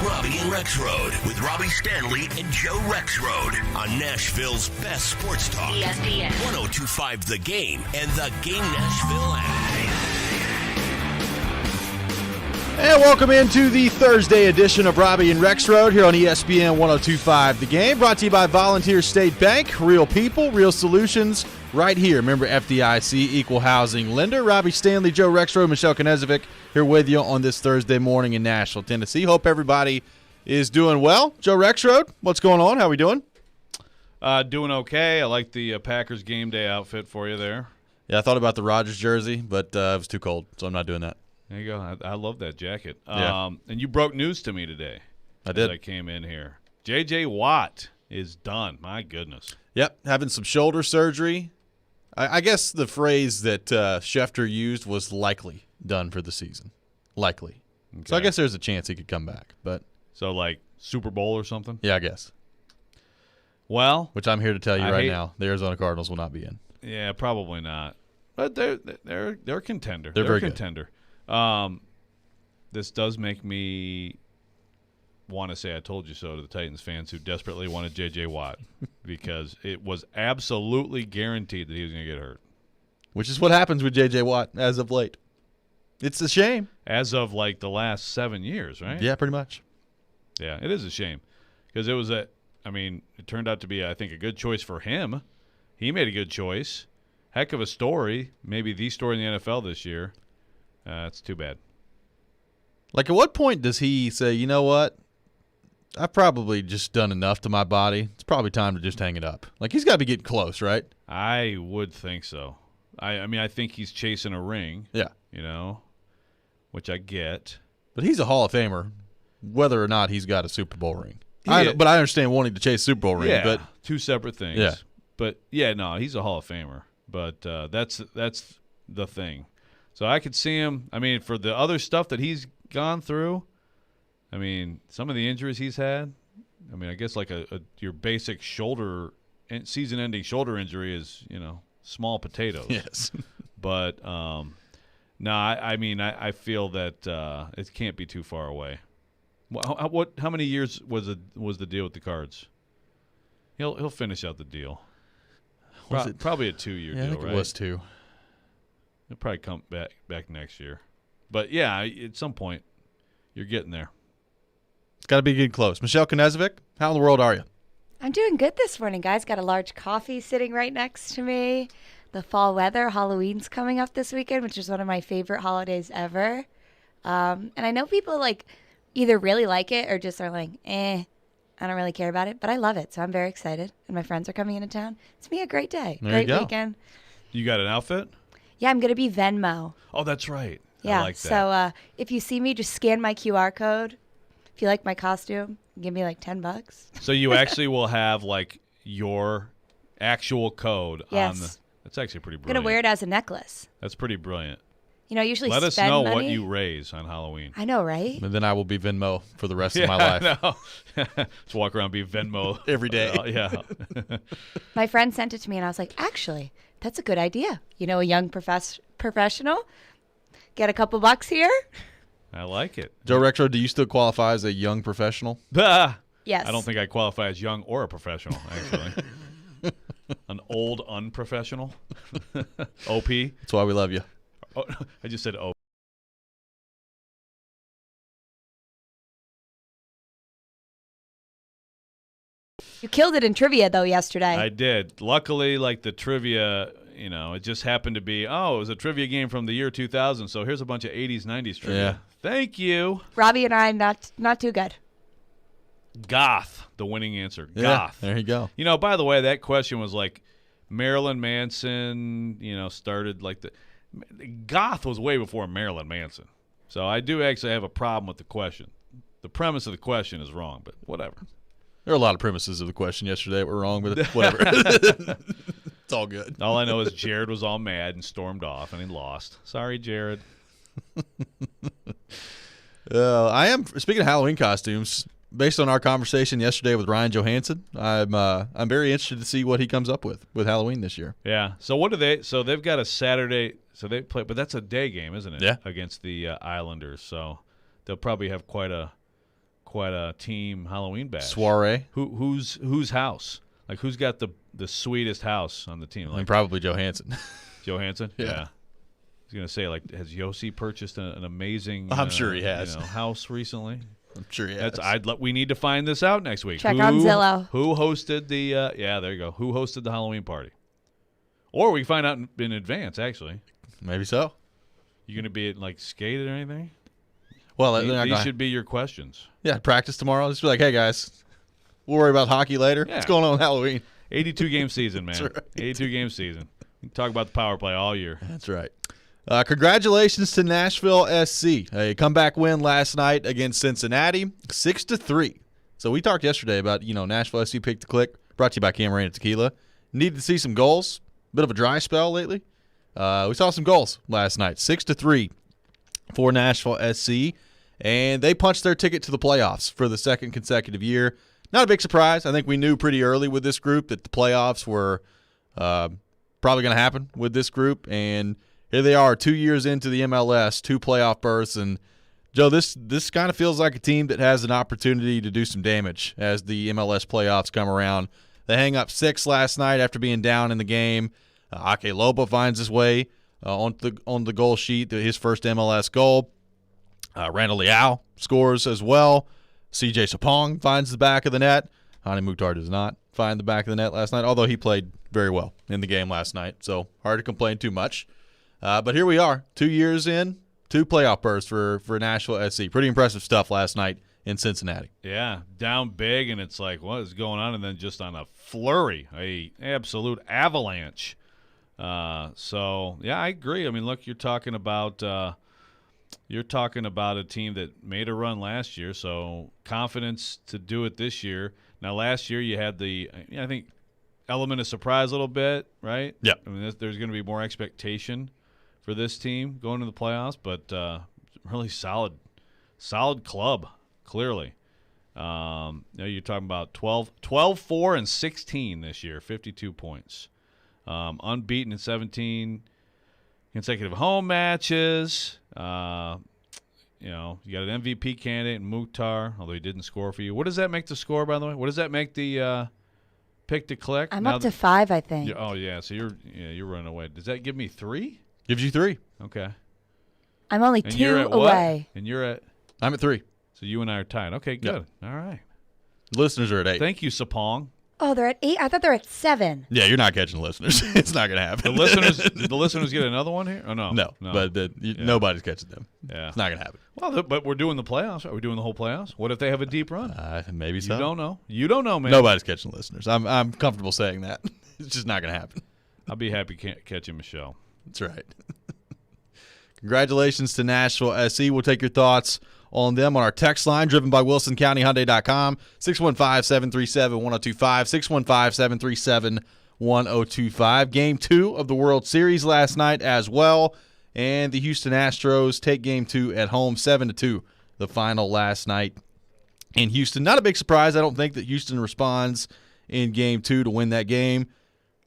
Robby and Rexrode with Robby Stanley and Joe Rexrode on Nashville's best sports talk. ESPN 102.5 The Game and the Game Nashville app. And welcome into the Thursday edition of Robby and Rexrode here on ESPN 102.5 The Game, brought to you by Volunteer State Bank. Real people, real solutions, right here. Remember, FDIC, equal housing lender. Robby Stanley, Joe Rexrode, Michelle Knezovic here with you on this Thursday morning in Nashville, Tennessee. Hope everybody is doing well. Joe Rexrode, what's going on? How we doing? Doing okay. I like the Packers game day outfit for you there. Yeah, I thought about the Rodgers jersey, but it was too cold, so I'm not doing that. There you go. I love that jacket. Yeah. And you broke news to me today. I did. As I came in here. J.J. Watt is done. My goodness. Yep, having some shoulder surgery. I guess the phrase that Schefter used was likely done for the season. Likely. Okay. So I guess there's a chance he could come back. But so, like, Super Bowl or something? Yeah, I guess. Well. Which I'm here to tell you right now, the Arizona Cardinals will not be in. Yeah, probably not. But they're a contender. They're very a contender. This does make me want to say I told you so to the Titans fans who desperately wanted J.J. Watt because it was absolutely guaranteed that he was going to get hurt. Which is what happens with J.J. Watt as of late. It's a shame. As of, like, the last 7 years, right? Yeah, pretty much. Yeah, it is a shame because it turned out to be, I think, a good choice for him. He made a good choice. Heck of a story. Maybe the story in the NFL this year. It's too bad. Like, at what point does he say, you know what? I've probably just done enough to my body. It's probably time to just hang it up. Like, he's got to be getting close, right? I would think so. I think he's chasing a ring. Yeah. Which I get. But he's a Hall of Famer, whether or not he's got a Super Bowl ring. But I understand wanting to chase a Super Bowl ring. Yeah, but two separate things. Yeah. But, yeah, no, he's a Hall of Famer. But that's the thing. So I could see him, for the other stuff that he's gone through, some of the injuries he's had, I guess like your basic season-ending shoulder injury is, small potatoes. Yes. But, no, I feel that it can't be too far away. How many years was the deal with the Cards? He'll finish out the deal. Probably a 2-year deal, I think right? It was 2. He'll probably come back next year. But, yeah, at some point, you're getting there. It's got to be getting close. Michelle Knezovic, how in the world are you? I'm doing good this morning, guys. Got a large coffee sitting right next to me. The fall weather, Halloween's coming up this weekend, which is one of my favorite holidays ever. And I know people, either really like it or just are like, I don't really care about it. But I love it, so I'm very excited. And my friends are coming into town. It's going to be a great day. Great weekend. You got an outfit? Yeah, I'm going to be Venmo. Oh, that's right. Yeah, I like that. So if you see me, just scan my QR code. If you like my costume, give me $10. So you actually will have your actual code on the. That's actually pretty brilliant. I'm gonna wear it as a necklace. That's pretty brilliant. I usually let spend us know money. what you raise on Halloween. I know, right? And then I will be Venmo for the rest of my life. Just walk around and be Venmo every day. Yeah. My friend sent it to me, and I was like, actually, that's a good idea. A young professional, get a couple bucks here. I like it. Joe Rexrode, do you still qualify as a young professional? Yes. I don't think I qualify as young or a professional, actually. An old unprofessional. OP. That's why we love you. Oh, I just said OP. You killed it in trivia, though, yesterday. I did. Luckily, the trivia, it just happened to be, it was a trivia game from the year 2000, so here's a bunch of 80s, 90s trivia. Yeah. Thank you. Robby and I, not too good. Goth, the winning answer. Yeah, Goth. there you go. By the way, that question was Marilyn Manson, started Goth was way before Marilyn Manson. So I do actually have a problem with the question. The premise of the question is wrong, but whatever. There are a lot of premises of the question yesterday that were wrong, but whatever. It's all good. All I know is Jared was all mad and stormed off, and he lost. Sorry, Jared. I am, speaking of Halloween costumes, based on our conversation yesterday with Ryan Johansson, I'm very interested to see what he comes up with Halloween this year. Yeah. So what do they? So they've got a Saturday. So they play, but that's a day game, isn't it? Yeah. Against the Islanders. So they'll probably have quite quite a team Halloween bash. Soiree. Whose house? Like, who's got the sweetest house on the team? Like, Like probably Johansson. Johansson? Yeah. I was going to say, like, has Yossi purchased an amazing I'm sure he has. house recently? I'm sure he has. We need to find this out next week. Check on Zillow. Who hosted the there you go. Who hosted the Halloween party? Or we find out in advance, actually. Maybe so. You going to be like skated or anything? Well, These should be your questions. Yeah, practice tomorrow. Just be like, hey, guys, we'll worry about hockey later. Yeah. What's going on Halloween? 82-game season, man. That's right. 82-game season. We can talk about the power play all year. That's right. Congratulations to Nashville SC. A comeback win last night against Cincinnati, 6-3. So we talked yesterday about, Nashville SC picked the click. Brought to you by Camarena Tequila. Needed to see some goals. Bit of a dry spell lately. We saw some goals last night, 6-3 for Nashville SC. And they punched their ticket to the playoffs for the second consecutive year. Not a big surprise. I think we knew pretty early with this group that the playoffs were probably going to happen with this group. And here they are 2 years into the MLS, 2 playoff berths. And, Joe, this kind of feels like a team that has an opportunity to do some damage as the MLS playoffs come around. They hang up 6 last night after being down in the game. Ake Loba finds his way on the goal sheet, his first MLS goal. Randall Leao scores as well. CJ Sapong finds the back of the net. Hani Mukhtar does not find the back of the net last night, although he played very well in the game last night, so hard to complain too much. But here we are, 2 years in, 2 playoff berths for Nashville SC. Pretty impressive stuff last night in Cincinnati. Yeah, down big, and it's like, what is going on? And then just on a flurry, a absolute avalanche. So, yeah, I agree. I mean, look, you're talking about a team that made a run last year, so confidence to do it this year. Now, last year you had I think, element of surprise a little bit, right? Yeah. I mean, there's going to be more expectation for this team going to the playoffs, but really solid club, clearly. You're talking about 12-4 and 16 this year, 52 points. Unbeaten in 17 consecutive home matches. You got an MVP candidate in Mukhtar, although he didn't score for you. What does that make the score, by the way? What does that make the pick to click? I'm up to 5, I think. Oh yeah, so you're running away. Does that give me 3? Gives you 3. Okay. I'm only And 2 you're at away. What? And you're at. I'm at 3. So you and I are tied. Okay, good. Yep. All right. Listeners are at 8. Thank you, Sapong. Oh, they're at 8? I thought they're at 7. Yeah, you're not catching the listeners. It's not going to happen. The listeners get another one here? Oh, no. No, but nobody's catching them. Yeah. It's not going to happen. Well, but we're doing the playoffs. Are we doing the whole playoffs? What if they have a deep run? Maybe so. You don't know. You don't know, man. Nobody's catching the listeners. I'm comfortable saying that. It's just not going to happen. I'll be happy catching Michelle. That's right. Congratulations to Nashville SC. We'll take your thoughts on them on our text line, driven by WilsonCountyHyundai.com, 615-737-1025, 615-737-1025. Game 2 of the World Series last night as well, and the Houston Astros take Game 2 at home, 7-2, the final last night in Houston. Not a big surprise, I don't think, that Houston responds in Game 2 to win that game.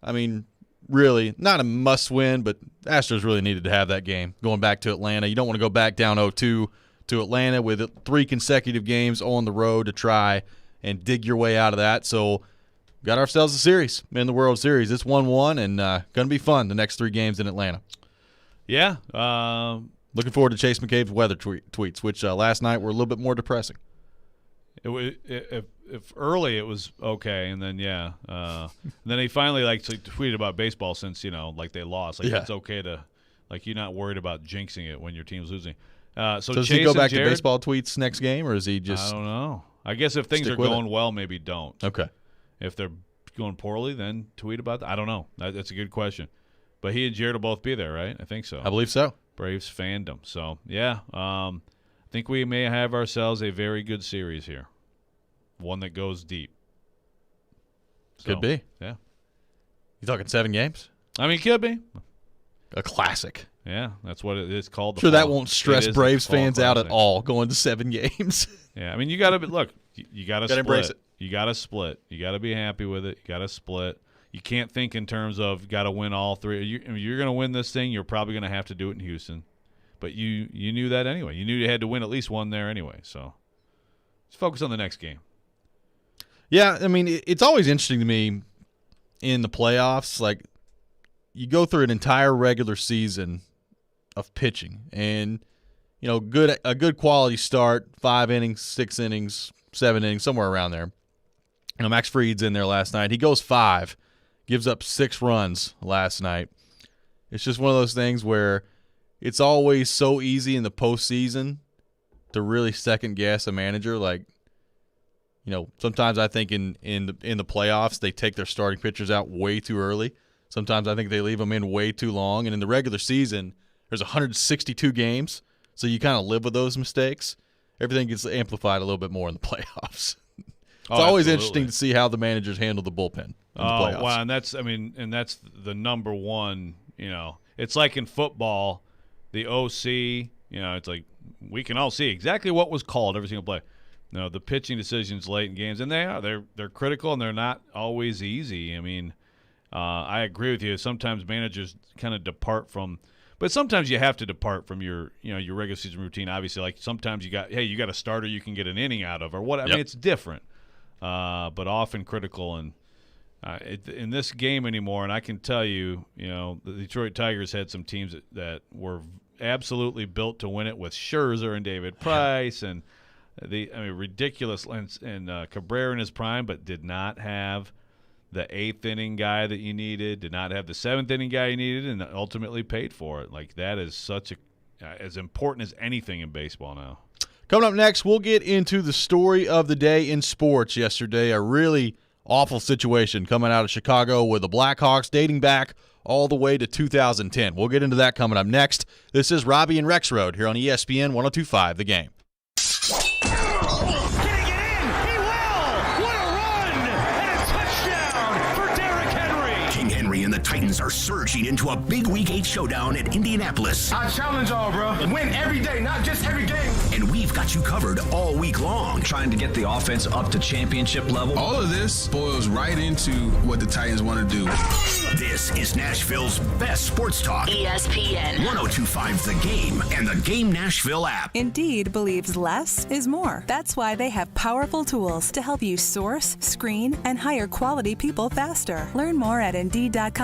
I mean, really, not a must-win, but Astros really needed to have that game going back to Atlanta. You don't want to go back down 0-2 to Atlanta with 3 consecutive games on the road to try and dig your way out of that. So got ourselves a series in the World Series. It's 1-1 and going to be fun the next 3 games in Atlanta. Yeah. Looking forward to Chase McCabe's weather tweets, which last night were a little bit more depressing. If early it was okay, and then and then he finally tweeted about baseball since they lost. It's okay to you're not worried about jinxing it when your team's losing. So does Chase he go back Jared, to baseball tweets next game, or is he just? I don't know. I guess if things are going well, maybe don't. Okay. If they're going poorly, then tweet about that. I don't know. That's a good question. But he and Jared will both be there, right? I think so. I believe so. Braves fandom. So yeah, I think we may have ourselves a very good series here. One that goes deep. Could be. Yeah. You talking 7 games? I mean, could be. A classic. Yeah, that's what it is called. Sure, that won't stress Braves fans out at all going to 7 games. Yeah, I mean, you got to look. You got to split. Embrace it. You got to split. You got to be happy with it. You got to split. You can't think in terms of got to win all 3. You're going to win this thing. You're probably going to have to do it in Houston, but you knew that anyway. You knew you had to win at least one there anyway. So Just focus on the next game. Yeah, I mean, it's always interesting to me in the playoffs. Like, you go through an entire regular season of pitching, and a good quality start, 5 innings, 6 innings, 7 innings, somewhere around there. Max Fried's in there last night. He goes 5, gives up 6 runs last night. It's just one of those things where it's always so easy in the postseason to really second guess a manager. Like, sometimes I think in the playoffs they take their starting pitchers out way too early. Sometimes I think they leave them in way too long. And in the regular season, there's 162 games, so you kind of live with those mistakes. Everything gets amplified a little bit more in the playoffs. It's always interesting to see how the managers handle the bullpen in the playoffs. Wow, and that's the number one. It's like in football, the OC. It's like we can all see exactly what was called every single play. The pitching decisions late in games, and they're critical, and they're not always easy. I mean, I agree with you. Sometimes managers kind of depart from, but sometimes you have to depart from your regular season routine. Obviously, like sometimes you got a starter you can get an inning out of, or what. I mean, it's different, but often critical. And in this game anymore, and I can tell you, the Detroit Tigers had some teams that were absolutely built to win it with Scherzer and David Price and ridiculous, and Cabrera in his prime, but did not have the 8th inning guy that you needed, did not have the 7th inning guy you needed, and ultimately paid for it. Like, that is such as important as anything in baseball now. Coming up next, we'll get into the story of the day in sports yesterday. A really awful situation coming out of Chicago with the Blackhawks dating back all the way to 2010. We'll get into that coming up next. This is Robby and Rexrode here on ESPN 102.5 The Game. And the Titans are surging into a big Week 8 showdown at Indianapolis. I challenge y'all, bro. Win every day, not just every game. And we've got you covered all week long. Trying to get the offense up to championship level. All of this boils right into what the Titans want to do. This is Nashville's best sports talk. ESPN 102.5 The Game and the Game Nashville app. Indeed believes less is more. That's why they have powerful tools to help you source, screen, and hire quality people faster. Learn more at Indeed.com/credit.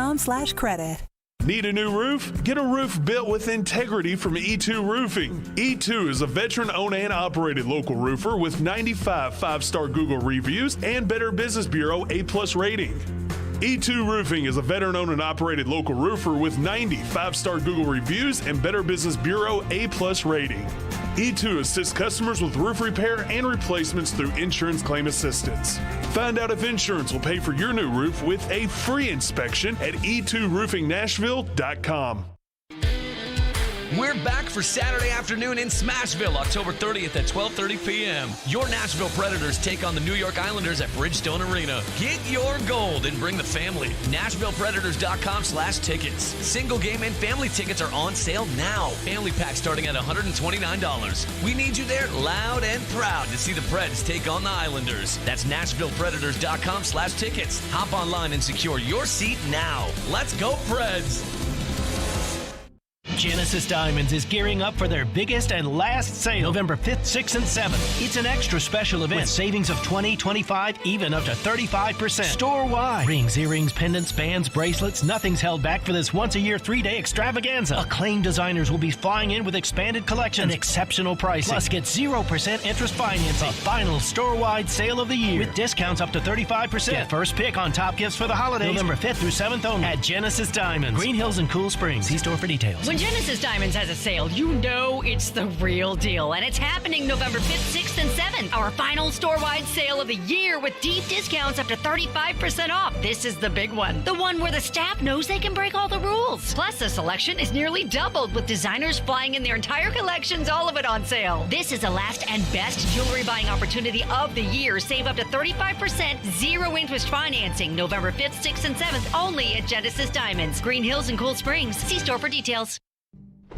Need a new roof? Get a roof built with integrity from E2 Roofing. E2 is a veteran-owned and operated local roofer with 95 5-star Google reviews and Better Business Bureau A+ rating. E2 Roofing is a veteran-owned and operated local roofer with 90 5-star Google reviews and Better Business Bureau A+ rating. E2 assists customers with roof repair and replacements through insurance claim assistance. Find out if insurance will pay for your new roof with a free inspection at e2roofingnashville.com. We're back for Saturday afternoon in Smashville, October 30th at 12:30 p.m. Your Nashville Predators take on the New York Islanders at Bridgestone Arena. Get your gold and bring the family. NashvillePredators.com/tickets. Single game and family tickets are on sale now. Family pack starting at $129. We need you there loud and proud to see the Preds take on the Islanders. That's NashvillePredators.com/tickets. Hop online and secure your seat now. Let's go, Preds! Genesis Diamonds is gearing up for their biggest and last sale, November 5th, 6th, and 7th. It's an extra special event with savings of 20, 25, even up to 35%. Store-wide. Rings, earrings, pendants, bands, bracelets, nothing's held back for this once-a-year 3-day extravaganza. Acclaimed designers will be flying in with expanded collections and exceptional pricing. Plus, get 0% interest financing. The final store-wide sale of the year with discounts up to 35%. Get first pick on top gifts for the holidays, November 5th through 7th only at Genesis Diamonds, Green Hills and Cool Springs. See store for details. When Genesis Diamonds has a sale, you know it's the real deal. And it's happening November 5th, 6th, and 7th. Our final store-wide sale of the year with deep discounts up to 35% off. This is the big one. The one where the staff knows they can break all the rules. Plus, the selection is nearly doubled with designers flying in their entire collections, all of it on sale. This is the last and best jewelry buying opportunity of the year. Save up to 35%, zero interest financing. November 5th, 6th, and 7th only at Genesis Diamonds, Green Hills and Cool Springs. See store for details.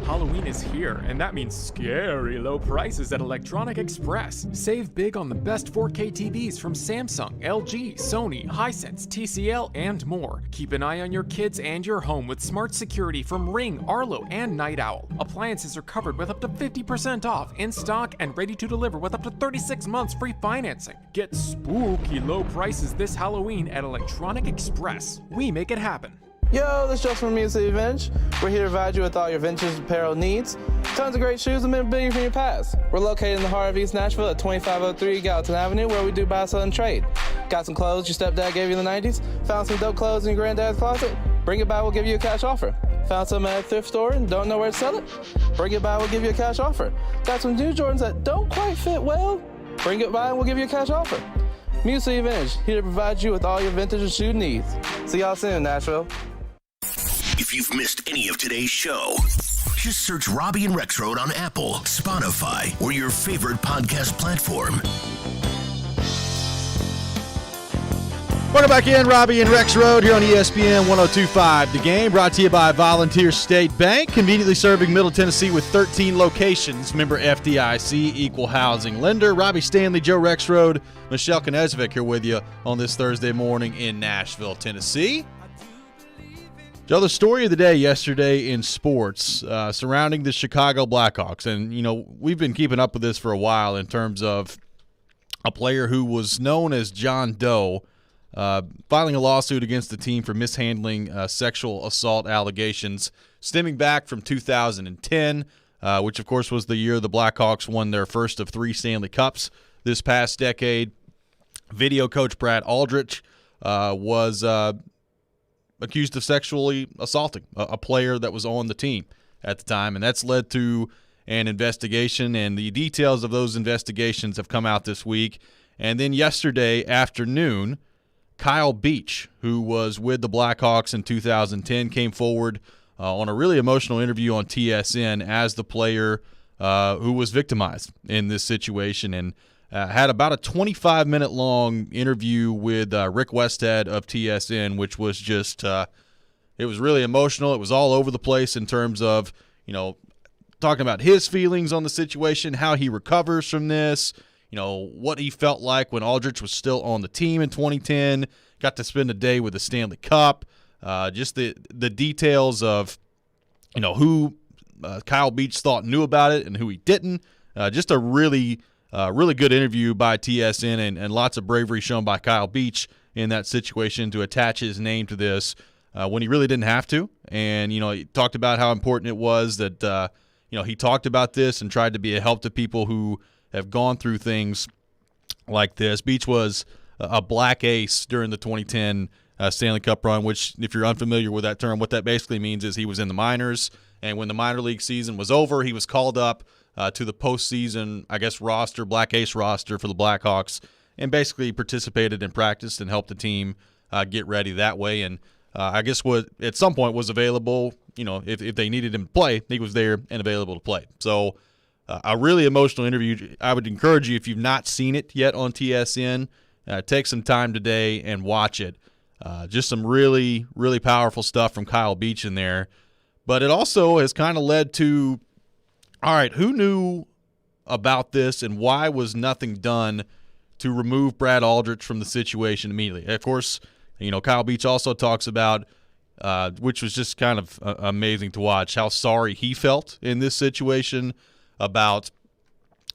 Halloween is here, and that means scary low prices at Electronic Express. Save big on the best 4K TVs from Samsung, LG, Sony, Hisense, TCL, and more. Keep an eye on your kids and your home with smart security from Ring, Arlo, and Night Owl. Appliances are covered with up to 50% off, in stock, and ready to deliver with up to 36 months free financing. Get spooky low prices this Halloween at Electronic Express. We make it happen. Yo, this is Josh from Music Vintage. We're here to provide you with all your vintage apparel needs. Tons of great shoes and memorabilia from your past. We're located in the heart of East Nashville at 2503 Gallatin Avenue, where we do buy, sell, and trade. Got some clothes your stepdad gave you in the 90s? Found some dope clothes in your granddad's closet? Bring it by, we'll give you a cash offer. Found some at a thrift store and don't know where to sell it? Bring it by, we'll give you a cash offer. Got some new Jordans that don't quite fit well? Bring it by and we'll give you a cash offer. Music Vintage, here to provide you with all your vintage and shoe needs. See y'all soon, Nashville. If you've missed any of today's show, just search Robby and Rexrode on Apple, Spotify, or your favorite podcast platform. Welcome back in, Robby and Rexrode here on ESPN 102.5 The Game, brought to you by Volunteer State Bank, conveniently serving Middle Tennessee with 13 locations. Member FDIC, equal housing lender. Robby Stanley, Joe Rexrode, Michelle Knezvik here with you on this Thursday morning in Nashville, Tennessee. Joe, the story of the day yesterday in sports surrounding the Chicago Blackhawks, and, you know, we've been keeping up with this for a while in terms of a player who was known as John Doe filing a lawsuit against the team for mishandling sexual assault allegations stemming back from 2010, which, of course, was the year the Blackhawks won their first of 3 Stanley Cups this past decade. Video coach Brad Aldrich was accused of sexually assaulting a player that was on the team at the time, and that's led to an investigation, and the details of those investigations have come out this week. And then yesterday afternoon, Kyle Beach, who was with the Blackhawks in 2010, came forward on a really emotional interview on TSN as the player who was victimized in this situation, and had about a 25-minute long interview with Rick Westhead of TSN, which was just it was really emotional. It was all over the place in terms of, you know, talking about his feelings on the situation, how he recovers from this, you know, what he felt like when Aldrich was still on the team in 2010, got to spend a day with the Stanley Cup, just the details of, you know, who Kyle Beach thought knew about it and who he didn't. Just a really good interview by TSN, and lots of bravery shown by Kyle Beach in that situation to attach his name to this when he really didn't have to. And, you know, he talked about how important it was that, you know, he talked about this and tried to be a help to people who have gone through things like this. Beach was a black ace during the 2010 Stanley Cup run, which, if you're unfamiliar with that term, what that basically means is he was in the minors, and when the minor league season was over, he was called up to the postseason, I guess, roster, black ace roster for the Blackhawks, and basically participated in practice and helped the team get ready that way. And I guess what at some point was available, you know, if they needed him to play, he was there and available to play. So a really emotional interview. I would encourage you, if you've not seen it yet on TSN, take some time today and watch it. Just some really, really powerful stuff from Kyle Beach in there. But it also has kind of led to, all right, who knew about this and why was nothing done to remove Brad Aldrich from the situation immediately? Of course, you know, Kyle Beach also talks about, which was just kind of amazing to watch, how sorry he felt in this situation about,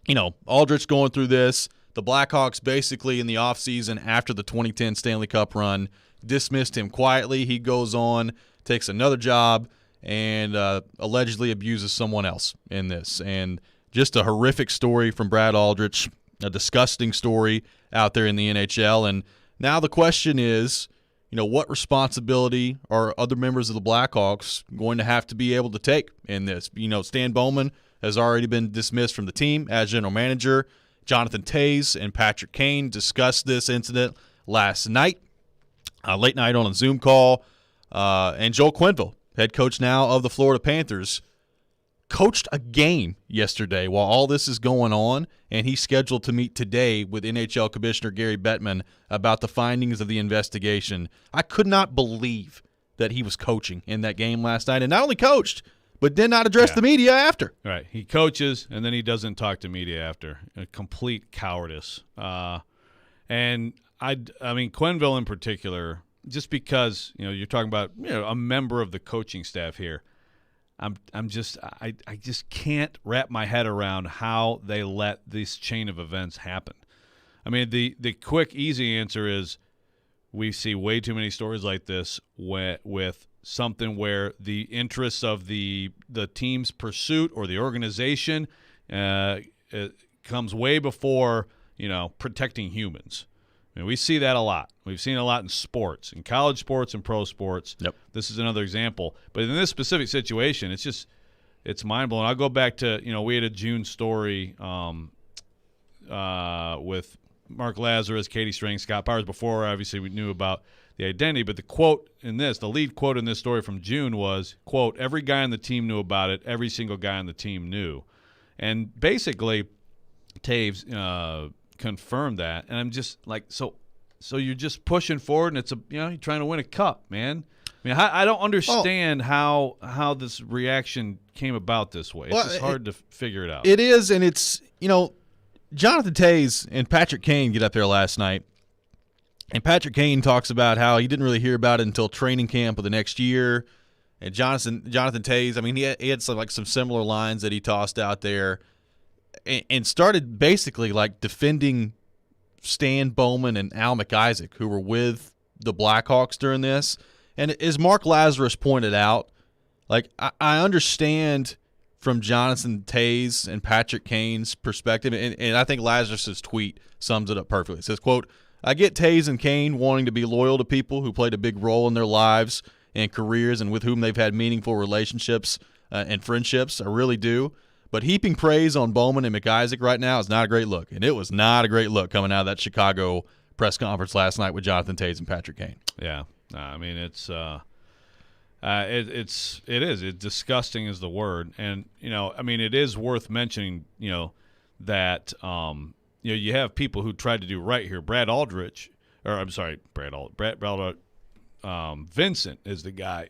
you know, Aldrich going through this. The Blackhawks basically in the offseason after the 2010 Stanley Cup run dismissed him quietly. He goes on, takes another job, and allegedly abuses someone else in this. And just a horrific story from Brad Aldrich, a disgusting story out there in the NHL. And now the question is, you know, what responsibility are other members of the Blackhawks going to have to be able to take in this? You know, Stan Bowman has already been dismissed from the team as general manager. Jonathan Toews and Patrick Kane discussed this incident last night, late night on a Zoom call. And Joel Quenneville, head coach now of the Florida Panthers, coached a game yesterday while all this is going on, and he's scheduled to meet today with NHL Commissioner Gary Bettman about the findings of the investigation. I could not believe that he was coaching in that game last night, and not only coached, but did not address the media after. Right. He coaches, and then he doesn't talk to media after. A complete cowardice. And I mean, Quenneville in particular, just because, you're talking about, a member of the coaching staff here. I just can't wrap my head around how they let this chain of events happen. I mean, the quick, easy answer is we see way too many stories like this with something where the interests of the team's pursuit or the organization it comes way before, protecting humans. I mean, we see that a lot. We've seen it a lot in sports, in college sports and pro sports. Yep. This is another example. But in this specific situation, it's mind-blowing. I'll go back to, we had a June story with Mark Lazarus, Katie Strang, Scott Powers. Before, obviously, we knew about the identity. But the lead quote in this story from June was, quote, every guy on the team knew about it. Every single guy on the team knew. And basically, Taves confirmed that. And I'm just like, so you're just pushing forward, and it's you're trying to win a cup, man. I mean, I don't understand how this reaction came about this way. It's just hard to figure it out. It is, and it's, Jonathan Taves and Patrick Kane get up there last night, and Patrick Kane talks about how he didn't really hear about it until training camp of the next year. And Jonathan Taves, I mean, he had some similar lines that he tossed out there, and started basically defending Stan Bowman and Al McIsaac, who were with the Blackhawks during this. And as Mark Lazarus pointed out, I understand from Jonathan Taves and Patrick Kane's perspective, and I think Lazarus's tweet sums it up perfectly. It says, quote, I get Taves and Kane wanting to be loyal to people who played a big role in their lives and careers and with whom they've had meaningful relationships and friendships. I really do. But heaping praise on Bowman and McIsaac right now is not a great look. And it was not a great look coming out of that Chicago press conference last night with Jonathan Taves and Patrick Kane. Yeah. I mean, it's disgusting is the word. And, I mean, it is worth mentioning, that, you have people who tried to do right here. Vincent is the guy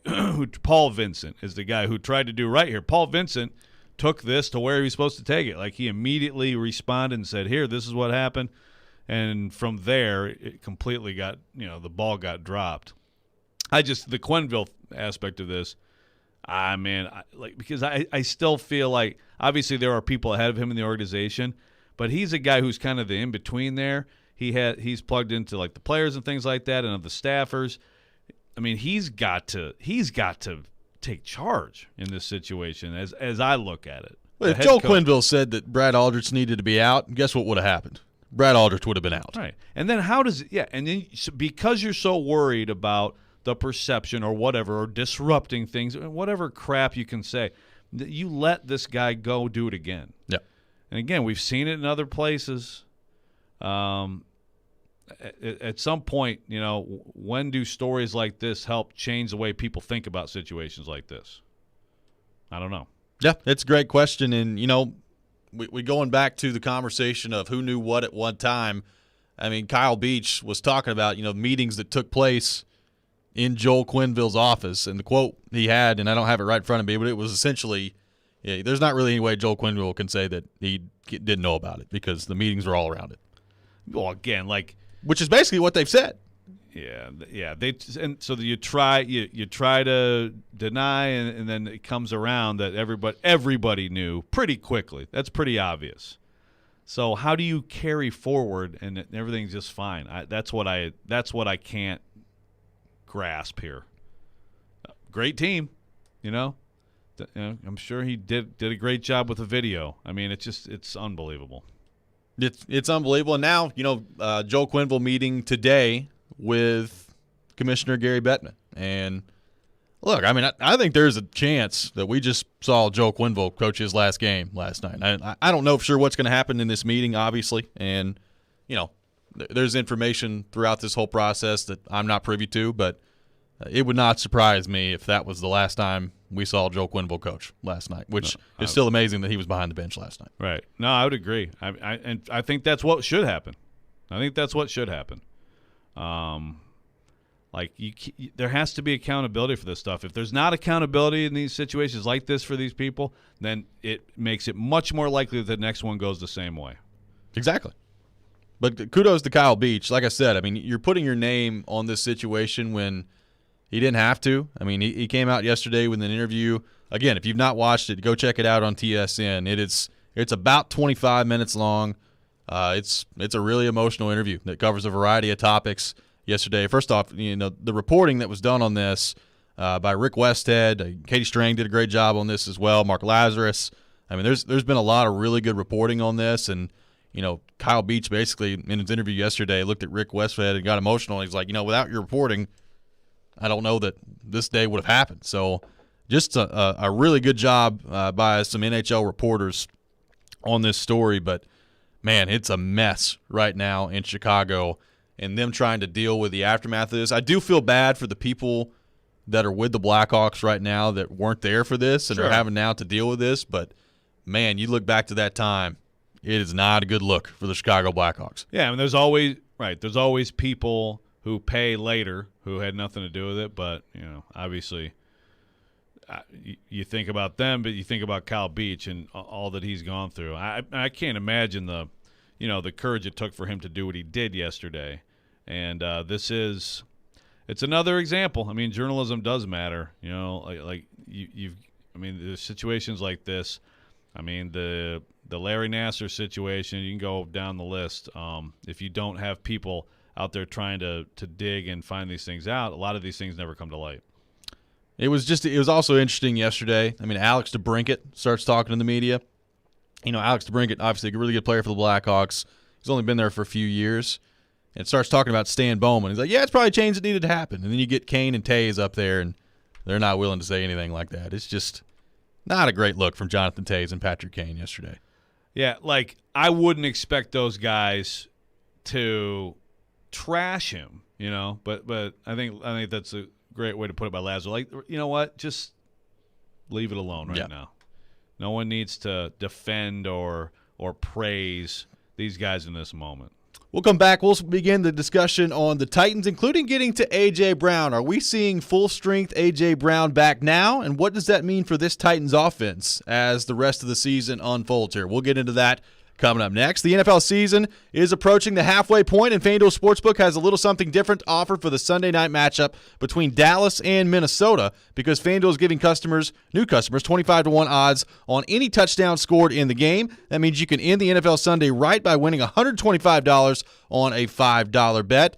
Paul Vincent is the guy who tried to do right here. Paul Vincent took this to where he was supposed to take it. He immediately responded and said, here, this is what happened. And from there, it completely got, the ball got dropped. The Quenneville aspect of this, because I still feel like, obviously there are people ahead of him in the organization, but he's a guy who's kind of the in-between there. He's plugged into the players and things like that and of the staffers. I mean, he's got to take charge in this situation as I look at it. Well, if Joe Quenneville said that Brad Aldrich needed to be out, guess what would have happened? Brad Aldrich would have been out. Right. And then and then because you're so worried about the perception or whatever, or disrupting things, whatever crap you can say, you let this guy go do it again. Yeah. And again, we've seen it in other places. At some point, when do stories like this help change the way people think about situations like this? I don't know. Yeah, it's a great question. And, we going back to the conversation of who knew what at one time. I mean, Kyle Beach was talking about, meetings that took place in Joel Quenneville's office. And the quote he had, and I don't have it right in front of me, but it was essentially, there's not really any way Joel Quenneville can say that he didn't know about it because the meetings were all around it. Well, again, which is basically what they've said. Yeah. So you try to deny, and then it comes around that everybody knew pretty quickly. That's pretty obvious. So how do you carry forward and everything's just fine? That's what I can't grasp here. Great team, I'm sure he did a great job with the video. I mean, it's unbelievable. It's unbelievable. And now, Joe Quenneville meeting today with Commissioner Gary Bettman. And look, I mean, I think there's a chance that we just saw Joe Quenneville coach his last game last night. I don't know for sure what's going to happen in this meeting, obviously. And, there's information throughout this whole process that I'm not privy to, but it would not surprise me if that was the last time we saw Joe Quenneville coach last night, which is still amazing that he was behind the bench last night. Right. No, I would agree. I think that's what should happen. Like there has to be accountability for this stuff. If there's not accountability in these situations like this for these people, then it makes it much more likely that the next one goes the same way. Exactly. But kudos to Kyle Beach. Like I said, I mean, you're putting your name on this situation when he didn't have to. I mean, he came out yesterday with an interview. Again, if you've not watched it, go check it out on TSN. It's about 25 minutes long. It's a really emotional interview that covers a variety of topics. Yesterday, first off, the reporting that was done on this by Rick Westhead, Katie Strang did a great job on this as well. Mark Lazarus. I mean, there's been a lot of really good reporting on this, and Kyle Beach basically in his interview yesterday looked at Rick Westhead and got emotional. He's like, without your reporting, I don't know that this day would have happened. So, just a really good job by some NHL reporters on this story. But man, it's a mess right now in Chicago. And them trying to deal with the aftermath of this. I do feel bad for the people that are with the Blackhawks right now that weren't there for this and are having now to deal with this. But, man, you look back to that time, it is not a good look for the Chicago Blackhawks. Yeah, I mean, there's always people who pay later who had nothing to do with it. But, obviously you think about them, but you think about Kyle Beach and all that he's gone through. I can't imagine the courage it took for him to do what he did yesterday. And it's another example. I mean, journalism does matter. There's situations like this. I mean, the Larry Nassar situation, you can go down the list. If you don't have people out there trying to dig and find these things out, a lot of these things never come to light. It was also interesting yesterday. I mean, Alex DeBrincat starts talking to the media. Alex DeBrincat, obviously a really good player for the Blackhawks. He's only been there for a few years. And starts talking about Stan Bowman. He's like, it's probably a change that needed to happen. And then you get Kane and Taves up there, and they're not willing to say anything like that. It's just not a great look from Jonathan Taves and Patrick Kane yesterday. Yeah, I wouldn't expect those guys to trash him, But I think that's a great way to put it by Lazaro. You know what? Just leave it alone right now. No one needs to defend or praise these guys in this moment. We'll come back. We'll begin the discussion on the Titans, including getting to A.J. Brown. Are we seeing full-strength A.J. Brown back now? And what does that mean for this Titans offense as the rest of the season unfolds here? We'll get into that coming up next. The NFL season is approaching the halfway point, and FanDuel Sportsbook has a little something different to offer for the Sunday night matchup between Dallas and Minnesota, because FanDuel is giving new customers 25-1 odds on any touchdown scored in the game. That means you can end the NFL Sunday right by winning $125 on a $5 bet.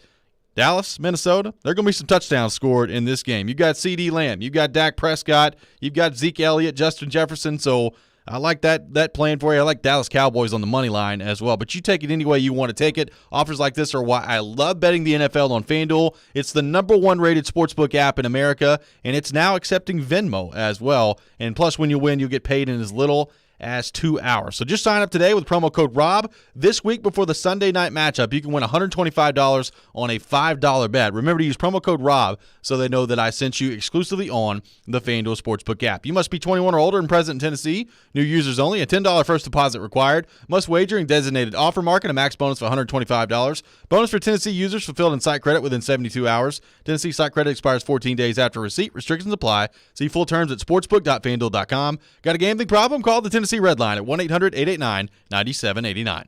Dallas, Minnesota, there are going to be some touchdowns scored in this game. You've got CeeDee Lamb, you've got Dak Prescott, you've got Zeke Elliott, Justin Jefferson, so I like that plan for you. I like Dallas Cowboys on the money line as well. But you take it any way you want to take it. Offers like this are why I love betting the NFL on FanDuel. It's the #1 rated sportsbook app in America, and it's now accepting Venmo as well. And plus, when you win, you'll get paid in as little as 2 hours. So just sign up today with promo code ROB. This week before the Sunday night matchup, you can win $125 on a $5 bet. Remember to use promo code ROB so they know that I sent you exclusively on the FanDuel Sportsbook app. You must be 21 or older and present in Tennessee. New users only. A $10 first deposit required. Must wager in designated offer market. A max bonus of $125. Bonus for Tennessee users fulfilled in site credit within 72 hours. Tennessee site credit expires 14 days after receipt. Restrictions apply. See full terms at sportsbook.fanduel.com. Got a gambling problem? Call the Tennessee Red Line at 1-800-889-9789.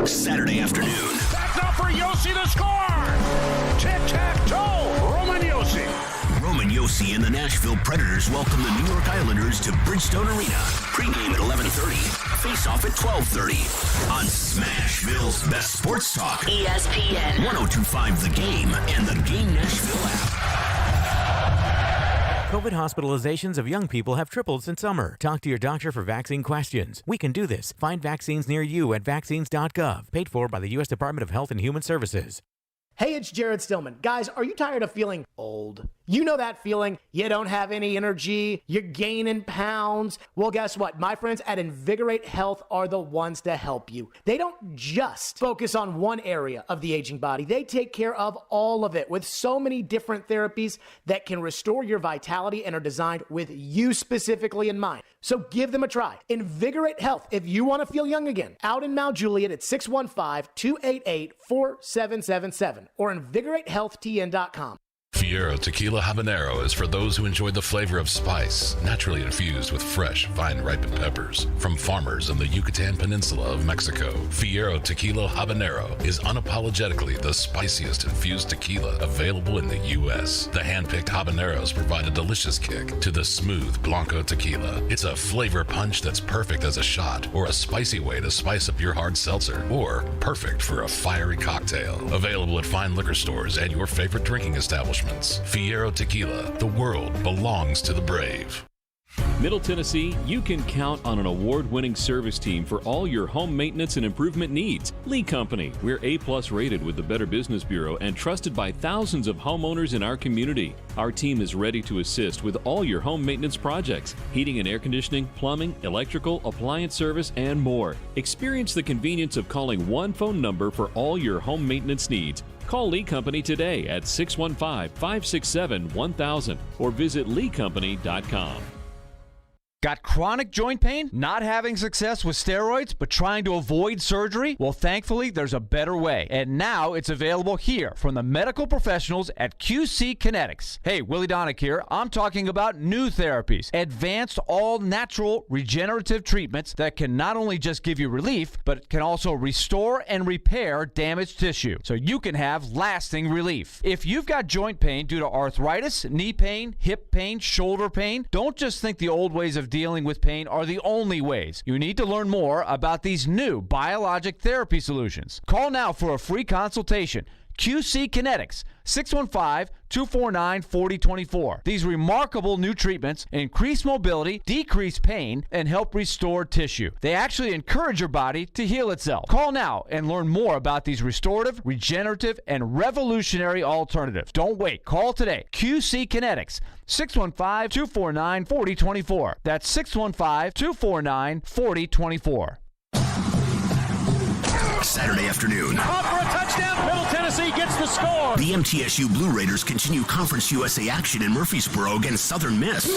Saturday afternoon. That's up for Yossi to score. Tic-tac-toe. Roman Yossi. Roman Yossi and the Nashville Predators welcome the New York Islanders to Bridgestone Arena. Pre-game at 11:30. Face-off at 12:30. On Smashville's best sports talk. ESPN. 102.5 The Game and the Game Nashville app. COVID hospitalizations of young people have tripled since summer. Talk to your doctor for vaccine questions. We can do this. Find vaccines near you at vaccines.gov. Paid for by the U.S. Department of Health and Human Services. Hey, it's Jared Stillman. Guys, are you tired of feeling old? You know that feeling. You don't have any energy. You're gaining pounds. Well, guess what? My friends at Invigorate Health are the ones to help you. They don't just focus on one area of the aging body. They take care of all of it with so many different therapies that can restore your vitality and are designed with you specifically in mind. So give them a try. Invigorate Health, if you want to feel young again. Out in Mount Juliet at 615-288-4777 or invigoratehealthtn.com. Fiero Tequila Habanero is for those who enjoy the flavor of spice, naturally infused with fresh, vine-ripened peppers from farmers in the Yucatan Peninsula of Mexico. Fiero Tequila Habanero is unapologetically the spiciest infused tequila available in the U.S. The hand-picked habaneros provide a delicious kick to the smooth Blanco tequila. It's a flavor punch that's perfect as a shot or a spicy way to spice up your hard seltzer, or perfect for a fiery cocktail. Available at fine liquor stores and your favorite drinking establishments. Fiero Tequila, the world belongs to the brave. Middle Tennessee, you can count on an award-winning service team for all your home maintenance and improvement needs. Lee Company, we're A+ rated with the Better Business Bureau and trusted by thousands of homeowners in our community. Our team is ready to assist with all your home maintenance projects, heating and air conditioning, plumbing, electrical, appliance service, and more. Experience the convenience of calling one phone number for all your home maintenance needs. Call Lee Company today at 615-567-1000 or visit leecompany.com. Got chronic joint pain? Not having success with steroids, but trying to avoid surgery? Well, thankfully, there's a better way. And now it's available here from the medical professionals at QC Kinetics. Hey, Willie Donick here. I'm talking about new therapies. Advanced, all-natural, regenerative treatments that can not only just give you relief, but can also restore and repair damaged tissue, so you can have lasting relief. If you've got joint pain due to arthritis, knee pain, hip pain, shoulder pain, don't just think the old ways of dealing with pain are the only ways. You need to learn more about these new biologic therapy solutions. Call now for a free consultation. QC Kinetics, 615-249-4024. These remarkable new treatments increase mobility, decrease pain, and help restore tissue. They actually encourage your body to heal itself. Call now and learn more about these restorative, regenerative, and revolutionary alternatives. Don't wait. Call today. QC Kinetics, 615-249-4024. That's 615-249-4024. Saturday afternoon. Up for a touchdown. Middle Tennessee gets the score. The MTSU Blue Raiders continue Conference USA action in Murfreesboro against Southern Miss.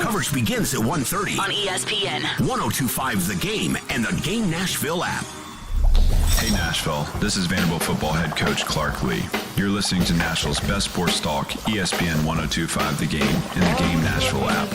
Coverage begins at 1:30 on ESPN 102.5 The Game and the Game Nashville app. Hey Nashville, this is Vanderbilt football head coach Clark Lee. You're listening to Nashville's best sports talk, ESPN 102.5 The Game and the Game Nashville app.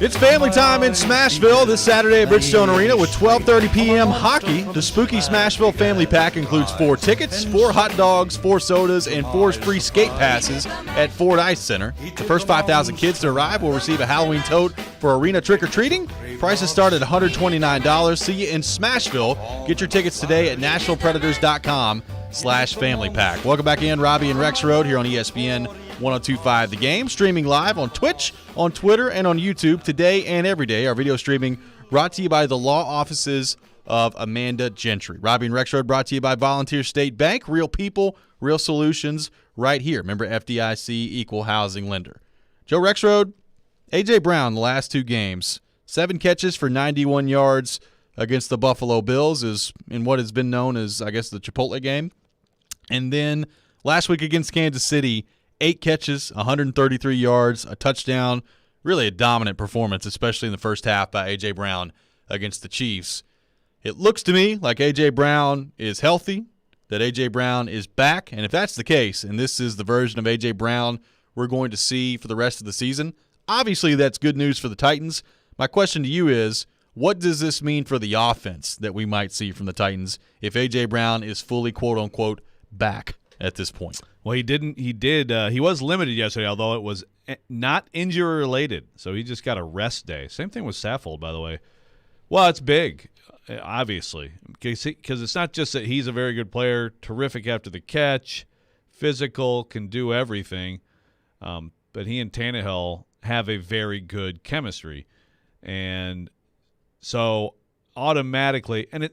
It's family time in Smashville this Saturday at Bridgestone Arena with 12:30 p.m. hockey. The Spooky Smashville family pack includes 4 tickets, 4 hot dogs, 4 sodas, and 4 free skate passes at Ford Ice Center. The first 5,000 kids to arrive will receive a Halloween tote for arena trick-or-treating. Prices start at $129. See you in Smashville. Get your tickets today at NashvillePredators.com/family pack. Welcome back in, Robby and Rexrode here on ESPN 102.5 The Game, streaming live on Twitch, on Twitter, and on YouTube today and every day. Our video streaming brought to you by the law offices of Amanda Gentry. Robby and Rexrode brought to you by Volunteer State Bank. Real people, real solutions right here. Remember, FDIC, equal housing lender. Joe Rexrode, A.J. Brown, the last 2 games, 7 catches for 91 yards against the Buffalo Bills is in what has been known as, I guess, the Chipotle game. And then last week against Kansas City, 8 catches, 133 yards, a touchdown. Really a dominant performance, especially in the first half by A.J. Brown against the Chiefs. It looks to me like A.J. Brown is healthy, that A.J. Brown is back. And if that's the case, and this is the version of A.J. Brown we're going to see for the rest of the season, obviously that's good news for the Titans. My question to you is, what does this mean for the offense that we might see from the Titans if A.J. Brown is fully, quote-unquote, back at this point? Well, he was limited yesterday, although it was not injury-related, so he just got a rest day. Same thing with Saffold, by the way. Well, it's big, obviously, because it's not just that he's a very good player, terrific after the catch, physical, can do everything, but he and Tannehill have a very good chemistry. And so automatically, and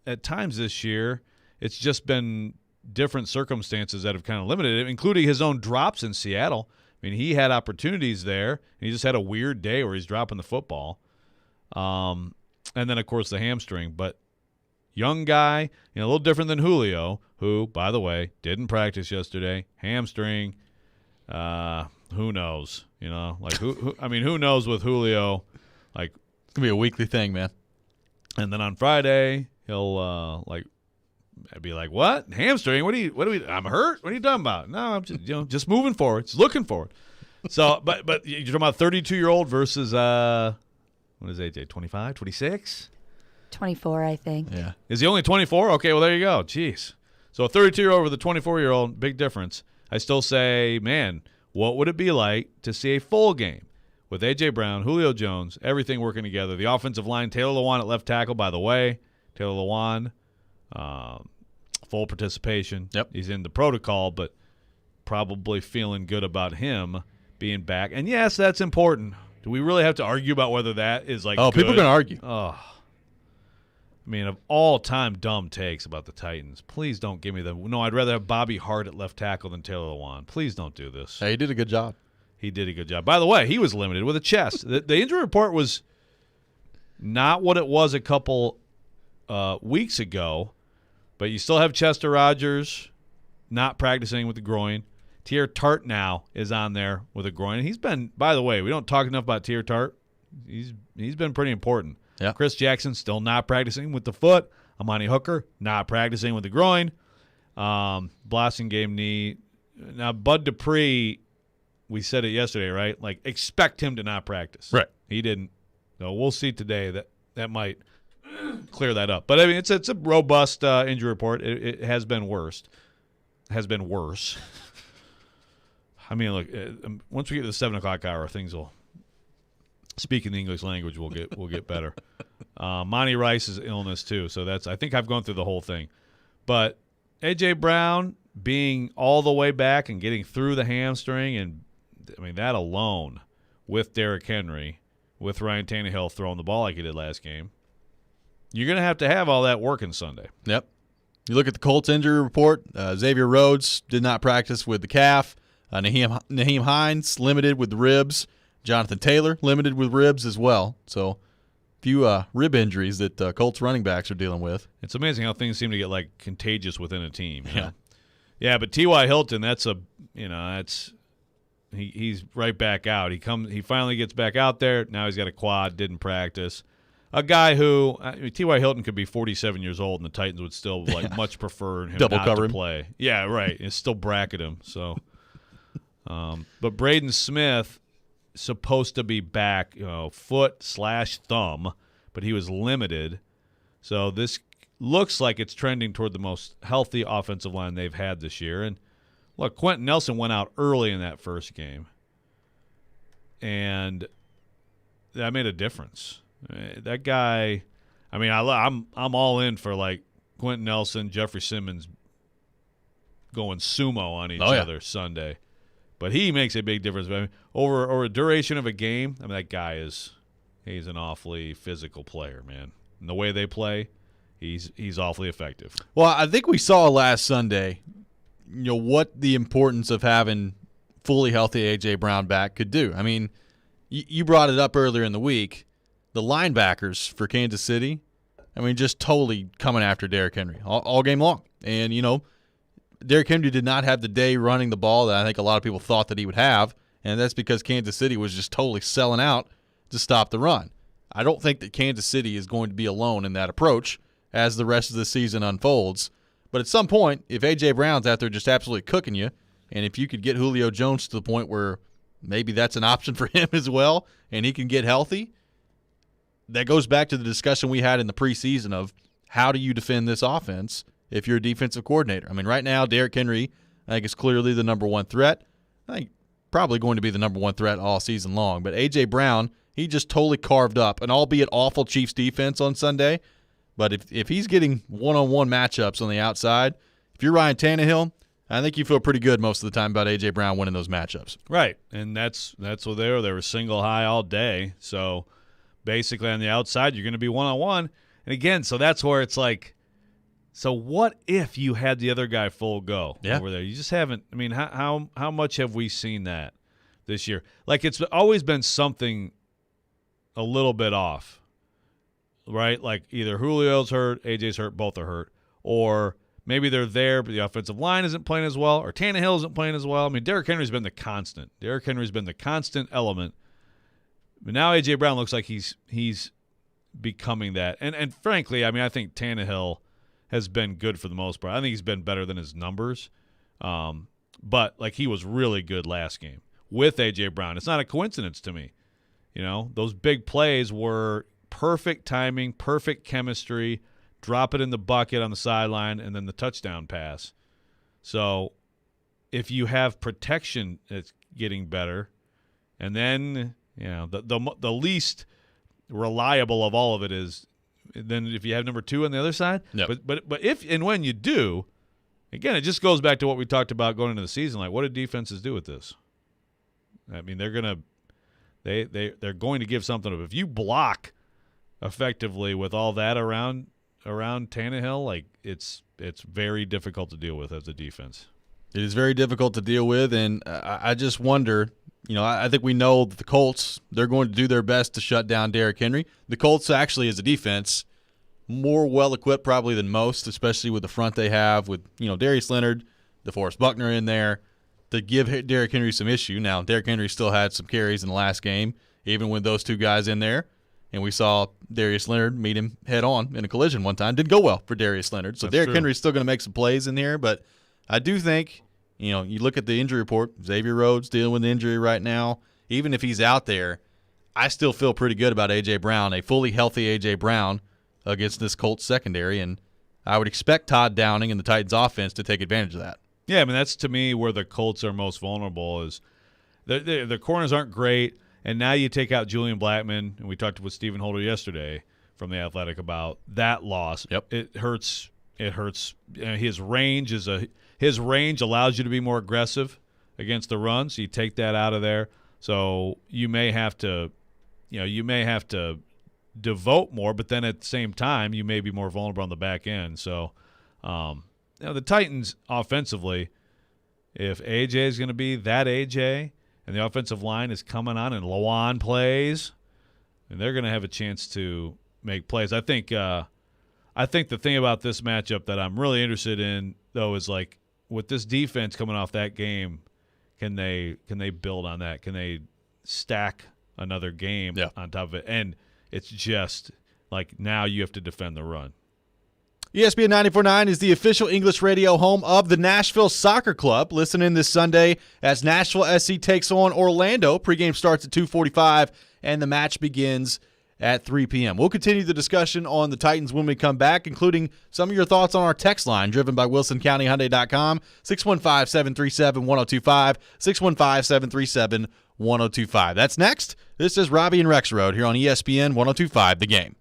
at times this year, it's just been different circumstances that have kind of limited it, including his own drops in Seattle. I mean, he had opportunities there, and he just had a weird day where he's dropping the football. And then, of course, the hamstring. But young guy, a little different than Julio, who, by the way, didn't practice yesterday. Hamstring. who knows? You know, like who knows with Julio? Like, it's gonna be a weekly thing, man. And then on Friday, he'll I'd be like, "What? Hamstring? What are we? I'm hurt. What are you talking about?" No, I'm just moving forward, just looking forward. So, but you're talking about 32-year-old versus what is AJ? 25, 26, 24, I think. Yeah. Is he only 24? Okay, well there you go. Jeez. So a 32-year-old with a 24-year-old, big difference. I still say, man, what would it be like to see a full game with A.J. Brown, Julio Jones, everything working together? The offensive line, Taylor Lewan at left tackle, by the way. Taylor Lewan, full participation. Yep. He's in the protocol, but probably feeling good about him being back. And, yes, that's important. Do we really have to argue about whether that is like good? People are going to argue. Oh. I mean, of all-time dumb takes about the Titans, please don't give me the – no, I'd rather have Bobby Hart at left tackle than Taylor Lewan. Please don't do this. Hey, he did a good job. He did a good job. By the way, he was limited with a chest. The injury report was not what it was a couple weeks ago, but you still have Chester Rogers not practicing with the groin. Tier Tart now is on there with a groin. And he's been – by the way, we don't talk enough about Tier Tart. He's been pretty important. Yeah. Chris Jackson still not practicing with the foot. Amani Hooker not practicing with the groin. Blossom game knee. Now, Bud Dupree, we said it yesterday, right? Like, expect him to not practice. Right. He didn't. So we'll see today that might clear that up. But, I mean, it's a robust injury report. It has been worse. Has been worse. I mean, look, once we get to the 7 o'clock hour, things will – speaking the English language, we'll get better. Monty Rice's illness too, so that's. I think I've gone through the whole thing, but A.J. Brown being all the way back and getting through the hamstring, and I mean that alone, with Derrick Henry, with Ryan Tannehill throwing the ball like he did last game, you're gonna have to have all that working Sunday. Yep. You look at the Colts injury report. Xavier Rhodes did not practice with the calf. Naheem Hines limited with the ribs. Jonathan Taylor limited with ribs as well. So a few rib injuries that Colts running backs are dealing with. It's amazing how things seem to get like contagious within a team. You Yeah. know? Yeah, but T.Y. Hilton, he's right back out. He finally gets back out there. Now he's got a quad, didn't practice. A guy who T.Y. Hilton could be 47 years old and the Titans would still much prefer him Double not cover to him. play. Yeah, right. It's still bracket him. So, but Braden Smith supposed to be back, foot/thumb, but he was limited. So this looks like it's trending toward the most healthy offensive line they've had this year. And look, Quentin Nelson went out early in that first game, and that made a difference. That guy, I mean, I'm all in for like Quentin Nelson, Jeffrey Simmons going sumo on each other Sunday. But he makes a big difference. I mean, over a duration of a game, I mean, that guy he's an awfully physical player, man. And the way they play, he's awfully effective. Well, I think we saw last Sunday, what the importance of having fully healthy A.J. Brown back could do. I mean, you brought it up earlier in the week. The linebackers for Kansas City, I mean, just totally coming after Derrick Henry all game long. And, Derrick Henry did not have the day running the ball that I think a lot of people thought that he would have, and that's because Kansas City was just totally selling out to stop the run. I don't think that Kansas City is going to be alone in that approach as the rest of the season unfolds. But at some point, if A.J. Brown's out there just absolutely cooking you, and if you could get Julio Jones to the point where maybe that's an option for him as well, and he can get healthy, that goes back to the discussion we had in the preseason of how do you defend this offense if you're a defensive coordinator. I mean, right now, Derrick Henry, I think, is clearly the number one threat. I think probably going to be the number one threat all season long. But A.J. Brown, he just totally carved up an albeit awful Chiefs defense on Sunday. But if he's getting one-on-one matchups on the outside, if you're Ryan Tannehill, I think you feel pretty good most of the time about A.J. Brown winning those matchups. Right, and that's what they were single high all day. So basically on the outside, you're going to be one-on-one. And again, so that's where it's like, so what if you had the other guy full go over there? You just haven't. I mean, how much have we seen that this year? Like, it's always been something a little bit off, right? Like either Julio's hurt, AJ's hurt, both are hurt, or maybe they're there, but the offensive line isn't playing as well, or Tannehill isn't playing as well. I mean, Derrick Henry's been the constant. Derrick Henry's been the constant element. But now A.J. Brown looks like he's becoming that. And frankly, I mean, I think Tannehill has been good for the most part. I think he's been better than his numbers. But, like, he was really good last game with A.J. Brown. It's not a coincidence to me. You know, those big plays were perfect timing, perfect chemistry, drop it in the bucket on the sideline, and then the touchdown pass. So if you have protection, it's getting better. And then, you know, the least reliable of all of it is then if you have number 2 on the other side. Yep. But if and when you do, again, it just goes back to what we talked about going into the season. Like, what do defenses do with this? I mean, they're going to give something up. If you block effectively with all that around Tannehill, like it's very difficult to deal with as a defense. It is very difficult to deal with, and I just wonder, you know, I think we know that the Colts, they're going to do their best to shut down Derrick Henry. The Colts actually, as a defense, more well-equipped probably than most, especially with the front they have with, you know, Darius Leonard, DeForest Buckner in there, to give Derrick Henry some issue. Now, Derrick Henry still had some carries in the last game, even with those two guys in there. And we saw Darius Leonard meet him head-on in a collision one time. Didn't go well for Darius Leonard. So Derrick Henry's still going to make some plays in here. But I do think, you know, you look at the injury report, Xavier Rhodes dealing with an injury right now. Even if he's out there, I still feel pretty good about A.J. Brown, a fully healthy A.J. Brown against this Colts secondary. And I would expect Todd Downing and the Titans offense to take advantage of that. Yeah, I mean, that's to me where the Colts are most vulnerable is the corners aren't great. And now you take out Julian Blackmon, and we talked with Stephen Holder yesterday from The Athletic about that loss. Yep. It hurts. It hurts. His range allows you to be more aggressive against the run, so you take that out of there. So you may have to devote more, but then at the same time you may be more vulnerable on the back end. So the Titans offensively, if AJ is going to be that AJ, and the offensive line is coming on and Lawan plays, and they're going to have a chance to make plays. I think the thing about this matchup that I'm really interested in, though, is like with this defense coming off that game, can they build on that? Can they stack another game on top of it? And it's just like now you have to defend the run. ESPN 94.9 is the official English radio home of the Nashville Soccer Club. Listen in this Sunday as Nashville SC takes on Orlando. Pregame starts at 2:45, and the match begins at 3 p.m. We'll continue the discussion on the Titans when we come back, including some of your thoughts on our text line, driven by WilsonCountyHyundai.com, 615-737-1025, 615-737-1025. That's next. This is Robby and Rexrode here on ESPN 102.5 The Game.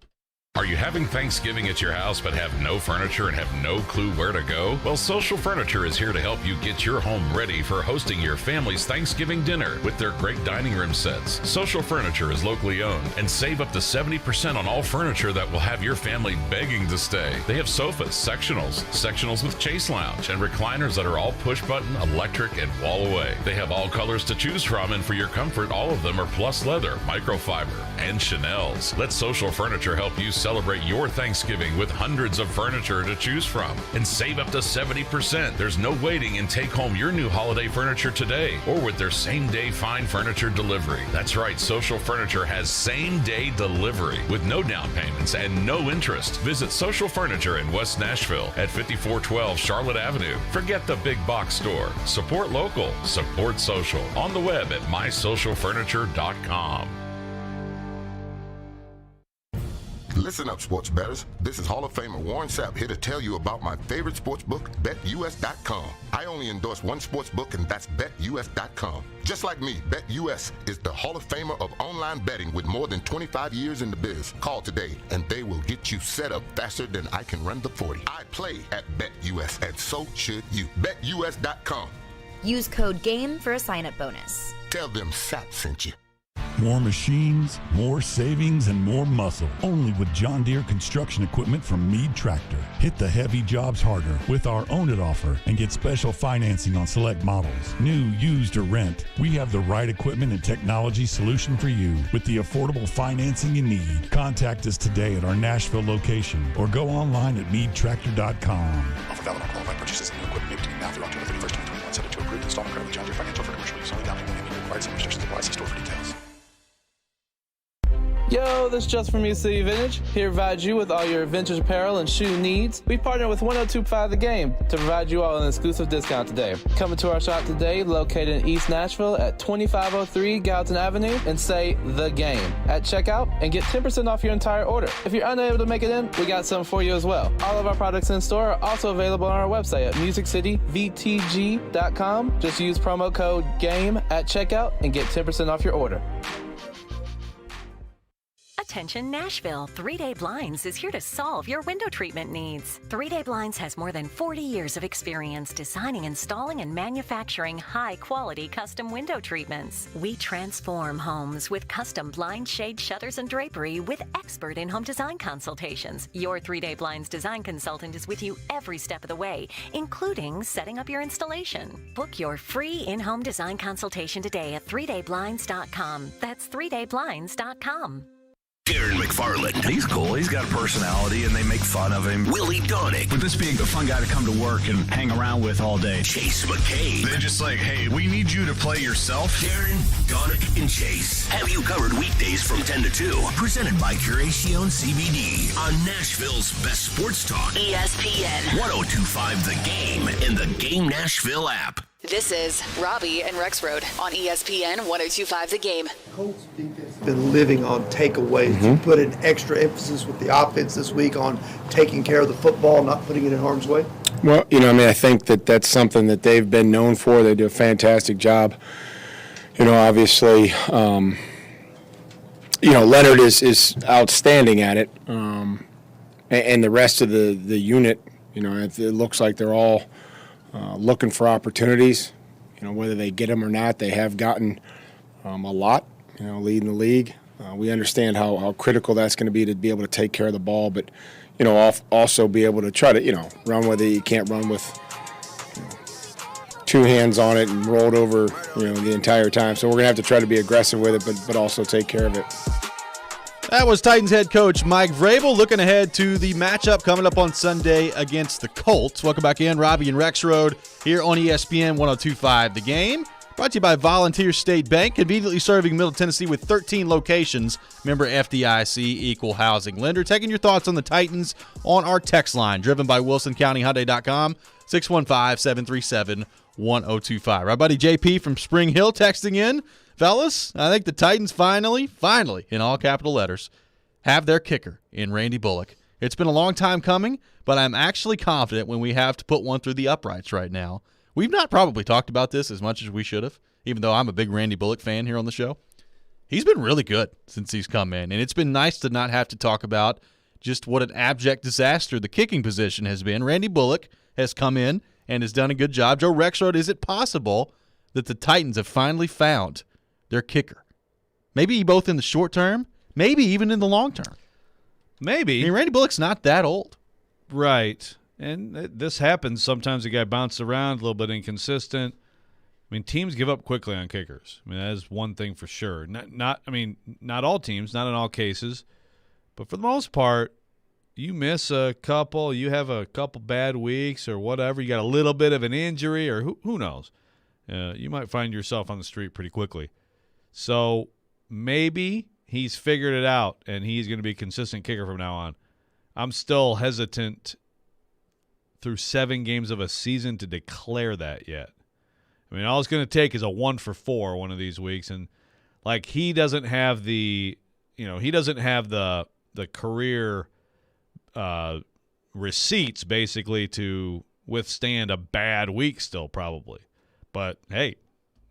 Are you having Thanksgiving at your house but have no furniture and have no clue where to go? Well, Social Furniture is here to help you get your home ready for hosting your family's Thanksgiving dinner with their great dining room sets. Social Furniture is locally owned and save up to 70% on all furniture that will have your family begging to stay. They have sofas, sectionals with chase lounge, and recliners that are all push-button, electric, and wall-away. They have all colors to choose from, and for your comfort, all of them are plus leather, microfiber, and Chanel's. Let Social Furniture help you celebrate your Thanksgiving with hundreds of furniture to choose from and save up to 70%. There's no waiting, and take home your new holiday furniture today or with their same-day fine furniture delivery. That's right, Social Furniture has same-day delivery with no down payments and no interest. Visit Social Furniture in West Nashville at 5412 Charlotte Avenue. Forget the big box store. Support local. Support social. On the web at mysocialfurniture.com. Listen up, sports bettors. This is Hall of Famer Warren Sapp here to tell you about my favorite sports book, BetUS.com. I only endorse one sports book, and that's BetUS.com. Just like me, BetUS is the Hall of Famer of online betting with more than 25 years in the biz. Call today, and they will get you set up faster than I can run the 40. I play at BetUS, and so should you. BetUS.com. Use code GAME for a sign-up bonus. Tell them Sapp sent you. More machines, more savings, and more muscle. Only with John Deere construction equipment from Meade Tractor. Hit the heavy jobs harder with our Own It offer and get special financing on select models. New, used, or rent, we have the right equipment and technology solution for you with the affordable financing you need. Contact us today at our Nashville location or go online at meadtractor.com. Offer valid on qualified purchases and new equipment made between now through October 31st, 2021. Subject to approved installment credit with John Deere Financial for commercial use. Only down payment may be required. Some restrictions apply. See store for details. Yo, this is Justin from UC Vintage, here to provide you with all your vintage apparel and shoe needs. We partner with 1025 The Game to provide you all an exclusive discount today. Come into our shop today, located in East Nashville at 2503 Gallatin Avenue, and say The Game at checkout and get 10% off your entire order. If you're unable to make it in, we got some for you as well. All of our products in store are also available on our website at musiccityvtg.com. Just use promo code GAME at checkout and get 10% off your order. Attention Nashville, 3-Day Blinds is here to solve your window treatment needs. 3-Day Blinds has more than 40 years of experience designing, installing, and manufacturing high-quality custom window treatments. We transform homes with custom blind shade shutters and drapery with expert in-home design consultations. Your 3-Day Blinds design consultant is with you every step of the way, including setting up your installation. Book your free in-home design consultation today at 3dayblinds.com. That's 3dayblinds.com. Darren McFarland. He's cool. He's got a personality, and they make fun of him. Willie Donick. Would this be a fun guy to come to work and hang around with all day? Chase McCabe. They're just like, hey, we need you to play yourself. Darren, Donick, and Chase have you covered weekdays from 10 to 2. Presented by Curacion CBD on Nashville's best sports talk. ESPN 1025 The Game and the Game Nashville app. This is Robby and Rexrode on ESPN 1025 The Game. Colts defense has been living on takeaways. You put an extra emphasis with the offense this week on taking care of the football, not putting it in harm's way? Well, I think that's something that they've been known for. They do a fantastic job. Obviously, Leonard is outstanding at it. And the rest of the unit, it looks like they're all looking for opportunities, whether they get them or not. They have gotten a lot, leading the league. We understand how critical that's going to be able to take care of the ball, but, also be able to try to, run whether you can't run with two hands on it and rolled over, the entire time. So we're going to have to try to be aggressive with it, but also take care of it. That was Titans head coach Mike Vrabel looking ahead to the matchup coming up on Sunday against the Colts. Welcome back in, Robby and Rexrode here on ESPN 1025 The Game. Brought to you by Volunteer State Bank, conveniently serving Middle Tennessee with 13 locations. Member FDIC, equal housing lender. Taking your thoughts on the Titans on our text line, driven by WilsonCountyHyundai.com, 615-737-1025. Our buddy JP from Spring Hill texting in. Fellas, I think the Titans finally, in all capital letters, have their kicker in Randy Bullock. It's been a long time coming, but I'm actually confident when we have to put one through the uprights right now. We've not probably talked about this as much as we should have, even though I'm a big Randy Bullock fan here on the show. He's been really good since he's come in, and it's been nice to not have to talk about just what an abject disaster the kicking position has been. Randy Bullock has come in and has done a good job. Joe Rexrode, is it possible that the Titans have finally found their kicker? Maybe both in the short term, maybe even in the long term. Maybe. I mean, Randy Bullock's not that old. Right. And this happens. Sometimes the guy bounces around, a little bit inconsistent. I mean, teams give up quickly on kickers. I mean, that is one thing for sure. Not all teams, not in all cases. But for the most part, you miss a couple, you have a couple bad weeks or whatever, you got a little bit of an injury or who knows. You might find yourself on the street pretty quickly. So maybe he's figured it out and he's going to be a consistent kicker from now on. I'm still hesitant through 7 games of a season to declare that yet. I mean, all it's going to take is a 1 for 4 one of these weeks. And, he doesn't have the career receipts, basically, to withstand a bad week still probably. But, hey,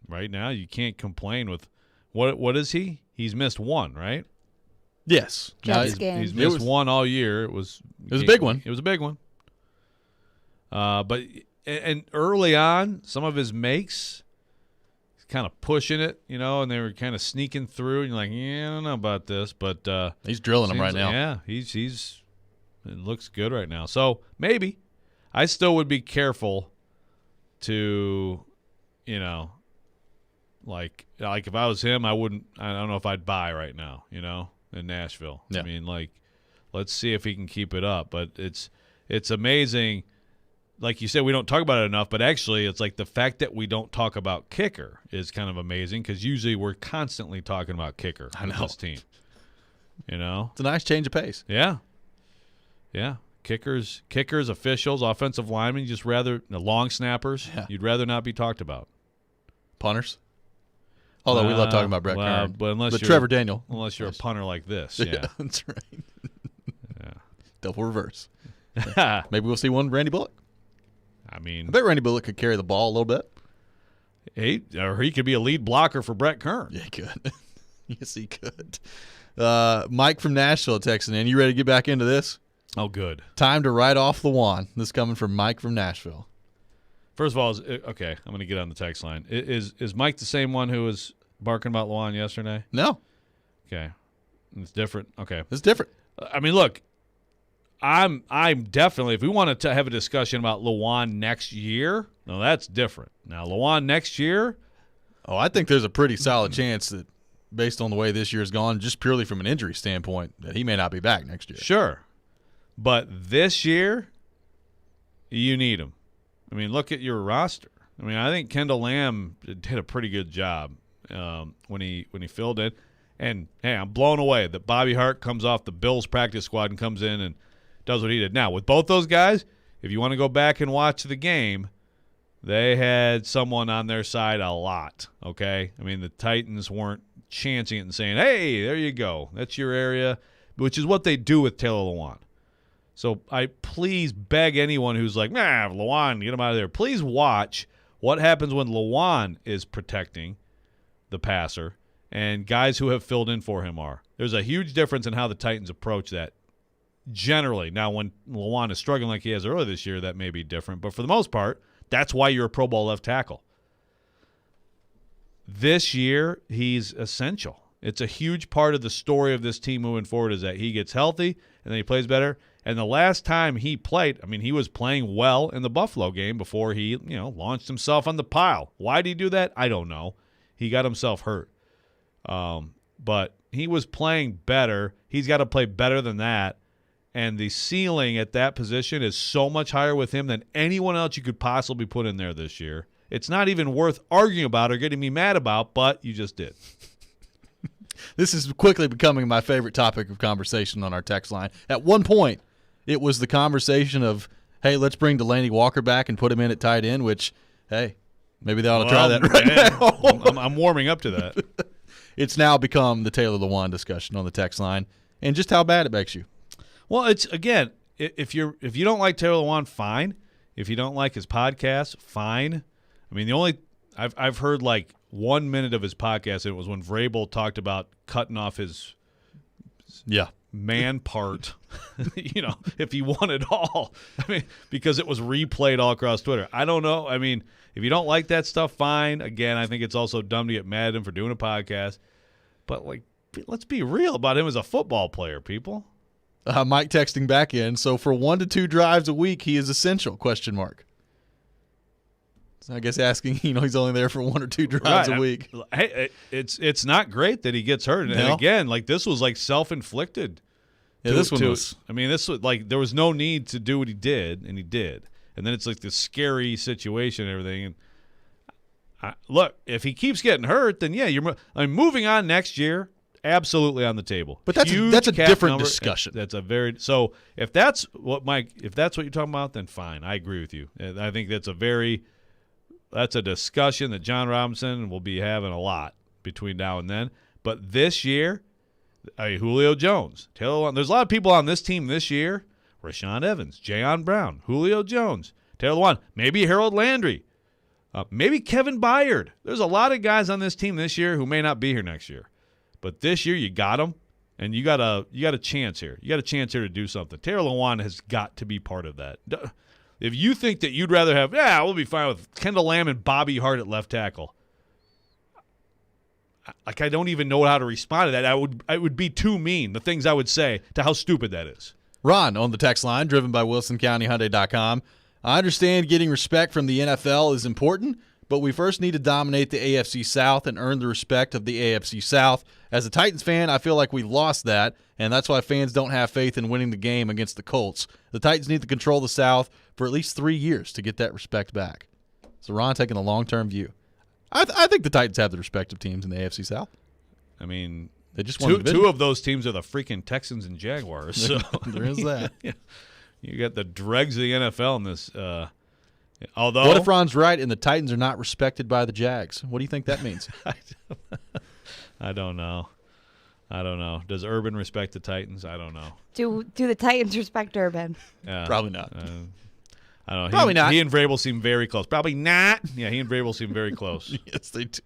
right now you can't complain with what is he? He's missed 1, right? Yes. He's missed 1 all year. It was a big one. It was a big one. But early on, some of his makes, kind of pushing it, and they were kind of sneaking through. And you're like, yeah, I don't know about this, but he's drilling them right now. Yeah, he's it looks good right now. So maybe I still would be careful to, like if I was him, I don't know if I'd buy right now, in Nashville. Yeah. I mean, let's see if he can keep it up. But it's amazing. Like you said, we don't talk about it enough, but actually it's like the fact that we don't talk about kicker is kind of amazing because usually we're constantly talking about kicker on this team. It's a nice change of pace. Yeah. Yeah. Kickers, officials, offensive linemen, just rather – long snappers, you'd rather not be talked about. Punters? Although we love talking about Brett Kern. But Trevor Daniel. Unless you're a punter like this, yeah. That's right. Yeah. Double reverse. Maybe we'll see one Randy Bullock. I mean, I bet Randy Bullock could carry the ball a little bit. He could be a lead blocker for Brett Kern. Yeah, he could. Yes, he could. Mike from Nashville texting in. You ready to get back into this? Oh, good. Time to write off Lawan. This coming from Mike from Nashville. First of all, okay, I'm going to get on the text line. Is Mike the same one who was barking about Lawan yesterday? No. Okay. It's different. Okay. It's different. I mean, look, I'm definitely, if we want to have a discussion about Lawan next year, no, that's different. Now, Lawan next year. Oh, I think there's a pretty solid chance that based on the way this year's gone, just purely from an injury standpoint, that he may not be back next year. Sure. But this year, you need him. I mean, look at your roster. I mean, I think Kendall Lamb did a pretty good job when he filled in. And, hey, I'm blown away that Bobby Hart comes off the Bills practice squad and comes in and does what he did. Now, with both those guys, if you want to go back and watch the game, they had someone on their side a lot, okay? I mean, the Titans weren't chancing it and saying, hey, there you go. That's your area, which is what they do with Taylor Lewan. So I please beg anyone who's like, Lewan, get him out of there. Please watch what happens when Lewan is protecting the passer and guys who have filled in for him are. There's a huge difference in how the Titans approach that generally. Now, when Lewan is struggling like he has earlier this year, that may be different. But for the most part, that's why you're a Pro Bowl left tackle. This year, he's essential. It's a huge part of the story of this team moving forward is that he gets healthy and then he plays better. And the last time he played, I mean, he was playing well in the Buffalo game before he, launched himself on the pile. Why did he do that? I don't know. He got himself hurt. But he was playing better. He's got to play better than that. And the ceiling at that position is so much higher with him than anyone else you could possibly put in there this year. It's not even worth arguing about or getting me mad about, but you just did. This is quickly becoming my favorite topic of conversation on our text line. At one point, it was the conversation of, hey, let's bring Delaney Walker back and put him in at tight end, which, hey, maybe they ought to try that right now. I'm warming up to that. It's now become the Taylor Lewan discussion on the text line and just how bad it makes you. Well, it's, again, if you don't like Taylor Lewan, fine. If you don't like his podcast, fine. I mean, I've heard like 1 minute of his podcast, and it was when Vrabel talked about cutting off his man part, if he won it all. I mean, because it was replayed all across Twitter. I don't know. I mean, if you don't like that stuff, fine. Again, I think it's also dumb to get mad at him for doing a podcast. But, let's be real about him as a football player, people. Mike texting back in. So for 1 to 2 drives a week, he is essential, ? So I guess asking, he's only there for 1 or 2 drives a week. Hey, it's not great that he gets hurt. And again, this was self-inflicted. Yeah, this one was. I mean, this was there was no need to do what he did, and he did. And then it's this scary situation and everything. And look, if he keeps getting hurt, then moving on next year. Absolutely on the table. But that's a different discussion. That's a very so if that's what you're talking about, then fine. I agree with you. And I think that's a discussion that John Robinson will be having a lot between now and then. But this year, Julio Jones, Taylor, there's a lot of people on this team this year. Rashaan Evans, Jayon Brown, Julio Jones, Taylor Lewan, maybe Harold Landry, maybe Kevin Byard. There's a lot of guys on this team this year who may not be here next year. But this year you got them, and you got a chance here. You got a chance here to do something. Taylor Lewan has got to be part of that. If you think that you'd rather have, we'll be fine with Kendall Lamb and Bobby Hart at left tackle. like, I don't even know how to respond to that. I would be too mean, the things I would say, to how stupid that is. Ron on the text line, driven by WilsonCountyHyundai.com. I understand getting respect from the NFL is important, but we first need to dominate the AFC South and earn the respect of the AFC South. As a Titans fan, I feel like we lost that, and that's why fans don't have faith in winning the game against the Colts. The Titans need to control the South for at least 3 years to get that respect back. So Ron taking a long-term view. I think the Titans have the respective teams in the AFC South. I mean, they just won the division. Two of those teams are the freaking Texans and Jaguars. So there is that. You got the dregs of the NFL in this. Although, what if Ron's right and the Titans are not respected by the Jags? What do you think that means? I don't know. Does Urban respect the Titans? I don't know. Do the Titans respect Urban? Probably not. I don't know. Probably not. He and Vrabel seem very close. Probably not. Yeah, he and Vrabel seem very close. Yes, they do.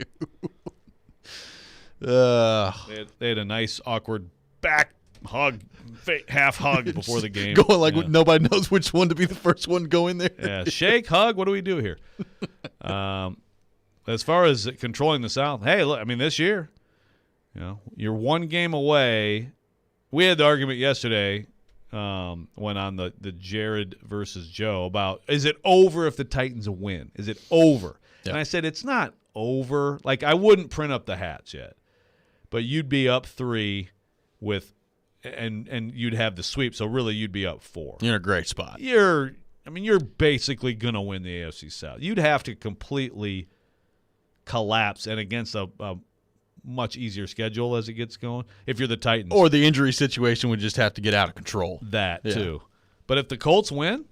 They had a nice, awkward back hug, half hug before the game. Going like nobody knows which one to be the first one going there. Yeah, shake, hug. What do we do here? As far as controlling the South, hey, look, I mean, this year, you're one game away. We had the argument yesterday when on the Jared versus Joe about, is it over if the Titans win? Is it over? Yeah. And I said, it's not over. Like, I wouldn't print up the hats yet. But you'd be up 3 with and you'd have the sweep, so really you'd be up 4. You're in a great spot. You're basically going to win the AFC South. You'd have to completely collapse and against a much easier schedule as it gets going if you're the Titans. Or the injury situation would just have to get out of control. That too. But if the Colts win,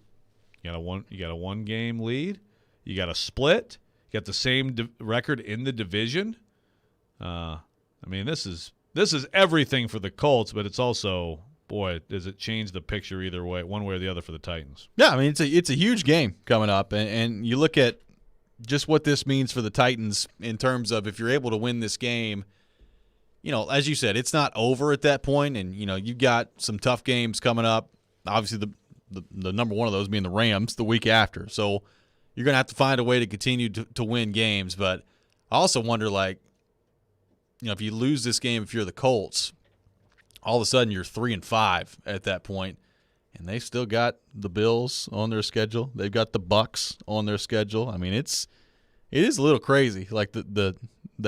you got a 1-game lead. You got a split. You got the same record in the division. I mean, this is everything for the Colts, but it's also, boy, does it change the picture either way, one way or the other for the Titans. Yeah, I mean, it's a huge game coming up, and you look at just what this means for the Titans in terms of if you're able to win this game, as you said, it's not over at that point, and, you've got some tough games coming up. Obviously, the number one of those being the Rams the week after. So you're going to have to find a way to continue to win games. But I also wonder, if you lose this game, if you're the Colts, all of a sudden you're 3-5 at that point, and they've still got the Bills on their schedule. They've got the Bucs on their schedule. I mean, it is a little crazy, like the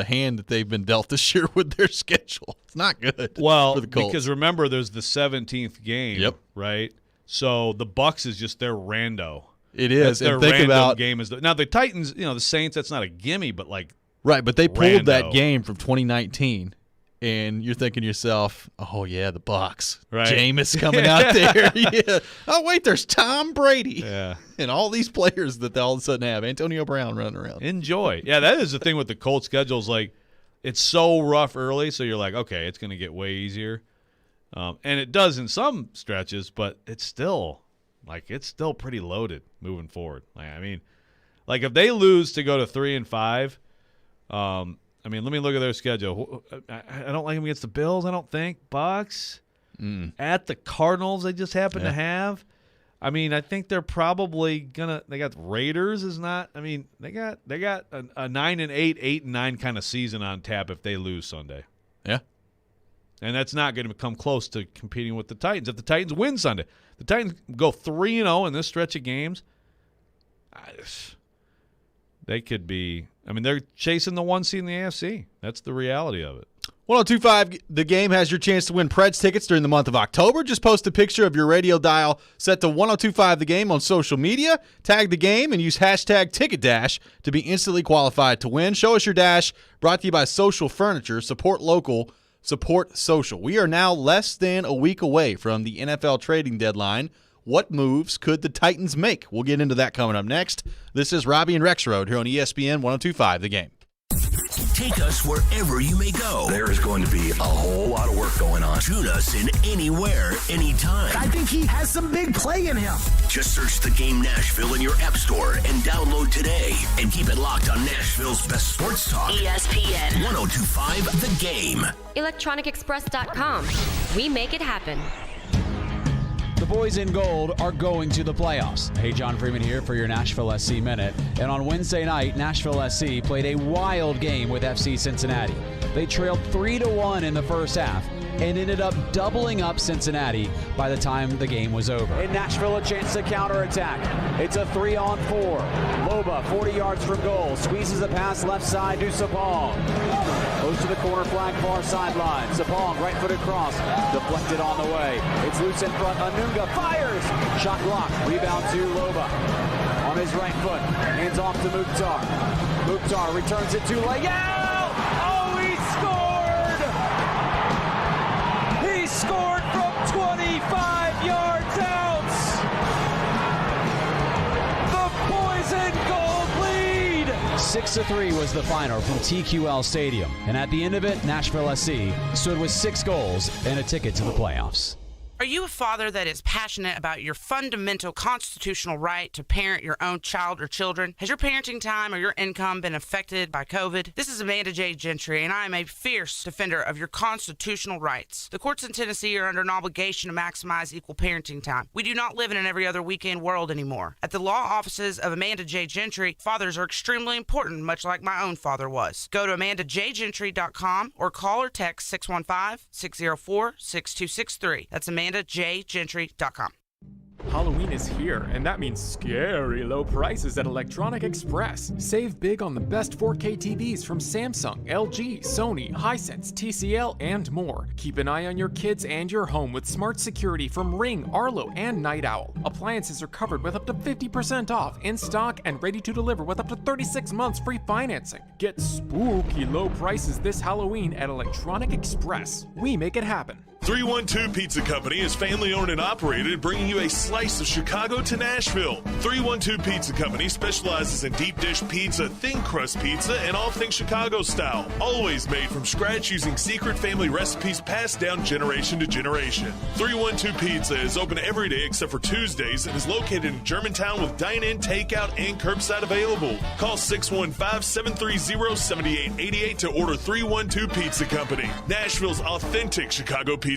hand that they've been dealt this year with their schedule. It's not good. Well, for the Colts. Because remember, there's the 17th game, right? So the Bucs is just their rando. It is. Their and think random about game is now the Titans. The Saints. That's not a gimme, but right. But they pulled rando. that game from 2019. And you're thinking to yourself, oh, yeah, the Bucs. Right. Jameis coming out there. Yeah. Oh, wait, there's Tom Brady. Yeah. And all these players that they all of a sudden have. Antonio Brown running around. Enjoy. Yeah, that is the thing with the Colts schedule is it's so rough early, so you're like, okay, it's going to get way easier. And it does in some stretches, but it's still pretty loaded moving forward. If they lose to go to 3-5, let me look at their schedule. I don't like them against the Bills, I don't think. Bucs. At the Cardinals, they just happen to have. I think they're probably they got Raiders is not. They got a 9-8, 8-9 kind of season on tap if they lose Sunday. Yeah. And that's not going to come close to competing with the Titans. If the Titans win Sunday, the Titans go 3-0 in this stretch of games. They could be. They're chasing the 1 seed in the AFC. That's the reality of it. 102.5 The Game has your chance to win Preds tickets during the month of October. Just post a picture of your radio dial set to 102.5 The Game on social media. Tag the game and use hashtag TicketDash to be instantly qualified to win. Show us your dash. Brought to you by Social Furniture. Support local. Support social. We are now less than a week away from the NFL trading deadline. What moves could the Titans make? We'll get into that coming up next. This is Robby and Rexrode here on ESPN 102.5 The Game. Take us wherever you may go. There is going to be a whole lot of work going on. Shoot us in anywhere, anytime. I think he has some big play in him. Just search The Game Nashville in your app store and download today. And keep it locked on Nashville's best sports talk. ESPN 102.5 The Game. ElectronicExpress.com. We make it happen. The boys in gold are going to the playoffs. Hey, John Freeman here for your Nashville SC Minute. And on Wednesday night, Nashville SC played a wild game with FC Cincinnati. They trailed 3-1 in the first half and ended up doubling up Cincinnati by the time the game was over. In Nashville, a chance to counterattack. It's a 3-on-4. Loba, 40 yards from goal, squeezes a pass left side to Sapong. Goes to the corner flag, far sideline. Sapong, right-footed cross, deflected on the way. It's loose in front. Anunga fires. Shot blocked. Rebound to Loba. On his right foot, hands off to Mukhtar. Mukhtar returns it to Leal. Oh, he scored! He scored from 25 yards out. The boys in gold lead. 6-3 was the final from TQL Stadium. And at the end of it, Nashville SC stood with 6 goals and a ticket to the playoffs. Are you a father that is passionate about your fundamental constitutional right to parent your own child or children? Has your parenting time or your income been affected by COVID? This is Amanda J. Gentry, and I am a fierce defender of your constitutional rights. The courts in Tennessee are under an obligation to maximize equal parenting time. We do not live in an every other weekend world anymore. At the law offices of Amanda J. Gentry, fathers are extremely important, much like my own father was. Go to AmandaJGentry.com or call or text 615-604-6263. That's AmandaJGentry.com. Halloween is here, and that means scary low prices at Electronic Express. Save big on the best 4K TVs from Samsung, LG, Sony, Hisense, TCL, and more. Keep an eye on your kids and your home with smart security from Ring, Arlo, and Night Owl. Appliances are covered with up to 50% off, in stock, and ready to deliver with up to 36 months free financing. Get spooky low prices this Halloween at Electronic Express. We make it happen. 312 Pizza Company is family owned and operated, bringing you a slice of Chicago to Nashville. 312 Pizza Company specializes in deep dish pizza, thin crust pizza, and all things Chicago style. Always made from scratch using secret family recipes passed down generation to generation. 312 Pizza is open every day except for Tuesdays and is located in Germantown with dine-in, takeout, and curbside available. Call 615-730-7888 to order 312 Pizza Company, Nashville's authentic Chicago pizzeria.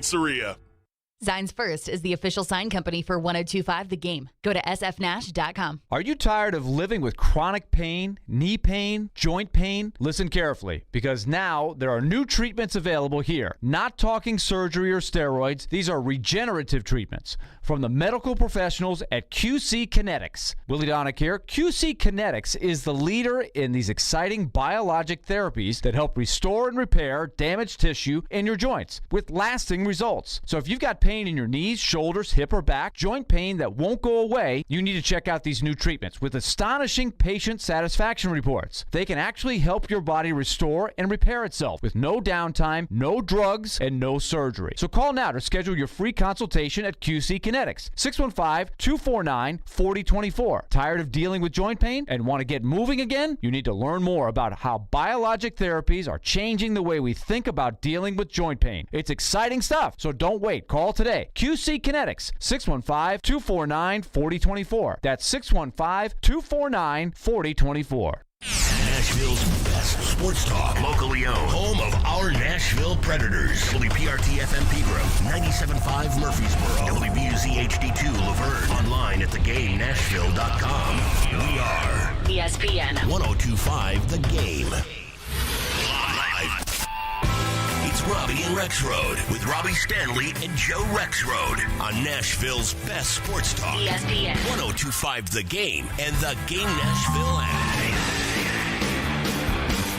Zines First is the official sign company for 1025 The Game. Go to sfnash.com. Are you tired of living with chronic pain, knee pain, joint pain? Listen carefully, because now there are new treatments available here. Not talking surgery or steroids. These are regenerative treatments from the medical professionals at QC Kinetics. Willie Donick here. QC Kinetics is the leader in these exciting biologic therapies that help restore and repair damaged tissue in your joints with lasting results. So if you've got pain in your knees, shoulders, hip, or back, joint pain that won't go away, you need to check out these new treatments with astonishing patient satisfaction reports. They can actually help your body restore and repair itself with no downtime, no drugs, and no surgery. So call now to schedule your free consultation at QC Kinetics. 615-249-4024. Tired of dealing with joint pain and want to get moving again? You need to learn more about how biologic therapies are changing the way we think about dealing with joint pain. It's exciting stuff, so don't wait. Call today. QC Kinetics, 615-249-4024. That's 615-249-4024. Nashville's best sports talk, locally owned, home of our Nashville Predators. WPRT-FM Pegram, 97.5 Murfreesboro, WBUZ HD2 Laverne, online at thegamenashville.com. We are ESPN 1025 The Game. Live. It's Robby and Rexrode with Robby Stanley and Joe Rexrode on Nashville's best sports talk. ESPN 1025 The Game and the Game Nashville app.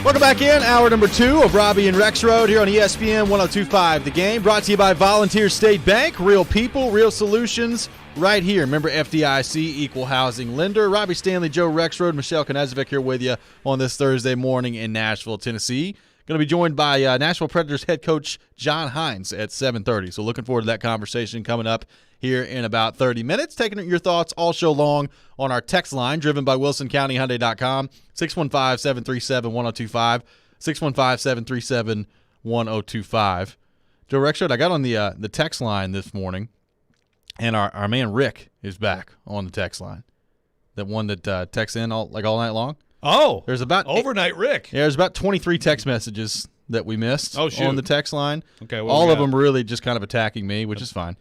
Welcome back in. Hour number 2 of Robby and Rexrode here on ESPN 1025 The Game. Brought to you by Volunteer State Bank. Real people, real solutions right here. Remember FDIC, equal housing lender. Robby Stanley, Joe Rexrode, Michelle Knezovic here with you on this Thursday morning in Nashville, Tennessee. Going to be joined by Nashville Predators head coach John Hines at 7:30. So looking forward to that conversation coming up here in about 30 minutes. Taking your thoughts all show long on our text line, driven by WilsonCountyHyundai.com, 615-737-1025, 615-737-1025. Joe Rexrode, I got on the text line this morning, and our man Rick is back on the text line. That one that texts in all night long. Oh, there's about overnight Rick. Yeah, there's about 23 text messages that we missed on the text line. Okay, all of them really just kind of attacking me, which is fine.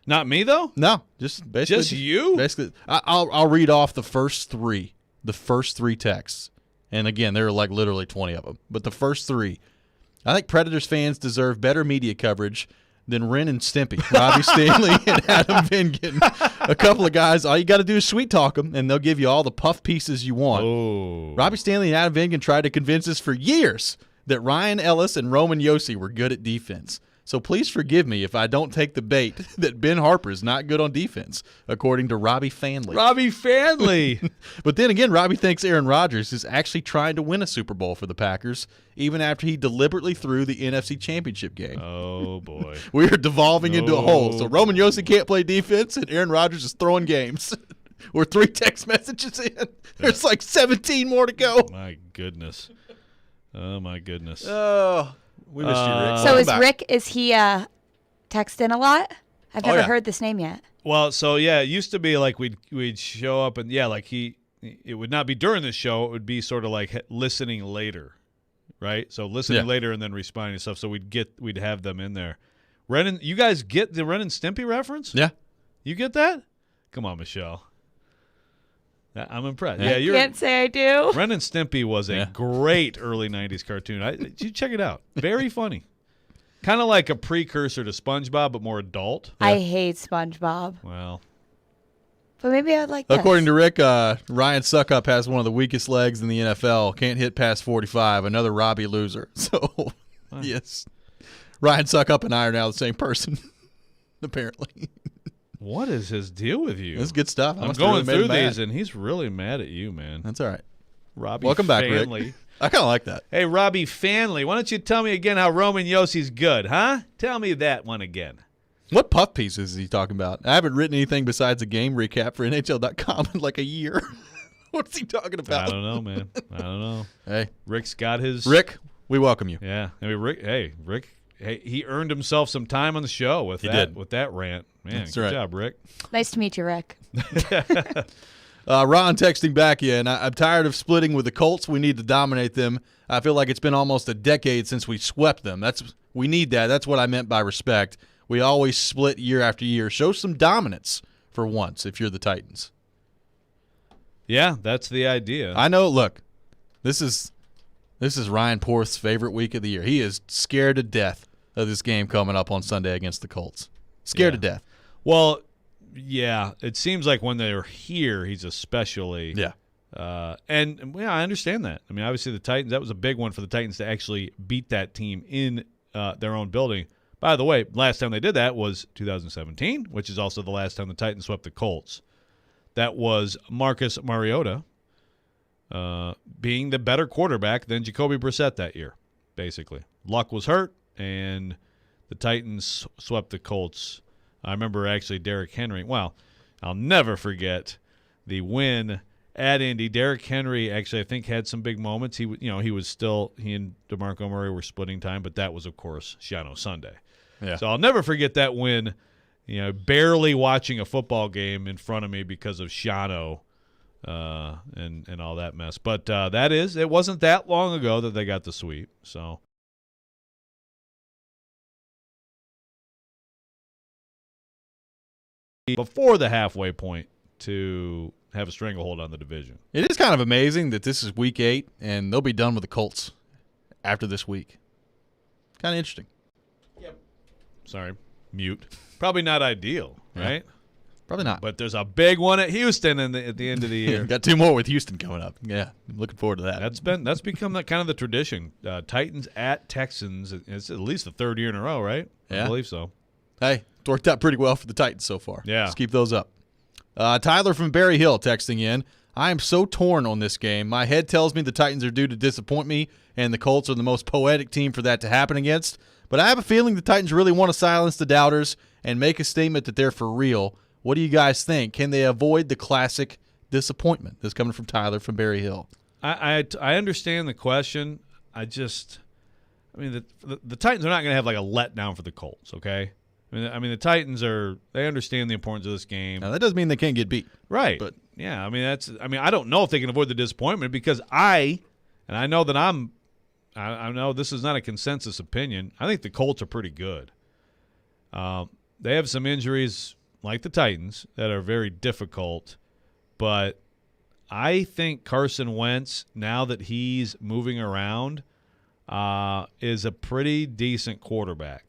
Not me though. No, just basically Just you? Basically, I'll read off the first three texts, and again, there are like literally 20 of them. But the first three, I think Predators fans deserve better media coverage than Ren and Stimpy, Robbie Stanley, and Adam Vingan. A couple of guys. All you got to do is sweet talk them, and they'll give you all the puff pieces you want. Oh. Robbie Stanley and Adam Vingan tried to convince us for years that Ryan Ellis and Roman Josi were good at defense. So please forgive me if I don't take the bait that Ben Harper is not good on defense, according to Robbie Fanley. Robbie Fanley. But then again, Robbie thinks Aaron Rodgers is actually trying to win a Super Bowl for the Packers, even after he deliberately threw the NFC Championship game. Oh, boy. We are devolving into a hole. So Roman Josi can't play defense, and Aaron Rodgers is throwing games. We're 3 text messages in. There's like 17 more to go. My goodness. Oh, my goodness. Oh, we missed you, Rick. So is he texting a lot? I've never heard this name yet. Well, so yeah, it used to be like we'd show up and like it would not be during the show. It would be sort of like listening later, right? So listening later and then responding to stuff. So we'd have them in there. You guys get the Ren and Stimpy reference? Yeah. You get that? Come on, Michelle. I'm impressed. I can't say I do. Ren and Stimpy was a great early 90s cartoon. You check it out. Very funny. Kind of like a precursor to SpongeBob, but more adult. I hate SpongeBob. Well. But maybe I would like this. According to Rick, Ryan Suckup has one of the weakest legs in the NFL. Can't hit past 45. Another Robby loser. So, yes. Ryan Suckup and I are now the same person, apparently. What is his deal with you? That's good stuff. I'm going through these, and he's really mad at you, man. That's all right. Robbie Welcome back, Fanley. Rick. I kind of like that. Hey, Robbie Fanley, why don't you tell me again how Roman Yosi's good, huh? Tell me that one again. What puff pieces is he talking about? I haven't written anything besides a game recap for NHL.com in like a year. What's he talking about? I don't know, man. I don't know. Hey. Rick's got his... Rick, we welcome you. Yeah. I mean, Rick, he earned himself some time on the show with that rant. Man, That's good right. job, Rick. Nice to meet you, Rick. Ron texting back in. I'm tired of splitting with the Colts. We need to dominate them. I feel like it's been almost a decade since we swept them. We need that. That's what I meant by respect. We always split year after year. Show some dominance for once if you're the Titans. Yeah, that's the idea. I know. Look, this is Ryan Porth's favorite week of the year. He is scared to death of this game coming up on Sunday against the Colts. Scared to death. Well, yeah, it seems like when they're here, he's especially. Yeah. And I understand that. I mean, obviously the Titans, that was a big one for the Titans to actually beat that team in their own building. By the way, last time they did that was 2017, which is also the last time the Titans swept the Colts. That was Marcus Mariota being the better quarterback than Jacoby Brissett that year, basically. Luck was hurt, and the Titans swept the Colts. I remember actually Derrick Henry. Well, I'll never forget the win at Indy. Derrick Henry actually, I think, had some big moments. He and DeMarco Murray were splitting time, but that was, of course, Shiano Sunday. Yeah. So I'll never forget that win. Barely watching a football game in front of me because of Shiano and all that mess. But it wasn't that long ago that they got the sweep. So. Before the halfway point to have a stranglehold on the division. It is kind of amazing that this is week 8 and they'll be done with the Colts after this week. Kind of interesting. Yep. Sorry, mute. Probably not ideal, right? Probably not. But there's a big one at Houston at the end of the year. Got 2 more with Houston coming up. Yeah, I'm looking forward to that. That's become kind of the tradition. Titans at Texans. It's at least the 3rd year in a row, right? Yeah. I believe so. Hey, it's worked out pretty well for the Titans so far. Yeah. Let's keep those up. Tyler from Berry Hill texting in. I am so torn on this game. My head tells me the Titans are due to disappoint me, and the Colts are the most poetic team for that to happen against. But I have a feeling the Titans really want to silence the doubters and make a statement that they're for real. What do you guys think? Can they avoid the classic disappointment? This is coming from Tyler from Berry Hill. I understand the question. The Titans are not going to have like a letdown for the Colts, okay? I mean, the Titans they understand the importance of this game. Now, that doesn't mean they can't get beat. Right. But yeah, I don't know if they can avoid the disappointment because I know that I know this is not a consensus opinion. I think the Colts are pretty good. They have some injuries like the Titans, that are very difficult. But I think Carson Wentz, now that he's moving around, is a pretty decent quarterback.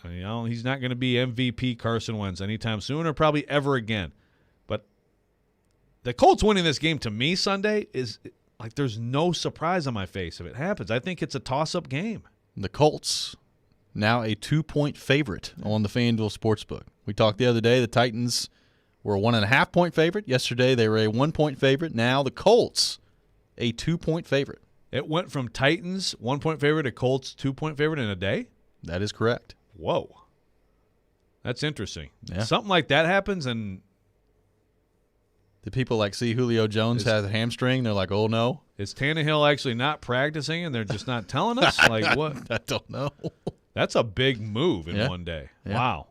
He's not going to be MVP Carson Wentz anytime soon or probably ever again. But the Colts winning this game to me Sunday is like there's no surprise on my face if it happens. I think it's a toss-up game. The Colts now a 2-point favorite on the FanDuel Sportsbook. We talked the other day, the Titans were a 1.5-point favorite. Yesterday they were a 1-point favorite. Now the Colts a 2-point favorite. It went from Titans 1-point favorite to Colts 2-point favorite in a day? That is correct. Whoa. That's interesting. Yeah. Something like that happens, and the people like see Julio Jones has a hamstring. They're like, oh, no. Is Tannehill actually not practicing and they're just not telling us? Like what? I don't know. That's a big move in one day. Yeah. Wow.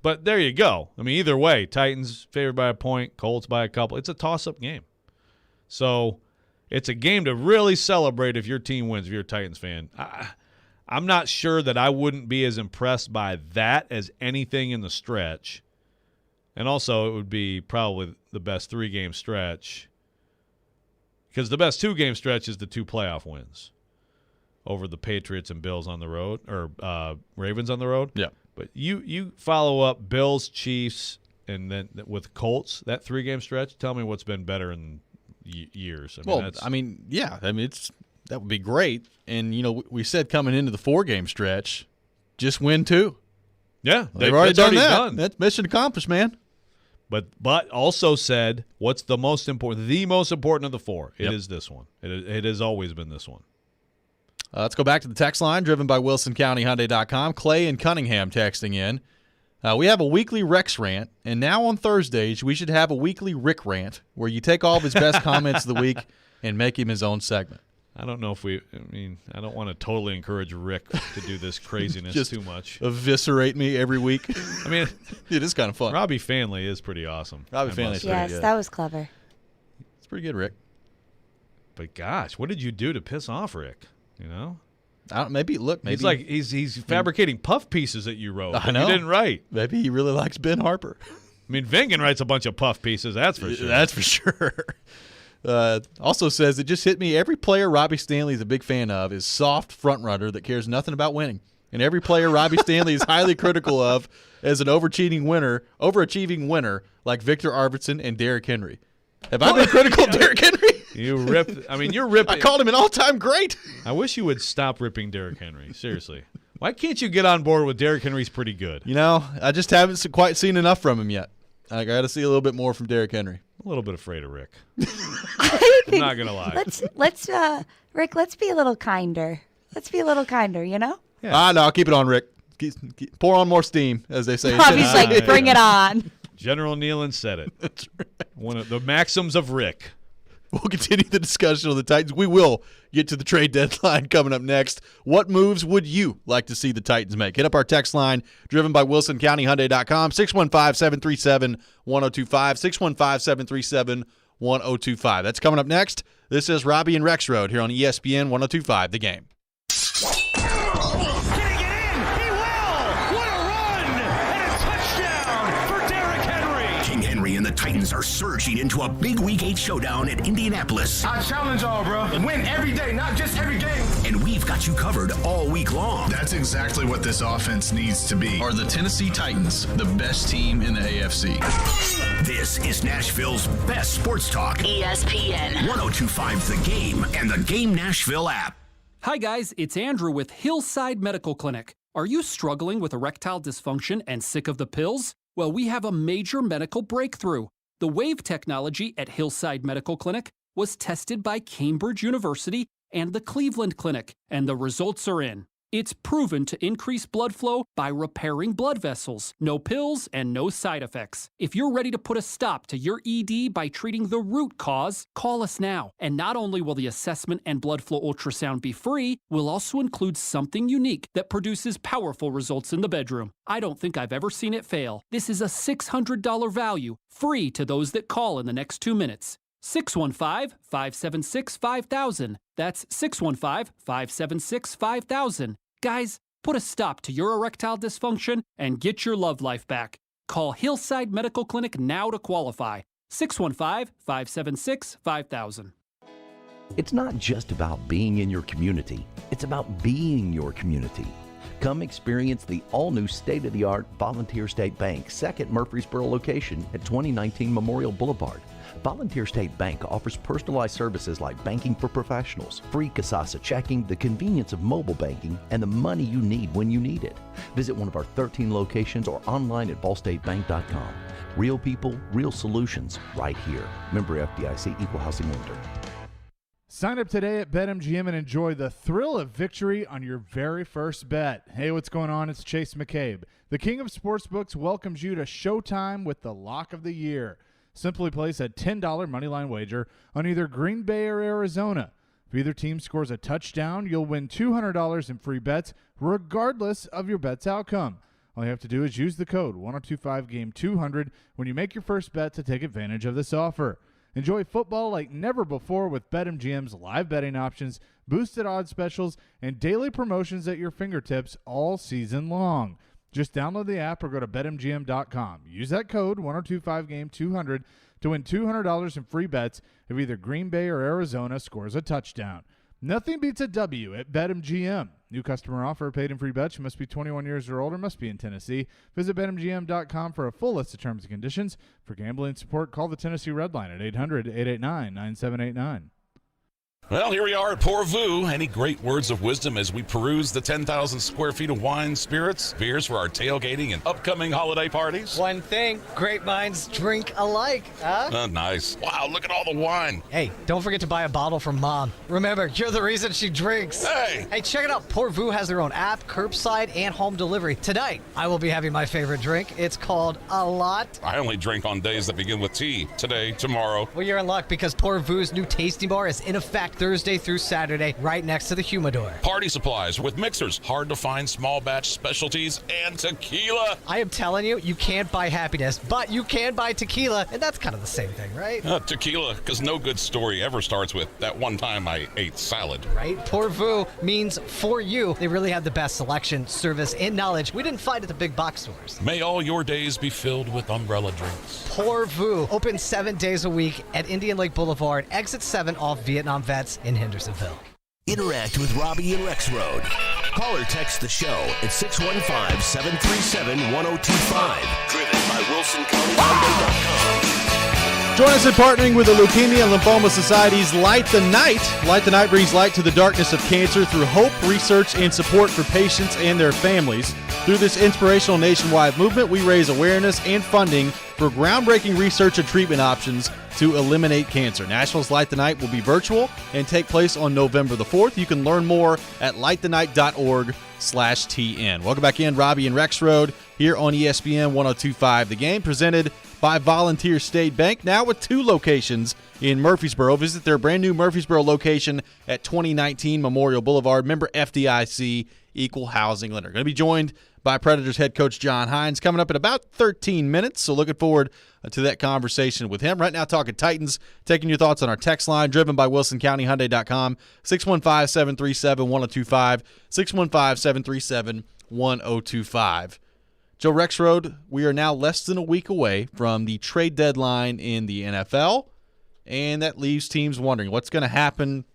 But there you go. I mean, either way, Titans favored by a point, Colts by a couple. It's a toss-up game. So it's a game to really celebrate if your team wins, if you're a Titans fan. I'm not sure that I wouldn't be as impressed by that as anything in the stretch. And also it would be probably the best 3-game stretch because the best 2-game stretch is the 2 playoff wins over the Patriots and Bills on the road or Ravens on the road. Yeah. But you follow up Bills, Chiefs, and then with Colts, that 3-game stretch, tell me what's been better in years. That would be great. And, we said coming into the 4-game stretch, just win 2. Yeah. They've already done that. That's mission accomplished, man. But also said, what's the most important? The most important of the 4. It Yep. is this one. It has always been this one. Let's go back to the text line, driven by WilsonCountyHyundai.com. Clay and Cunningham texting in. We have a weekly Rex rant, and now on Thursdays, we should have a weekly Rick rant where you take all of his best comments of the week and make him his own segment. I don't know if I don't want to totally encourage Rick to do this craziness Just too much. Eviscerate me every week. I mean, it is kind of fun. Robby Fanley is pretty awesome. Robby Fanley's pretty good. Yes, that was clever. It's pretty good, Rick. But gosh, what did you do to piss off Rick? Maybe he's like he's fabricating puff pieces that you wrote. I know. You didn't write. Maybe he really likes Ben Harper. I mean, Vingan writes a bunch of puff pieces. That's for sure. That's for sure. Also says, it just hit me. Every player Robbie Stanley is a big fan of is soft front runner that cares nothing about winning. And every player Robbie Stanley is highly critical of as an overachieving winner like Victor Arvidsson and Derrick Henry. Have I been critical of Derrick Henry? You're ripping. I called him an all-time great. I wish you would stop ripping Derrick Henry. Seriously. Why can't you get on board with Derrick Henry's pretty good? I just haven't quite seen enough from him yet. I got to see a little bit more from Derrick Henry. A little bit afraid of Rick. I'm not gonna lie. Rick, let's be a little kinder. Yeah. No, I'll keep it on, Rick. Pour on more steam, as they say. Robbie's like, bring it on. General Nealon said it. That's right. One of the maxims of Rick. We'll continue the discussion on the Titans. We will get to the trade deadline coming up next. What moves would you like to see the Titans make? Hit up our text line, driven by WilsonCountyHyundai.com, 615-737-1025, 615-737-1025. That's coming up next. This is Robby and Rexrode here on ESPN 102.5 The Game. And the Titans are surging into a big Week 8 showdown at Indianapolis. I challenge y'all, bro. Win every day, not just every game. And we've got you covered all week long. That's exactly what this offense needs to be. Are the Tennessee Titans the best team in the AFC? This is Nashville's best sports talk. ESPN 102.5 The Game and the Game Nashville app. Hi guys, it's Andrew with Hillside Medical Clinic. Are you struggling with erectile dysfunction and sick of the pills? Well, we have a major medical breakthrough. The WAVE technology at Hillside Medical Clinic was tested by Cambridge University and the Cleveland Clinic, and the results are in. It's proven to increase blood flow by repairing blood vessels. No pills and no side effects. If you're ready to put a stop to your ED by treating the root cause, call us now. And not only will the assessment and blood flow ultrasound be free, we'll also include something unique that produces powerful results in the bedroom. I don't think I've ever seen it fail. This is a $600 value, free to those that call in the next 2 minutes. 615-576-5000. That's 615-576-5000. Guys, put a stop to your erectile dysfunction and get your love life back. Call Hillside Medical Clinic now to qualify. 615-576-5000. It's not just about being in your community. It's about being your community. Come experience the all-new state-of-the-art Volunteer State Bank second Murfreesboro location at 2019 Memorial Boulevard. Volunteer State Bank offers personalized services like banking for professionals, free Kasasa checking, the convenience of mobile banking, and the money you need when you need it. Visit one of our 13 locations or online at ballstatebank.com. Real people, real solutions, right here. Member FDIC, Equal Housing Lender. Sign up today at BetMGM and enjoy the thrill of victory on your very first bet. Hey, what's going on? It's Chase McCabe. The King of Sportsbooks welcomes you to Showtime with the Lock of the Year. Simply place a $10 moneyline wager on either Green Bay or Arizona. If either team scores a touchdown, you'll win $200 in free bets regardless of your bet's outcome. All you have to do is use the code 1025GAME200 when you make your first bet to take advantage of this offer. Enjoy football like never before with BetMGM's live betting options, boosted odds specials, and daily promotions at your fingertips all season long. Just download the app or go to BetMGM.com. Use that code 1025GAME200 to win $200 in free bets if either Green Bay or Arizona scores a touchdown. Nothing beats a W at BetMGM. New customer offer, paid in free bets. You must be 21 years or older, must be in Tennessee. Visit BetMGM.com for a full list of terms and conditions. For gambling support, call the Tennessee Red Line at 800-889-9789. Well, here we are at Pour Vu. Any great words of wisdom as we peruse the 10,000 square feet of wine, spirits, beers for our tailgating and upcoming holiday parties? One thing, great minds drink alike, huh? Nice. Wow, look at all the wine. Hey, don't forget to buy a bottle from Mom. Remember, you're the reason she drinks. Hey! Hey, check it out. Pour Vu has their own app, curbside, and home delivery. Tonight, I will be having my favorite drink. It's called A Lot. I only drink on days that begin with T. Today, tomorrow. Well, you're in luck because Pour Vu's new tasting bar is in effect Thursday through Saturday, right next to the humidor. Party supplies with mixers, hard to find small batch specialties, and tequila. I am telling you, you can't buy happiness, but you can buy tequila, and that's kind of the same thing, right? Tequila, because no good story ever starts with that one time I ate salad. Right? Pour Vu means for you. They really have the best selection, service, and knowledge we didn't find at the big box stores. May all your days be filled with umbrella drinks. Pour Vu, open 7 days a week at Indian Lake Boulevard, exit 7 off Vietnam Vets in Hendersonville. Interact with Robby and Rexrode. Call or text the show at 615-737-1025. Driven by WilsonCountyHyundai.com. Join us in partnering with the Leukemia and Lymphoma Society's Light the Night. Light the Night brings light to the darkness of cancer through hope, research, and support for patients and their families. Through this inspirational nationwide movement, we raise awareness and funding for groundbreaking research and treatment options to eliminate cancer. Nashville's Light the Night will be virtual and take place on November the 4th. You can learn more at lightthenight.org/TN. Welcome back in, Robby and Rexrode here on ESPN 102.5 The Game, presented by Volunteer State Bank, now with 2 locations in Murfreesboro. Visit their brand new Murfreesboro location at 2019 Memorial Boulevard. Member FDIC, Equal Housing Lender. Going to be joined by Predators head coach John Hines coming up in about 13 minutes, so looking forward to that conversation with him. Right now, talking Titans, taking your thoughts on our text line, driven by WilsonCountyHyundai.com, 615-737-1025, 615-737-1025. Joe Rexrode, we are now less than a week away from the trade deadline in the NFL, and that leaves teams wondering what's going to happen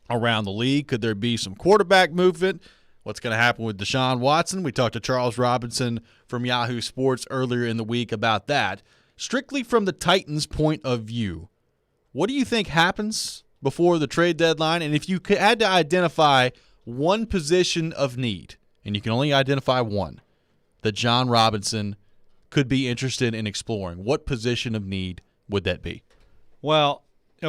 around the league. Could there be some quarterback movement? What's going to happen with Deshaun Watson? We talked to Charles Robinson from Yahoo Sports earlier in the week about that. Strictly from the Titans' point of view, what do you think happens before the trade deadline? And if you had to identify one position of need, and you can only identify one, that John Robinson could be interested in exploring, what position of need would that be? Well,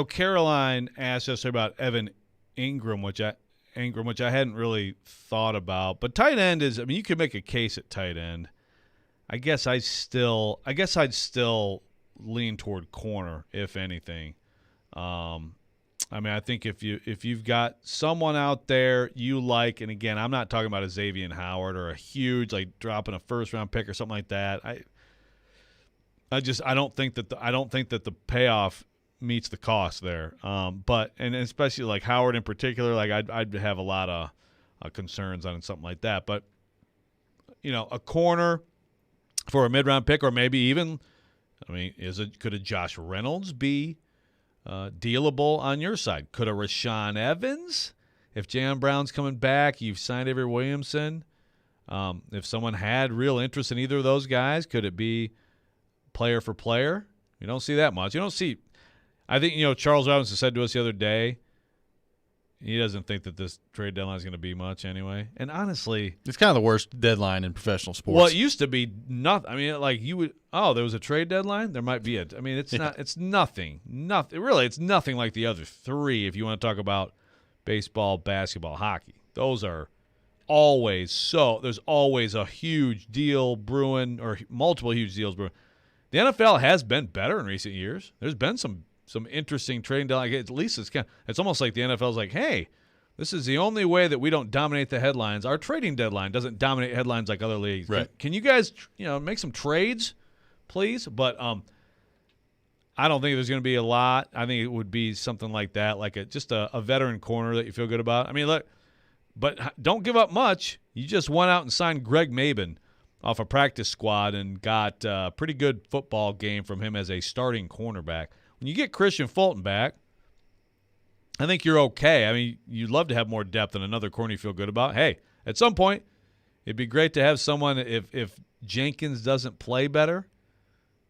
Caroline asked us about Evan Ingram, which I hadn't really thought about. But tight end is, you could make a case at tight end. I guess I'd still lean toward corner, if anything. I think if you've got someone out there you like, and again, I'm not talking about a Xavier Howard or a huge, like, dropping a first-round pick or something like that. I don't think that the payoff meets the cost there. But especially like Howard in particular, like I'd have a lot of concerns on something like that. But a corner, for a mid-round pick, or maybe even, could a Josh Reynolds be dealable on your side? Could a Rashaan Evans, if Jaylen Brown's coming back, you've signed Avery Williamson. If someone had real interest in either of those guys, could it be player for player? You don't see that much. You don't see – I think, Charles Robinson said to us the other day, he doesn't think that this trade deadline is going to be much anyway. And honestly – it's kind of the worst deadline in professional sports. Well, it used to be nothing. I mean, like you would – there was a trade deadline? There might be it. I mean, it's not – it's nothing. Nothing. Really, it's nothing like the other three if you want to talk about baseball, basketball, hockey. Those are always so – there's always a huge deal brewing or multiple huge deals brewing. The NFL has been better in recent years. There's been some interesting trading deadline. At least it's almost like the NFL is like, hey, this is the only way that we don't dominate the headlines. Our trading deadline doesn't dominate headlines like other leagues. Right. Can you guys, make some trades, please? But I don't think there's going to be a lot. I think it would be something like that, like just a veteran corner that you feel good about. I mean, look, but don't give up much. You just went out and signed Greg Mabin off a practice squad and got a pretty good football game from him as a starting cornerback. When you get Christian Fulton back, I think you're okay. I mean, you'd love to have more depth and another corner you feel good about. Hey, at some point, it'd be great to have someone, if Jenkins doesn't play better,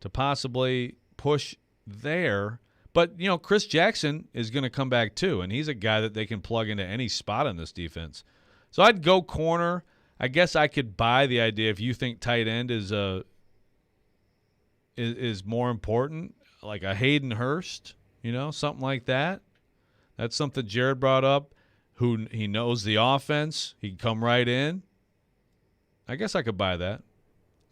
to possibly push there. But, Chris Jackson is going to come back too, and he's a guy that they can plug into any spot in this defense. So I'd go corner. I guess I could buy the idea if you think tight end is more important, like a Hayden Hurst, something like that. That's something Jared brought up, who he knows the offense. He can come right in. I guess I could buy that.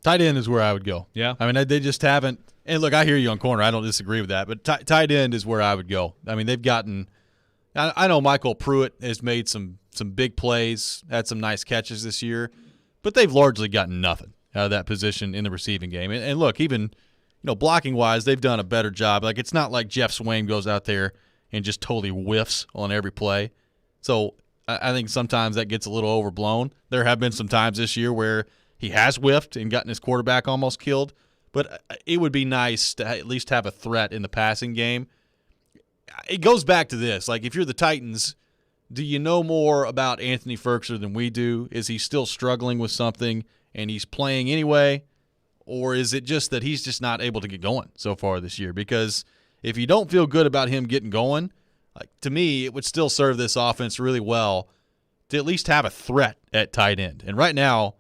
Tight end is where I would go. Yeah. I mean, they just haven't – and, look, I hear you on corner. I don't disagree with that. But tight end is where I would go. I mean, they've gotten – I know Michael Pruitt has made some big plays, had some nice catches this year, but they've largely gotten nothing out of that position in the receiving game. And look, even blocking-wise, they've done a better job. Like, it's not like Jeff Swain goes out there and just totally whiffs on every play. So I think sometimes that gets a little overblown. There have been some times this year where he has whiffed and gotten his quarterback almost killed, but it would be nice to at least have a threat in the passing game. It goes back to this. Like, if you're the Titans, do you know more about Anthony Ferkser than we do? Is he still struggling with something and he's playing anyway? Or is it just that he's just not able to get going so far this year? Because if you don't feel good about him getting going, like, to me, it would still serve this offense really well to at least have a threat at tight end. And right now,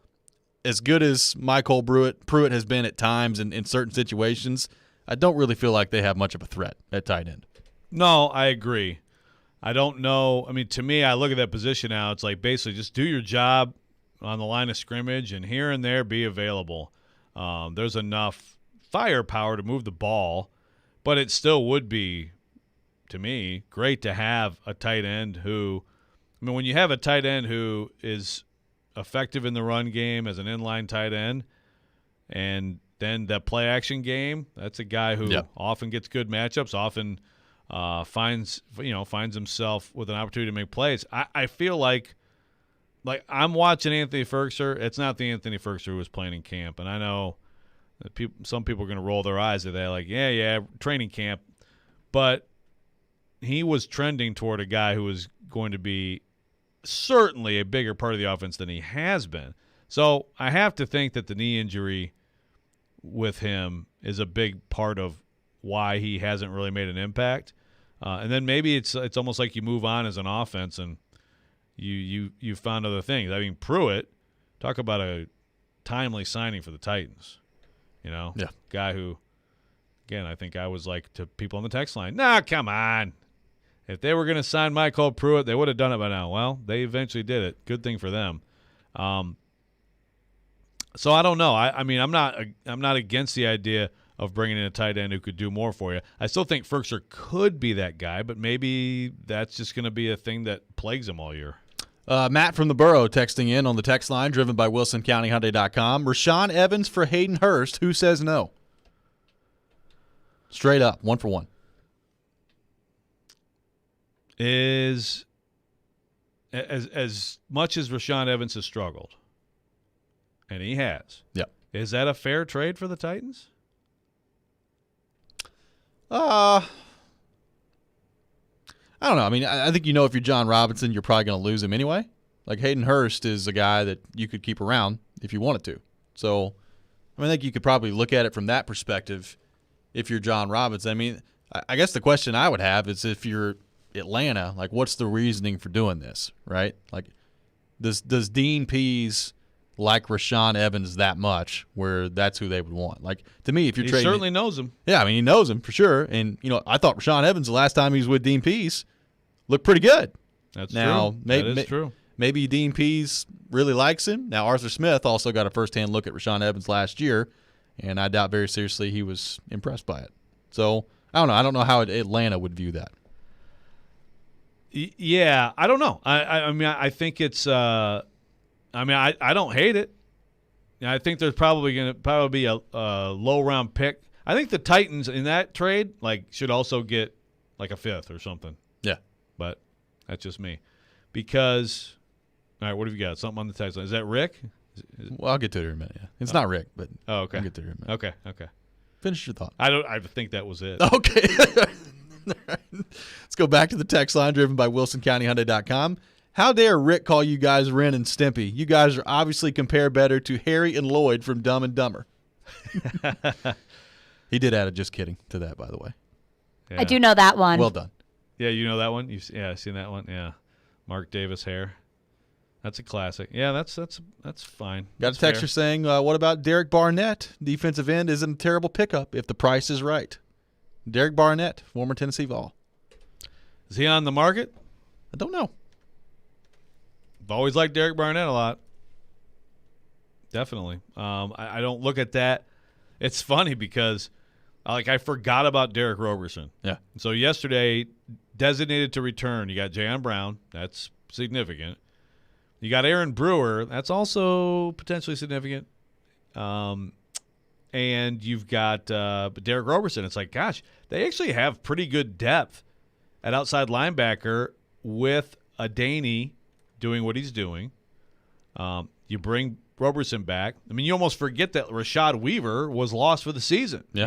as good as Michael Pruitt has been at times in certain situations, I don't really feel like they have much of a threat at tight end. No, I agree. I don't know. I mean, to me, I look at that position now. It's like basically just do your job on the line of scrimmage and here and there be available. There's enough firepower to move the ball, but it still would be, to me, great to have a tight end who – I mean, when you have a tight end who is effective in the run game as an inline tight end, and then the play-action game, that's a guy who often gets good matchups, often – finds himself with an opportunity to make plays. I feel like I'm watching Anthony Ferkser. It's not the Anthony Ferkser who was playing in camp, and I know that some people are going to roll their eyes at that, like, yeah, training camp, but he was trending toward a guy who was going to be certainly a bigger part of the offense than he has been. So I have to think that the knee injury with him is a big part of why he hasn't really made an impact. And then maybe it's almost like you move on as an offense and you found other things. I mean, Pruitt, talk about a timely signing for the Titans. Guy who, again, I think I was like to people on the text line, nah, come on. If they were going to sign Michael Pruitt, they would have done it by now. Well, they eventually did it. Good thing for them. So I don't know. I mean, I'm not against the idea of bringing in a tight end who could do more for you. I still think Ferkser could be that guy, but maybe that's just going to be a thing that plagues him all year. Matt from the Borough texting in on the text line, driven by WilsonCountyHyundai.com. Rashaan Evans for Hayden Hurst. Who says no? Straight up, 1 for 1. Is as much as Rashaan Evans has struggled, and he has. Yeah. Is that a fair trade for the Titans? I don't know. I mean, I think if you're John Robinson, you're probably going to lose him anyway. Like Hayden Hurst is a guy that you could keep around if you wanted to. So, I think you could probably look at it from that perspective if you're John Robinson. I mean, I guess the question I would have is if you're Atlanta, like what's the reasoning for doing this, right? Like does Dean Pease like Rashaan Evans that much where that's who they would want? Like to me, if you're trading, he certainly knows him. Yeah, I mean he knows him for sure. And I thought Rashaan Evans the last time he was with Dean Pease looked pretty good. That's true. That is true. Maybe Dean Pease really likes him. Now Arthur Smith also got a firsthand look at Rashaan Evans last year, and I doubt very seriously he was impressed by it. So I don't know. I don't know how Atlanta would view that. Yeah, I don't know. I mean, I think it's. I don't hate it. I think there's probably going to be a low round pick. I think the Titans in that trade should also get like a 5th or something. Yeah, but that's just me. Because, all right, what have you got? Something on the text line. Is that Rick? Well, I'll get to it in a minute. Yeah, it's not Rick, but okay. I'll get to it in a minute. Okay. Finish your thought. I think that was it. Okay. Let's go back to the text line driven by WilsonCountyHyundai.com. How dare Rick call you guys Ren and Stimpy? You guys are obviously compare better to Harry and Lloyd from Dumb and Dumber. He did add a just kidding to that, by the way. Yeah. I do know that one. Well done. Yeah, you know that one? I've seen that one. Yeah. Mark Davis hair. That's a classic. Yeah, that's fine. Got a texter saying, what about Derek Barnett? Defensive end isn't a terrible pickup if the price is right. Derek Barnett, former Tennessee Vol. Is he on the market? I don't know. I've always liked Derek Barnett a lot. Definitely. I don't look at that. It's funny because I forgot about Derek Roberson. Yeah. So yesterday, designated to return, you got Jayon Brown. That's significant. You got Aaron Brewer. That's also potentially significant. And you've got Derek Roberson. It's like, gosh, they actually have pretty good depth at outside linebacker with Adaney doing what he's doing. You bring Roberson back. I mean, you almost forget that Rashad Weaver was lost for the season, yeah.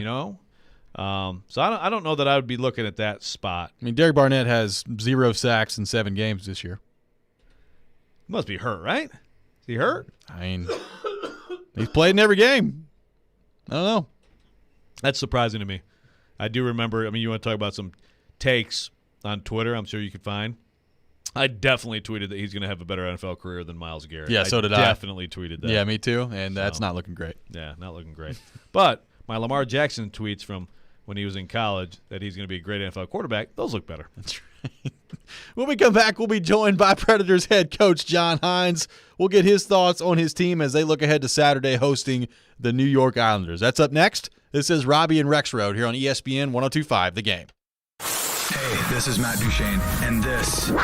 So I don't know that I would be looking at that spot. I mean, Derek Barnett has 0 sacks in 7 games this year. He must be hurt, right? Is he hurt? I mean, he's played in every game. I don't know. That's surprising to me. I do remember, you want to talk about some takes on Twitter I'm sure you could find. I definitely tweeted that he's going to have a better NFL career than Myles Garrett. Yeah, so did I. Definitely tweeted that. Yeah, me too, and that's not looking great. Yeah, not looking great. But my Lamar Jackson tweets from when he was in college that he's going to be a great NFL quarterback, those look better. That's right. When we come back, we'll be joined by Predators head coach John Hines. We'll get his thoughts on his team as they look ahead to Saturday hosting the New York Islanders. That's up next. This is Robby and Rexrode here on ESPN 102.5 The Game. Hey, this is Matt Duchene, and this is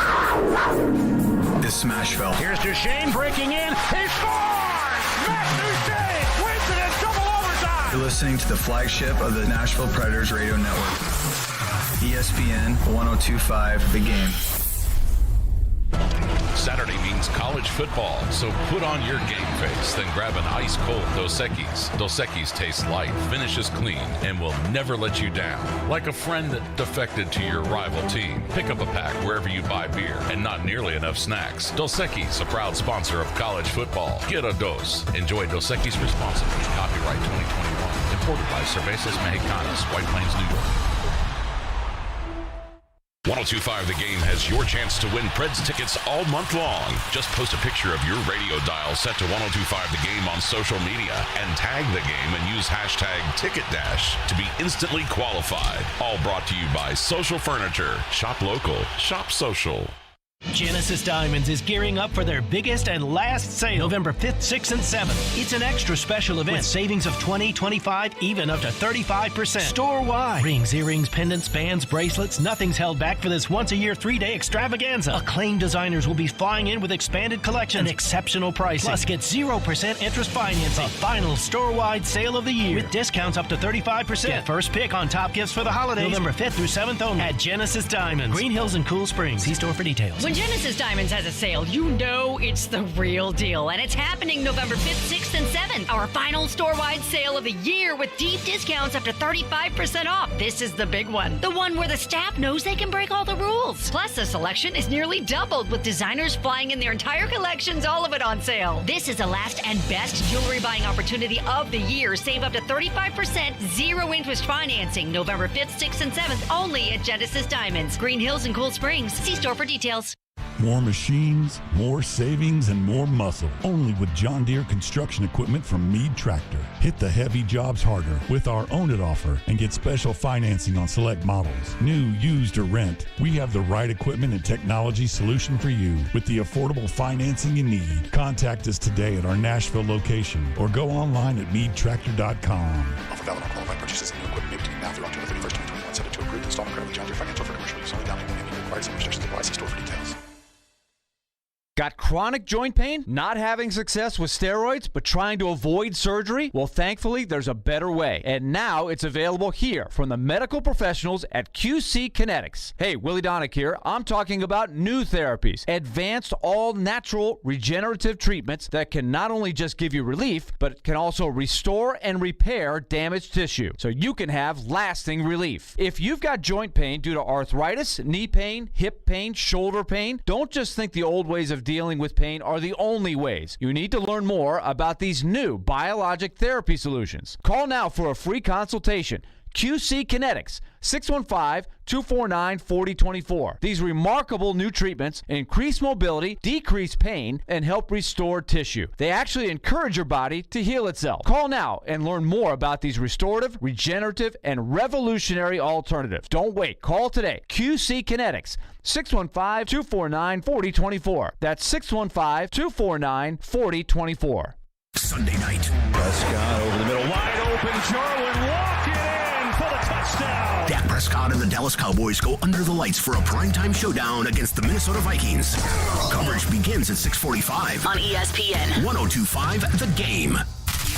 Smashville. Here's Duchene breaking in. He scores! Matt Duchene wins it in double overtime! You're listening to the flagship of the Nashville Predators radio network. ESPN 102.5 The Game. Saturday means college football, so put on your game face, then grab an ice-cold Dos Equis. Dos Equis tastes light, finishes clean, and will never let you down. Like a friend that defected to your rival team. Pick up a pack wherever you buy beer, and not nearly enough snacks. Dos Equis, a proud sponsor of college football. Get a dose. Enjoy Dos Equis responsibly. Copyright 2021. Imported by Cervezas Mexicanas, White Plains, New York. 102.5 The Game has your chance to win Preds tickets all month long. Just post a picture of your radio dial set to 102.5 The Game on social media and tag the game and use hashtag TicketDash to be instantly qualified. All brought to you by Social Furniture. Shop local. Shop social. Genesis Diamonds is gearing up for their biggest and last sale, November 5th, 6th, and 7th. It's an extra special event with savings of 20, 25, even up to 35%. Store-wide. Rings, earrings, pendants, bands, bracelets, nothing's held back for this once-a-year 3-day extravaganza. Acclaimed designers will be flying in with expanded collections and exceptional pricing. Plus, get 0% interest financing. The final store-wide sale of the year with discounts up to 35%. Get first pick on top gifts for the holidays, November 5th through 7th only at Genesis Diamonds, Green Hills and Cool Springs. See store for details. Genesis Diamonds has a sale, you know it's the real deal. And it's happening November 5th, 6th, and 7th. Our final store-wide sale of the year with deep discounts up to 35% off. This is the big one. The one where the staff knows they can break all the rules. Plus, the selection is nearly doubled with designers flying in their entire collections, all of it on sale. This is the last and best jewelry buying opportunity of the year. Save up to 35%, zero interest financing. November 5th, 6th, and 7th only at Genesis Diamonds, Green Hills and Cool Springs. See store for details. More machines, more savings, and more muscle. Only with John Deere construction equipment from Meade Tractor. Hit the heavy jobs harder with our Own It offer and get special financing on select models. New, used, or rent, we have the right equipment and technology solution for you with the affordable financing you need. Contact us today at our Nashville location or go online at meadtractor.com. Offer valid on qualified purchases and new equipment made between now through October 31st, 2021. Subject to approved installment credit with John Deere Financial for commercial use. Only down payment may be required. Some restrictions apply. See store for details. Got chronic joint pain? Not having success with steroids, but trying to avoid surgery? Well, thankfully, there's a better way. And now it's available here from the medical professionals at QC Kinetics. Hey, Willie Donick here. I'm talking about new therapies. Advanced, all-natural, regenerative treatments that can not only just give you relief, but can also restore and repair damaged tissue, so you can have lasting relief. If you've got joint pain due to arthritis, knee pain, hip pain, shoulder pain, don't just think the old ways of dealing with pain are the only ways. You need to learn more about these new biologic therapy solutions. Call now for a free consultation. QC Kinetics, 615-249-4024. These remarkable new treatments increase mobility, decrease pain, and help restore tissue. They actually encourage your body to heal itself. Call now and learn more about these restorative, regenerative, and revolutionary alternatives. Don't wait. Call today. QC Kinetics, 615-249-4024. That's 615-249-4024. Sunday night. Prescott over the middle, wide open. Jarwin walking in for the touchdown. Dak Prescott and the Dallas Cowboys go under the lights for a primetime showdown against the Minnesota Vikings. Coverage begins at 6:45 on ESPN 102.5 The Game.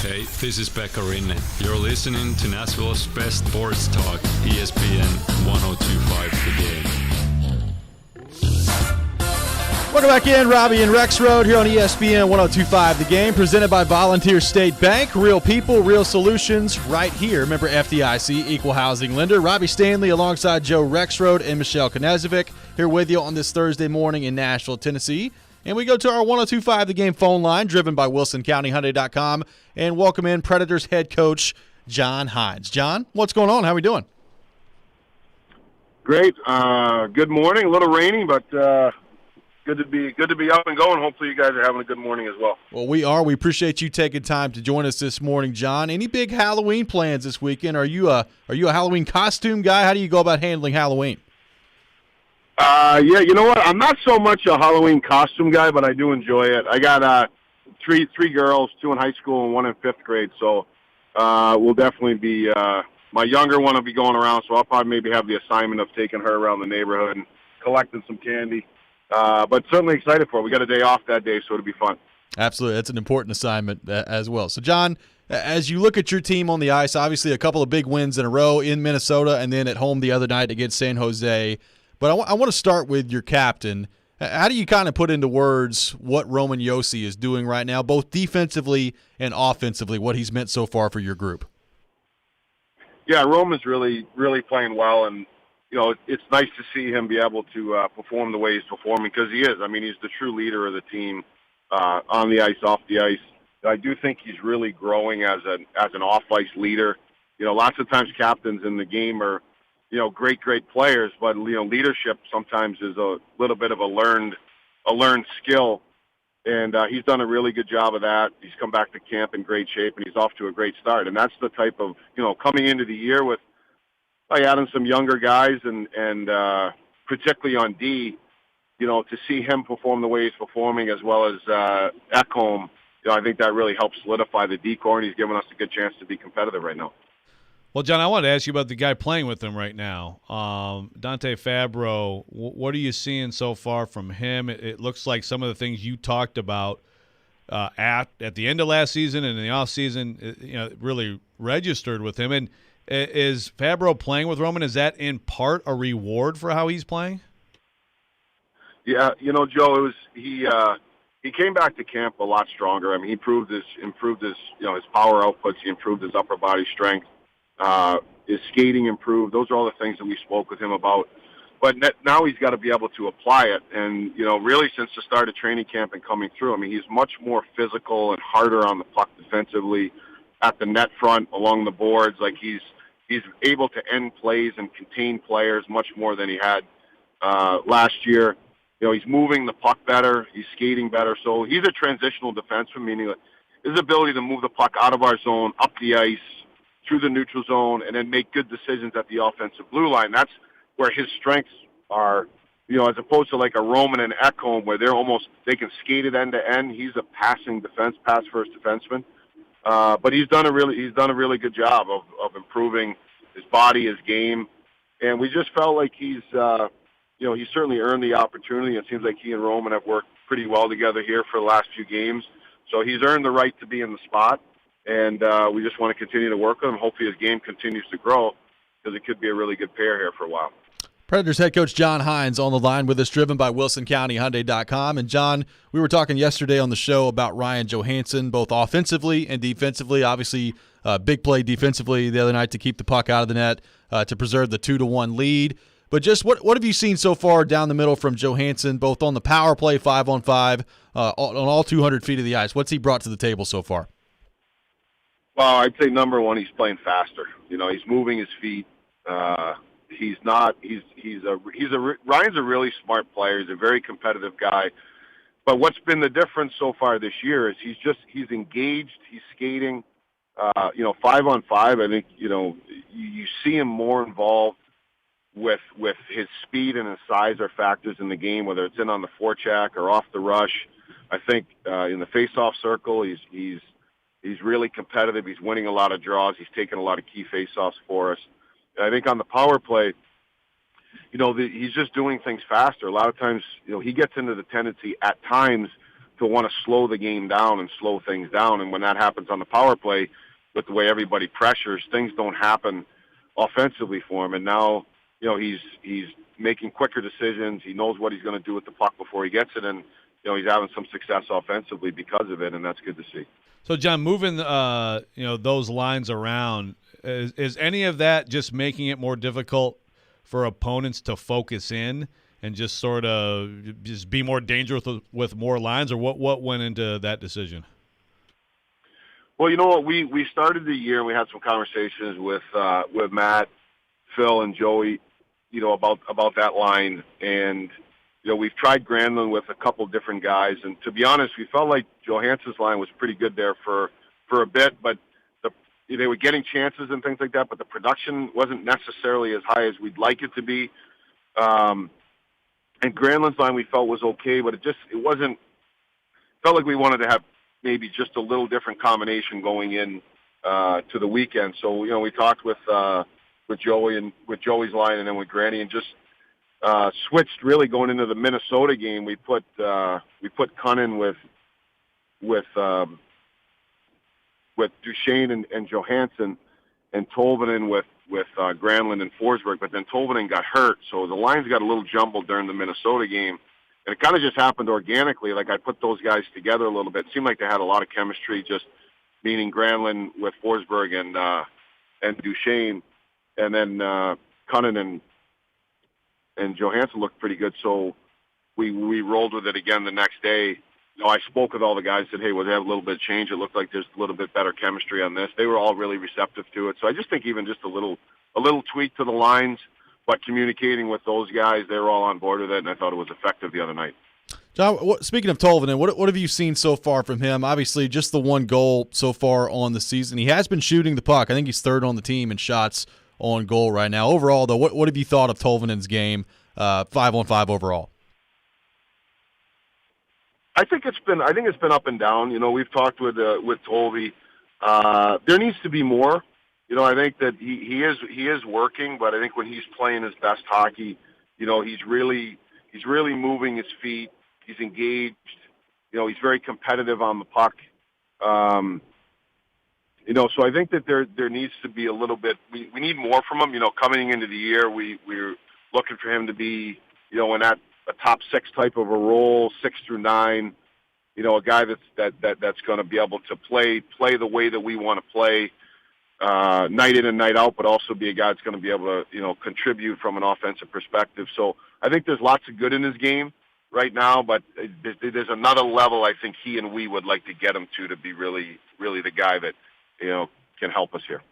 Hey, this is Pekka Rinne. You're listening to Nashville's best sports talk, ESPN 102.5 The Game. Welcome back in, Robby and Rexrode here on ESPN 102.5 The Game, presented by Volunteer State Bank. Real people, real solutions, right here. Remember FDIC, equal housing lender. Robby Stanley alongside Joe Rexrode and Michelle Knezovic here with you on this Thursday morning in Nashville, Tennessee. And we go to our 102.5 The Game phone line, driven by WilsonCountyHyundai.com, and welcome in Predators head coach John Hines. John, what's going on? How are we doing? Great. Good morning. A little rainy, but good to be up and going. Hopefully you guys are having a good morning as well. Well, we are. We appreciate you taking time to join us this morning, John. Any big Halloween plans this weekend? Are you a Halloween costume guy? How do you go about handling Halloween? Yeah, you know what? I'm not so much a Halloween costume guy, but I do enjoy it. I got three girls, 2 in high school and 1 in 5th grade, so we'll definitely be my younger one will be going around, so I'll probably maybe have the assignment of taking her around the neighborhood and collecting some candy. But certainly excited for it. We got a day off that day, so it'll be fun. Absolutely. That's an important assignment as well. So, John, as you look at your team on the ice, obviously a couple of big wins in a row in Minnesota and then at home the other night against San Jose. But I want to start with your captain. How do you kind of put into words what Roman Josi is doing right now, both defensively and offensively, what he's meant so far for your group? Yeah, Roman's really, really playing well, and you know, it's nice to see him be able to perform the way he's performing, because he is. I mean, he's the true leader of the team on the ice, off the ice. I do think he's really growing as an off-ice leader. You know, lots of times captains in the game are, you know, great players, but you know, leadership sometimes is a little bit of a learned skill, and he's done a really good job of that. He's come back to camp in great shape, and he's off to a great start. And that's the type of, you know, coming into the year with adding some younger guys and particularly on D, you know, to see him perform the way he's performing, as well as Ekholm, you know, I think that really helps solidify the D core, and he's given us a good chance to be competitive right now. Well, John, I wanted to ask you about the guy playing with him right now, Dante Fabro. What are you seeing so far from him? It looks like some of the things you talked about at the end of last season and in the offseason, you know, really registered with him. And is Fabro playing with Roman? Is that in part a reward for how he's playing? Yeah, Joe, he came back to camp a lot stronger. I mean, he improved his his power outputs. He improved his upper body strength. His skating improved. Those are all the things that we spoke with him about. But now he's got to be able to apply it. And, really since the start of training camp and coming through, I mean, he's much more physical and harder on the puck defensively, at the net front, along the boards. Like he's able to end plays and contain players much more than he had last year. He's moving the puck better. He's skating better. So he's a transitional defenseman, meaning his ability to move the puck out of our zone, up the ice, through the neutral zone, and then make good decisions at the offensive blue line. That's where his strengths are, as opposed to like a Roman and Ekholm where they can skate it end to end. He's a pass first defenseman. But he's done a really good job of improving his body, his game. And we just felt like he's certainly earned the opportunity. It seems like he and Roman have worked pretty well together here for the last few games. So he's earned the right to be in the spot, and we just want to continue to work with him. Hopefully his game continues to grow because it could be a really good pair here for a while. Predators head coach John Hines on the line with us, driven by WilsonCountyHyundai.com. And, John, we were talking yesterday on the show about Ryan Johansson, both offensively and defensively. Obviously, big play defensively the other night to keep the puck out of the net, to preserve the 2-1 lead. But just what have you seen so far down the middle from Johansson, both on the power play 5-on-5, on all 200 feet of the ice? What's he brought to the table so far? Well, I'd say number one, he's playing faster. He's moving his feet. Ryan's a really smart player. He's a very competitive guy. But what's been the difference so far this year is he's engaged, he's skating, 5-on-5. I think, you see him more involved with his speed and his size are factors in the game, whether it's in on the forecheck or off the rush. I think in the face-off circle, he's really competitive. He's winning a lot of draws. He's taking a lot of key face-offs for us. I think on the power play, he's just doing things faster. A lot of times, he gets into the tendency at times to want to slow the game down and slow things down. And when that happens on the power play, with the way everybody pressures, things don't happen offensively for him. And now, he's making quicker decisions. He knows what he's going to do with the puck before he gets it. And, he's having some success offensively because of it, and that's good to see. So, John, moving those lines around, is any of that just making it more difficult for opponents to focus in and just sort of just be more dangerous with more lines, or what went into that decision? Well, you know what, we started the year and we had some conversations with Matt, Phil, and Joey, about that line, and we've tried Granlund with a couple different guys, and to be honest, we felt like Johansson's line was pretty good there for a bit, but they were getting chances and things like that, but the production wasn't necessarily as high as we'd like it to be. And Granlund's line we felt was okay, but it wasn't. Felt like we wanted to have maybe just a little different combination going in to the weekend. So we talked with Joey and with Joey's line, and then with Granny, and just switched really going into the Minnesota game. We put Cunnin with Duchesne and Johansson, and Tolvanen with Granlund and Forsberg, but then Tolvanen got hurt, so the lines got a little jumbled during the Minnesota game, and it kind of just happened organically. Like I put those guys together a little bit. It seemed like they had a lot of chemistry, just meaning Granlund with Forsberg and Duchesne, and then Cunnin and Johansson looked pretty good, so we rolled with it again the next day. I spoke with all the guys, said, hey, we'll have a little bit of change. It looked like there's a little bit better chemistry on this. They were all really receptive to it. So I just think even just a little tweak to the lines, but communicating with those guys, they were all on board with it, and I thought it was effective the other night. John, speaking of Tolvanen, what have you seen so far from him? Obviously, just the one goal so far on the season. He has been shooting the puck. I think he's third on the team in shots on goal right now. Overall, though, what have you thought of Tolvanen's game, 5-on-5 overall? I think it's been up and down. We've talked with Tolvy. There needs to be more. I think that he is working, but I think when he's playing his best hockey, he's really moving his feet. He's engaged. He's very competitive on the puck. So I think that there needs to be a little bit. We need more from him. Coming into the year, we're looking for him to be, in a top 6 type of a role, 6 through 9. You know, a guy that's going to be able to play the way that we want to play, night in and night out, but also be a guy that's going to be able to, you know, contribute from an offensive perspective. So I think there's lots of good in his game right now, but there's another level I think he and we would like to get him to be really, really the guy that, you know, can help us here.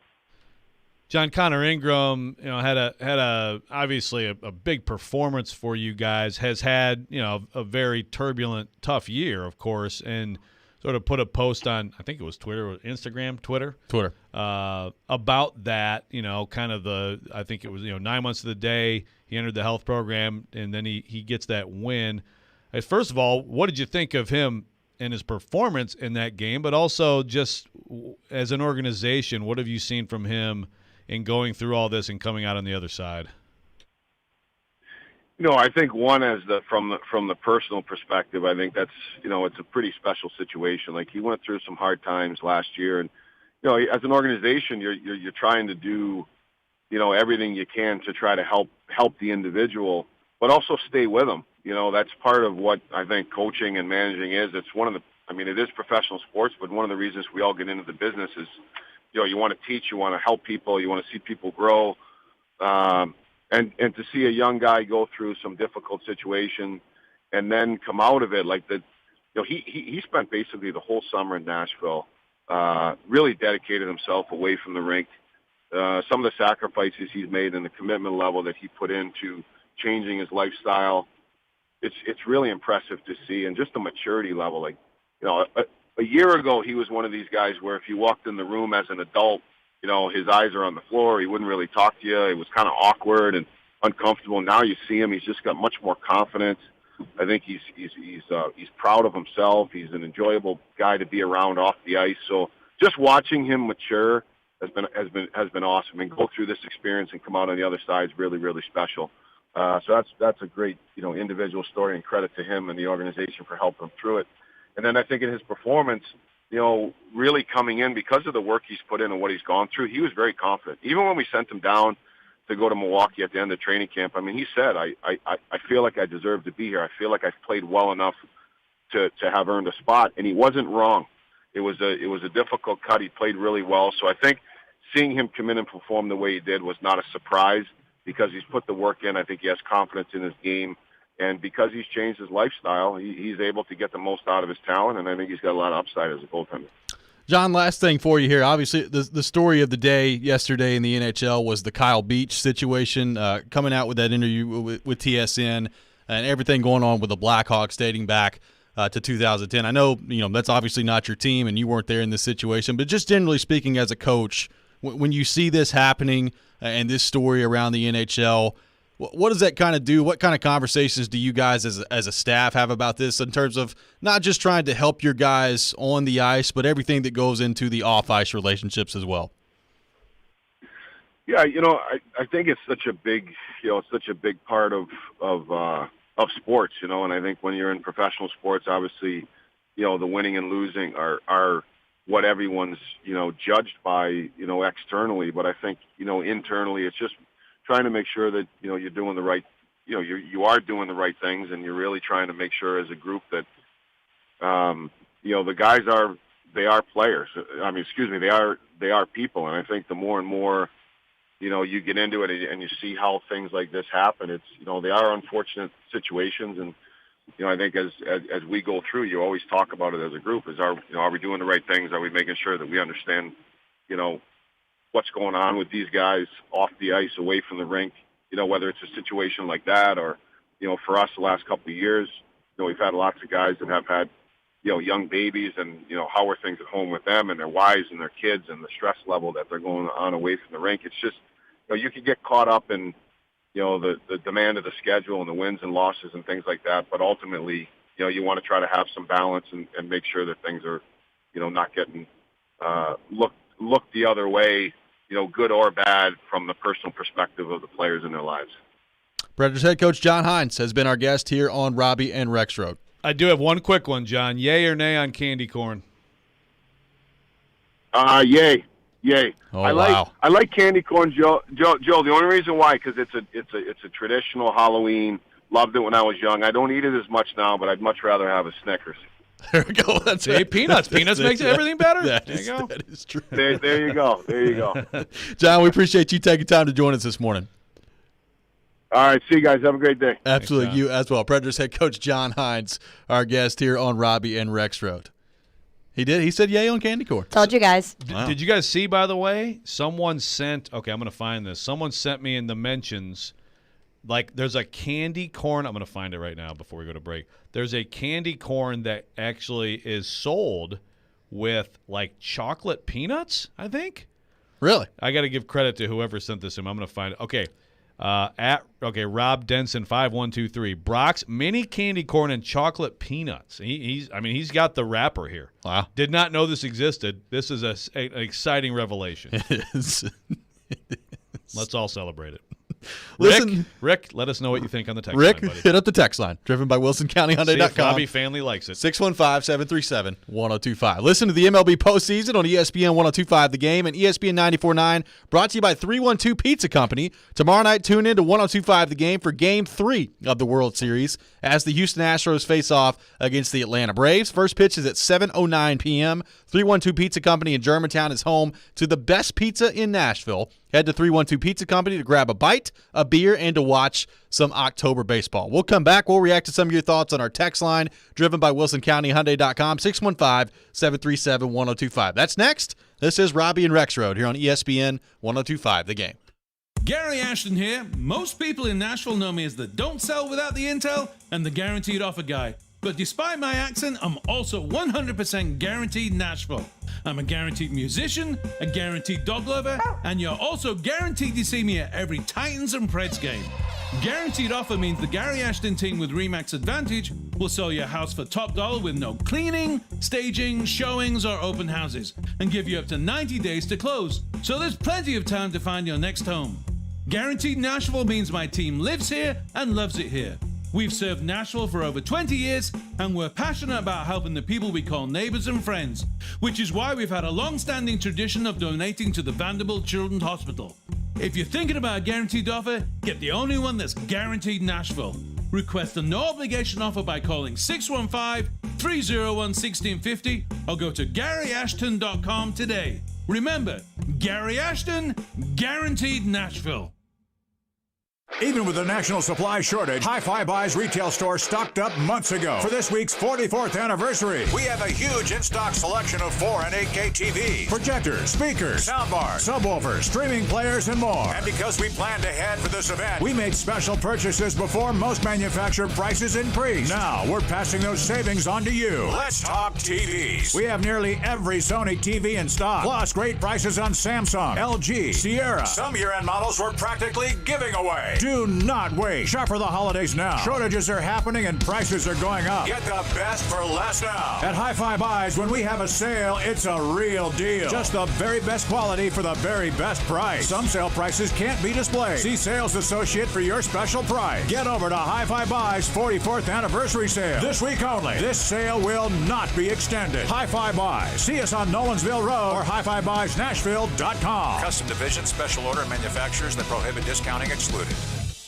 John, Connor Ingram, you know, had a obviously a big performance for you guys. Has had, you know, a very turbulent, tough year, of course, and sort of put a post on, I think it was Twitter, Twitter, about that. You know, kind of I think it was, you know, 9 months of the day he entered the health program, and then he gets that win. First of all, what did you think of him and his performance in that game? But also, just as an organization, what have you seen from him in going through all this and coming out on the other side? You know, I think one from the personal perspective, I think that's, you know, it's a pretty special situation. Like, he went through some hard times last year, and, you know, as an organization, you're trying to do, you know, everything you can to try to help the individual, but also stay with them. You know, that's part of what I think coaching and managing is. It's one of the, I mean, it is professional sports, but one of the reasons we all get into the business is, you know, you want to teach, you want to help people, you want to see people grow, and to see a young guy go through some difficult situation and then come out of it like that. You know, he spent basically the whole summer in Nashville, really dedicated himself away from the rink. Some of the sacrifices he's made and the commitment level that he put into changing his lifestyle, it's really impressive to see, and just the maturity level. Like, you know, a year ago, he was one of these guys where if you walked in the room as an adult, you know, his eyes are on the floor. He wouldn't really talk to you. It was kind of awkward and uncomfortable. Now you see him; he's just got much more confidence. I think he's proud of himself. He's an enjoyable guy to be around off the ice. So just watching him mature has been awesome, and go through this experience and come out on the other side is really, really special. So that's a great, you know, individual story, and credit to him and the organization for helping him through it. And then I think in his performance, you know, really coming in because of the work he's put in and what he's gone through, he was very confident. Even when we sent him down to go to Milwaukee at the end of training camp, I mean, he said, I feel like I deserve to be here. I feel like I've played well enough to have earned a spot. And he wasn't wrong. It was a difficult cut. He played really well. So I think seeing him come in and perform the way he did was not a surprise because he's put the work in. I think he has confidence in his game. And because he's changed his lifestyle, he's able to get the most out of his talent, and I think he's got a lot of upside as a goaltender. John, last thing for you here. Obviously, the story of the day yesterday in the NHL was the Kyle Beach situation, coming out with that interview with TSN and everything going on with the Blackhawks dating back to 2010. I know, you know, that's obviously not your team, and you weren't there in this situation, but just generally speaking as a coach, when you see this happening and this story around the NHL, what does that kind of do? What kind of conversations do you guys as a staff have about this in terms of not just trying to help your guys on the ice, but everything that goes into the off-ice relationships as well? Yeah, you know, I think it's such a big, you know, it's such a big part of sports, you know, and I think when you're in professional sports, obviously, you know, the winning and losing are what everyone's, you know, judged by, you know, externally. But I think, you know, internally, it's just trying to make sure that, you know, you're doing the right, you know, you are doing the right things, and you're really trying to make sure as a group that, you know, the guys they are players. I mean, excuse me, they are people. And I think the more and more, you know, you get into it and you see how things like this happen, it's, you know, they are unfortunate situations. And, you know, I think as we go through, you always talk about it as a group, are we doing the right things? Are we making sure that we understand, you know, what's going on with these guys off the ice, away from the rink, you know, whether it's a situation like that or, you know, for us the last couple of years, you know, we've had lots of guys that have had, you know, young babies, and, you know, how are things at home with them and their wives and their kids and the stress level that they're going on away from the rink. It's just, you know, you could get caught up in, you know, the demand of the schedule and the wins and losses and things like that. But ultimately, you know, you want to try to have some balance and make sure that things are, you know, not getting looked the other way, you know, good or bad from the personal perspective of the players in their lives. Predators head coach John Hines has been our guest here on Robby and Rexrode. I do have one quick one, John. Yay or nay on candy corn? Yay. Oh, I like candy corn, Joe. The only reason why, because it's a traditional Halloween Loved it when I was young. I don't eat it as much now, but I'd much rather have a Snickers. There we go. That's right. Peanuts. Peanuts makes everything better. There you go. That is true. There you go. There you go. John, we appreciate you taking time to join us this morning. All right. See you guys. Have a great day. Absolutely. Thanks, you as well. Predators head coach John Hines, our guest here on Robby and Rexrode. He did. He said yay on candy corn. Told you guys. Wow. Did you guys see, by the way, someone sent – okay, I'm going to find this. Someone sent me in the mentions – like there's a candy corn. I'm going to find it right now before we go to break. There's a candy corn that actually is sold with like chocolate peanuts, I think. Really? I got to give credit to whoever sent this to him. I'm going to find it. Okay. Rob Denson 5123 Brock's mini candy corn and chocolate peanuts. He's got the wrapper here. Wow. Did not know this existed. This is an exciting revelation. It is. Let's all celebrate it. Listen, Rick, let us know what you think on the text Rick, line, buddy. hit up the text line, driven by WilsonCountyHyundai.com. See if Robby family likes it. 615-737-1025. Listen to the MLB postseason on ESPN 1025 The Game and ESPN 94.9, brought to you by 312 Pizza Company. Tomorrow night, tune in to 1025 The Game for Game 3 of the World Series as the Houston Astros face off against the Atlanta Braves. First pitch is at 7:09 p.m. 312 Pizza Company in Germantown is home to the best pizza in Nashville. Head to 312 Pizza Company to grab a bite, a beer, and to watch some October baseball. We'll come back. We'll react to some of your thoughts on our text line, driven by WilsonCountyHyundai.com, 615-737-1025. That's next. This is Robby and Rexrode here on ESPN 1025 The Game. Gary Ashton here. Most people in Nashville know me as the don't sell without the intel and the guaranteed offer guy. But despite my accent, I'm also 100% guaranteed Nashville. I'm a guaranteed musician, a guaranteed dog lover, and you're also guaranteed to see me at every Titans and Preds game. Guaranteed offer means the Gary Ashton team with RE/MAX Advantage will sell your house for top dollar with no cleaning, staging, showings, or open houses, and give you up to 90 days to close. So there's plenty of time to find your next home. Guaranteed Nashville means my team lives here and loves it here. We've served Nashville for over 20 years, and we're passionate about helping the people we call neighbors and friends, which is why we've had a long-standing tradition of donating to the Vanderbilt Children's Hospital. If you're thinking about a guaranteed offer, get the only one that's guaranteed Nashville. Request a no-obligation offer by calling 615-301-1650 or go to GaryAshton.com today. Remember, Gary Ashton, guaranteed Nashville. Even with the national supply shortage, Hi-Fi Buys retail store stocked up months ago for this week's 44th anniversary. We have a huge in-stock selection of 4 and 8K TVs, projectors, speakers, soundbars, subwoofers, streaming players, and more. And because we planned ahead for this event, we made special purchases before most manufacturer prices increased. Now we're passing those savings on to you. Let's talk TVs. We have nearly every Sony TV in stock, plus great prices on Samsung, LG, Sierra. Some year-end models we're practically giving away. Do not wait. Shop for the holidays now. Shortages are happening and prices are going up. Get the best for less now. At Hi-Fi Buys, when we have a sale, it's a real deal. Just the very best quality for the very best price. Some sale prices can't be displayed. See sales associate for your special price. Get over to Hi-Fi Buys 44th anniversary sale. This week only. This sale will not be extended. Hi-Fi Buys. See us on Nolensville Road or HiFiBuysNashville.com. Custom division, special order, and manufacturers that prohibit discounting excluded.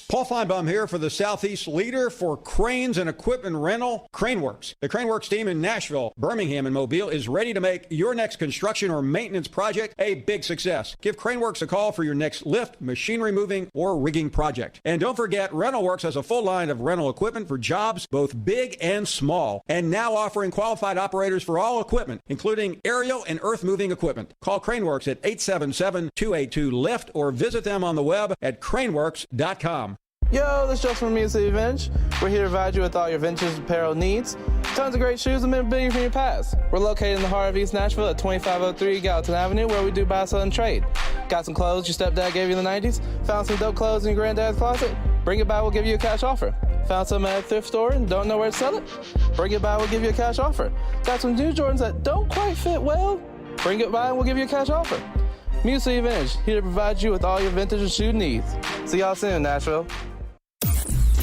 Paul Feinbaum here for the Southeast leader for cranes and equipment rental, Craneworks. The Craneworks team in Nashville, Birmingham, and Mobile is ready to make your next construction or maintenance project a big success. Give Craneworks a call for your next lift, machinery moving, or rigging project. And don't forget, RentalWorks has a full line of rental equipment for jobs both big and small, and now offering qualified operators for all equipment, including aerial and earth-moving equipment. Call Craneworks at 877-282-LIFT or visit them on the web at craneworks.com. Yo, this is Justin from Music Vintage. We're here to provide you with all your vintage apparel needs. Tons of great shoes and memorabilia from your past. We're located in the heart of East Nashville at 2503 Gallatin Avenue, where we do buy, sell, and trade. Got some clothes your stepdad gave you in the 90s? Found some dope clothes in your granddad's closet? Bring it by, we'll give you a cash offer. Found some at a thrift store and don't know where to sell it? Bring it by, we'll give you a cash offer. Got some new Jordans that don't quite fit well? Bring it by and we'll give you a cash offer. Music Vintage, here to provide you with all your vintage and shoe needs. See y'all soon, Nashville.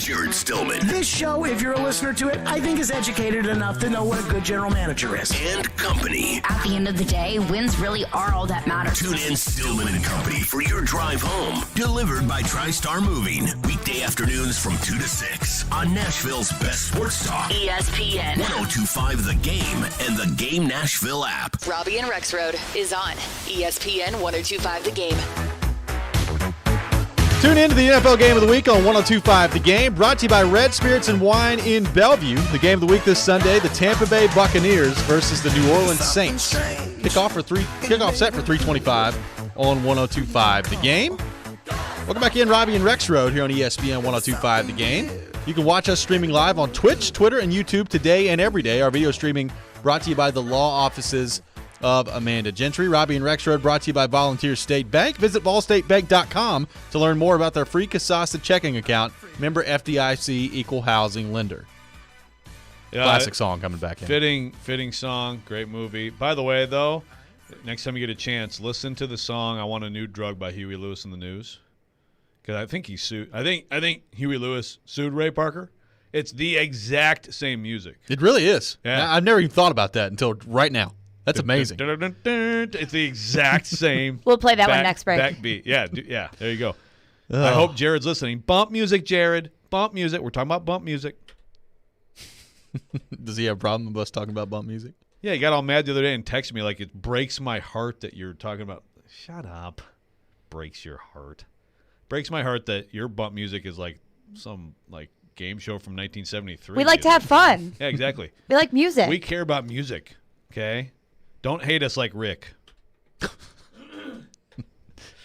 Jared Stillman. This show, if you're a listener to it, I think is educated enough to know what a good general manager is. And company. At the end of the day, wins really are all that matters. Tune in Stillman and Company for your drive home. Delivered by TriStar Moving. Weekday afternoons from 2 to 6 on Nashville's best sports talk. ESPN. 102.5 The Game and the Game Nashville app. Robby and Rexrode is on ESPN 102.5 The Game. Tune in to the NFL Game of the Week on 102.5 The Game, brought to you by Red Spirits and Wine in Bellevue. The Game of the Week this Sunday, the Tampa Bay Buccaneers versus the New Orleans Saints. Kickoff set for 3:25 on 102.5 The Game. Welcome back in, Robby and Rexrode here on ESPN 102.5 The Game. You can watch us streaming live on Twitch, Twitter, and YouTube today and every day. Our video streaming brought to you by the law offices of Amanda Gentry. Robby and Rexrode brought to you by Volunteer State Bank. Visit volstatebank.com to learn more about their free Kasasa checking account. Member FDIC, equal housing lender. Classic song coming back in. Fitting song, great movie. By the way, though, next time you get a chance, listen to the song "I Want a New Drug" by Huey Lewis and the News, because I think he sued. I think Huey Lewis sued Ray Parker. It's the exact same music. It really is. Yeah. I've never even thought about that until right now. That's amazing. It's the exact same. We'll play that one next break. Backbeat. Yeah, there you go. I hope Jared's listening. Bump music, Jared. Bump music. We're talking about bump music. Does he have a problem with us talking about bump music? Yeah, he got all mad the other day and texted me like, it breaks my heart that you're talking about. Shut up. Breaks your heart. Breaks my heart that your bump music is like some game show from 1973. We like to have fun. Yeah, exactly. We like music. We care about music, okay? Don't hate us like Rick.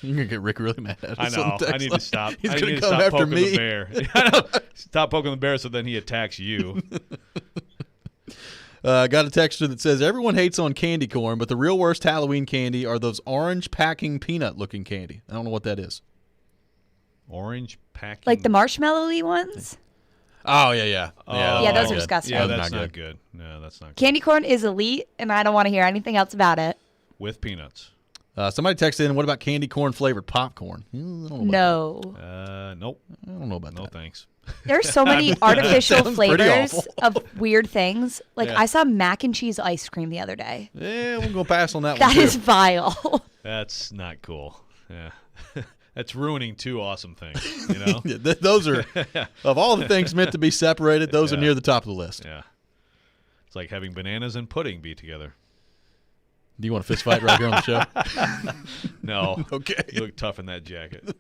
You're going to get Rick really mad at us. I know. I need to stop. He's I going need to to come stop after poking me. the bear. I know. Stop poking the bear so then he attacks you. Got a texture that says, everyone hates on candy corn, but the real worst Halloween candy are those orange packing peanut-looking candy. I don't know what that is. Orange packing? Like the marshmallow-y ones? Oh, yeah. Yeah, those are disgusting. Yeah, that's not good. No, that's not good. Candy corn is elite, and I don't want to hear anything else about it. With peanuts. Somebody texted in, what about candy corn-flavored popcorn? I don't know about No. Nope. I don't know about that. No, thanks. There's so many artificial Sounds pretty flavors awful. of weird things. Like, Yeah. I saw mac and cheese ice cream the other day. Yeah, we're going to pass on that one, That too. is vile. That's not cool. Yeah. That's ruining two awesome things, you know? Yeah, those are, of all the things meant to be separated, those are near the top of the list. Yeah. It's like having bananas and pudding be together. Do you want a fist fight right here on the show? No. Okay. You look tough in that jacket.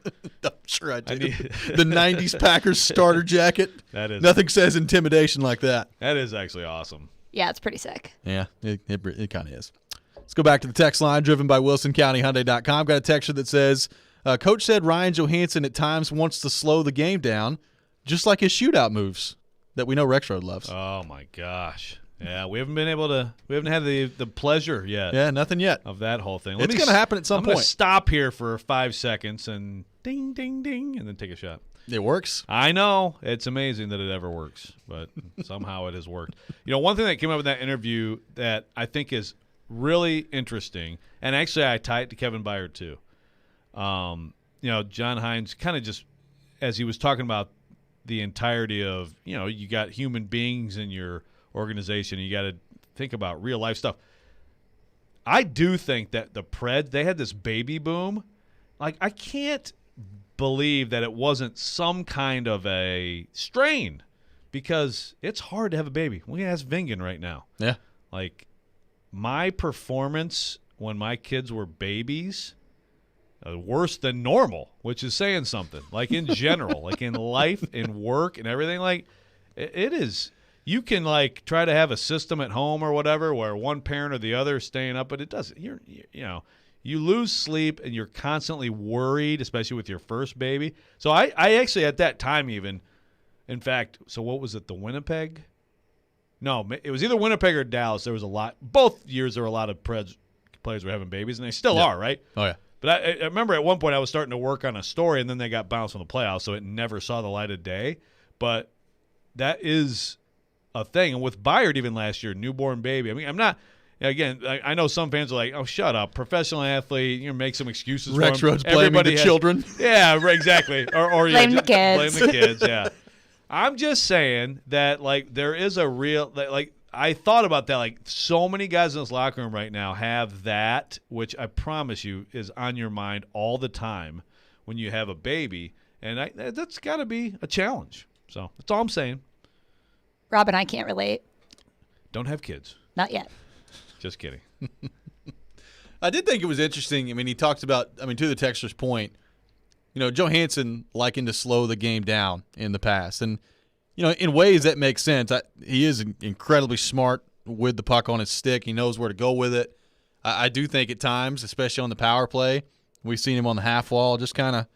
I'm sure I do. The 90s Packers starter jacket. That is. Nothing says intimidation like that. That is actually awesome. Yeah, it's pretty sick. Yeah, it kind of is. Let's go back to the text line driven by WilsonCountyHyundai.com. Got a texture that says, Coach said Ryan Johansson at times wants to slow the game down, just like his shootout moves that we know Rexrode loves. Oh, my gosh. Yeah, we haven't had the pleasure yet. Yeah, nothing yet. Of that whole thing. It's going to happen at some I'm point. going to stop here for 5 seconds and ding, ding, ding, and then take a shot. It works. I know. It's amazing that it ever works, but somehow it has worked. You know, one thing that came up in that interview that I think is really interesting, and actually I tie it to Kevin Byard too. You know, John Hines kind of just, as he was talking about the entirety of, you know, you got human beings in your organization, you got to think about real life stuff. I do think that the Preds, they had this baby boom. Like, I can't believe that it wasn't some kind of a strain, because it's hard to have a baby. We ask Vingan right now. Yeah. Like, my performance when my kids were babies, worse than normal, which is saying something. Like, in general, like in life, in work, and everything. Like, it is. You can, like, try to have a system at home or whatever where one parent or the other is staying up, but it doesn't. You know, you lose sleep and you're constantly worried, especially with your first baby. So I actually, at that time even, in fact, so what was it, the Winnipeg? No, it was either Winnipeg or Dallas. There was a lot. Both years there were a lot of Preds players were having babies, and they still are, right? Oh, yeah. But I remember at one point I was starting to work on a story, and then they got bounced from the playoffs, so it never saw the light of day. But that is a thing. And with Byard even last year, newborn baby. I mean, I'm not – again, I know some fans are like, oh, shut up. Professional athlete, you know, make some excuses for him. Rexrode's blaming the children. Yeah, exactly. Or blame the kids. Blame the kids, yeah. I'm just saying that, like, there is a real, like, I thought about that. Like, so many guys in this locker room right now have that, which I promise you is on your mind all the time when you have a baby. And that's got to be a challenge. So that's all I'm saying. Rob and I can't relate. Don't have kids. Not yet. Just kidding. I did think it was interesting. I mean, he talked about, to the texter's point, Johansson liking to slow the game down in the past. And, in ways that make sense. He is incredibly smart with the puck on his stick. He knows where to go with it. I do think at times, especially on the power play, we've seen him on the half wall just kind of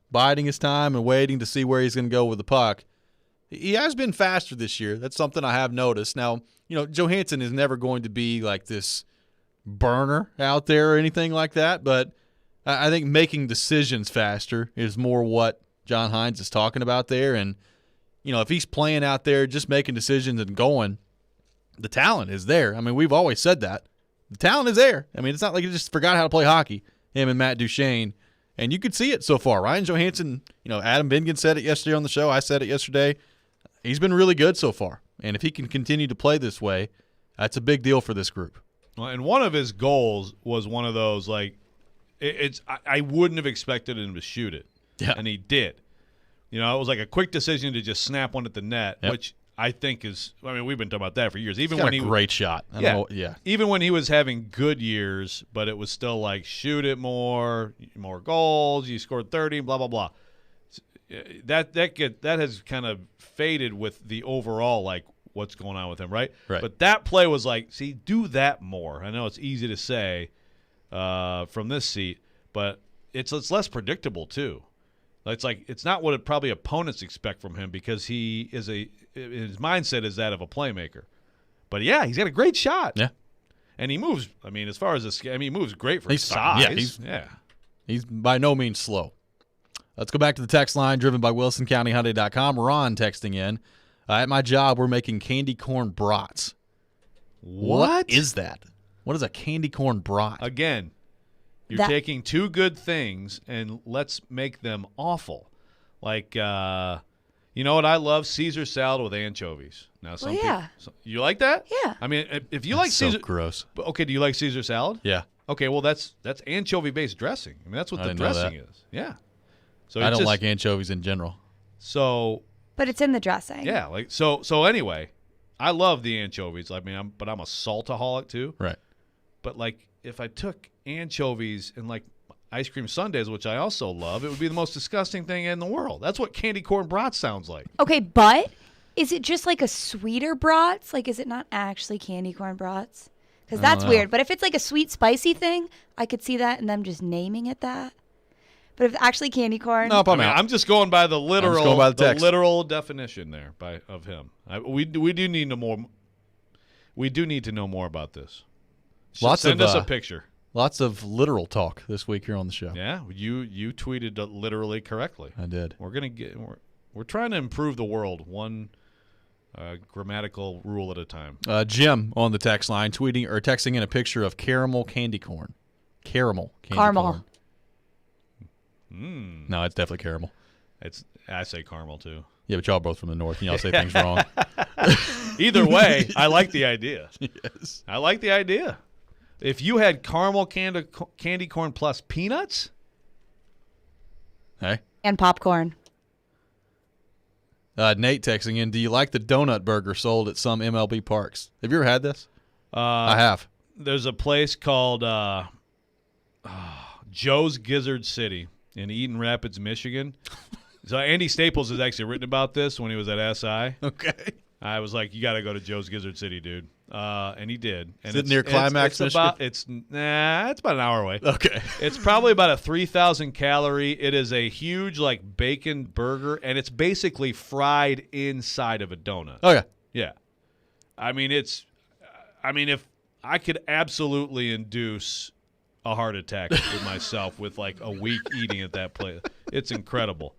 biding his time and waiting to see where he's going to go with the puck. He has been faster this year. That's something I have noticed. Now, Johansson is never going to be like this burner out there or anything like that, but I think making decisions faster is more what John Hines is talking about there. And, if he's playing out there just making decisions and going, the talent is there. I mean, we've always said that. The talent is there. I mean, it's not like he just forgot how to play hockey, him and Matt Duchene. And you could see it so far. Ryan Johansson, Adam Bingen said it yesterday on the show. I said it yesterday. He's been really good so far. And if he can continue to play this way, that's a big deal for this group. Well, and one of his goals was one of those, like, I wouldn't have expected him to shoot it. Yeah. And he did. It was like a quick decision to just snap one at the net, which I think is – we've been talking about that for years. Even He's got when a great shot. Even when he was having good years, but it was still like shoot it more goals, you scored 30, blah, blah, blah. That has kind of faded with the overall, like, what's going on with him, right? But that play was like, see, do that more. I know it's easy to say from this seat, but it's less predictable too. It's like it's not what probably opponents expect from him because he is his mindset is that of a playmaker. But yeah, he's got a great shot. Yeah, and he moves. As far as he moves great for his size. He's by no means slow. Let's go back to the text line driven by WilsonCountyHyundai.com. Ron texting in. At my job, we're making candy corn brats. What is that? What is a candy corn brat? Again, you're taking two good things and let's make them awful. Like, you know what I love? Caesar salad with anchovies. Now, you like that? Yeah. If you like Caesar, so gross. Okay, do you like Caesar salad? Yeah. Okay, well that's anchovy-based dressing. That's what the dressing is. Yeah. So I don't like anchovies in general. So. But it's in the dressing. Yeah, like so anyway, I love the anchovies. But I'm a saltaholic too. Right. But like if I took anchovies and like ice cream sundaes, which I also love, it would be the most disgusting thing in the world. That's what candy corn brat sounds like. Okay, but is it just like a sweeter brats? Like, is it not actually candy corn brats? Because that's weird. But if it's like a sweet spicy thing, I could see that and them just naming it that. But if actually candy corn, nope, I'm just going by the literal, the literal definition there of him. We do need to know more. We do need to know more about this. Send us a picture. Lots of literal talk this week here on the show. Yeah, you tweeted literally correctly. I did. We're trying to improve the world one grammatical rule at a time. Jim on the text line texting in a picture of caramel candy corn. Caramel. Corn. No, it's definitely caramel. I say caramel too. Yeah, but y'all both from the north, and y'all say things wrong. Either way, I like the idea. Yes. I like the idea. If you had caramel candy corn plus peanuts. Hey. And popcorn. Nate texting in, do you like the donut burger sold at some MLB parks? Have you ever had this? I have. There's a place called Joe's Gizzard City in Eaton Rapids, Michigan. So Andy Staples has actually written about this when he was at SI. Okay. I was like, you got to go to Joe's Gizzard City, dude. And he did. And is it near Climax, Michigan? It's about an hour away. Okay. It's probably about a 3,000 calorie. It is a huge, like, bacon burger, and it's basically fried inside of a donut. Oh, yeah. Yeah. If I could absolutely induce a heart attack with myself with, like, a week eating at that place. It's incredible.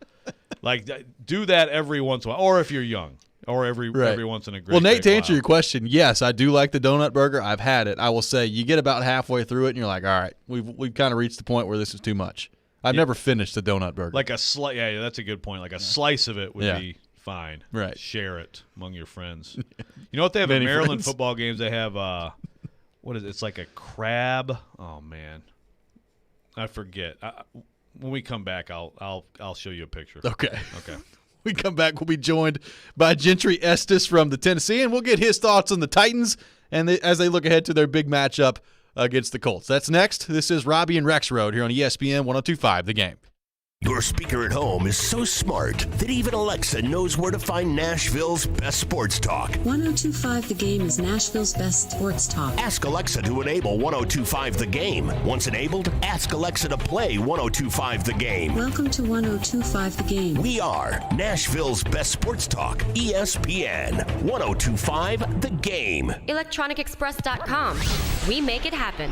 Like, do that every once in a while, or if you're young. Or every once in a great. Well, Nate, to answer your question, yes, I do like the donut burger. I've had it. I will say you get about halfway through it, and you're like, all right, we've kind of reached the point where this is too much. I've never finished a donut burger. Like a slice. Yeah, that's a good point. Like a slice of it would be fine. Right. Share it among your friends. You know what they have Many in Maryland friends. football games? They have what is it? It's like a crab. Oh man, I forget. When we come back, I'll show you a picture. Okay. Okay. We come back, we'll be joined by Gentry Estes from the Tennessee, and we'll get his thoughts on the Titans and as they look ahead to their big matchup against the Colts. That's next. This is Robby and Rexrode here on ESPN 102.5 The Game. Your speaker at home is so smart that even Alexa knows where to find Nashville's best sports talk. 102.5 The Game is Nashville's best sports talk. Ask Alexa to enable 102.5 The Game. Once enabled, ask Alexa to play 102.5 The Game. Welcome to 102.5 The Game. We are Nashville's best sports talk, ESPN 102.5 The Game. ElectronicExpress.com. We make it happen.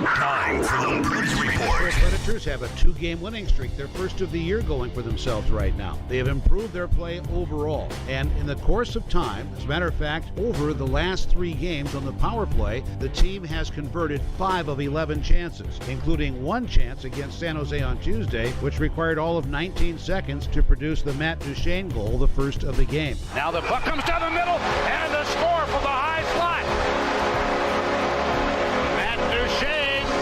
Time for the Predators Report. The Predators have a 2-game winning streak, their first of the year going for themselves right now. They have improved their play overall, and in the course of time, as a matter of fact, over the last 3 games on the power play, the team has converted 5 of 11 chances, including 1 chance against San Jose on Tuesday, which required all of 19 seconds to produce the Matt Duchene goal, the first of the game. Now the puck comes down the middle, and the score from the high slot.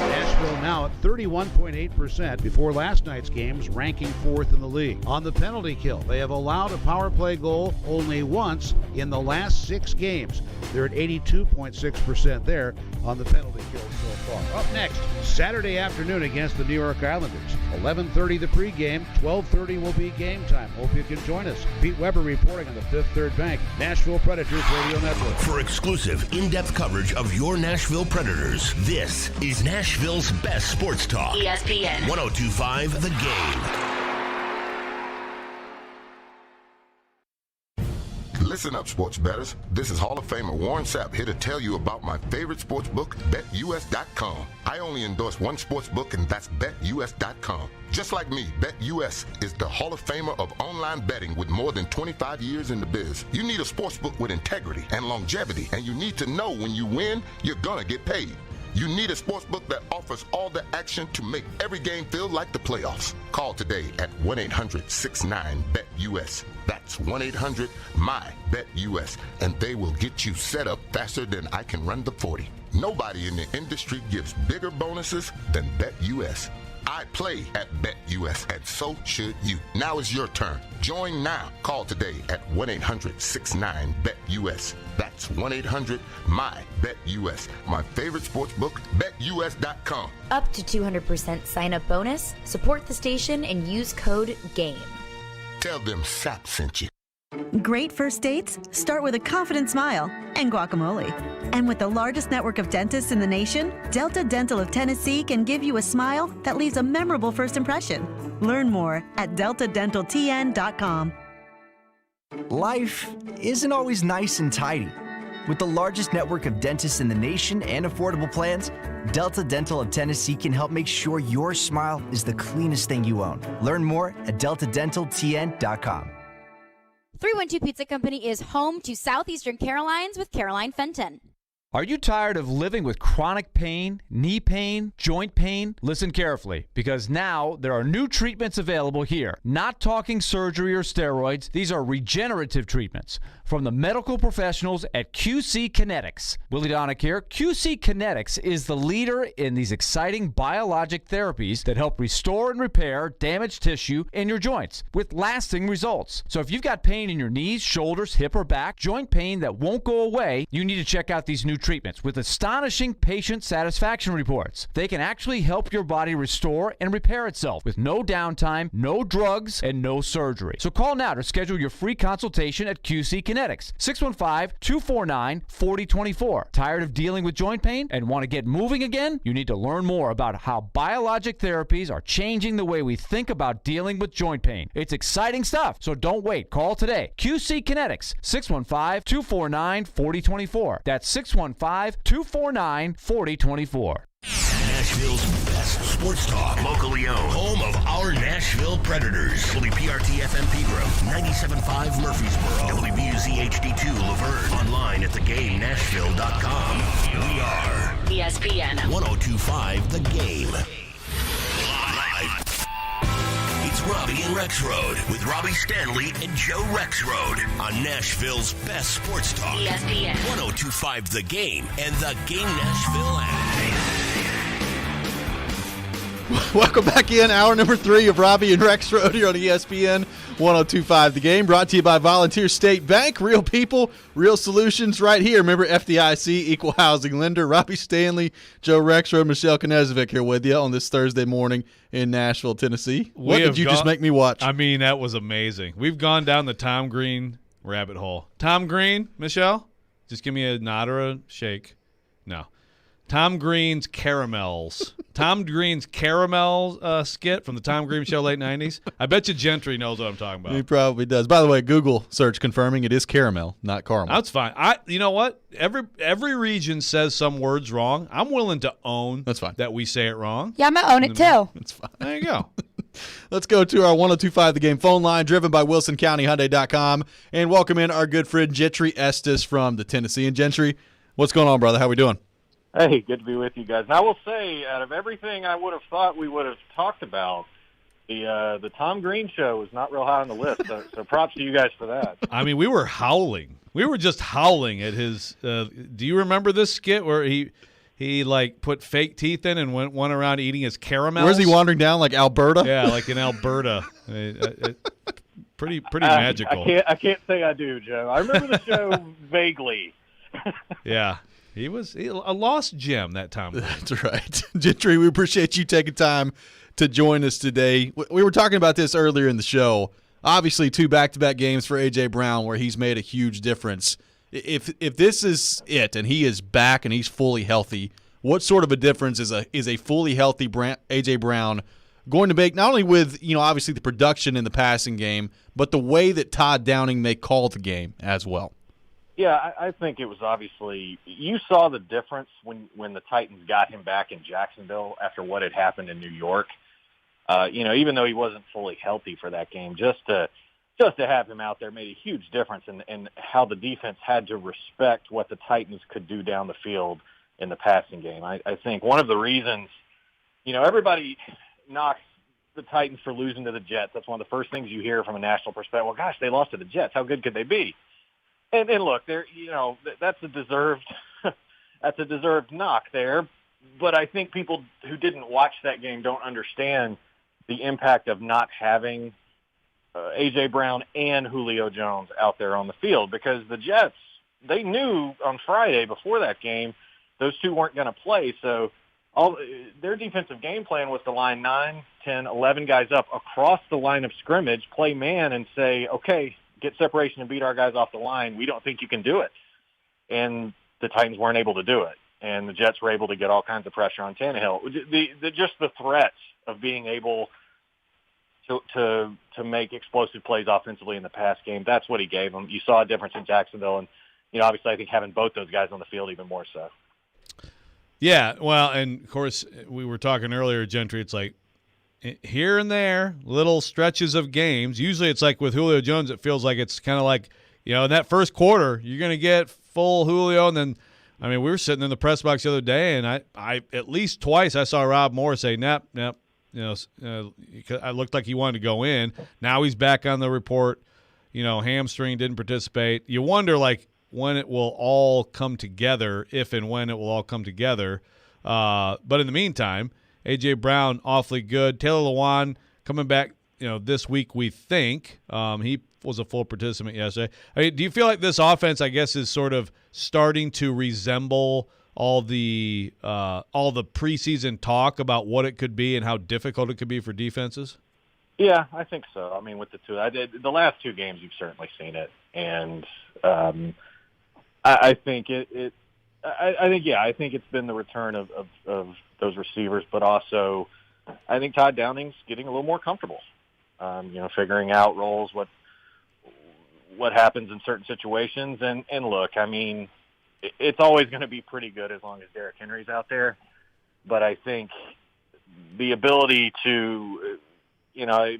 Nashville now at 31.8% before last night's games, ranking 4th in the league. On the penalty kill, they have allowed a power play goal only once in the last 6 games. They're at 82.6% there on the penalty kill so far. Up next, Saturday afternoon against the New York Islanders. 11:30 the pregame, 12:30 will be game time. Hope you can join us. Pete Weber reporting on the Fifth Third Bank Nashville Predators Radio Network. For exclusive, in-depth coverage of your Nashville Predators, this is Nashville's best sports talk. ESPN 102.5 The Game. Listen up, sports bettors. This is Hall of Famer Warren Sapp here to tell you about my favorite sports book, BetUS.com. I only endorse one sports book, and that's BetUS.com. Just like me, BetUS is the Hall of Famer of online betting with more than 25 years in the biz. You need a sports book with integrity and longevity, and you need to know when you win, you're gonna get paid. You need a sportsbook that offers all the action to make every game feel like the playoffs. Call today at 1-800-69-BET-US. That's 1-800-MY-BET-US. And they will get you set up faster than I can run the 40. Nobody in the industry gives bigger bonuses than BetUS. I play at BetUS, and so should you. Now is your turn. Join now. Call today at 1-800-69-BET-US. That's 1-800-MY-BET-US. My favorite sports book, BetUS.com. Up to 200% sign-up bonus. Support the station and use code GAME. Tell them Sapp sent you. Great first dates start with a confident smile and guacamole. And with the largest network of dentists in the nation, Delta Dental of Tennessee can give you a smile that leaves a memorable first impression. Learn more at deltadentaltn.com. Life isn't always nice and tidy. With the largest network of dentists in the nation and affordable plans, Delta Dental of Tennessee can help make sure your smile is the cleanest thing you own. Learn more at deltadentaltn.com. 312 Pizza Company is home to Southeastern Carolines with Caroline Fenton. Are you tired of living with chronic pain, knee pain, joint pain? Listen carefully, because now there are new treatments available here. Not talking surgery or steroids. These are regenerative treatments from the medical professionals at QC Kinetics. Willie Donick here. QC Kinetics is the leader in these exciting biologic therapies that help restore and repair damaged tissue in your joints with lasting results. So if you've got pain in your knees, shoulders, hip, or back, joint pain that won't go away, you need to check out these new treatments with astonishing patient satisfaction reports. They can actually help your body restore and repair itself with no downtime, no drugs, and no surgery. So call now to schedule your free consultation at QC Kinetics. 615-249-4024. Tired of dealing with joint pain and want to get moving again? You need to learn more about how biologic therapies are changing the way we think about dealing with joint pain. It's exciting stuff, so don't wait. Call today. QC Kinetics. 615-249-4024. That's 615-249-4024. Nashville's best sports talk, locally owned, home of our Nashville Predators. WPRT FM Pegram, 97.5 Murfreesboro, WBUZ HD2 Laverne, online at thegamenashville.com. We are ESPN 102.5 The Game. Live. It's It's Robby and Rexrode with Robby Stanley and Joe Rexrode on Nashville's best sports talk. ESPN 102.5 The Game and the Game Nashville app. Welcome back in. Hour number 3 of Robby and Rexrode here on ESPN 102.5 The Game. Brought to you by Volunteer State Bank. Real people, real solutions right here. Remember FDIC, equal housing lender. Robby Stanley, Joe Rexrode, Michelle Knezovic here with you on this Thursday morning in Nashville, Tennessee. What did you just make me watch? I mean, that was amazing. We've gone down the Tom Green rabbit hole. Tom Green, Michelle? Just give me a nod or a shake. No. Tom Green's Caramels. Tom Green's Caramel skit from the Tom Green Show late 90s. I bet you Gentry knows what I'm talking about. He probably does. By the way, Google search confirming it is caramel, not caramel. That's fine. You know what? Every region says some words wrong. I'm willing to own that we say it wrong. Yeah, I'm going to own it too. That's fine. There you go. Let's go to our 102.5 The Game phone line, driven by WilsonCountyHyundai.com, and welcome in our good friend Gentry Estes from the Tennessee. And Gentry, what's going on, brother? How we doing? Hey, good to be with you guys. And I will say, out of everything I would have thought we would have talked about, the Tom Green Show was not real high on the list. So props to you guys for that. I mean, we were howling. We were just howling at his. Do you remember this skit where he like put fake teeth in and went around eating his caramels? Where's he wandering down, like Alberta? Yeah, like in Alberta. Pretty magical. I can't say I do, Joe. I remember the show vaguely. Yeah. He was a lost gem that time. That's right. Gentry, we appreciate you taking time to join us today. We were talking about this earlier in the show. Obviously, 2 back-to-back games for A.J. Brown where he's made a huge difference. If this is it and he is back and he's fully healthy, what sort of a difference is a fully healthy A.J. Brown going to make, not only with, obviously the production in the passing game, but the way that Todd Downing may call the game as well? Yeah, I think it was obviously – you saw the difference when the Titans got him back in Jacksonville after what had happened in New York. Even though he wasn't fully healthy for that game, just to have him out there made a huge difference in how the defense had to respect what the Titans could do down the field in the passing game. I think one of the reasons – everybody knocks the Titans for losing to the Jets. That's one of the first things you hear from a national perspective. Well, gosh, they lost to the Jets. How good could they be? And look, there, that's a deserved knock there. But I think people who didn't watch that game don't understand the impact of not having A.J. Brown and Julio Jones out there on the field, because the Jets, they knew on Friday before that game those two weren't going to play. So their defensive game plan was to line 9, 10, 11 guys up across the line of scrimmage, play man, and say, okay, get separation and beat our guys off the line. We don't think you can do it. And the Titans weren't able to do it. And the Jets were able to get all kinds of pressure on Tannehill. Just the threat of being able to make explosive plays offensively in the pass game, that's what he gave them. You saw a difference in Jacksonville. And, obviously I think having both those guys on the field even more so. Yeah, well, and, of course, we were talking earlier, Gentry, it's like, here and there, little stretches of games. Usually it's like with Julio Jones, it feels like it's kind of like, in that first quarter, you're going to get full Julio. And then, we were sitting in the press box the other day, and I at least twice I saw Rob Moore say, nap. I looked like he wanted to go in. Now he's back on the report, hamstring, didn't participate. You wonder, like, when it will all come together, if and when it will all come together. But in the meantime, A.J. Brown, awfully good. Taylor Lewan coming back, this week, we think. He was a full participant yesterday. Do you feel like this offense, I guess, is sort of starting to resemble all the preseason talk about what it could be and how difficult it could be for defenses? Yeah, I think so. With the two, the last 2 games, you've certainly seen it. And I think I think it's been the return of those receivers, but also I think Todd Downing's getting a little more comfortable, figuring out roles, what happens in certain situations. And look, it's always going to be pretty good as long as Derrick Henry's out there. But I think the ability to,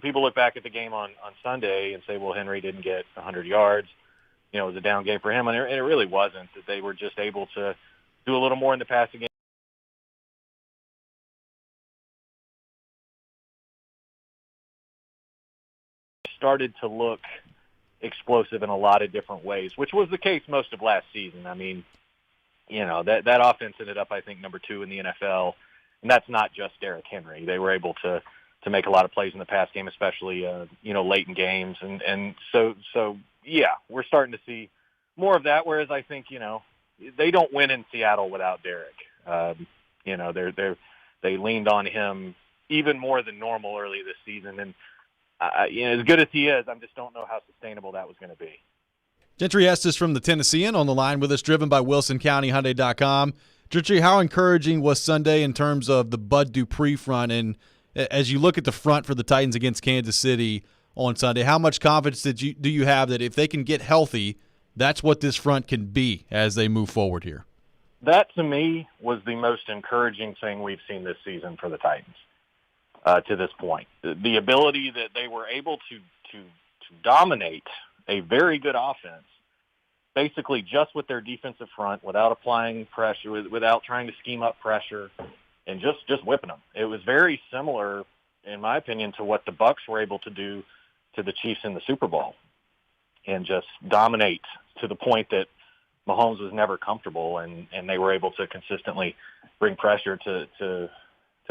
people look back at the game on Sunday and say, well, Henry didn't get 100 yards. It was a down game for him, and it really wasn't. That they were just able to do a little more in the passing game. started to look explosive in a lot of different ways, which was the case most of last season. I mean, that offense ended up, I think, number 2 in the NFL, and that's not just Derrick Henry. They were able to make a lot of plays in the pass game, especially late in games, and so yeah, we're starting to see more of that. Whereas I think they don't win in Seattle without Derrick. They leaned on him even more than normal early this season, and as good as he is, I just don't know how sustainable that was going to be. Gentry Estes from the Tennessean on the line with us, driven by WilsonCountyHyundai.com. Gentry, how encouraging was Sunday in terms of the Bud Dupree front? And as you look at the front for the Titans against Kansas City on Sunday, how much confidence do you have that if they can get healthy, that's what this front can be as they move forward here? That, to me, was the most encouraging thing we've seen this season for the Titans to this point. The ability that they were able to dominate a very good offense, basically just with their defensive front, without applying pressure, without trying to scheme up pressure, and just whipping them. It was very similar, in my opinion, to what the Bucs were able to do to the Chiefs in the Super Bowl, and just dominate to the point that Mahomes was never comfortable, and they were able to consistently bring pressure to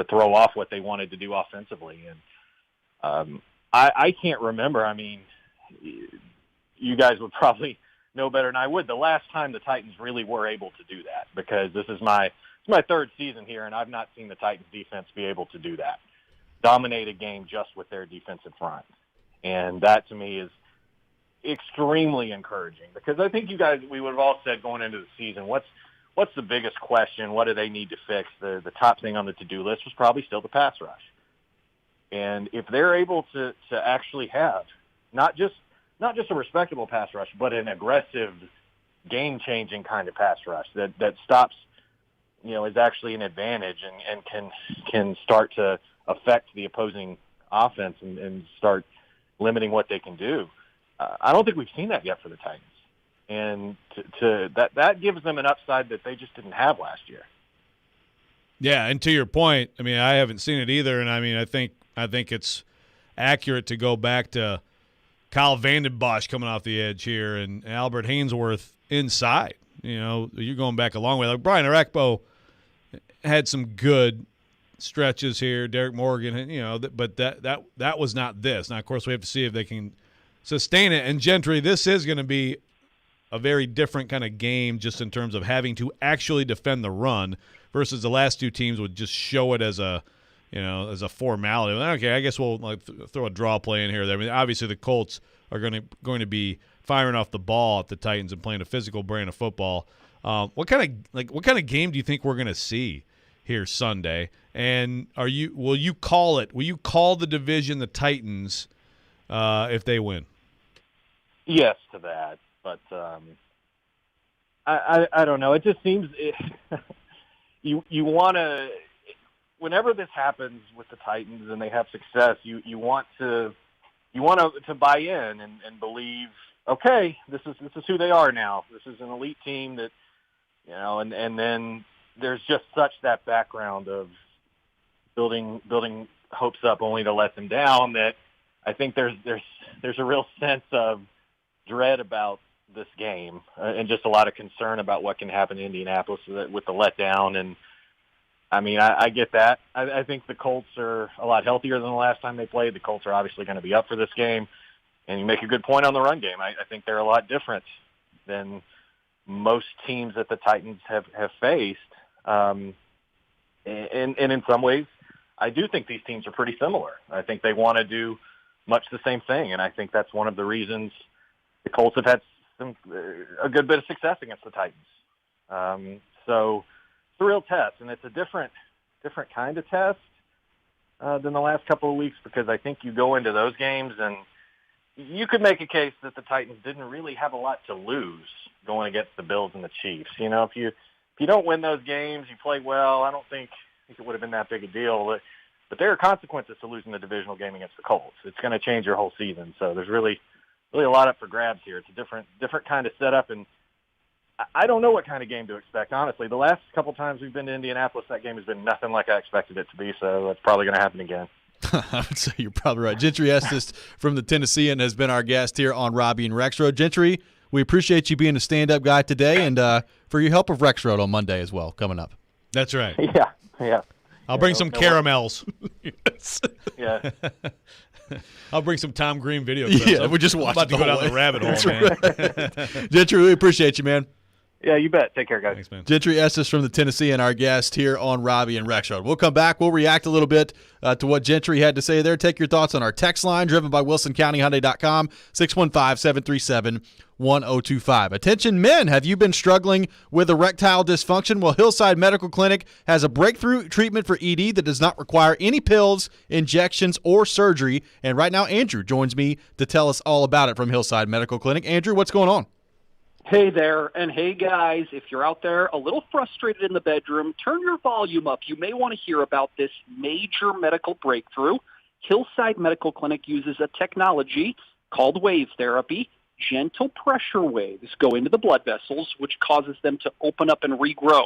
throw off what they wanted to do offensively. And I can't remember. I mean, you guys would probably know better than I would. The last time the Titans really were able to do that, because this is my third season here, and I've not seen the Titans defense be able to do that, dominate a game just with their defensive front. And that, to me, is extremely encouraging, because I think we would have all said going into the season, what's the biggest question? What do they need to fix? The top thing on the to-do list was probably still the pass rush. And if they're able to actually have not just a respectable pass rush, but an aggressive, game-changing kind of pass rush that stops, is actually an advantage and can start to affect the opposing offense and start limiting what they can do. I don't think we've seen that yet for the Titans. And that gives them an upside that they just didn't have last year. Yeah, and to your point, I mean, I haven't seen it either, and I mean, I think it's accurate to go back to Kyle Vanden Bosch coming off the edge here and Albert Hainsworth inside. You're going back a long way. Like Brian Arakpo had some good stretches here. Derek Morgan, but that was not this. Now, of course, we have to see if they can sustain it. And Gentry, this is going to be a very different kind of game just in terms of having to actually defend the run versus the last two teams would just show it as a formality. Okay, I guess we'll throw a draw play in here. I mean, obviously the Colts are going to be firing off the ball at the Titans and playing a physical brand of football. What kind of game do you think we're going to see here Sunday? And will you call it? Will you call the division the Titans if they win? Yes to that, but I don't know. It just seems you want to. Whenever this happens with the Titans and they have success, you want to buy in and believe. Okay, this is who they are now. This is an elite team that and then there's just such that background of building hopes up only to let them down that I think there's a real sense of dread about this game and just a lot of concern about what can happen in Indianapolis with the letdown. And I mean, I get that. I think the Colts are a lot healthier than the last time they played. The Colts are obviously going to be up for this game. And you make a good point on the run game. I think they're a lot different than most teams that the Titans have faced. And in some ways, I do think these teams are pretty similar. I think they want to do much the same thing. And I think that's one of the reasons the Colts have had a good bit of success against the Titans. So it's a real test, and it's a different kind of test than the last couple of weeks, because I think you go into those games and you could make a case that the Titans didn't really have a lot to lose going against the Bills and the Chiefs. If you don't win those games, you play well, I don't think it would have been that big a deal. But there are consequences to losing the divisional game against the Colts. It's going to change your whole season. So there's really a lot up for grabs here. It's a different kind of setup, and I don't know what kind of game to expect, honestly. The last couple times we've been to Indianapolis, that game has been nothing like I expected it to be, so that's probably going to happen again. I would say you're probably right. Gentry Estes from the Tennessean has been our guest here on Robby and Rexrode. Gentry, we appreciate you being a stand-up guy today and for your help with Rexrode on Monday as well, coming up. That's right. Yeah. I'll bring some caramels. Yeah. I'll bring some Tom Green video clips. Yeah, we just watched about to go down the rabbit hole, man. Gentry, we appreciate you, man. Yeah, you bet. Take care, guys. Thanks, man. Gentry Estes from the Tennessee and our guest here on Robby and Rexrode. We'll come back. We'll react a little bit to what Gentry had to say there. Take your thoughts on our text line driven by WilsonCountyHyundai.com, 615-737-1025. Attention, men. Have you been struggling with erectile dysfunction? Well, Hillside Medical Clinic has a breakthrough treatment for ED that does not require any pills, injections, or surgery. And right now, Andrew joins me to tell us all about it from Hillside Medical Clinic. Andrew, what's going on? Hey there, and hey guys, if you're out there a little frustrated in the bedroom, turn your volume up. You may want to hear about this major medical breakthrough. Hillside Medical Clinic uses a technology called wave therapy. Gentle pressure waves go into the blood vessels, which causes them to open up and regrow.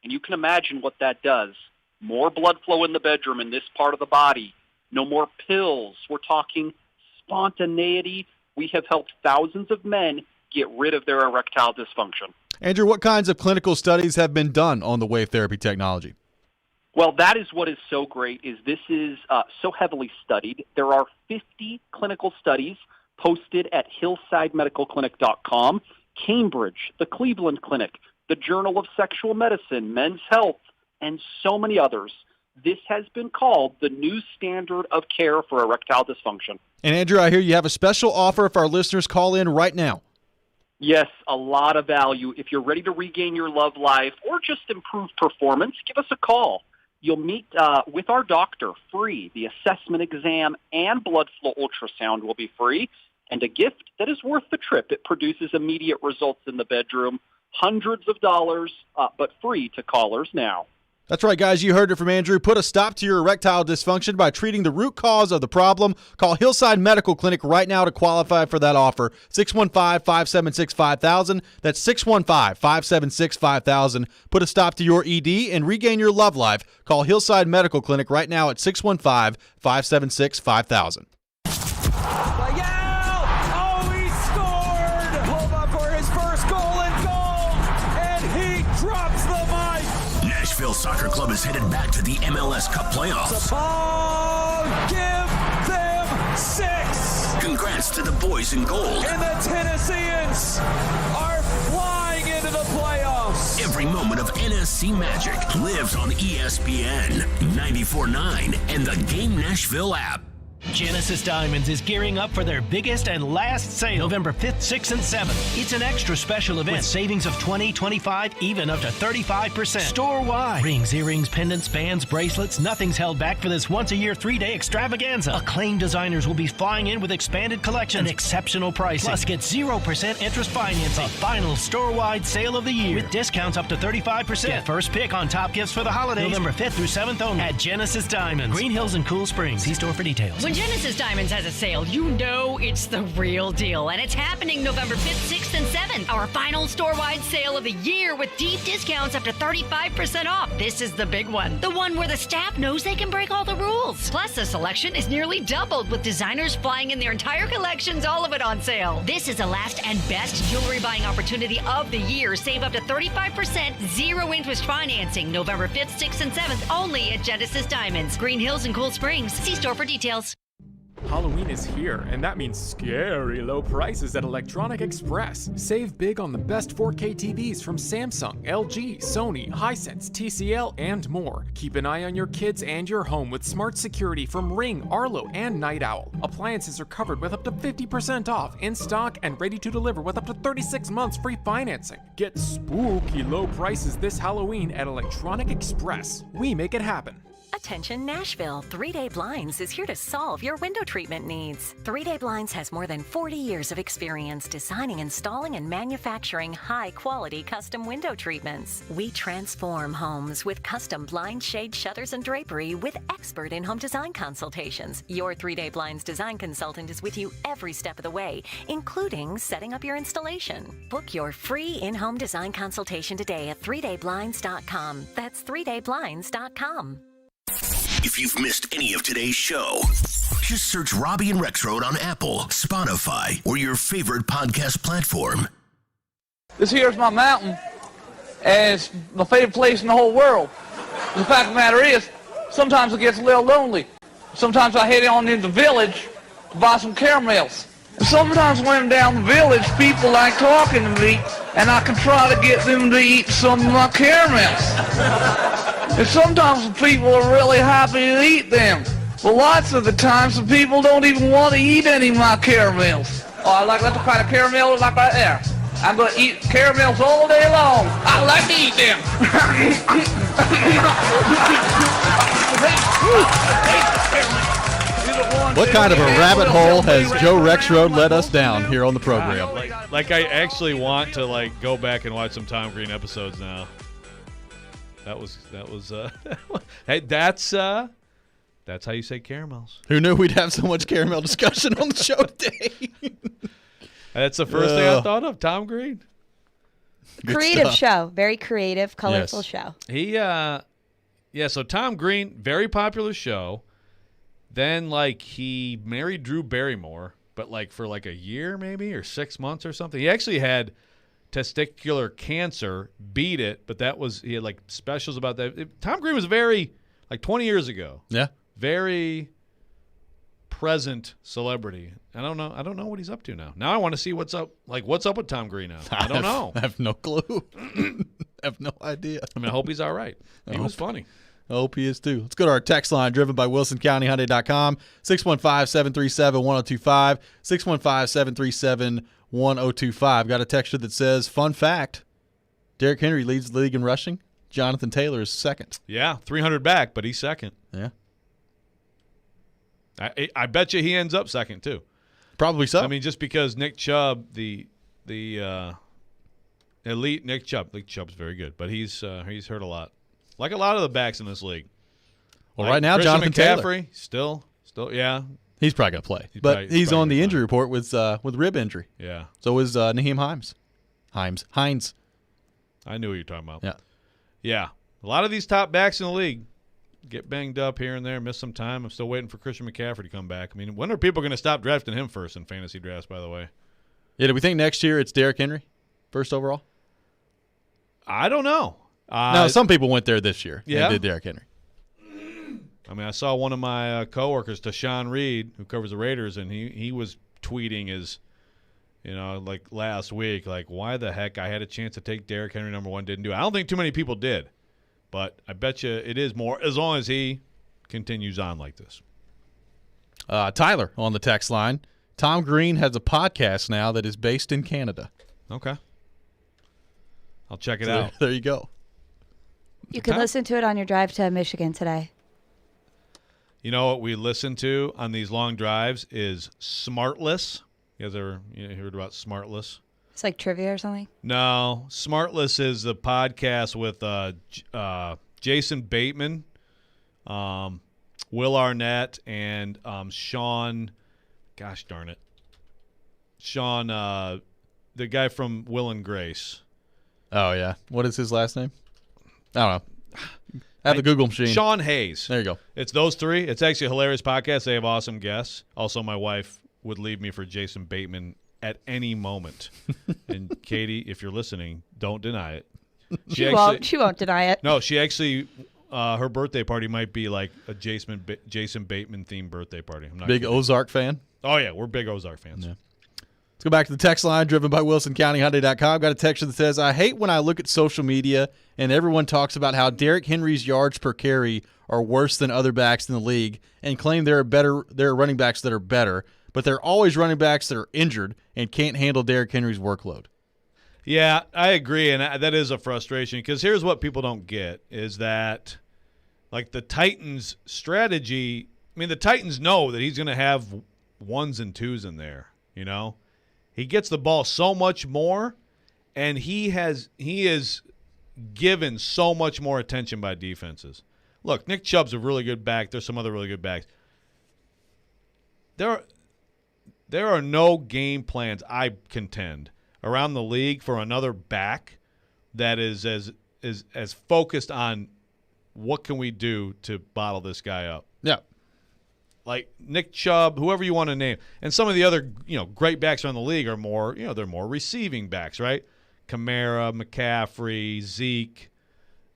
And you can imagine what that does. More blood flow in the bedroom in this part of the body. No more pills. We're talking spontaneity. We have helped thousands of men get rid of their erectile dysfunction. Andrew, what kinds of clinical studies have been done on the wave therapy technology? Well, that is what is so great, is this is so heavily studied. There are 50 clinical studies posted at hillsidemedicalclinic.com, Cambridge, the Cleveland Clinic, the Journal of Sexual Medicine, Men's Health, and so many others. This has been called the new standard of care for erectile dysfunction. And Andrew, I hear you have a special offer if our listeners call in right now. Yes, a lot of value. If you're ready to regain your love life or just improve performance, give us a call. You'll meet with our doctor free. The assessment exam and blood flow ultrasound will be free. And a gift that is worth the trip. It produces immediate results in the bedroom. Hundreds of dollars, but free to callers now. That's right, guys. You heard it from Andrew. Put a stop to your erectile dysfunction by treating the root cause of the problem. Call Hillside Medical Clinic right now to qualify for that offer. 615-576-5000. That's 615-576-5000. Put a stop to your ED and regain your love life. Call Hillside Medical Clinic right now at 615-576-5000. Nashville Soccer Club is headed back to the MLS Cup playoffs. Give them 6. Congrats to the boys in gold. And the Tennesseans are flying into the playoffs. Every moment of NSC magic lives on ESPN 94.9 and the Game Nashville app. Genesis Diamonds is gearing up for their biggest and last sale, November 5th, 6th, and 7th. It's an extra special event with savings of 20, 25, even up to 35%. Store-wide. Rings, earrings, pendants, bands, bracelets, nothing's held back for this once-a-year 3-day extravaganza. Acclaimed designers will be flying in with expanded collections and exceptional pricing. Plus, get 0% interest financing. The final store-wide sale of the year with discounts up to 35%. Get first pick on top gifts for the holidays, November 5th through 7th only at Genesis Diamonds, Green Hills and Cool Springs. See store for details. When Genesis Diamonds has a sale, you know it's the real deal. And it's happening November 5th, 6th, and 7th. Our final store-wide sale of the year with deep discounts up to 35% off. This is the big one. The one where the staff knows they can break all the rules. Plus, the selection is nearly doubled with designers flying in their entire collections, all of it on sale. This is the last and best jewelry buying opportunity of the year. Save up to 35%, zero interest financing. November 5th, 6th, and 7th only at Genesis Diamonds, Green Hills and Cool Springs. See store for details. Halloween is here, and that means scary low prices at Electronic Express. Save big on the best 4K TVs from Samsung, LG, Sony, Hisense, TCL, and more. Keep an eye on your kids and your home with smart security from Ring, Arlo, and Night Owl. Appliances are covered with up to 50% off, in stock, and ready to deliver with up to 36 months free financing. Get spooky low prices this Halloween at Electronic Express. We make it happen. Attention Nashville, 3-Day Blinds is here to solve your window treatment needs. 3-Day Blinds has more than 40 years of experience designing, installing, and manufacturing high-quality custom window treatments. We transform homes with custom blind shade shutters and drapery with expert in-home design consultations. Your 3-Day Blinds design consultant is with you every step of the way, including setting up your installation. Book your free in-home design consultation today at 3dayblinds.com. That's 3dayblinds.com. If you've missed any of today's show, just search Robby and Rexrode on Apple, Spotify, or your favorite podcast platform. This here's my mountain, and it's my favorite place in the whole world. The fact of the matter is, sometimes it gets a little lonely. Sometimes I head on into the village to buy some caramels. Sometimes when I'm down the village, people like talking to me, and I can try to get them to eat some of my caramels. And sometimes the people are really happy to eat them. But lots of the times the people don't even want to eat any of my caramels. Oh, I like that kind of caramel like right there. I'm going to eat caramels all day long. I like to eat them. What kind of a rabbit hole has Joe Rexrode led us down here on the program? Like I actually want to go back and watch some Tom Green episodes now. That was hey, that's how you say caramels. Who knew we'd have so much caramel discussion on the show today? That's the first thing I thought of, Tom Green. Creative show. Very creative, colorful show. So Tom Green, very popular show. Then, he married Drew Barrymore, but, for, a year maybe or 6 months or something. He actually had testicular cancer, beat it, but he had, specials about that. Tom Green was very, 20 years ago. Yeah. Very present celebrity. I don't know what he's up to now. Now I want to see what's up. What's up with Tom Green now? I don't know. I have no clue. I have no idea. I hope he's all right. He was funny. I hope he is too. Let's go to our text line driven by WilsonCountyHyundai.com, 615-737-1025, 615-737-1025. Got a texture that says, fun fact, Derrick Henry leads the league in rushing. Jonathan Taylor is second. Yeah, 300 back, but he's second. Yeah. I bet you he ends up second too. Probably so. I mean, just because Nick Chubb, the elite Nick Chubb's very good, but he's hurt a lot. Like a lot of the backs in this league. Well, right now, Christian Jonathan McCaffrey, Taylor. still, yeah. He's probably going to play. But he's on the injury report with rib injury. Yeah. So is Naheem Hines. I knew what you were talking about. Yeah. Yeah. A lot of these top backs in the league get banged up here and there, miss some time. I'm still waiting for Christian McCaffrey to come back. I mean, when are people going to stop drafting him first in fantasy drafts, by the way? Yeah, do we think next year it's Derrick Henry, first overall? I don't know. No, some people went there this year. Yeah. And did Derrick Henry. I mean, I saw one of my coworkers, Tashawn Reed, who covers the Raiders, and he was tweeting last week, why the heck I had a chance to take Derrick Henry number one, didn't do it. I don't think too many people did, but I bet you it is more as long as he continues on like this. Tyler on the text line. Tom Green has a podcast now that is based in Canada. Okay. I'll check it out. There you go. You can listen to it on your drive to Michigan today. You know what we listen to on these long drives is Smartless. You guys ever heard about Smartless? It's like trivia or something? No. Smartless is the podcast with Jason Bateman, Will Arnett, and Sean – gosh darn it. Sean, the guy from Will and Grace. Oh, yeah. What is his last name? I don't know. I have the Google machine. Sean Hayes. There you go. It's those three. It's actually a hilarious podcast. They have awesome guests. Also, my wife would leave me for Jason Bateman at any moment. And Katie, if you're listening, don't deny it. She won't deny it. No, she actually her birthday party might be like a Jason Bateman themed birthday party. I'm not big kidding. Ozark fan? Oh, yeah. We're big Ozark fans. Yeah. Let's go back to the text line driven by WilsonCountyHyundai.com. Got a text that says, I hate when I look at social media and everyone talks about how Derrick Henry's yards per carry are worse than other backs in the league and claim there are running backs that are better, but there are always running backs that are injured and can't handle Derrick Henry's workload. Yeah, I agree, and that is a frustration because here's what people don't get is that, the Titans' strategy, the Titans know that he's going to have ones and twos in there, He gets the ball so much more, and he is given so much more attention by defenses. Look, Nick Chubb's a really good back. There's some other really good backs. There are no game plans, I contend, around the league for another back that is as focused on what can we do to bottle this guy up? Yeah. Like Nick Chubb, whoever you want to name. And some of the other, great backs around the league are more, they're more receiving backs, right? Kamara, McCaffrey, Zeke.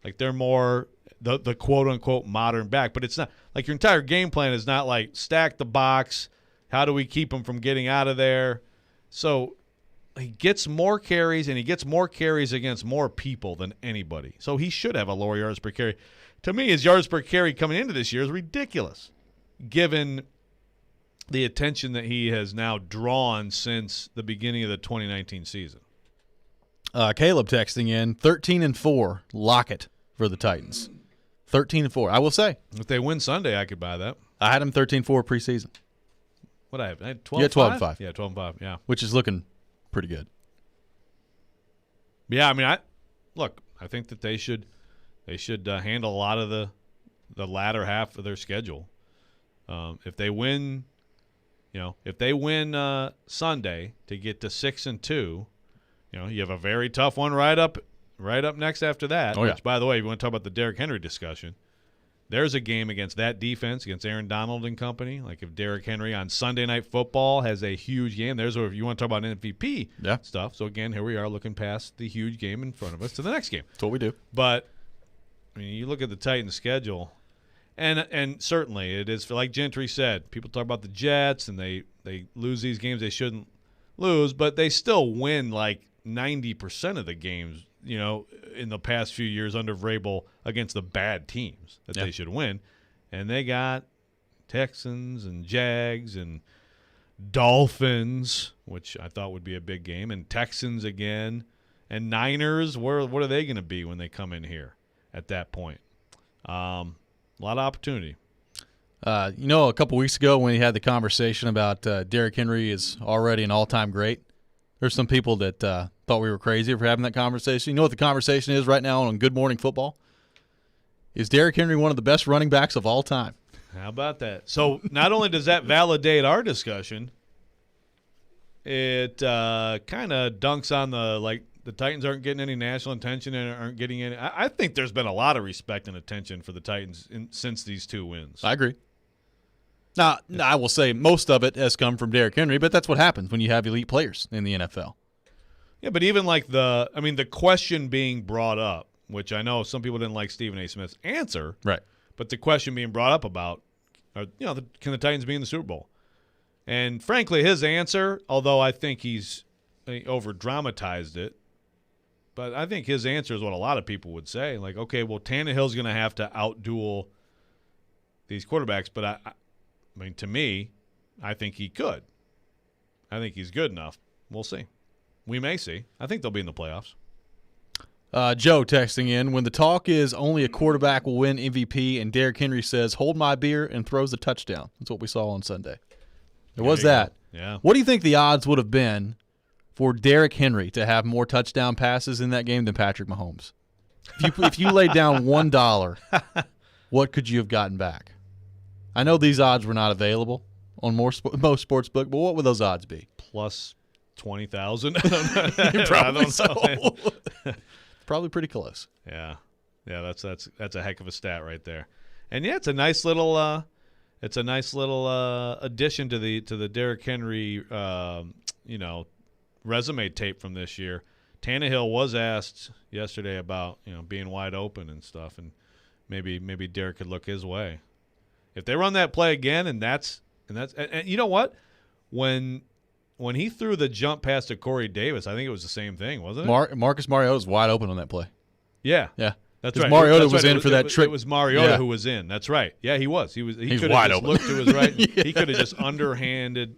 Like they're more the quote-unquote modern back. But it's not – like your entire game plan is not like stack the box. How do we keep him from getting out of there? So he gets more carries, and he gets more carries against more people than anybody. So he should have a lower yards per carry. To me, his yards per carry coming into this year is ridiculous, given the attention that he has now drawn since the beginning of the 2019 season. Caleb texting in 13-4 Lockett for the Titans. 13-4. I will say, if they win Sunday, I could buy that. I had him 13-4 preseason. What I have? I had 12-5? You had 12-5. Yeah, 12-5. Yeah, which is looking pretty good. Yeah, I mean, I think that they should handle a lot of the latter half of their schedule. If they win, Sunday to get to 6-2, you have a very tough one right up next after that. Oh, yeah. Which, by the way, if you want to talk about the Derrick Henry discussion, there's a game against that defense, against Aaron Donald and company. Like if Derrick Henry on Sunday Night Football has a huge game, there's where if you want to talk about MVP stuff. So, again, here we are looking past the huge game in front of us to the next game. That's what we do. But, I mean, you look at the Titans' schedule, and certainly it is, like Gentry said, people talk about the Jets, and they lose these games they shouldn't lose, but they still win like 90% of the games, in the past few years under Vrabel against the bad teams that they should win. And they got Texans and Jags and Dolphins, which I thought would be a big game, and Texans again, and Niners. What are they going to be when they come in here at that point? A lot of opportunity. A couple weeks ago when he had the conversation about Derrick Henry is already an all-time great, there's some people that thought we were crazy for having that conversation. You know what the conversation is right now on Good Morning Football? Is Derrick Henry one of the best running backs of all time? How about that? So not only does that validate our discussion, it kind of dunks on the Titans aren't getting any national attention and aren't getting any. I think there's been a lot of respect and attention for the Titans since these two wins. I agree. Now, I will say most of it has come from Derrick Henry, but that's what happens when you have elite players in the NFL. Yeah, but even the question being brought up, which I know some people didn't like Stephen A. Smith's answer, right? But the question being brought up about, can the Titans be in the Super Bowl? And frankly, his answer, although I think he's over-dramatized it, but I think his answer is what a lot of people would say. Like, okay, well, Tannehill's going to have to outduel these quarterbacks, but I mean, to me, I think he could. I think he's good enough. We'll see. We may see. I think they'll be in the playoffs. Joe texting in, when the talk is only a quarterback will win MVP and Derrick Henry says, hold my beer and throws a touchdown. That's what we saw on Sunday. There was that. Yeah. What do you think the odds would have been for Derrick Henry to have more touchdown passes in that game than Patrick Mahomes? If you laid down $1, what could you have gotten back? I know these odds were not available on most sportsbook, but what would those odds be? Plus 20,000. Probably so. Probably pretty close. Yeah, that's a heck of a stat right there. And yeah, it's a nice little addition to the Derrick Henry resume tape from this year. Tannehill was asked yesterday about being wide open and stuff, and maybe Derrick could look his way if they run that play again. And you know what, when he threw the jump pass to Corey Davis, I think it was the same thing, wasn't it? Marcus Mariota was wide open on that play. Yeah. That's right. Mariota was in for that trick. It was Mariota who was in. That's right. Yeah, he was. He could have just looked to his right. Yeah. He could have just underhanded,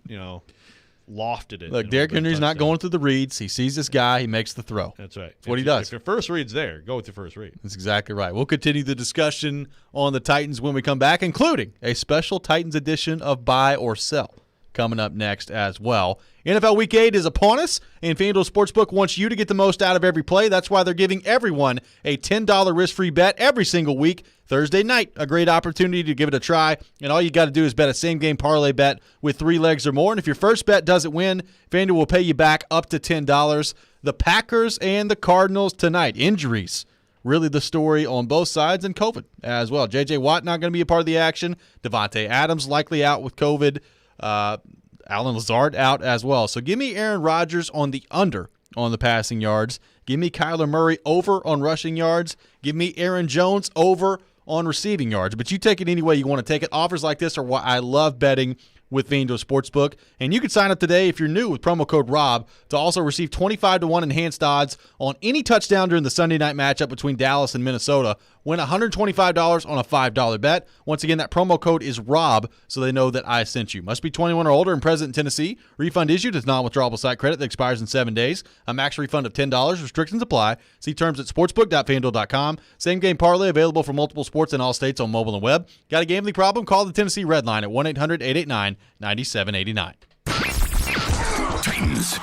lofted it. Look, Derrick Henry's not going through the reads. He sees this guy. He makes the throw. That's right. That's what he does. If your first read's there, go with your first read. That's exactly right. We'll continue the discussion on the Titans when we come back, including a special Titans edition of Buy or Sell coming up next as well. NFL Week 8 is upon us, and FanDuel Sportsbook wants you to get the most out of every play. That's why they're giving everyone a $10 risk-free bet every single week. Thursday night, a great opportunity to give it a try, and all you got to do is bet a same-game parlay bet with 3 legs or more, and if your first bet doesn't win, FanDuel will pay you back up to $10. The Packers and the Cardinals tonight. Injuries really the story on both sides, and COVID as well. J.J. Watt not going to be a part of the action. Devontae Adams likely out with COVID. Alan Lazard out as well. So give me Aaron Rodgers on the under on the passing yards. Give me Kyler Murray over on rushing yards. Give me Aaron Jones over on receiving yards. But you take it any way you want to take it. Offers like this are why I love betting with Vanderbilt Sportsbook. And you can sign up today if you're new with promo code ROB to also receive 25-1 enhanced odds on any touchdown during the Sunday night matchup between Dallas and Minnesota. Win $125 on a $5 bet. Once again, that promo code is ROB so they know that I sent you. Must be 21 or older and present in Tennessee. Refund issued as non-withdrawable site credit that expires in 7 days. A max refund of $10. Restrictions apply. See terms at sportsbook.fanduel.com. Same game parlay available for multiple sports in all states on mobile and web. Got a gambling problem? Call the Tennessee Red Line at 1-800-889-9789. Titans.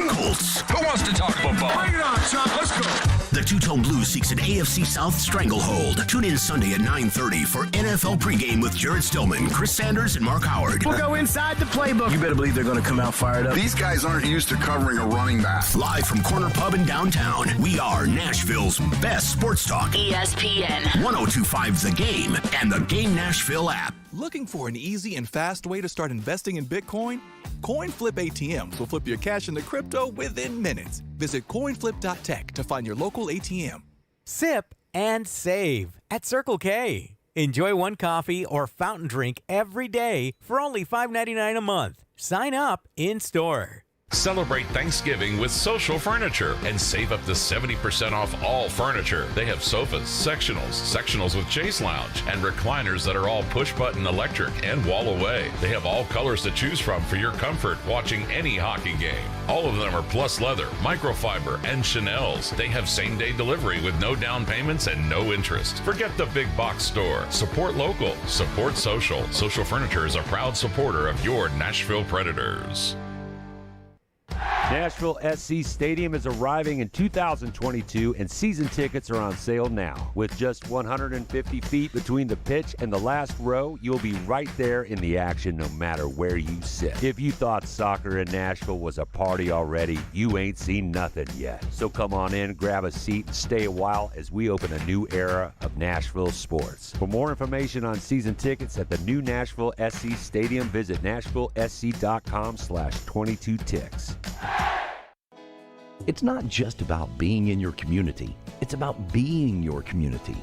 Colts. Who wants to talk football? Bring it on, Chuck. Let's go. The Two-Tone Blues seeks an AFC South stranglehold. Tune in Sunday at 9:30 for NFL pregame with Jared Stillman, Chris Sanders, and Mark Howard. We'll go inside the playbook. You better believe they're going to come out fired up. These guys aren't used to covering a running back. Live from Corner Pub in downtown, we are Nashville's best sports talk. ESPN 102.5 The Game and the Game Nashville app. Looking for an easy and fast way to start investing in Bitcoin? CoinFlip ATMs will flip your cash into crypto within minutes. Visit coinflip.tech to find your local ATM. Sip and save at Circle K. Enjoy one coffee or fountain drink every day for only $5.99 a month. Sign up in-store. Celebrate Thanksgiving with Social Furniture and save up to 70% off all furniture. They have sofas, sectionals with chase lounge, and recliners that are all push-button electric and wall away. They have all colors to choose from for your comfort watching any hockey game. All of them are plus leather, microfiber, and Chanel's. They have same-day delivery with no down payments and no interest. Forget the big box store. Support local. Support social. Social Furniture is a proud supporter of your Nashville Predators. Nashville SC Stadium is arriving in 2022, and season tickets are on sale now. With just 150 feet between the pitch and the last row, you'll be right there in the action no matter where you sit. If you thought soccer in Nashville was a party already, you ain't seen nothing yet. So come on in, grab a seat, and stay a while as we open a new era of Nashville sports. For more information on season tickets at the new Nashville SC Stadium, visit nashvillesc.com/22ticks. It's not just about being in your community. It's about being your community.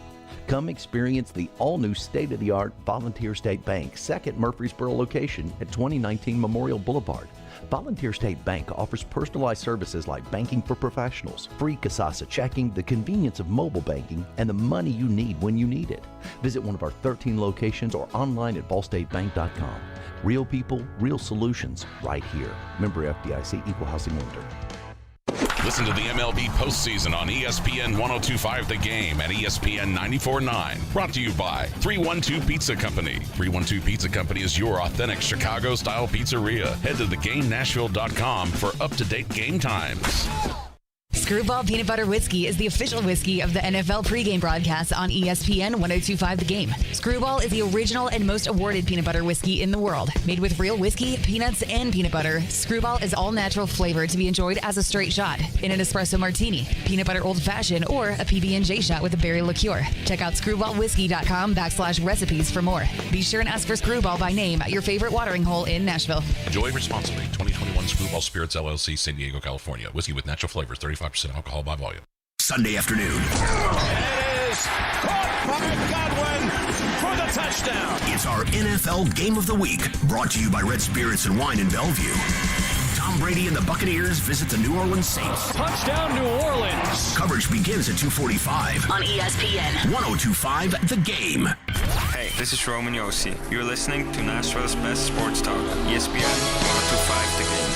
Come experience the all-new state-of-the-art Volunteer State Bank, second Murfreesboro location at 2019 Memorial Boulevard. Volunteer State Bank offers personalized services like banking for professionals, free Kasasa checking, the convenience of mobile banking, and the money you need when you need it. Visit one of our 13 locations or online at ballstatebank.com. Real people, real solutions, right here. Member FDIC, Equal Housing Lender. Listen to the MLB postseason on ESPN 102.5 The Game and ESPN 94.9. Brought to you by 312 Pizza Company. 312 Pizza Company is your authentic Chicago-style pizzeria. Head to theGameNashville.com for up-to-date game times. Screwball Peanut Butter Whiskey is the official whiskey of the NFL pregame broadcast on ESPN 102.5 The Game. Screwball is the original and most awarded peanut butter whiskey in the world. Made with real whiskey, peanuts, and peanut butter, Screwball is all natural flavor to be enjoyed as a straight shot, in an espresso martini, peanut butter old fashioned, or a PB&J shot with a berry liqueur. Check out screwballwhiskey.com/recipes for more. Be sure and ask for Screwball by name at your favorite watering hole in Nashville. Enjoy responsibly. 2021 Screwball Spirits LLC, San Diego, California. Whiskey with natural flavors, 35% alcohol by volume. Sunday afternoon. It is caught by Godwin for the touchdown. It's our NFL Game of the Week, brought to you by Red Spirits and Wine in Bellevue. Tom Brady and the Buccaneers visit the New Orleans Saints. Touchdown, New Orleans. Coverage begins at 2:45 on ESPN 102.5 The Game. Hey, this is Roman Yossi. You're listening to Nashville's best sports talk, ESPN 102.5 The Game.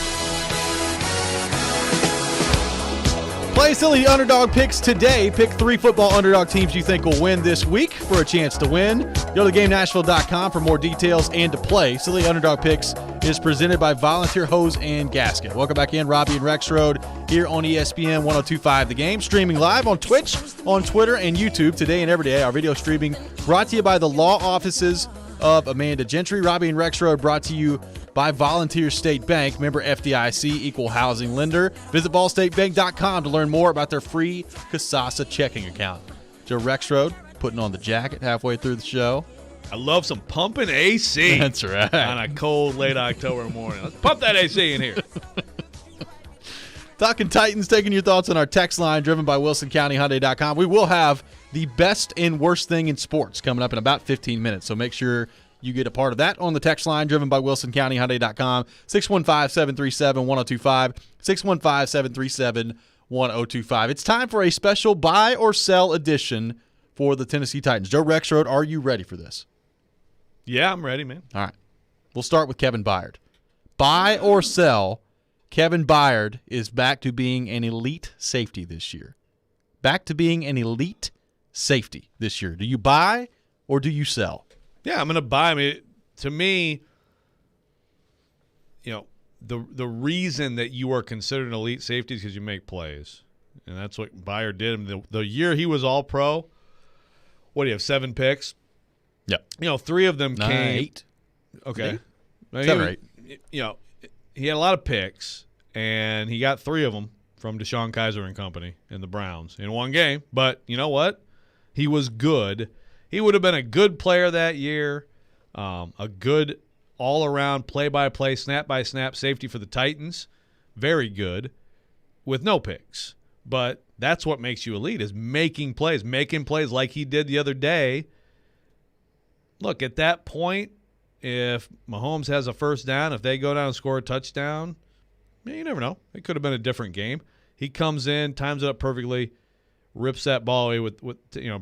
Play silly underdog picks today. Pick 3 football underdog teams you think will win this week for a chance to win. Go to GameNashville.com for more details and to play. Silly Underdog Picks is presented by Volunteer Hose and Gasket. Welcome back in, Robby and Rexrode here on ESPN 102.5 The Game. Streaming live on Twitch, on Twitter, and YouTube today and every day. Our video streaming brought to you by the law offices of Amanda Gentry. Robby and Rexrode brought to you by Volunteer State Bank, member FDIC, Equal Housing Lender. Visit ballstatebank.com to learn more about their free Kasasa checking account. Joe Rexrode putting on the jacket halfway through the show. I love some pumping AC. That's right. On a cold, late October morning. Let's pump that AC in here. Talking Titans, taking your thoughts on our text line driven by WilsonCountyHyundai.com. We will have the best and worst thing in sports coming up in about 15 minutes, so make sure you get a part of that on the text line driven by WilsonCountyHyundai.com, 615-737-1025, 615-737-1025. It's time for a special buy or sell edition for the Tennessee Titans. Joe Rexrode, are you ready for this? Yeah, I'm ready, man. All right. We'll start with Kevin Byard. Buy or sell, Kevin Byard is back to being an elite safety this year. Back to being an elite safety this year. Do you buy or do you sell? Yeah, I'm going to buy. I mean, to me, you know, the reason that you are considered an elite safety is because you make plays. And that's what Byard did. The year he was all-pro, what do you have, 7 picks? Yep. You know, 3 of them came. 8. Okay. 7 or 8. You know, he had a lot of picks, and he got 3 of them from Deshaun Kaiser and company and the Browns in one game. But you know what? He was good. He would have been a good player that year, a good all-around play-by-play, snap-by-snap safety for the Titans. Very good with no picks. But that's what makes you elite is making plays like he did the other day. Look, at that point, if Mahomes has a first down, if they go down and score a touchdown, you never know. It could have been a different game. He comes in, times it up perfectly, rips that ball away with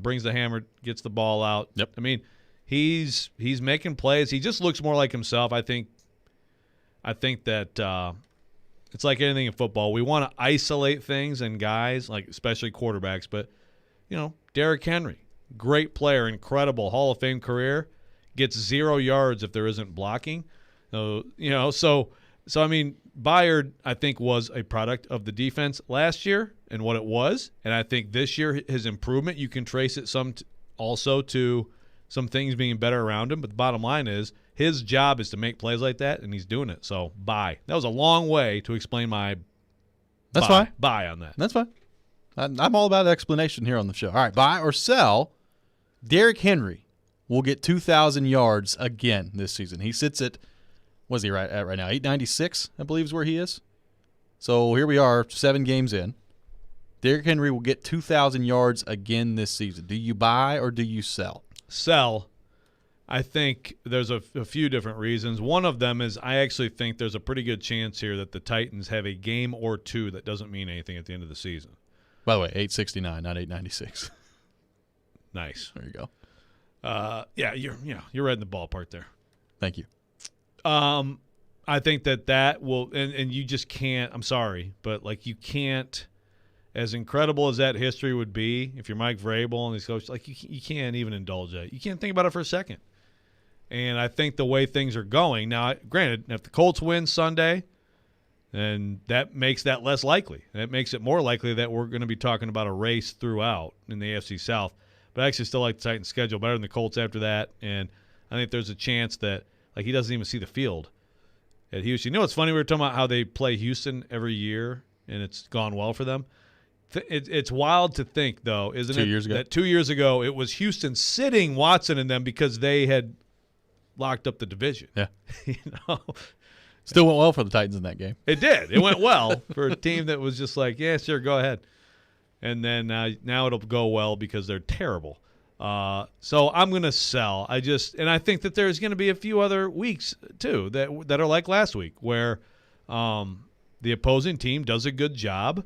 brings the hammer, gets the ball out. Yep. I mean, he's making plays. He just looks more like himself. I think that it's like anything in football. We want to isolate things and guys, like especially quarterbacks. But, Derrick Henry, great player, incredible Hall of Fame career, gets 0 yards if there isn't blocking. So I mean, Byard, I think, was a product of the defense last year and what it was. And I think this year his improvement, you can trace it also to some things being better around him. But the bottom line is his job is to make plays like that, and he's doing it. So buy. That was a long way to explain my fine. Buy on that. That's fine. I'm all about explanation here on the show. All right, buy or sell, Derrick Henry will get 2,000 yards again this season. He sits at, what's he at right now? 896, I believe is where he is. So here we are, 7 games in. Derrick Henry will get 2,000 yards again this season. Do you buy or do you sell? Sell. I think there's a few different reasons. One of them is I actually think there's a pretty good chance here that the Titans have a game or two that doesn't mean anything at the end of the season. By the way, 869, not 896. Nice. There you go. You're right in the ballpark there. Thank you. I think that will, and you just can't. I'm sorry, but you can't. As incredible as that history would be, if you're Mike Vrabel and these coaches, you can't even indulge that. You can't think about it for a second. And I think the way things are going now, granted, if the Colts win Sunday, then that makes that less likely. That makes it more likely that we're going to be talking about a race throughout in the AFC South. But I actually still like the Titans' schedule better than the Colts after that. And I think there's a chance that he doesn't even see the field at Houston. You know what's funny? We were talking about how they play Houston every year, and it's gone well for them. It's wild to think, though, isn't it? 2 years ago. That 2 years ago it was Houston sitting Watson and them because they had locked up the division. Yeah. Still went well for the Titans in that game. It did. It went well for a team that was just like, yeah, sure, go ahead. And then now it'll go well because they're terrible. So I'm going to sell. I think that there's going to be a few other weeks, too, that are like last week where the opposing team does a good job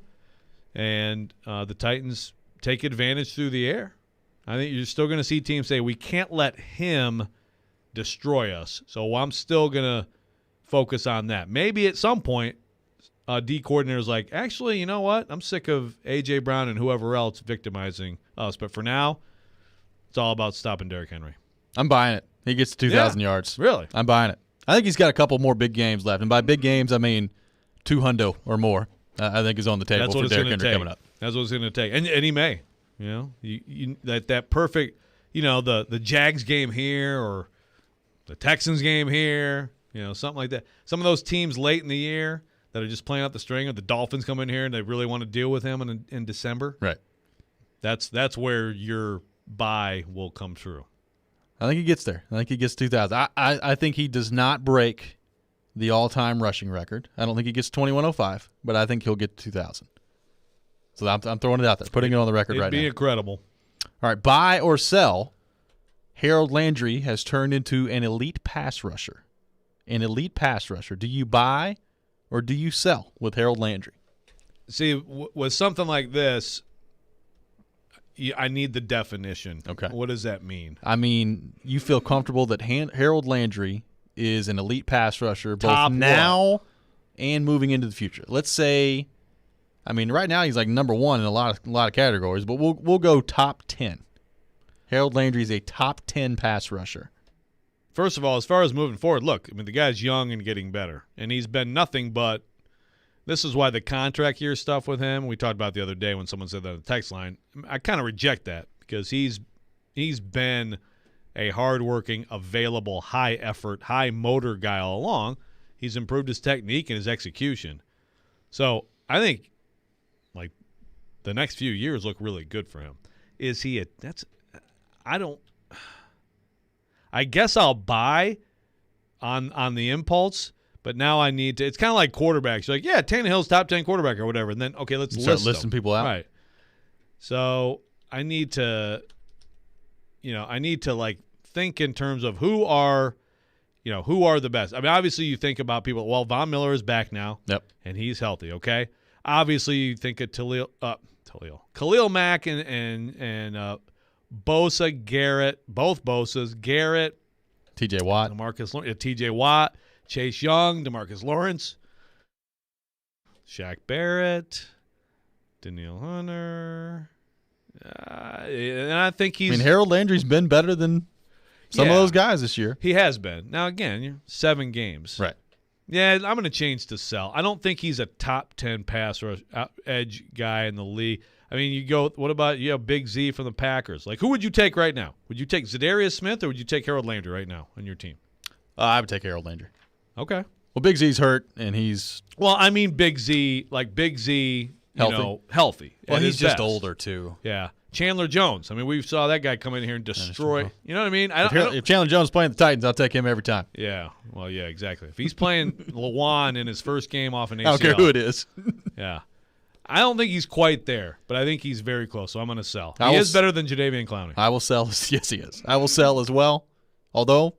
and the Titans take advantage through the air. I think you're still going to see teams say, we can't let him destroy us. So I'm still going to focus on that. Maybe at some point, D coordinator's like, actually, you know what? I'm sick of A.J. Brown and whoever else victimizing us. But for now, it's all about stopping Derrick Henry. I'm buying it. He gets to 2,000 yards. Really? I'm buying it. I think he's got a couple more big games left. And by big games, I mean 200 or more, I think is on the table for Derrick Henry coming up. That's what it's going to take. And he may. That perfect, the Jags game here or the Texans game here, something like that. Some of those teams late in the year that are just playing out the string, or the Dolphins come in here and they really want to deal with him in December. Right. That's where your buy will come true. I think he gets there. I think he gets 2,000. I think he does not break the all-time rushing record. I don't think he gets 2,105, but I think he'll get 2,000. So I'm throwing it out there, putting it on the record right now. It'd be incredible. All right, buy or sell. Harold Landry has turned into an elite pass rusher. An elite pass rusher. Do you buy or do you sell with Harold Landry? See, with something like this, I need the definition. Okay. What does that mean? I mean, you feel comfortable that Harold Landry is an elite pass rusher both Top now and moving into the future. Let's say, I mean, right now he's like number one in a lot of categories, but we'll go top 10. Harold Landry is a top 10 pass rusher. First of all, as far as moving forward, look, I mean, the guy's young and getting better, and he's been nothing but – this is why the contract year stuff with him, we talked about the other day when someone said that on the text line, I kind of reject that because he's been a hardworking, available, high-effort, high-motor guy all along. He's improved his technique and his execution. So I think, like, the next few years look really good for him. Is he – I guess I'll buy on the impulse, but now I need to. It's kind of like quarterbacks. You're like, yeah, Tannehill's top 10 quarterback or whatever, and then okay, let's start listing people out. Right. So I need to, like think in terms of who are the best. I mean, obviously you think about people. Well, Von Miller is back now. Yep. And he's healthy. Okay. Obviously you think of Khalil Mack and Bosa, Garrett, both Bosas, Garrett, TJ Watt, TJ Watt, Chase Young, DeMarcus Lawrence, Shaq Barrett, Danielle Hunter. And I think he's – I mean, Harold Landry's been better than some of those guys this year. He has been. Now, again, 7 games. Right. Yeah, I'm going to change to sell. I don't think he's a top 10 pass rush edge guy in the league. I mean, what about Big Z from the Packers? Like, who would you take right now? Would you take Zadarius Smith or would you take Harold Landry right now on your team? I would take Harold Landry. Okay. Well, Big Z's hurt, and he's – well, I mean Big Z, healthy. Well, he's just older, too. Yeah. Chandler Jones. I mean, we saw that guy come in here and destroy. You know what I mean? If Chandler Jones is playing the Titans, I'll take him every time. Yeah. Well, yeah, exactly. If he's playing Lawan in his first game off an ACL. I don't care who it is. Yeah. I don't think he's quite there, but I think he's very close, so I'm going to sell. He is better than Jadeveon Clowney. I will sell. Yes, he is. I will sell as well, although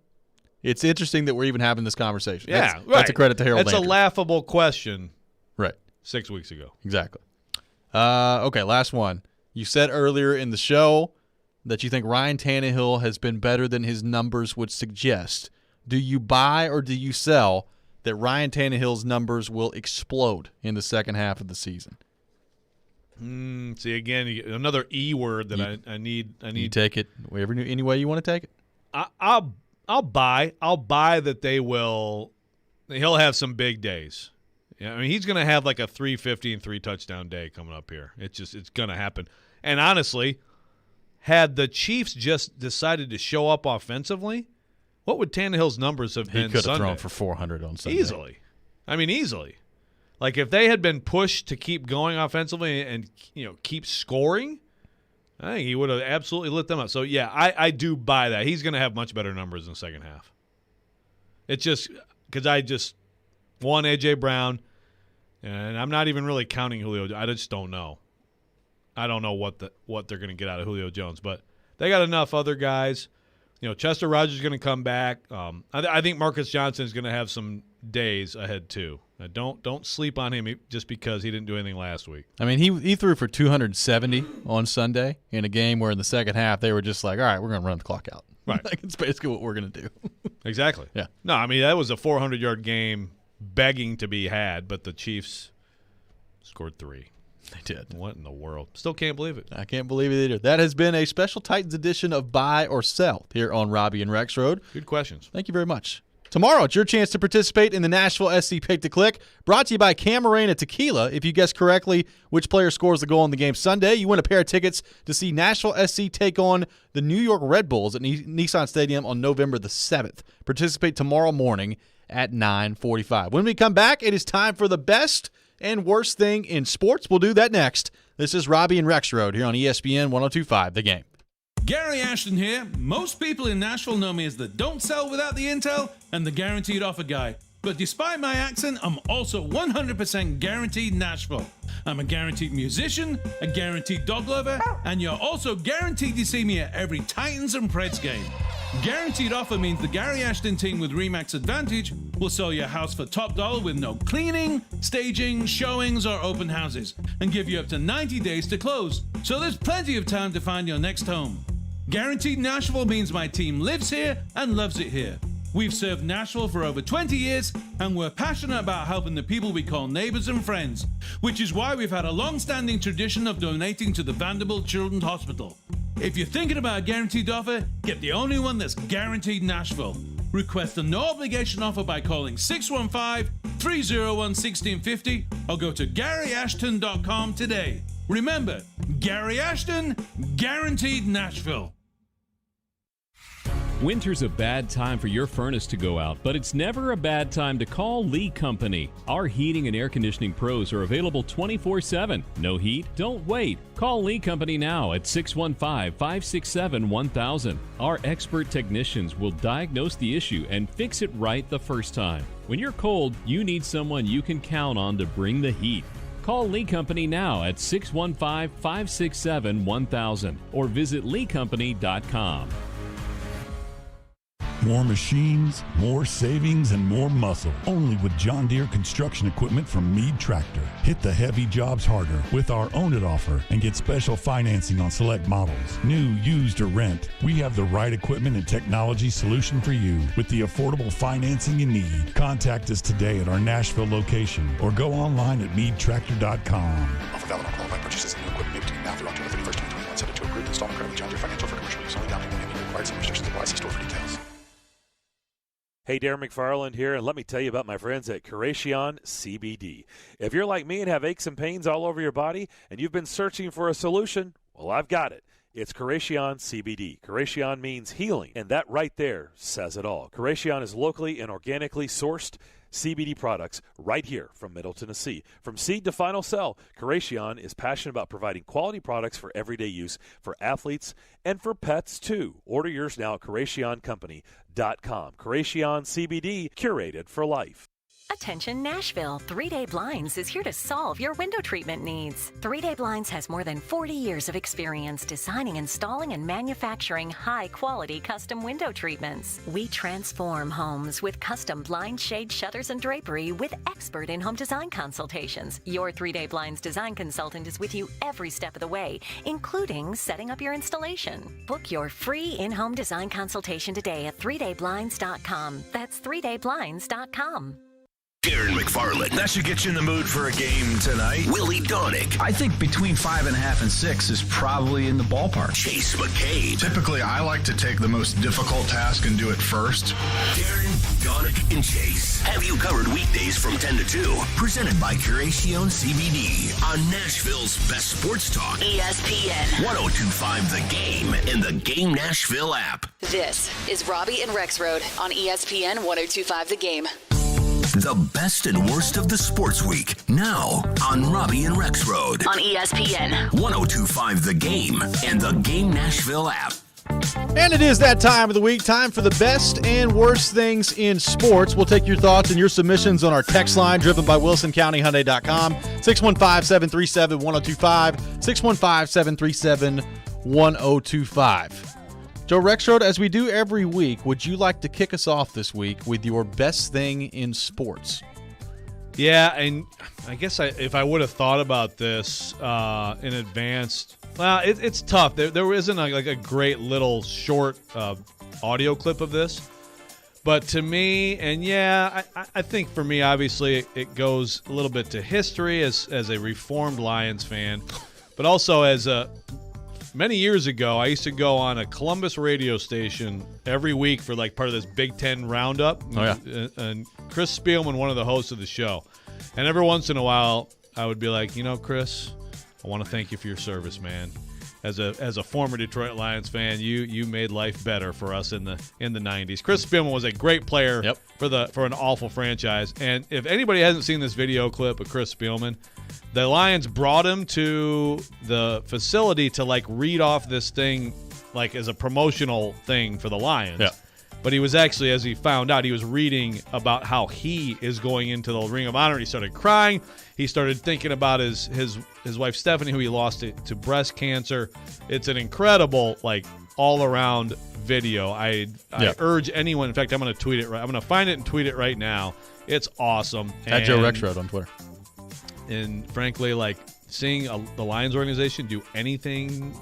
it's interesting that we're even having this conversation. Yeah, That's a credit to Harold Landry. That's a laughable question. Right. 6 weeks ago. Exactly. Okay, last one. You said earlier in the show that you think Ryan Tannehill has been better than his numbers would suggest. Do you buy or do you sell that Ryan Tannehill's numbers will explode in the second half of the season? See, again, another E word that I need. You take it any way you want to take it. I'll buy. I'll buy that he'll have some big days. Yeah, I mean, he's going to have like a 350 and 3 touchdown day coming up here. It's going to happen. And honestly, had the Chiefs just decided to show up offensively, what would Tannehill's numbers have been? He could have Sunday? thrown for 400 on Sunday. Easily. I mean, easily. Like if they had been pushed to keep going offensively and keep scoring, I think he would have absolutely lit them up. So yeah, I do buy that. He's going to have much better numbers in the second half. It's just because I just won A.J. Brown, and I'm not even really counting Julio. I just don't know. I don't know what they're going to get out of Julio Jones, but they got enough other guys. Chester Rogers is going to come back. I think Marcus Johnson is going to have some days ahead too. Don't sleep on him just because he didn't do anything last week. I mean, he threw for 270 on Sunday in a game where in the second half they were just like, all right, we're going to run the clock out. Right. That's basically what we're going to do. Exactly. Yeah. No, I mean, that was a 400-yard game begging to be had, but the Chiefs scored 3. They did. What in the world? Still can't believe it. I can't believe it either. That has been a special Titans edition of Buy or Sell here on Robby and Rexrode. Good questions. Thank you very much. Tomorrow, it's your chance to participate in the Nashville SC Pick to Click, brought to you by Camarena Tequila. If you guess correctly which player scores the goal in the game Sunday, you win a pair of tickets to see Nashville SC take on the New York Red Bulls at Nissan Stadium on November the 7th. Participate tomorrow morning at 9:45. When we come back, it is time for the best and worst thing in sports. We'll do that next This is Robby and Rexrode here on ESPN 102.5 The Game. Gary Ashton here. Most people in Nashville know me as the don't sell without the intel and the guaranteed offer guy. But despite my accent, I'm also 100% guaranteed Nashville. I'm a guaranteed musician, a guaranteed dog lover, and you're also guaranteed to see me at every Titans and Preds game. Guaranteed offer means the Gary Ashton team with RE/MAX Advantage will sell your house for top dollar with no cleaning, staging, showings, or open houses, and give you up to 90 days to close. So there's plenty of time to find your next home. Guaranteed Nashville means my team lives here and loves it here. We've served Nashville for over 20 years, and we're passionate about helping the people we call neighbors and friends, which is why we've had a long-standing tradition of donating to the Vanderbilt Children's Hospital. If you're thinking about a guaranteed offer, get the only one that's guaranteed Nashville. Request a no-obligation offer by calling 615-301-1650 or go to GaryAshton.com today. Remember, Gary Ashton, guaranteed Nashville. Winter's a bad time for your furnace to go out, but it's never a bad time to call Lee Company. Our heating and air conditioning pros are available 24/7. No heat? Don't wait. Call Lee Company now at 615-567-1000. Our expert technicians will diagnose the issue and fix it right the first time. When you're cold, you need someone you can count on to bring the heat. Call Lee Company now at 615-567-1000 or visit leecompany.com. More machines, more savings, and more muscle. Only with John Deere construction equipment from Meade Tractor. Hit the heavy jobs harder with our Own It offer and get special financing on select models. New, used, or rent, we have the right equipment and technology solution for you with the affordable financing you need. Contact us today at our Nashville location or go online at meadtractor.com. Offer valid on qualified purchases and new equipment made between now through October 31st, 2021. Subject to approved installment credit with John Deere Financial for commercial use. Only down payment and required. Some restrictions apply. See store for details. Hey, Darren McFarland here, and let me tell you about my friends at Curacion CBD. If you're like me and have aches and pains all over your body and you've been searching for a solution, well, I've got it. It's Curacion CBD. Curacion means healing, and that right there says it all. Curacion is locally and organically sourced CBD products right here from Middle Tennessee. From seed to final sell, Curacion is passionate about providing quality products for everyday use for athletes and for pets, too. Order yours now at CuracionCompany.com. Curacion CBD, curated for life. Attention Nashville, 3-Day Blinds is here to solve your window treatment needs. 3-Day Blinds has more than 40 years of experience designing, installing, and manufacturing high-quality custom window treatments. We transform homes with custom blind shade shutters and drapery with expert in-home design consultations. Your 3-Day Blinds design consultant is with you every step of the way, including setting up your installation. Book your free in-home design consultation today at 3dayblinds.com. That's 3dayblinds.com. Darren McFarland. That should get you in the mood for a game tonight. Willie Donick. I think between 5.5 and 6 is probably in the ballpark. Chase McCabe. Typically, I like to take the most difficult task and do it first. Darren, Donick, and Chase have you covered weekdays from 10 to 2. Presented by Curacion CBD on Nashville's best sports talk. ESPN 102.5 The Game and the Game Nashville app. This is Robby and Rexrode on ESPN 102.5 The Game. The best and worst of the sports week, now on Robby and Rexrode. On ESPN 102.5 The Game and the Game Nashville app. And it is that time of the week, time for the best and worst things in sports. We'll take your thoughts and your submissions on our text line, driven by WilsonCountyHyundai.com, 615-737-1025, 615-737-1025. Joe Rexrode, as we do every week, would you like to kick us off this week with your best thing in sports? Yeah, and I guess if I would have thought about this in advance, well, it's tough. There isn't a great little short audio clip of this. But to me, and yeah, I think for me, obviously, it goes a little bit to history as a reformed Lions fan, but also as a many years ago, I used to go on a Columbus radio station every week for like part of this Big Ten roundup. Oh, yeah. And Chris Spielman, one of the hosts of the show. And every once in a while, I would be like, Chris, I want to thank you for your service, man. As a former Detroit Lions fan, you made life better for us in the 90s. Chris Spielman was a great player for an awful franchise. And if anybody hasn't seen this video clip of Chris Spielman, the Lions brought him to the facility to like read off this thing like as a promotional thing for the Lions. Yeah. But he was actually, as he found out, he was reading about how he is going into the Ring of Honor. He started crying. He started thinking about his wife, Stephanie, who he lost to breast cancer. It's an incredible, like, all-around video. I urge anyone. In fact, I'm going to tweet it. I'm going to find it and tweet it right now. It's awesome. At Joe Rexrode on Twitter. And frankly, like, seeing the Lions organization do anything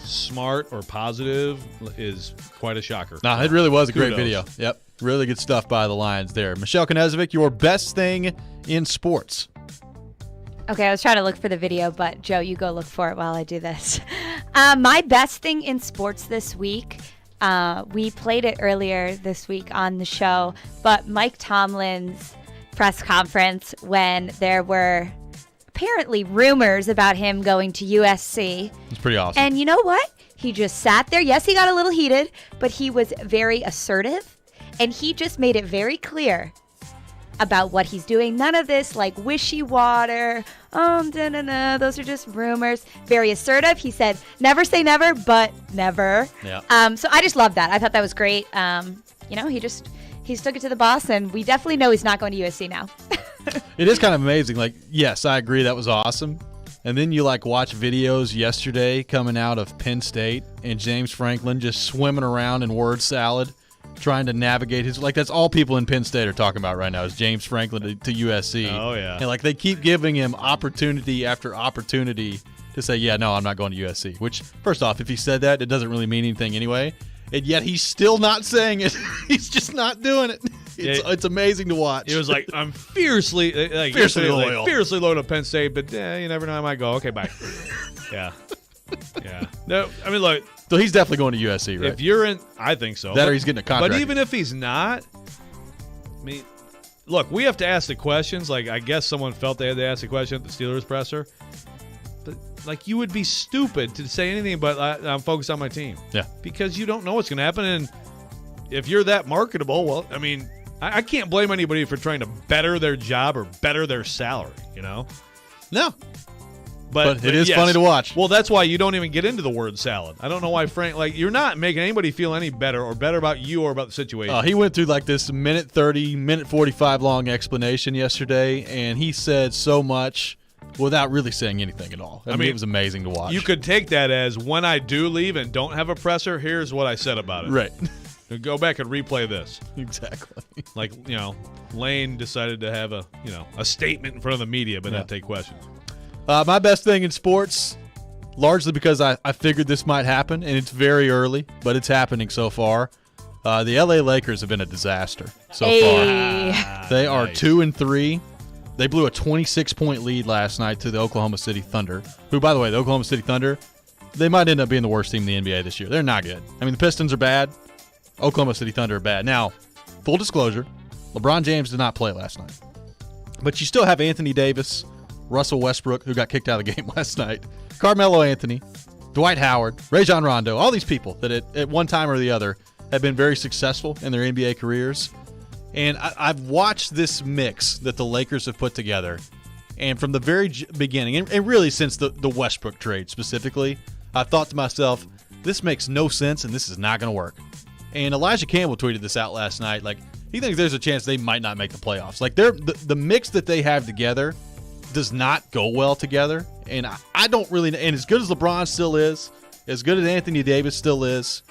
smart or positive is quite a shocker. No, it really was a great video. Yep. Really good stuff by the Lions there. Michelle Knezovic, your best thing in sports. Okay, I was trying to look for the video, but Joe, you go look for it while I do this. My best thing in sports this week, we played it earlier this week on the show, but Mike Tomlin's press conference when there were apparently rumors about him going to USC. It's pretty awesome. And you know what? He just sat there. Yes, he got a little heated, but he was very assertive, and he just made it very clear about what he's doing. None of this like wishy-water, those are just rumors. Very assertive. He said, never say never, but never. Yeah. So I just love that. I thought that was great. He took it to the boss, and we definitely know he's not going to USC now. It is kind of amazing. Like, yes, I agree. That was awesome. And then you like watch videos yesterday coming out of Penn State and James Franklin just swimming around in word salad, trying to navigate his, like, that's all people in Penn State are talking about right now is James Franklin to USC. Oh, yeah. And like they keep giving him opportunity after opportunity to say, yeah, no, I'm not going to USC. Which, first off, if he said that, it doesn't really mean anything anyway. And yet he's still not saying it. He's just not doing it. It's amazing to watch. It was like, I'm fiercely loyal. Fiercely loyal to Penn State, but you never know, I might go. Okay, bye. Yeah. No, I mean, look. So he's definitely going to USC, right? If you're in, I think so. Or he's getting a contract. But even if he's not, I mean, look, we have to ask the questions. Like, I guess someone felt they had to ask the question at the Steelers presser. But, like, you would be stupid to say anything but I'm focused on my team. Yeah. Because you don't know what's going to happen. And if you're that marketable, well, I mean, I can't blame anybody for trying to better their job or better their salary, you know? No. But it is funny to watch. Well, that's why you don't even get into the word salad. I don't know why Frank, like, you're not making anybody feel any better or better about you or about the situation. He went through like this minute 30, minute 45 long explanation yesterday, and he said so much without really saying anything at all. I mean, it was amazing to watch. You could take that as when I do leave and don't have a presser, here's what I said about it. Right. Go back and replay this. Exactly. Like, Lane decided to have a statement in front of the media, but not take questions. My best thing in sports, largely because I figured this might happen, and it's very early, but it's happening so far. The LA Lakers have been a disaster so far. They are 2-3. They blew a 26-point lead last night to the Oklahoma City Thunder, who, by the way, the Oklahoma City Thunder, they might end up being the worst team in the NBA this year. They're not good. I mean, the Pistons are bad. Oklahoma City Thunder are bad. Now, full disclosure, LeBron James did not play last night. But you still have Anthony Davis, Russell Westbrook, who got kicked out of the game last night, Carmelo Anthony, Dwight Howard, Rajon Rondo, all these people that at one time or the other have been very successful in their NBA careers. And I've watched this mix that the Lakers have put together. And from the very beginning, and really since the Westbrook trade specifically, I thought to myself, this makes no sense and this is not going to work. And Elijah Campbell tweeted this out last night. Like, he thinks there's a chance they might not make the playoffs. Like, the mix that they have together does not go well together. And I don't really – and as good as LeBron still is, as good as Anthony Davis still is,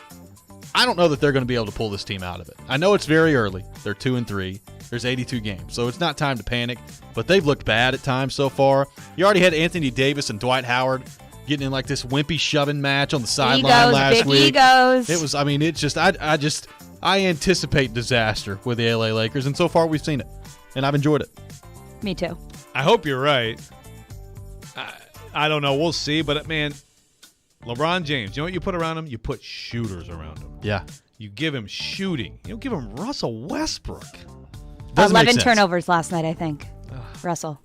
I don't know that they're going to be able to pull this team out of it. I know it's very early. They're 2-3. There's 82 games. So it's not time to panic. But they've looked bad at times so far. You already had Anthony Davis and Dwight Howard getting in like this wimpy shoving match on the sideline last week. Egos. It was, I mean, it's just, I anticipate disaster with the LA Lakers, and so far we've seen it, and I've enjoyed it. Me too. I hope you're right. I don't know. We'll see, but man, LeBron James, you know what you put around him? You put shooters around him. Yeah. You give him shooting. You don't give him Russell Westbrook. 11 turnovers last night, I think. Russell.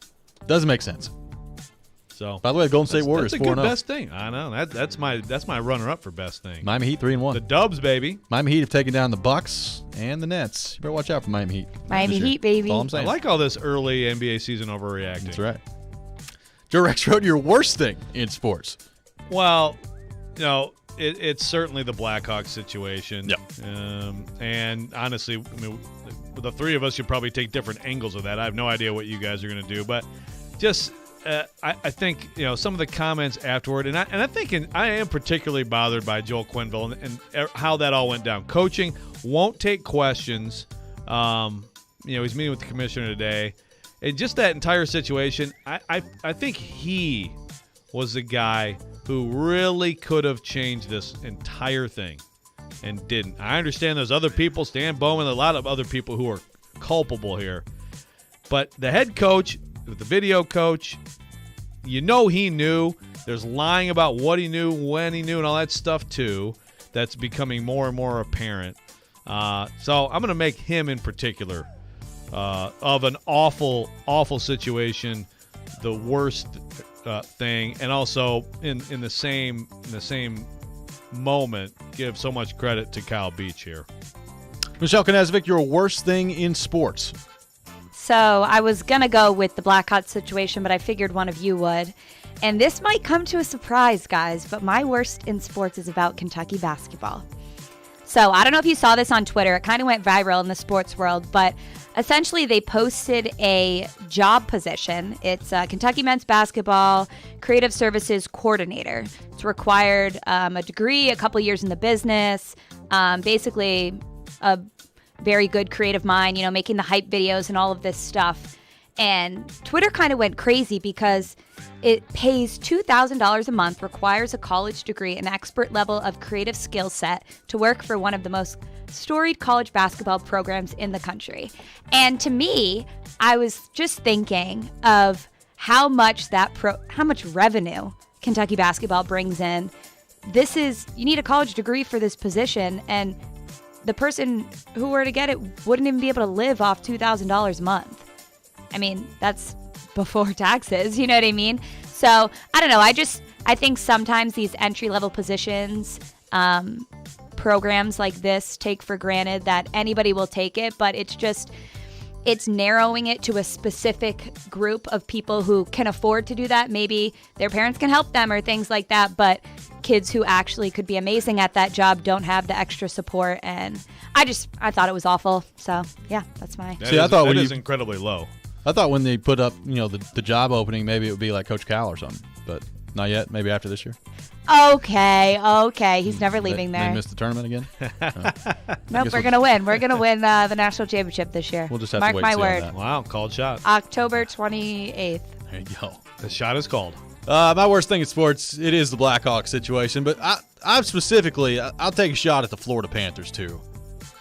Doesn't make sense. So, by the way, the Golden State Warriors 4-0. That's a good best thing. I know. That's my runner-up for best thing. Miami Heat 3-1. The Dubs, baby. Miami Heat have taken down the Bucks and the Nets. You better watch out for Miami Heat. Miami Heat, baby. That's all I'm saying. I like all this early NBA season overreacting. That's right. Joe Rexrode, your worst thing in sports? Well, it's certainly the Blackhawks situation. Yeah. And honestly, I mean, the three of us should probably take different angles of that. I have no idea what you guys are going to do, but just I think some of the comments afterward, and I think I am particularly bothered by Joel Quenneville and how that all went down. Coaching won't take questions. He's meeting with the commissioner today, and just that entire situation. I think he was the guy who really could have changed this entire thing and didn't. I understand there's other people, Stan Bowman, a lot of other people who are culpable here. But the head coach, the video coach, he knew. There's lying about what he knew, when he knew, and all that stuff too. That's becoming more and more apparent. So I'm going to make him in particular of an awful, awful situation the worst thing, and also in the same moment give so much credit to Kyle Beach here. Michelle Knezvik, your worst thing in sports? So I was going to go with the Blackhawks situation, but I figured one of you would. And this might come to a surprise, guys, but my worst in sports is about Kentucky basketball. So I don't know if you saw this on Twitter. It kind of went viral in the sports world, but essentially they posted a job position. It's Kentucky men's basketball creative services coordinator. It's required a degree, a couple years in the business, basically a very good creative mind, making the hype videos and all of this stuff. And Twitter kind of went crazy because it pays $2,000 a month, requires a college degree, an expert level of creative skill set to work for one of the most storied college basketball programs in the country. And to me, I was just thinking of how much revenue Kentucky basketball brings in. You need a college degree for this position, and the person who were to get it wouldn't even be able to live off $2,000 a month. I mean, that's before taxes, you know what I mean? So, I don't know. I think sometimes these entry-level positions, programs like this take for granted that anybody will take it, but it's narrowing it to a specific group of people who can afford to do that. Maybe their parents can help them or things like that, but kids who actually could be amazing at that job don't have the extra support, and I thought it was awful. So, yeah, that's my... That is incredibly low. I thought when they put up, the job opening, maybe it would be like Coach Cal or something, but not yet. Maybe after this year. Okay. He's never leaving there. They missed the tournament again? Nope, we're going to win. We're going to win the national championship this year. We'll just have Mark to wait my and see word. on that. Wow, called shot. October 28th. There you go. The shot is called. My worst thing in sports, it is the Blackhawks situation, but I'll take a shot at the Florida Panthers too.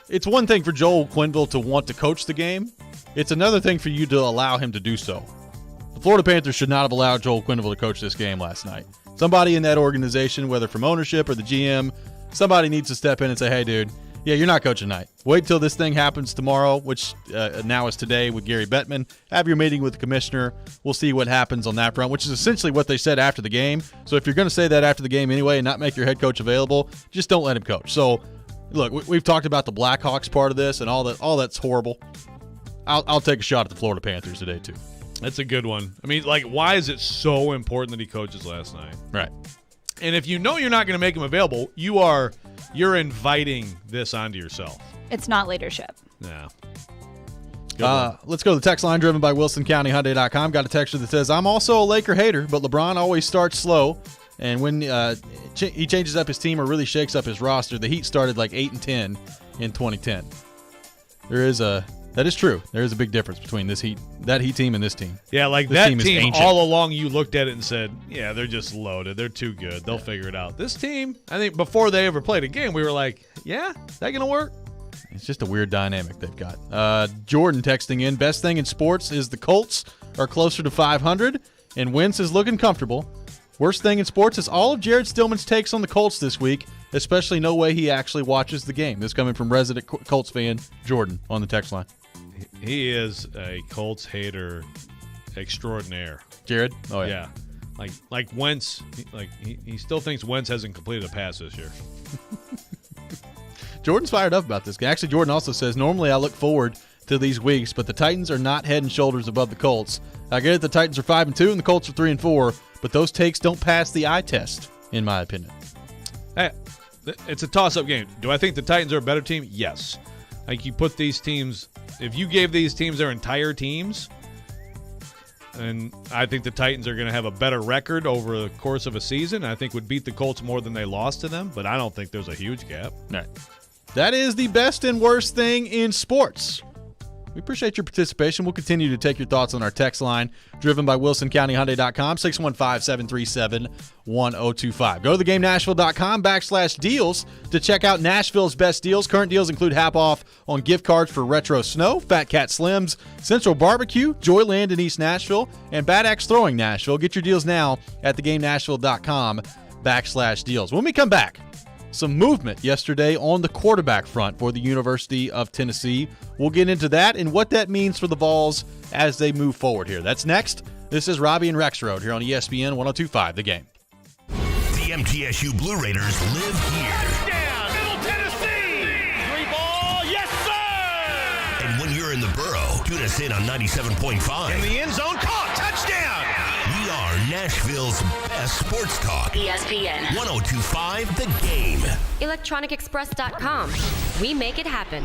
It's one thing for Joel Quenneville to want to coach the game. It's another thing for you to allow him to do so. The Florida Panthers should not have allowed Joel Quenneville to coach this game last night. Somebody in that organization, whether from ownership or the GM, somebody needs to step in and say, hey, dude, yeah, you're not coaching tonight. Wait till this thing happens tomorrow, which now is today with Gary Bettman. Have your meeting with the commissioner. We'll see what happens on that front, which is essentially what they said after the game. So if you're going to say that after the game anyway and not make your head coach available, just don't let him coach. So, look, we've talked about the Blackhawks part of this and all that's horrible. I'll take a shot at the Florida Panthers today, too. That's a good one. I mean, why is it so important that he coaches last night? Right. And if you know you're not going to make him available, you're inviting this onto yourself. It's not leadership. Yeah. Let's go to the text line driven by WilsonCountyHyundai.com. Got a texter that says, I'm also a Laker hater, but LeBron always starts slow. And when he changes up his team or really shakes up his roster, the Heat started 8-10 in 2010. That is true. There is a big difference between that Heat team and this team. Yeah, this that team all along you looked at it and said, yeah, they're just loaded. They're too good. They'll figure it out. This team, I think before they ever played a game, we were like, yeah, is that going to work? It's just a weird dynamic they've got. Jordan texting in, best thing in sports is the Colts are closer to 500, and Wentz is looking comfortable. Worst thing in sports is all of Jared Stillman's takes on the Colts this week, especially no way he actually watches the game. This coming from resident Colts fan Jordan on the text line. He is a Colts hater extraordinaire. Jared? Oh, yeah. Yeah. Like Wentz, he still thinks Wentz hasn't completed a pass this year. Jordan's fired up about this game. Actually, Jordan also says, normally I look forward to to these weeks, but the Titans are not head and shoulders above the Colts. I get it, the Titans are 5-2 and the Colts are 3-4, but those takes don't pass the eye test, in my opinion. Hey, it's a toss-up game. Do I think the Titans are a better team? Yes. Like, you put these teams, if you gave these teams their entire teams, and I think the Titans are going to have a better record over the course of a season. I think would beat the Colts more than they lost to them, but I don't think there's a huge gap. Right. That is the best and worst thing in sports. We appreciate your participation. We'll continue to take your thoughts on our text line, driven by WilsonCountyHyundai.com, 615-737-1025. Go to theGameNashville.com/deals to check out Nashville's best deals. Current deals include half off on gift cards for Retro Snow, Fat Cat Slims, Central Barbecue, Joyland in East Nashville, and Bad Axe Throwing Nashville. Get your deals now at theGameNashville.com/deals. When we come back, some movement yesterday on the quarterback front for the University of Tennessee. We'll get into that and what that means for the Vols as they move forward here. That's next. This is Robby and Rexrode here on ESPN 102.5 The Game. The MTSU Blue Raiders live here. Touchdown, Middle Tennessee! 3-ball, yes, sir! And when you're in the borough, tune us in on 97.5. In the end zone, caught, touchdown! We are Nashville's best sports talk. ESPN 102.5 The Game. ElectronicExpress.com. We make it happen.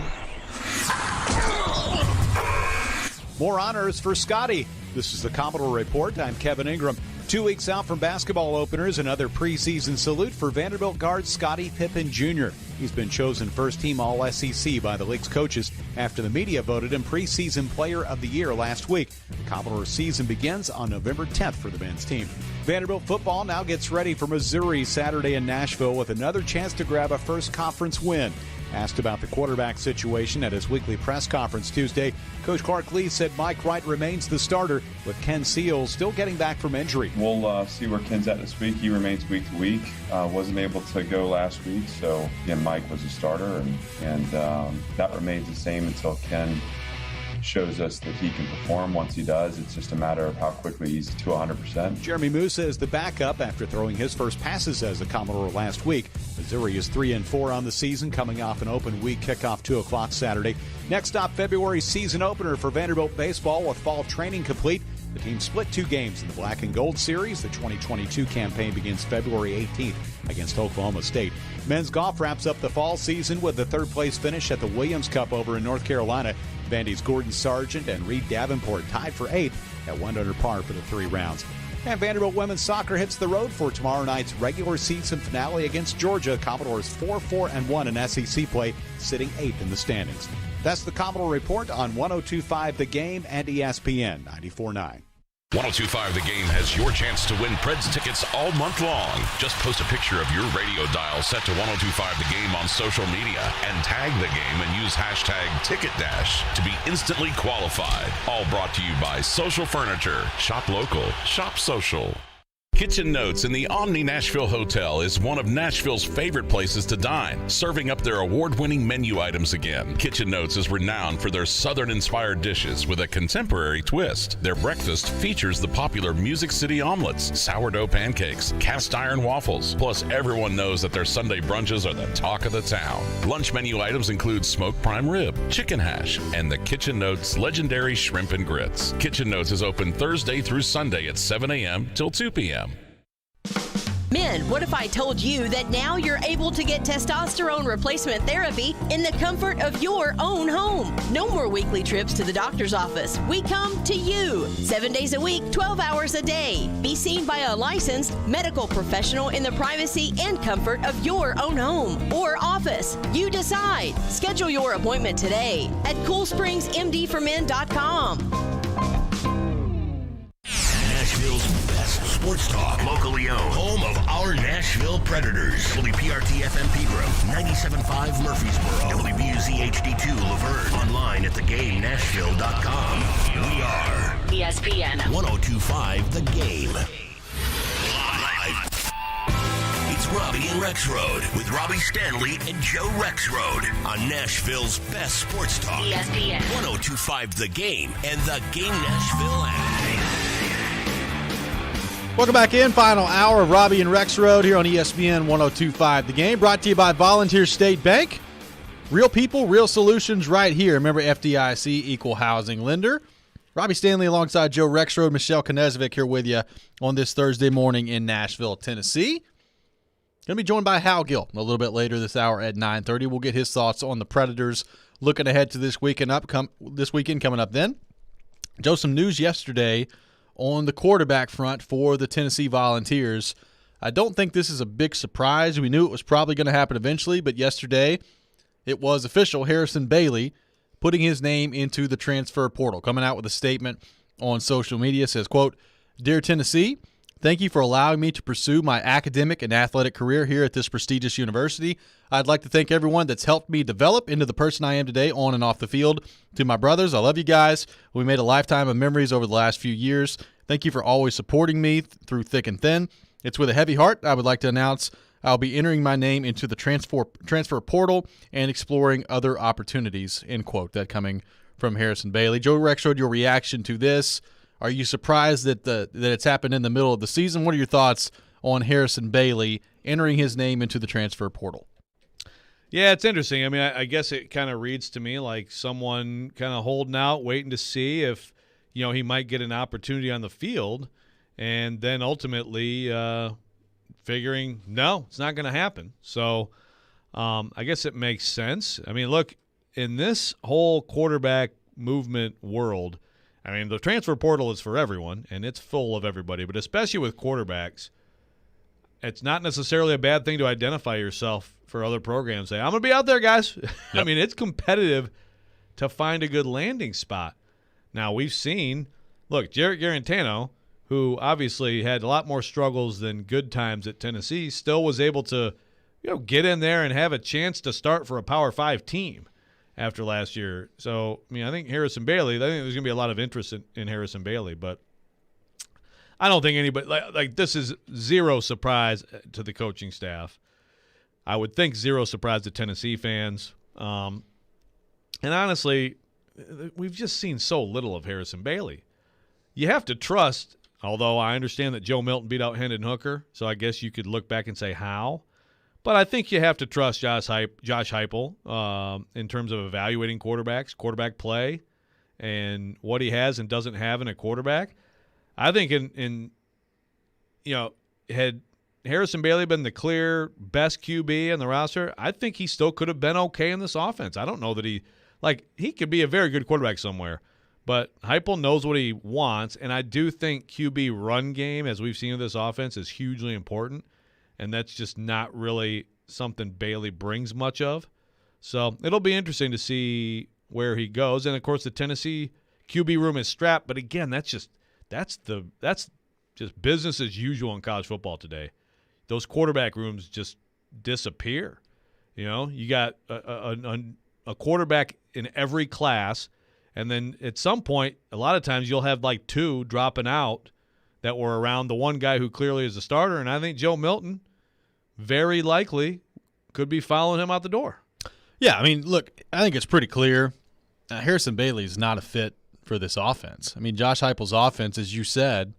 More honors for Scotty. This is the Commodore Report. I'm Kevin Ingram. 2 weeks out from basketball openers, another preseason salute for Vanderbilt guard Scottie Pippen Jr. He's been chosen first-team All-SEC by the league's coaches after the media voted him preseason player of the year last week. The Commodore season begins on November 10th for the men's team. Vanderbilt football now gets ready for Missouri Saturday in Nashville with another chance to grab a first conference win. Asked about the quarterback situation at his weekly press conference Tuesday, Coach Clark Lee said Mike Wright remains the starter, with Ken Seals still getting back from injury. We'll see where Ken's at this week. He remains week to week. Wasn't able to go last week, so again, Mike was a starter, and that remains the same until Ken shows us that he can perform. Once he does, it's just a matter of how quickly he's to 100%. Jeremy Musa is the backup after throwing his first passes as a Commodore last week. Missouri is 3-4 on the season, coming off an open week kickoff 2 o'clock Saturday. Next stop, February's season opener for Vanderbilt baseball with fall training complete. The team split 2 games in the Black and Gold Series. The 2022 campaign begins February 18th against Oklahoma State. Men's golf wraps up the fall season with the third-place finish at the Williams Cup over in North Carolina. Vandy's Gordon Sargent and Reed Davenport tied for 8th at 1 under par for the 3 rounds. And Vanderbilt women's soccer hits the road for tomorrow night's regular season finale against Georgia. Commodores 4-4-1 in SEC play, sitting 8th in the standings. That's the Commodore Report on 102.5 The Game and ESPN 94.9. 102.5 The Game has your chance to win Preds tickets all month long. Just post a picture of your radio dial set to 102.5 The Game on social media and tag the game and use hashtag TicketDash to be instantly qualified. All brought to you by Social Furniture. Shop local. Shop social. Kitchen Notes in the Omni Nashville Hotel is one of Nashville's favorite places to dine, serving up their award-winning menu items again. Kitchen Notes is renowned for their Southern-inspired dishes with a contemporary twist. Their breakfast features the popular Music City omelets, sourdough pancakes, cast iron waffles. Plus, everyone knows that their Sunday brunches are the talk of the town. Lunch menu items include smoked prime rib, chicken hash, and the Kitchen Notes legendary shrimp and grits. Kitchen Notes is open Thursday through Sunday at 7 a.m. till 2 p.m. Men, what if I told you that now you're able to get testosterone replacement therapy in the comfort of your own home? No more weekly trips to the doctor's office. We come to you 7 days a week, 12 hours a day. Be seen by a licensed medical professional in the privacy and comfort of your own home or office. You decide. Schedule your appointment today at CoolSpringsMDformen.com. Nashville's best sports talk, locally owned, home of our Nashville Predators. WPRT-FM Pegram, 97.5 Murfreesboro, WBUZ HD2 Laverne, online at thegamenashville.com. We are ESPN 102.5 The Game. Live. It's Robby and Rexrode with Robbie Stanley and Joe Rexrode on Nashville's best sports talk. ESPN 102.5 The Game and the Game Nashville app. Welcome back in. Final hour of Robby and Rexrode here on ESPN 102.5 The Game. Brought to you by Volunteer State Bank. Real people, real solutions right here. Remember, FDIC, equal housing lender. Robby Stanley alongside Joe Rexrode, Michelle Knezovic here with you on this Thursday morning in Nashville, Tennessee. Going to be joined by Hal Gill a little bit later this hour at 9:30. We'll get his thoughts on the Predators looking ahead to this weekend coming up then. Joe, some news yesterday on the quarterback front for the Tennessee Volunteers. I don't think this is a big surprise. We knew it was probably going to happen eventually, but yesterday it was official. Harrison Bailey putting his name into the transfer portal, coming out with a statement on social media, says, quote, "Dear Tennessee, thank you for allowing me to pursue my academic and athletic career here at this prestigious university. I'd like to thank everyone that's helped me develop into the person I am today on and off the field. To my brothers, I love you guys. We made a lifetime of memories over the last few years. Thank you for always supporting me through thick and thin. It's with a heavy heart I would like to announce I'll be entering my name into the transfer portal and exploring other opportunities," end quote. That coming from Harrison Bailey. Joe Rexrode, your reaction to this. Are you surprised that it's happened in the middle of the season? What are your thoughts on Harrison Bailey entering his name into the transfer portal? Yeah, it's interesting. I mean, I guess it kind of reads to me like someone kind of holding out, waiting to see if, he might get an opportunity on the field, and then ultimately figuring, no, it's not going to happen. So I guess it makes sense. I mean, look, in this whole quarterback movement world, I mean, the transfer portal is for everyone, and it's full of everybody. But especially with quarterbacks, it's not necessarily a bad thing to identify yourself for other programs. Say, I'm going to be out there, guys. Yep. I mean, it's competitive to find a good landing spot. Now, we've seen, look, Jarrett Garantano, who obviously had a lot more struggles than good times at Tennessee, still was able to, get in there and have a chance to start for a Power 5 team after last year. So, I mean, I think there's going to be a lot of interest in Harrison Bailey, but I don't think anybody like this is zero surprise to the coaching staff. I would think zero surprise to Tennessee fans. And honestly, we've just seen so little of Harrison Bailey. You have to trust. Although I understand that Joe Milton beat out Hendon Hooker, so I guess you could look back and say how. But I think you have to trust Josh Heupel in terms of evaluating quarterbacks, quarterback play, and what he has and doesn't have in a quarterback. I think had Harrison Bailey been the clear best QB in the roster, I think he still could have been okay in this offense. I don't know that he could be a very good quarterback somewhere. But Heupel knows what he wants, and I do think QB run game, as we've seen with this offense, is hugely important, and that's just not really something Bailey brings much of. So it'll be interesting to see where he goes. And, of course, the Tennessee QB room is strapped, but, again, that's just business as usual in college football today. Those quarterback rooms just disappear. You got a quarterback in every class. And then at some point, a lot of times you'll have like two dropping out that were around the one guy who clearly is a starter. And I think Joe Milton very likely could be following him out the door. Yeah, I mean, look, I think it's pretty clear Harrison Bailey is not a fit for this offense. I mean, Josh Heupel's offense, as you said,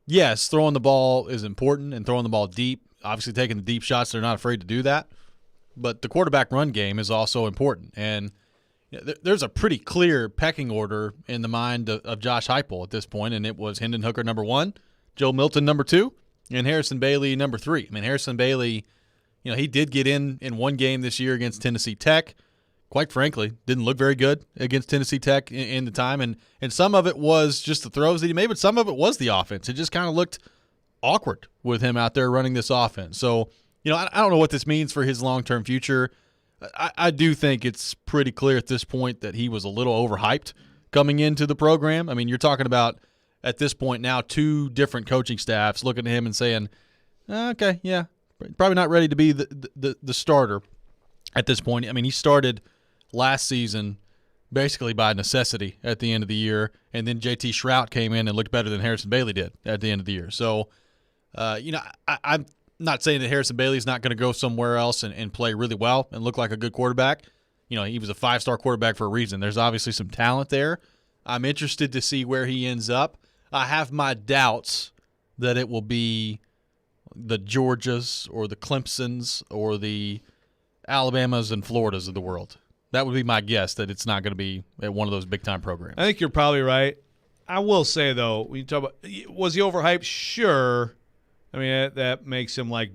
yes, throwing the ball is important and throwing the ball deep. Obviously taking the deep shots, they're not afraid to do that. But the quarterback run game is also important. And there's a pretty clear pecking order in the mind of Josh Heupel at this point, and it was Hendon Hooker number 1, Joe Milton number 2, and Harrison Bailey number 3. I mean, Harrison Bailey, he did get in one game this year against Tennessee Tech. Quite frankly, didn't look very good against Tennessee Tech in the time, and some of it was just the throws that he made, but some of it was the offense. It just kind of looked awkward with him out there running this offense. So, I don't know what this means for his long-term future. I do think it's pretty clear at this point that he was a little overhyped coming into the program. I mean, you're talking about, at this point now, 2 different coaching staffs looking at him and saying, okay, yeah, probably not ready to be the starter at this point. I mean, he started last season basically by necessity at the end of the year, and then J.T. Shrout came in and looked better than Harrison Bailey did at the end of the year. So, I'm not saying that Harrison Bailey's not going to go somewhere else and play really well and look like a good quarterback. He was a 5-star quarterback for a reason. There's obviously some talent there. I'm interested to see where he ends up. I have my doubts that it will be the Georgias or the Clemsons or the Alabamas and Floridas of the world. That would be my guess, that it's not going to be at one of those big-time programs. I think you're probably right. I will say, though, when you talk about was he overhyped? Sure. I mean, that makes him like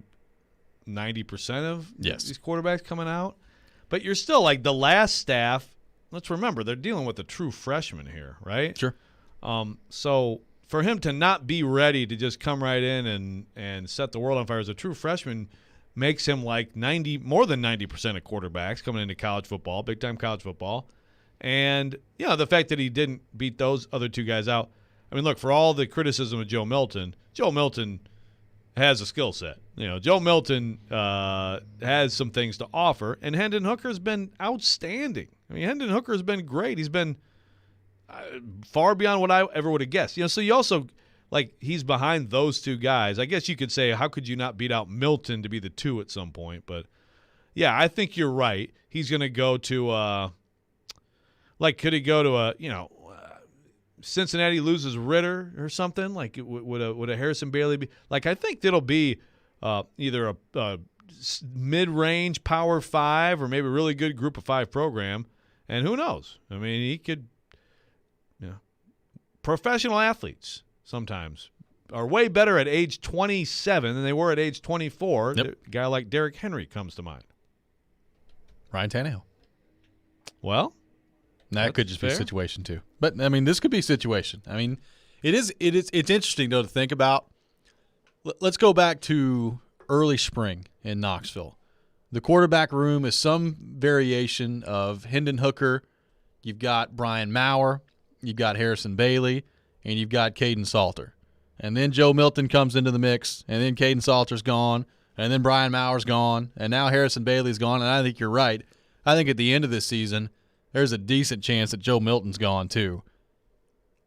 90% of these quarterbacks coming out. But you're still like the last staff. Let's remember, they're dealing with a true freshman here, right? Sure. So for him to not be ready to just come right in and set the world on fire as a true freshman makes him like more than 90% of quarterbacks coming into college football, big-time college football. And, the fact that he didn't beat those other two guys out. I mean, look, for all the criticism of Joe Milton has a skill set. Joe Milton has some things to offer, and Hendon Hooker's been outstanding. I mean, Hendon Hooker's been great. He's been far beyond what I ever would have guessed. So you also – like, he's behind those two guys. I guess you could say, how could you not beat out Milton to be the 2 at some point? But, yeah, I think you're right. He's going to go to could he go to Cincinnati loses Ritter or something? Like, would a Harrison Bailey be? Like, I think it'll be either a mid-range Power 5 or maybe a really good Group of 5 program. And who knows? I mean, he could professional athletes sometimes are way better at age 27 than they were at age 24. Yep. A guy like Derrick Henry comes to mind. Ryan Tannehill. Well, that could just be a situation too. But I mean, this could be a situation. I mean, it's interesting though to think about. Let's go back to early spring in Knoxville. The quarterback room is some variation of Hendon Hooker. You've got Brian Maurer. You've got Harrison Bailey. And you've got Caden Salter. And then Joe Milton comes into the mix, and then Caden Salter's gone, and then Brian Maurer's gone, and now Harrison Bailey's gone, and I think you're right. I think at the end of this season, there's a decent chance that Joe Milton's gone too.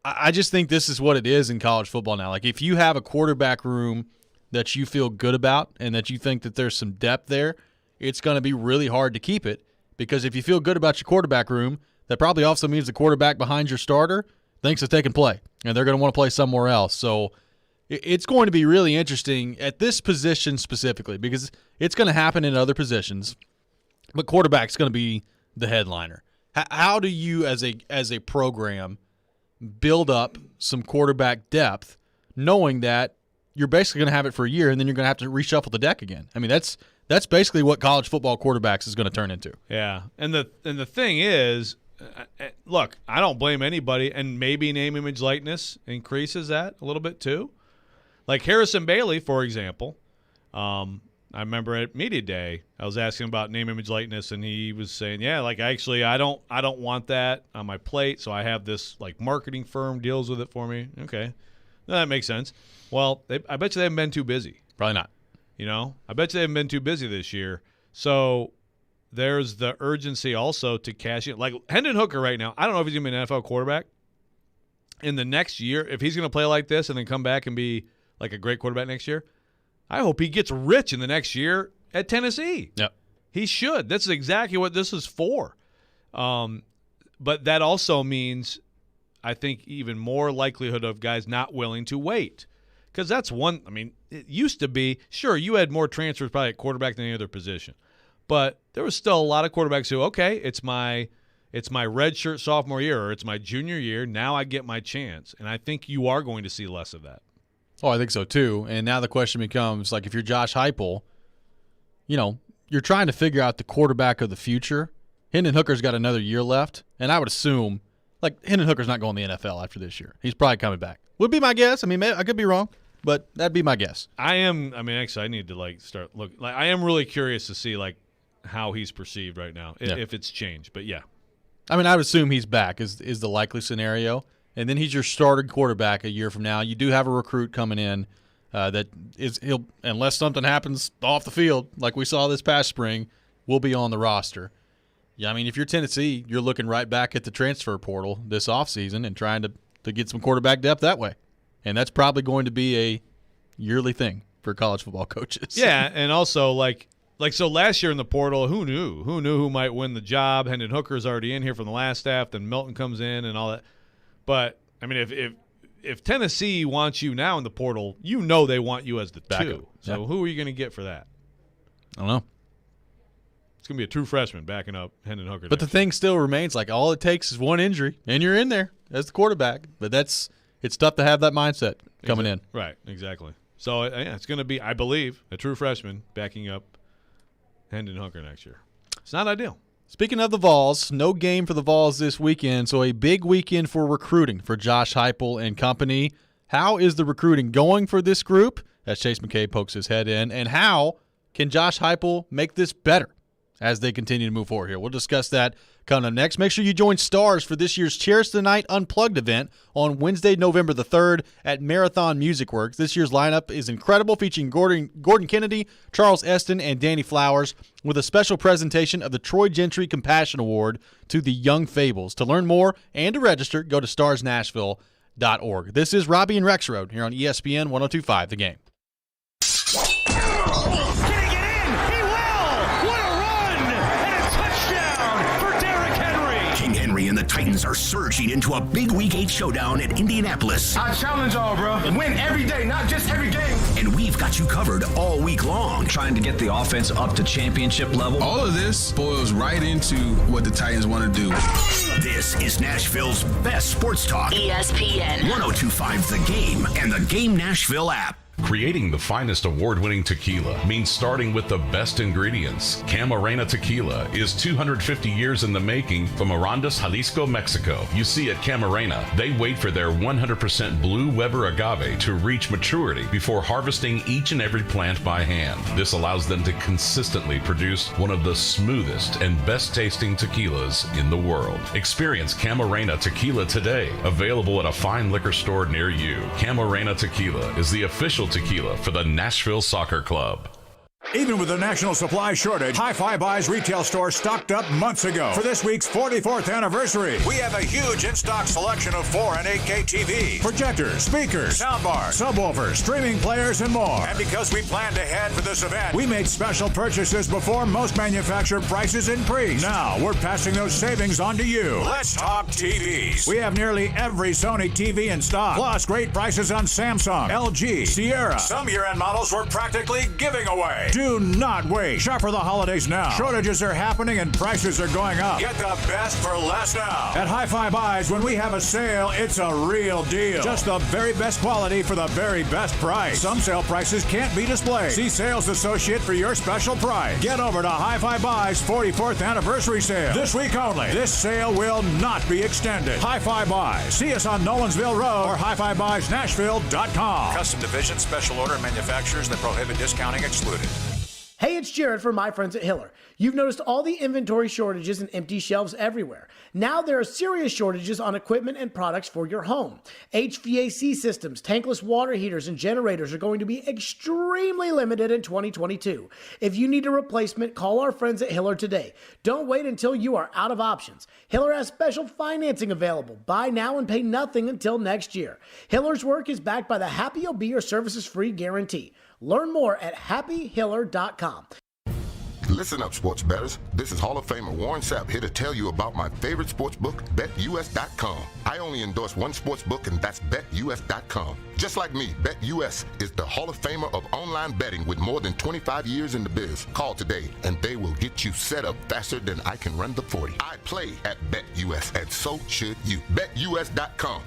I just think this is what it is in college football now. Like, if you have a quarterback room that you feel good about and that you think that there's some depth there, it's going to be really hard to keep it, because if you feel good about your quarterback room, that probably also means the quarterback behind your starter thinks that they can play, and they're going to want to play somewhere else. So it's going to be really interesting at this position specifically, because it's going to happen in other positions, but quarterback's going to be the headliner. How do you, as a program, build up some quarterback depth, knowing that you're basically going to have it for a year, and then you're going to have to reshuffle the deck again? I mean, that's basically what college football quarterbacks is going to turn into. Yeah, and the thing is, look, I don't blame anybody, and maybe name, image, likeness increases that a little bit too. Like Harrison Bailey, for example, I remember at media day, I was asking about name, image, likeness, and he was saying, yeah, like actually I don't want that on my plate, so I have this like marketing firm deals with it for me. Okay, that makes sense. Well, I bet you they haven't been too busy. Probably not. I bet you they haven't been too busy this year. So there's the urgency also to cash in. Like Hendon Hooker right now, I don't know if he's going to be an NFL quarterback in the next year. If he's going to play like this and then come back and be like a great quarterback next year, I hope he gets rich in the next year at Tennessee. Yep. He should. That's exactly what this is for. But that also means, I think, even more likelihood of guys not willing to wait. Because that's one, I mean, it used to be, sure, you had more transfers probably at quarterback than any other position. But there was still a lot of quarterbacks who, okay, it's my redshirt sophomore year or it's my junior year. Now I get my chance. And I think you are going to see less of that. Oh, I think so too. And now the question becomes, like, if you're Josh Heupel, you're trying to figure out the quarterback of the future. Hendon Hooker's got another year left, and I would assume, like, Hendon Hooker's not going to the NFL after this year. He's probably coming back. Would be my guess. I mean, I could be wrong, but that'd be my guess. Actually, I need to, start looking. Like, I am really curious to see, how he's perceived right now, if it's changed. But, yeah. I mean, I would assume he's back is the likely scenario. And then he's your starting quarterback a year from now. You do have a recruit coming in he'll unless something happens off the field like we saw this past spring, will be on the roster. Yeah, I mean, if you're Tennessee, you're looking right back at the transfer portal this offseason and trying to get some quarterback depth that way. And that's probably going to be a yearly thing for college football coaches. Yeah, and also so last year in the portal, who knew who might win the job? Hendon Hooker's already in here from the last staff, then Milton comes in and all that. But I mean, if Tennessee wants you now in the portal, they want you as the backup. 2. So who are you going to get for that? I don't know. It's going to be a true freshman backing up Hendon Hooker. But the thing still remains, like, all it takes is one injury, and you're in there as the quarterback. But it's tough to have that mindset coming in. Right, exactly. So, it's going to be, I believe, a true freshman backing up Hendon Hooker next year. It's not ideal. Speaking of the Vols, no game for the Vols this weekend, so a big weekend for recruiting for Josh Heupel and company. How is the recruiting going for this group as Chase McKay pokes his head in, and how can Josh Heupel make this better as they continue to move forward here? We'll discuss that coming up next. Make sure you join Stars for this year's Cheers the Night Unplugged event on Wednesday, November the 3rd at Marathon Music Works. This year's lineup is incredible, featuring Gordon Kennedy, Charles Eston, and Danny Flowers, with a special presentation of the Troy Gentry Compassion Award to the Young Fables. To learn more and to register, go to starsnashville.org. This is Robby and Rexrode here on ESPN 102.5 The Game. And the Titans are surging into a big Week 8 showdown at Indianapolis. I challenge all, bro. Win every day, not just every game. And we've got you covered all week long. Trying to get the offense up to championship level. All of this boils right into what the Titans want to do. This is Nashville's best sports talk. ESPN 102.5 The Game and the Game Nashville app. Creating the finest award-winning tequila means starting with the best ingredients. Camarena Tequila is 250 years in the making from Arandas, Jalisco, Mexico. You see, at Camarena, they wait for their 100% blue Weber agave to reach maturity before harvesting each and every plant by hand. This allows them to consistently produce one of the smoothest and best-tasting tequilas in the world. Experience Camarena Tequila today, available at a fine liquor store near you. Camarena Tequila is the official tequila for the Nashville Soccer Club. Even with the national supply shortage, Hi-Fi Buys retail store stocked up months ago for this week's 44th anniversary. We have a huge in-stock selection of 4 and 8K TVs, projectors, speakers, soundbars, subwoofers, streaming players, and more. And because we planned ahead for this event, we made special purchases before most manufacturer prices increased. Now, we're passing those savings on to you. Let's talk TVs. We have nearly every Sony TV in stock, plus great prices on Samsung, LG, Sierra. Some year-end models we're practically giving away. Do not wait. Shop for the holidays now. Shortages are happening and prices are going up. Get the best for less now. At Hi-Fi Buys, when we have a sale, it's a real deal. Just the very best quality for the very best price. Some sale prices can't be displayed. See sales associate for your special price. Get over to Hi-Fi Buys 44th anniversary sale. This week only. This sale will not be extended. Hi-Fi Buys. See us on Nolensville Road or HiFiBuysNashville.com. Custom division, special order manufacturers that prohibit discounting excluded. Hey, it's Jared from my friends at Hiller. You've noticed all the inventory shortages and empty shelves everywhere. Now there are serious shortages on equipment and products for your home. HVAC systems, tankless water heaters, and generators are going to be extremely limited in 2022. If you need a replacement, call our friends at Hiller today. Don't wait until you are out of options. Hiller has special financing available. Buy now and pay nothing until next year. Hiller's work is backed by the Happy You'll Be or Services Free guarantee. Learn more at happyhiller.com. Listen up, sports bettors. This is Hall of Famer Warren Sapp here to tell you about my favorite sports book, BetUS.com. I only endorse one sports book, and that's BetUS.com. Just like me, BetUS is the Hall of Famer of online betting with more than 25 years in the biz. Call today, and they will get you set up faster than I can run the 40. I play at BetUS, and so should you. BetUS.com.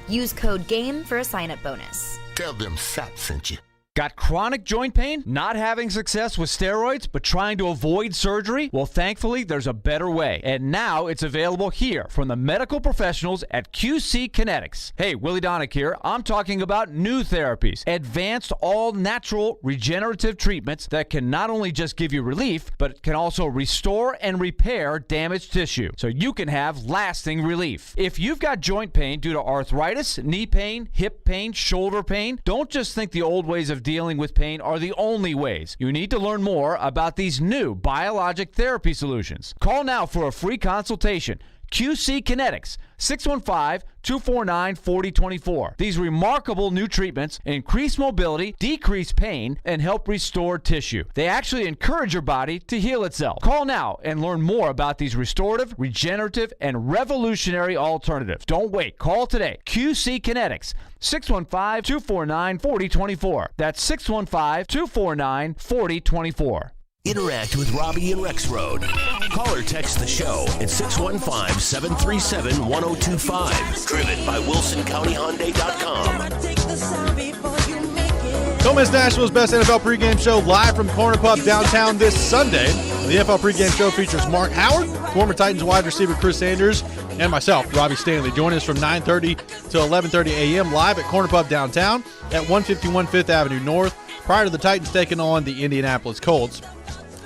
Use code GAME for a sign-up bonus. Tell them Sapp sent you. Got chronic joint pain? Not having success with steroids, but trying to avoid surgery? Well, thankfully, there's a better way. And now it's available here from the medical professionals at QC Kinetics. Hey, Willie Donick here. I'm talking about new therapies. Advanced, all-natural, regenerative treatments that can not only just give you relief, but can also restore and repair damaged tissue so you can have lasting relief. If you've got joint pain due to arthritis, knee pain, hip pain, shoulder pain, don't just think the old ways of dealing with pain are the only ways. You need to learn more about these new biologic therapy solutions. Call now for a free consultation. QC Kinetics, 615-249-4024. These remarkable new treatments increase mobility, decrease pain, and help restore tissue. They actually encourage your body to heal itself. Call now and learn more about these restorative, regenerative, and revolutionary alternatives. Don't wait. Call today. QC Kinetics, 615-249-4024. That's 615-249-4024. Interact with Robby and Rexrode. Call or text the show at 615-737-1025. Driven by WilsonCountyHyundai.com. Don't miss Nashville's best NFL pregame show live from Corner Pub downtown this Sunday. The NFL pregame show features Mark Howard, former Titans wide receiver Chris Sanders, and myself, Robbie Stanley. Join us from 9:30 to 11:30 a.m. live at Corner Pub downtown at 151 5th Avenue North, prior to the Titans taking on the Indianapolis Colts.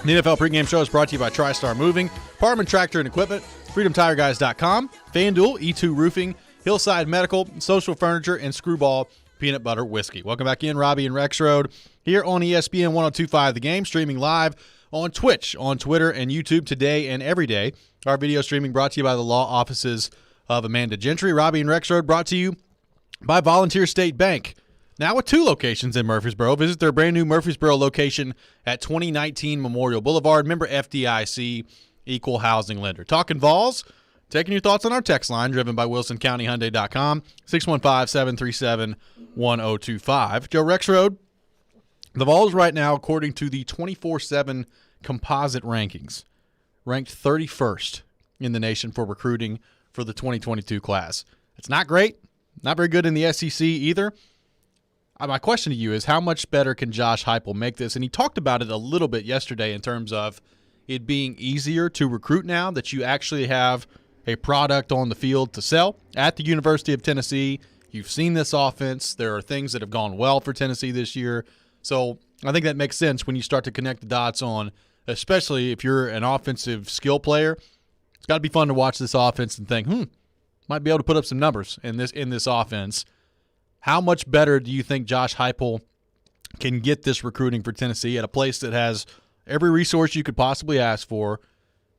The NFL pregame show is brought to you by TriStar Moving, Parman Tractor and Equipment, FreedomTireGuys.com, FanDuel, E2 Roofing, Hillside Medical, Social Furniture, and Screwball Peanut Butter Whiskey. Welcome back in, Robby and Rexrode, here on ESPN 102.5 The Game, streaming live on Twitch, on Twitter, and YouTube today and every day. Our video streaming brought to you by the law offices of Amanda Gentry. Robby and Rexrode brought to you by Volunteer State Bank. Now with 2 locations in Murfreesboro. Visit their brand new Murfreesboro location at 2019 Memorial Boulevard. Member FDIC, equal housing lender. Talking Vols, taking your thoughts on our text line, driven by WilsonCountyHyundai.com, 615-737-1025. Joe Rexrode, the Vols right now, according to the 24/7 composite rankings, ranked 31st in the nation for recruiting for the 2022 class. It's not great, not very good in the SEC either. My question to you is, how much better can Josh Heupel make this? And he talked about it a little bit yesterday in terms of it being easier to recruit now that you actually have a product on the field to sell. At the University of Tennessee, you've seen this offense. There are things that have gone well for Tennessee this year. So I think that makes sense when you start to connect the dots on, especially if you're an offensive skill player. It's got to be fun to watch this offense and think, might be able to put up some numbers in this offense. How much better do you think Josh Heupel can get this recruiting for Tennessee at a place that has every resource you could possibly ask for?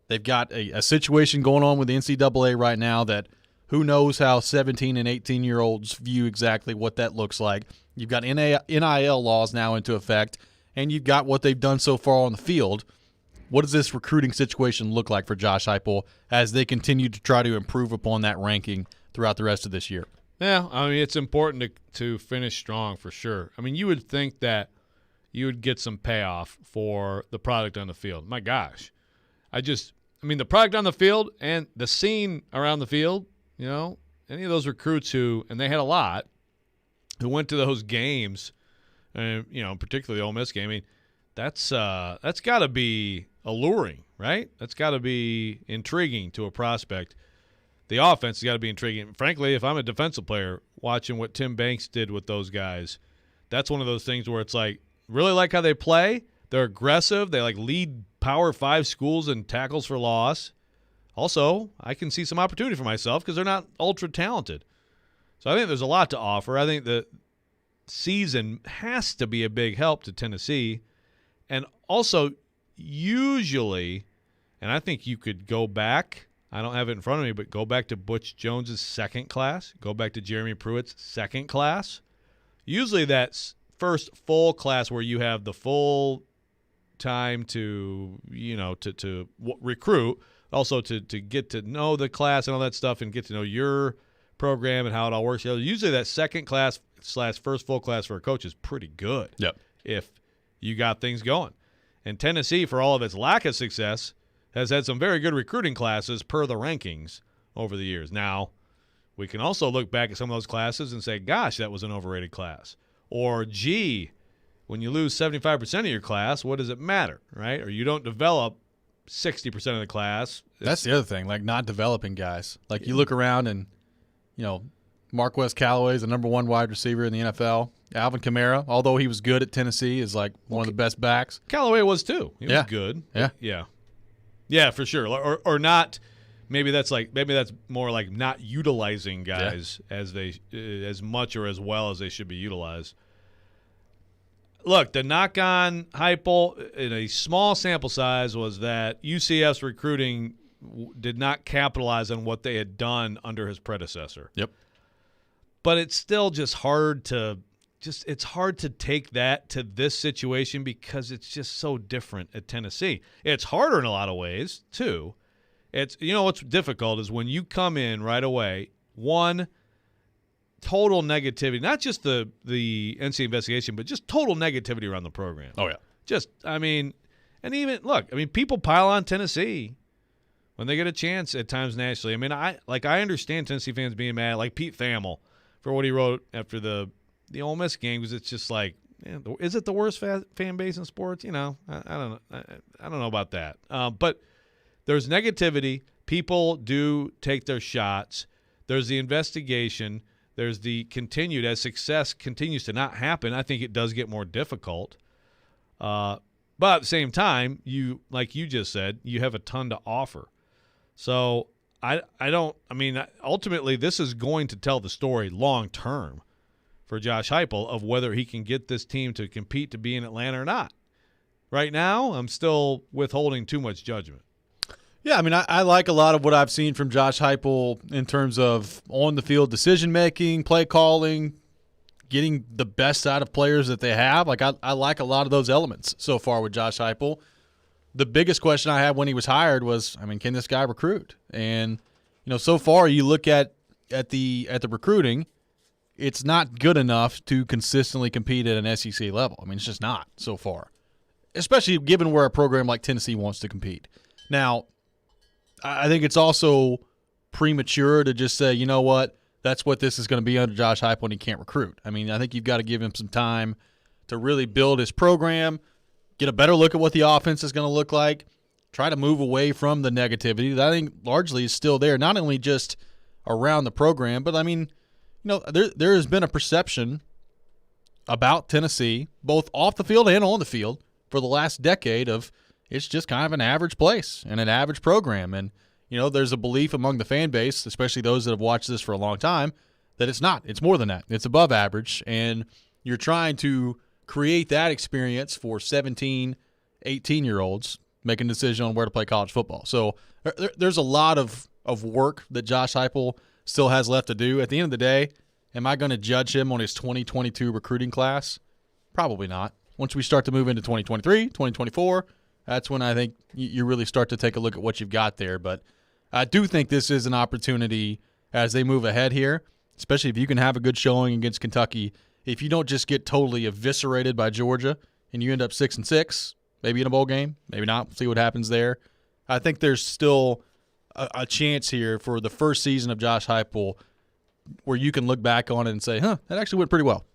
They've got a situation going on with the NCAA right now that who knows how 17 and 18-year-olds view exactly what that looks like. You've got NIL laws now into effect, and you've got what they've done so far on the field. What does this recruiting situation look like for Josh Heupel as they continue to try to improve upon that ranking throughout the rest of this year? Yeah, I mean, it's important to finish strong for sure. I mean, you would think that you would get some payoff for the product on the field. My gosh. The product on the field and the scene around the field, any of those recruits who, and they had a lot, who went to those games, particularly the Ole Miss game, that's got to be alluring, right? That's got to be intriguing to a prospect. The offense has got to be intriguing. Frankly, if I'm a defensive player watching what Tim Banks did with those guys, that's one of those things where it's like, really like how they play. They're aggressive. They lead Power 5 schools in tackles for loss. Also, I can see some opportunity for myself because they're not ultra talented. So I think there's a lot to offer. I think the season has to be a big help to Tennessee. And also, usually, and I think you could go back, I don't have it in front of me, but go back to Butch Jones's second class, go back to Jeremy Pruitt's second class. Usually that's first full class where you have the full time to, to recruit, also to get to know the class and all that stuff and get to know your program and how it all works. Usually that second class / first full class for a coach is pretty good. Yep. If you got things going. And Tennessee, for all of its lack of success, has had some very good recruiting classes per the rankings over the years. Now, we can also look back at some of those classes and say, gosh, that was an overrated class. Or, gee, when you lose 75% of your class, what does it matter, right? Or you don't develop 60% of the class. That's the other thing, not developing guys. You look around and, Marquez Callaway is the number 1 wide receiver in the NFL. Alvin Kamara, although he was good at Tennessee, is one of the best backs. Callaway was too. He was good. Yeah. Yeah. Yeah, for sure. Or not. Maybe that's more like not utilizing guys as much or as well as they should be utilized. Look, the knock on Heupel in a small sample size was that UCF's recruiting did not capitalize on what they had done under his predecessor. Yep. But it's still just hard to take that to this situation because it's just so different at Tennessee. It's harder in a lot of ways, too. It's what's difficult is when you come in right away, one, total negativity, not just the NC investigation, but just total negativity around the program. Oh, yeah. And even, look, I mean, people pile on Tennessee when they get a chance at times nationally. I mean, I understand Tennessee fans being mad, like Pete Thamel, for what he wrote after the Ole Miss game, because it's just like, is it the worst fan base in sports? I don't know about that. But there's negativity. People do take their shots. There's the investigation. There's the continued, as success continues to not happen, I think it does get more difficult. But at the same time, like you just said, you have a ton to offer. So ultimately this is going to tell the story long term for Josh Heupel of whether he can get this team to compete to be in Atlanta or not. Right now, I'm still withholding too much judgment. Yeah, I mean, I like a lot of what I've seen from Josh Heupel in terms of on-the-field decision-making, play calling, getting the best out of players that they have. Like, I like a lot of those elements so far with Josh Heupel. The biggest question I had when he was hired was, I mean, can this guy recruit? And, so far you look at the recruiting, it's not good enough to consistently compete at an SEC level. I mean, it's just not so far, especially given where a program like Tennessee wants to compete. Now, I think it's also premature to just say, you know what, that's what this is going to be under Josh Heupel and he can't recruit. I mean, I think you've got to give him some time to really build his program, get a better look at what the offense is going to look like, try to move away from the negativity that I think largely is still there, not only just around the program, but I mean, there has been a perception about Tennessee, both off the field and on the field, for the last decade of it's just kind of an average place and an average program. And, there's a belief among the fan base, especially those that have watched this for a long time, that it's not. It's more than that. It's above average. And you're trying to create that experience for 17, 18-year-olds making a decision on where to play college football. So there's a lot of work that Josh Heupel still has left to do. At the end of the day, am I going to judge him on his 2022 recruiting class? Probably not. Once we start to move into 2023, 2024, that's when I think you really start to take a look at what you've got there. But I do think this is an opportunity as they move ahead here, especially if you can have a good showing against Kentucky. If you don't just get totally eviscerated by Georgia and you end up 6-6, maybe in a bowl game, maybe not, see what happens there. I think there's still a chance here for the first season of Josh Heupel where you can look back on it and say, that actually went pretty well.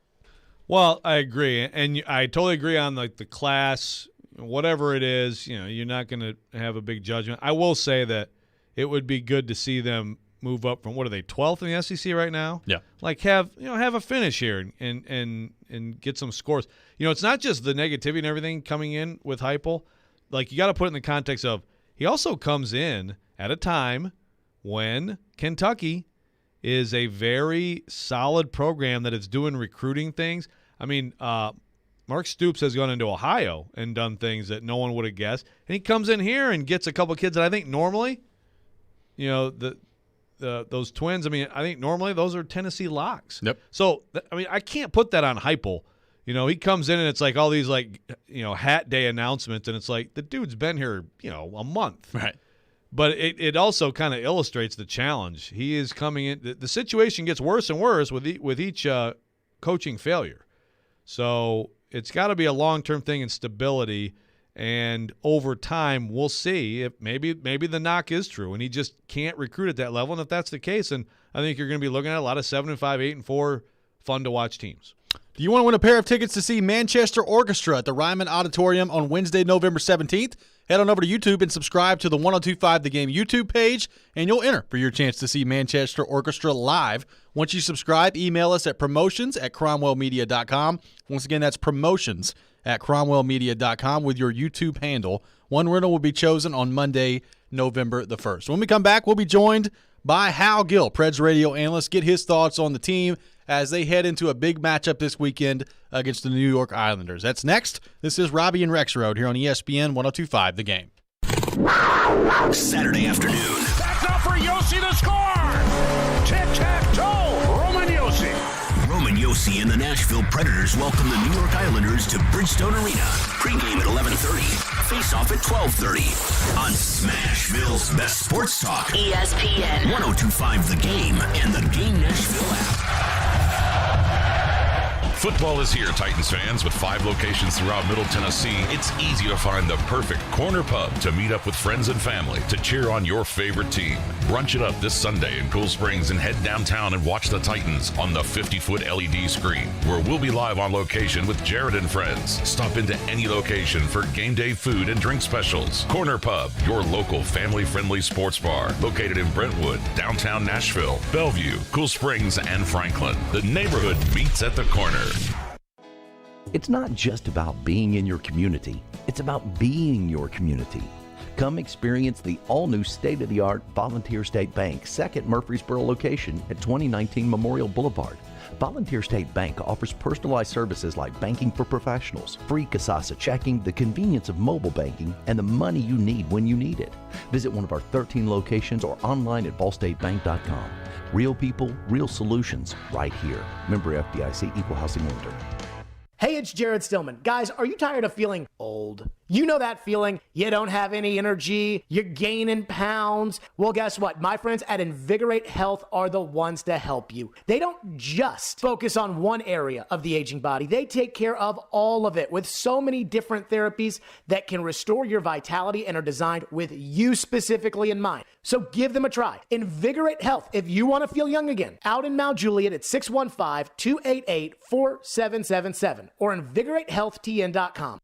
Well, I agree. And I totally agree on the class, whatever it is, you're not going to have a big judgment. I will say that it would be good to see them move up from, what are they, 12th in the SEC right now? Yeah. Like have a finish here and get some scores. It's not just the negativity and everything coming in with Heupel. Like, you got to put it in the context of he also comes in at a time when Kentucky is a very solid program that is doing recruiting things. I mean, Mark Stoops has gone into Ohio and done things that no one would have guessed. And he comes in here and gets a couple of kids that I think normally, those twins, I think normally those are Tennessee locks. Yep. So, I can't put that on Heupel. He comes in and it's like all these hat day announcements, and it's like the dude's been here, a month. Right. But it also kind of illustrates the challenge. He is coming in. The situation gets worse and worse with each coaching failure. So it's got to be a long-term thing in stability. And over time, we'll see if maybe the knock is true and he just can't recruit at that level. And if that's the case, then I think you're going to be looking at a lot of 7-5, 8-4 fun-to-watch teams. Do you want to win a pair of tickets to see Manchester Orchestra at the Ryman Auditorium on Wednesday, November 17th? Head on over to YouTube and subscribe to the 102.5 The Game YouTube page, and you'll enter for your chance to see Manchester Orchestra live. Once you subscribe, email us at promotions@cromwellmedia.com. Once again, that's promotions@cromwellmedia.com with your YouTube handle. One winner will be chosen on Monday, November the 1st. When we come back, we'll be joined by Hal Gill, Preds radio analyst, get his thoughts on the team as they head into a big matchup this weekend against the New York Islanders. That's next. This is Robby and Rexrode here on ESPN 102.5 The Game. Saturday afternoon. That's up for Yossi to score. Tic-tac-toe. Roman Yossi. Roman Yossi and the Nashville Predators welcome the New York Islanders to Bridgestone Arena. Pre-game at 11:30. Face-off at 12:30. On Smashville's best sports talk. ESPN 102.5 The Game and the Game Nashville app. Football is here, Titans fans. With 5 locations throughout Middle Tennessee, it's easy to find the perfect corner pub to meet up with friends and family to cheer on your favorite team. Brunch it up this Sunday in Cool Springs and head downtown and watch the Titans on the 50-foot LED screen, where we'll be live on location with Jared and friends. Stop into any location for game day food and drink specials. Corner Pub, your local family-friendly sports bar, located in Brentwood, downtown Nashville, Bellevue, Cool Springs, and Franklin. The neighborhood meets at the corner. It's not just about being in your community, it's about being your community. Come experience the all-new state-of-the-art Volunteer State Bank, second Murfreesboro location at 2019 Memorial Boulevard. Volunteer State Bank offers personalized services like banking for professionals, free Kasasa checking, the convenience of mobile banking, and the money you need when you need it. Visit one of our 13 locations or online at ballstatebank.com. Real people, real solutions, right here. Member FDIC, Equal Housing Lender. Hey, it's Jared Stillman. Guys, are you tired of feeling old? You know that feeling. You don't have any energy. You're gaining pounds. Well, guess what? My friends at Invigorate Health are the ones to help you. They don't just focus on one area of the aging body. They take care of all of it with so many different therapies that can restore your vitality and are designed with you specifically in mind. So give them a try. Invigorate Health if you want to feel young again. Out in Mount Juliet at 615-288-4777 or InvigorateHealthTN.com.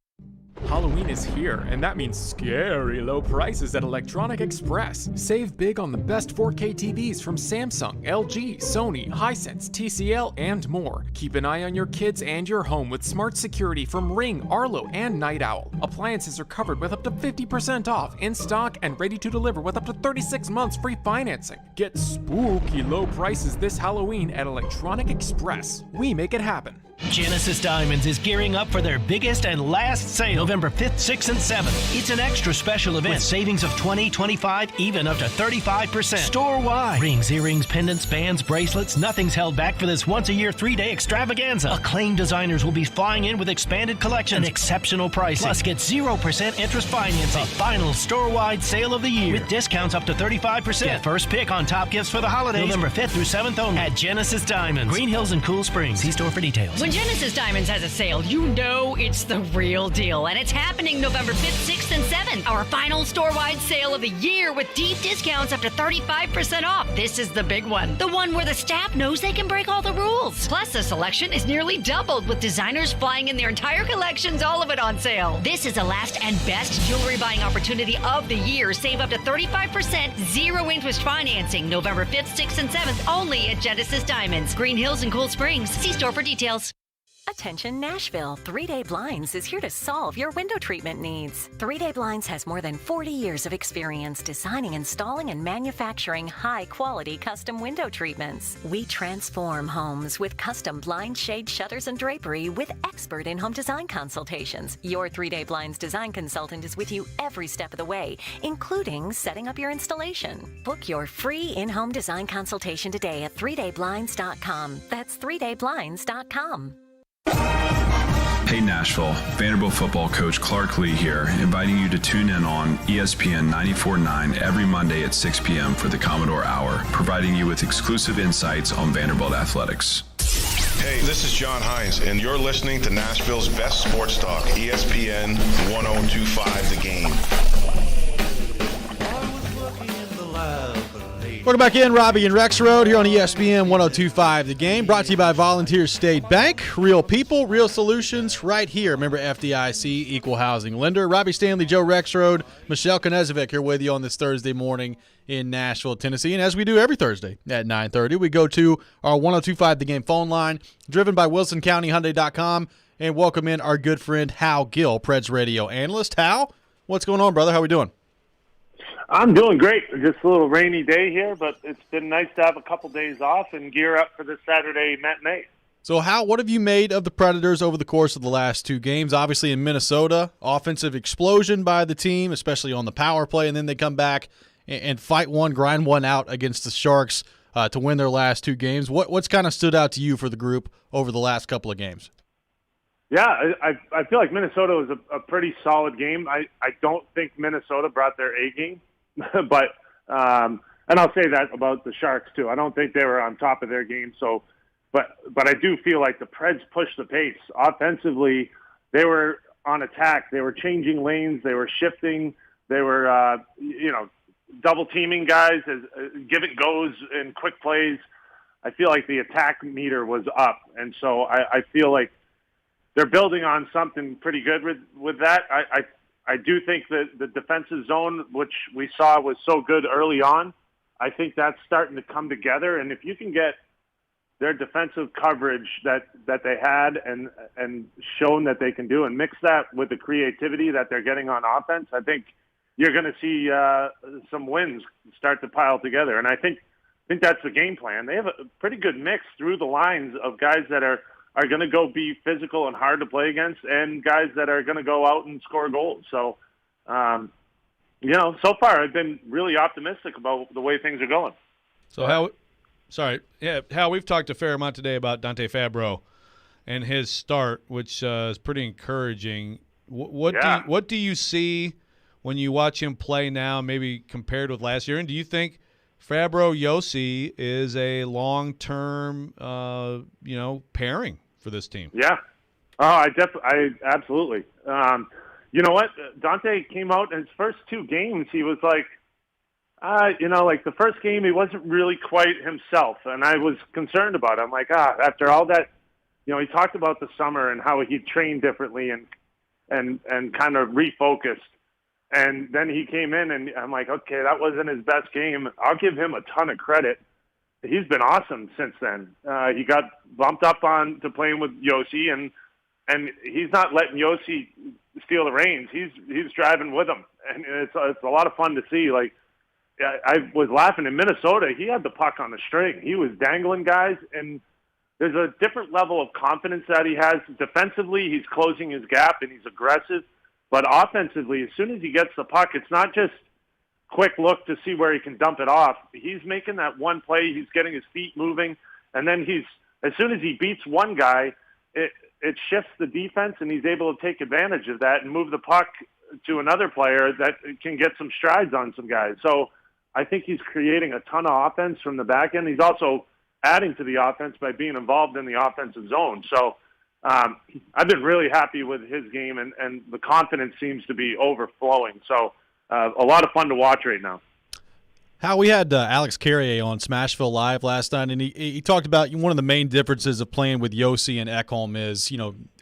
Halloween is here, and that means scary low prices at Electronic Express. Save big on the best 4K TVs from Samsung, LG, Sony, Hisense, TCL, and more. Keep an eye on your kids and your home with smart security from Ring, Arlo, and Night Owl. Appliances are covered with up to 50% off, in stock, and ready to deliver with up to 36 months free financing. Get spooky low prices this Halloween at Electronic Express. We make it happen. Genesis Diamonds is gearing up for their biggest and last sale, November 5th, 6th, and 7th. It's an extra special event with savings of 20, 25, even up to 35%. Store-wide. Rings, earrings, pendants, bands, bracelets, nothing's held back for this once-a-year 3-day extravaganza. Acclaimed designers will be flying in with expanded collections and exceptional pricing. Plus, get 0% interest financing. The final store-wide sale of the year with discounts up to 35%. Get first pick on top gifts for the holidays, November 5th through 7th only at Genesis Diamonds, Green Hills and Cool Springs. See store for details. When Genesis Diamonds has a sale, you know it's the real deal. And it's happening November 5th, 6th, and 7th. Our final store-wide sale of the year with deep discounts up to 35% off. This is the big one. The one where the staff knows they can break all the rules. Plus, the selection is nearly doubled with designers flying in their entire collections, all of it on sale. This is the last and best jewelry buying opportunity of the year. Save up to 35%, zero interest financing. November 5th, 6th, and 7th only at Genesis Diamonds, Green Hills and Cool Springs. See store for details. Attention Nashville, 3-Day Blinds is here to solve your window treatment needs. 3-Day Blinds has more than 40 years of experience designing, installing, and manufacturing high-quality custom window treatments. We transform homes with custom blind shade shutters and drapery with expert in-home design consultations. Your 3-Day Blinds design consultant is with you every step of the way, including setting up your installation. Book your free in-home design consultation today at 3dayblinds.com. That's 3dayblinds.com. Hey Nashville, Vanderbilt football coach Clark Lee here, inviting you to tune in on ESPN 94.9 every Monday at 6 p.m. for the Commodore Hour, providing you with exclusive insights on Vanderbilt athletics. Hey, this is John Hines, and you're listening to Nashville's best sports talk, ESPN 1025 The Game. Welcome back in, Robby and Rexrode here on ESPN 1025 The Game, brought to you by Volunteer State Bank. Real people, real solutions, right here. Remember FDIC, Equal Housing Lender. Robbie Stanley, Joe Rexrode, Michelle Konezovic here with you on this Thursday morning in Nashville, Tennessee. And as we do every Thursday at 9:30, we go to our 1025 The Game phone line, driven by WilsonCountyHyundai.com, and welcome in our good friend Hal Gill, Preds radio analyst. Hal, what's going on, brother? How we doing? I'm doing great. Just a little rainy day here, but it's been nice to have a couple days off and gear up for this Saturday matinee. So, Hal, what have you made of the Predators over the course of the last two games? Obviously, in Minnesota, offensive explosion by the team, especially on the power play, and then they come back and fight one, grind one out against the Sharks to win their last two games. What's kind of stood out to you for the group over the last couple of games? Yeah, I feel like Minnesota was a pretty solid game. I don't think Minnesota brought their A game. But and I'll say that about the Sharks too. I don't think they were on top of their game. So But I do feel like the Preds pushed the pace. Offensively, they were on attack. They were changing lanes. They were shifting. They were, double teaming guys as give it goes in quick plays. I feel like the attack meter was up. And so I feel like they're building on something pretty good with that. I do think that the defensive zone, which we saw was so good early on, I think that's starting to come together. And if you can get their defensive coverage that they had and shown that they can do and mix that with the creativity that they're getting on offense, I think you're going to see some wins start to pile together. And I think that's the game plan. They have a pretty good mix through the lines of guys that are going to go be physical and hard to play against and guys that are going to go out and score goals. So, so far I've been really optimistic about the way things are going. So Hal, we've talked a fair amount today about Dante Fabro and his start, which is pretty encouraging. What do you see when you watch him play now, maybe compared with last year? And do you think Fabro-Yossi is a long-term, pairing for this team? Yeah. Oh, I absolutely. You know what? Dante came out in his first two games. He was like, the first game, he wasn't really quite himself, and I was concerned about it. I'm like, after all that, he talked about the summer and how he trained differently and kind of refocused. And then he came in, and I'm like, okay, that wasn't his best game. I'll give him a ton of credit. He's been awesome since then. He got bumped up on to playing with Yossi, and he's not letting Yossi steal the reins. He's driving with him, and it's a lot of fun to see. Like, I was laughing in Minnesota. He had the puck on the string. He was dangling guys, and there's a different level of confidence that he has. Defensively, he's closing his gap, and he's aggressive. But offensively, as soon as he gets the puck, it's not just quick look to see where he can dump it off. He's making that one play. He's getting his feet moving. And then as soon as he beats one guy, it shifts the defense, and he's able to take advantage of that and move the puck to another player that can get some strides on some guys. So I think he's creating a ton of offense from the back end. He's also adding to the offense by being involved in the offensive zone. So I've been really happy with his game, and the confidence seems to be overflowing. So a lot of fun to watch right now. How we had Alex Carrier on Smashville Live last night, and he talked about one of the main differences of playing with Yossi and Ekholm is,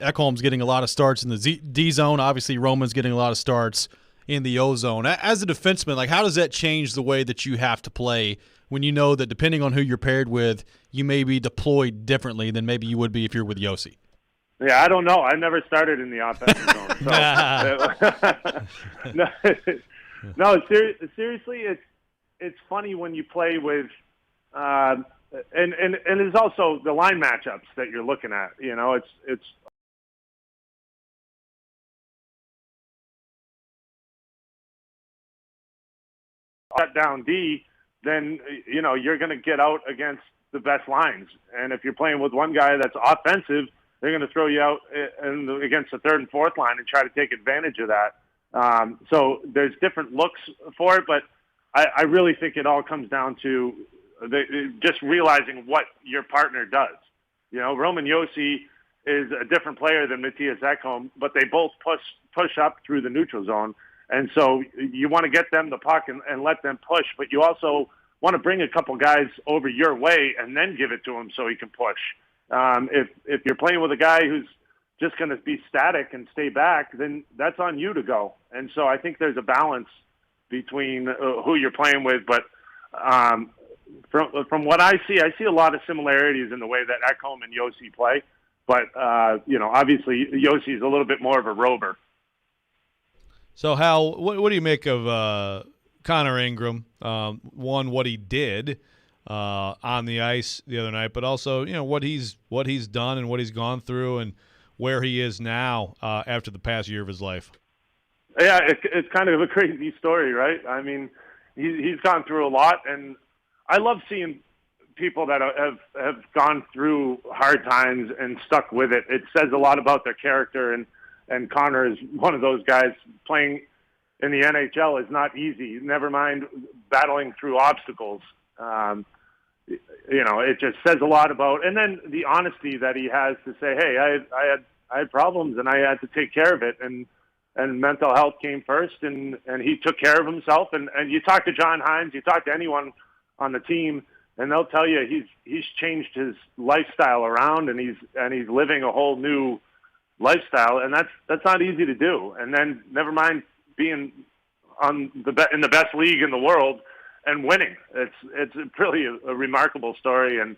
Ekholm's getting a lot of starts in the D zone. Obviously, Roman's getting a lot of starts in the O zone. As a defenseman, like, how does that change the way that you have to play when you know that depending on who you're paired with, you may be deployed differently than maybe you would be if you're with Yossi? Yeah, I don't know. I never started in the offensive zone. So. No, seriously, it's funny when you play with, and it's also the line matchups that you're looking at. It's shut down D, then you're going to get out against the best lines. And if you're playing with one guy that's offensive, they're going to throw you out against the third and fourth line and try to take advantage of that. So there's different looks for it, but I really think it all comes down to just realizing what your partner does. Roman Yossi is a different player than Matthias Ekholm, but they both push up through the neutral zone. And so you want to get them the puck and let them push, but you also want to bring a couple guys over your way and then give it to him so he can push. If you're playing with a guy who's just going to be static and stay back, then that's on you to go. And so I think there's a balance between who you're playing with. But from what I see a lot of similarities in the way that Ekholm and Yossi play. But, obviously Yossi is a little bit more of a rover. So, Hal, what do you make of Connor Ingram? What he did on the ice the other night, but also, what he's done and what he's gone through and where he is now after the past year of his life. Yeah, it's kind of a crazy story, right? I mean, he's gone through a lot, and I love seeing people that have gone through hard times and stuck with it. It says a lot about their character, and Connor is one of those guys. Playing in the NHL is not easy, never mind battling through obstacles. it just says a lot about. And then the honesty that he has to say, hey, I had problems and I had to take care of it, and mental health came first, and he took care of himself. And you talk to John Hines, you talk to anyone on the team, and they'll tell you he's changed his lifestyle around, and he's living a whole new lifestyle, and that's not easy to do. And then never mind being in the best league in the world and winning. It's really a remarkable story, and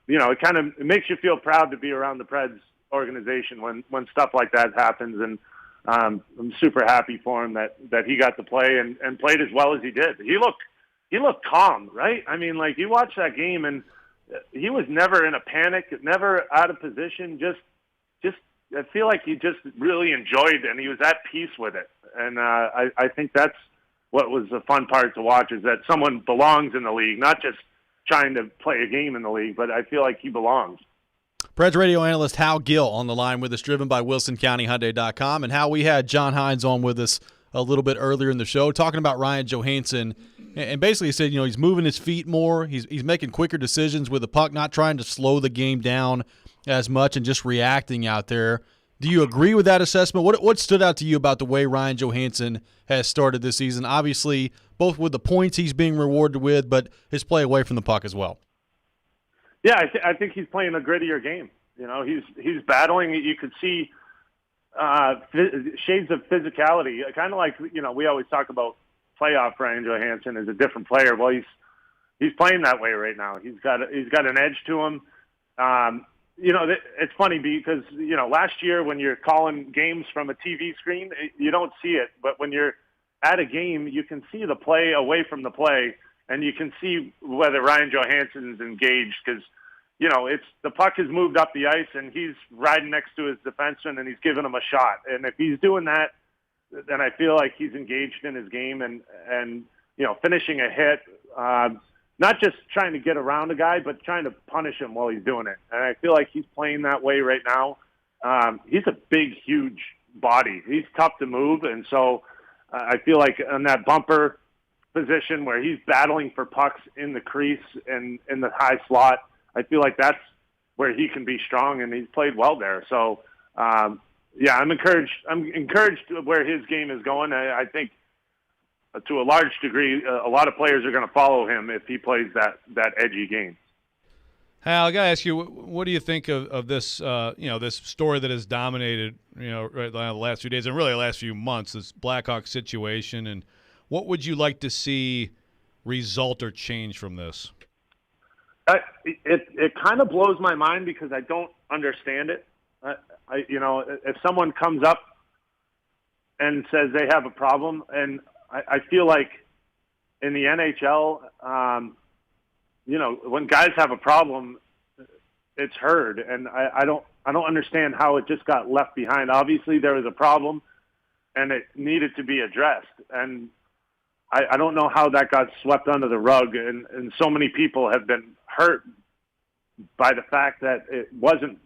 it makes you feel proud to be around the Preds organization when stuff like that happens. And I'm super happy for him that he got to play and played as well as he did. He looked calm, right? I mean, like, you watch that game, and he was never in a panic, never out of position. Just I feel like he just really enjoyed, and he was at peace with it. And I think that's what was the fun part to watch, is that someone belongs in the league, not just trying to play a game in the league, but I feel like he belongs. Preds radio analyst Hal Gill on the line with us, driven by WilsonCountyHyundai.com. And Hal, we had John Hines on with us a little bit earlier in the show talking about Ryan Johansen, and basically he said, he's moving his feet more, he's making quicker decisions with the puck, not trying to slow the game down as much and just reacting out there. Do you agree with that assessment? What stood out to you about the way Ryan Johansen has started this season? Obviously, both with the points he's being rewarded with, but his play away from the puck as well. Yeah, I think he's playing a grittier game. He's battling. You could see shades of physicality, kind of like we always talk about playoff Ryan Johansen as a different player. Well, he's playing that way right now. He's got an edge to him. It's funny because last year when you're calling games from a TV screen, you don't see it, but when you're at a game, you can see the play away from the play, and you can see whether Ryan Johansen's engaged, because the puck has moved up the ice and he's riding next to his defenseman and he's giving him a shot. And if he's doing that, then I feel like he's engaged in his game and finishing a hit, not just trying to get around a guy, but trying to punish him while he's doing it. And I feel like he's playing that way right now. He's a big, huge body. He's tough to move. And so I feel like on that bumper position where he's battling for pucks in the crease and in the high slot, I feel like that's where he can be strong, and he's played well there. So, I'm encouraged. I'm encouraged where his game is going. I think to a large degree, a lot of players are going to follow him if he plays that edgy game. Hal, I got to ask you, what do you think of this, this story that has dominated, right now the last few days and really the last few months, this Blackhawks situation, and what would you like to see result or change from this? It kind of blows my mind because I don't understand it. If someone comes up and says they have a problem, and I feel like in the NHL, when guys have a problem, it's heard, and I don't understand how it just got left behind. Obviously, there was a problem, and it needed to be addressed, and I don't know how that got swept under the rug, and so many people have been hurt by the fact that it wasn't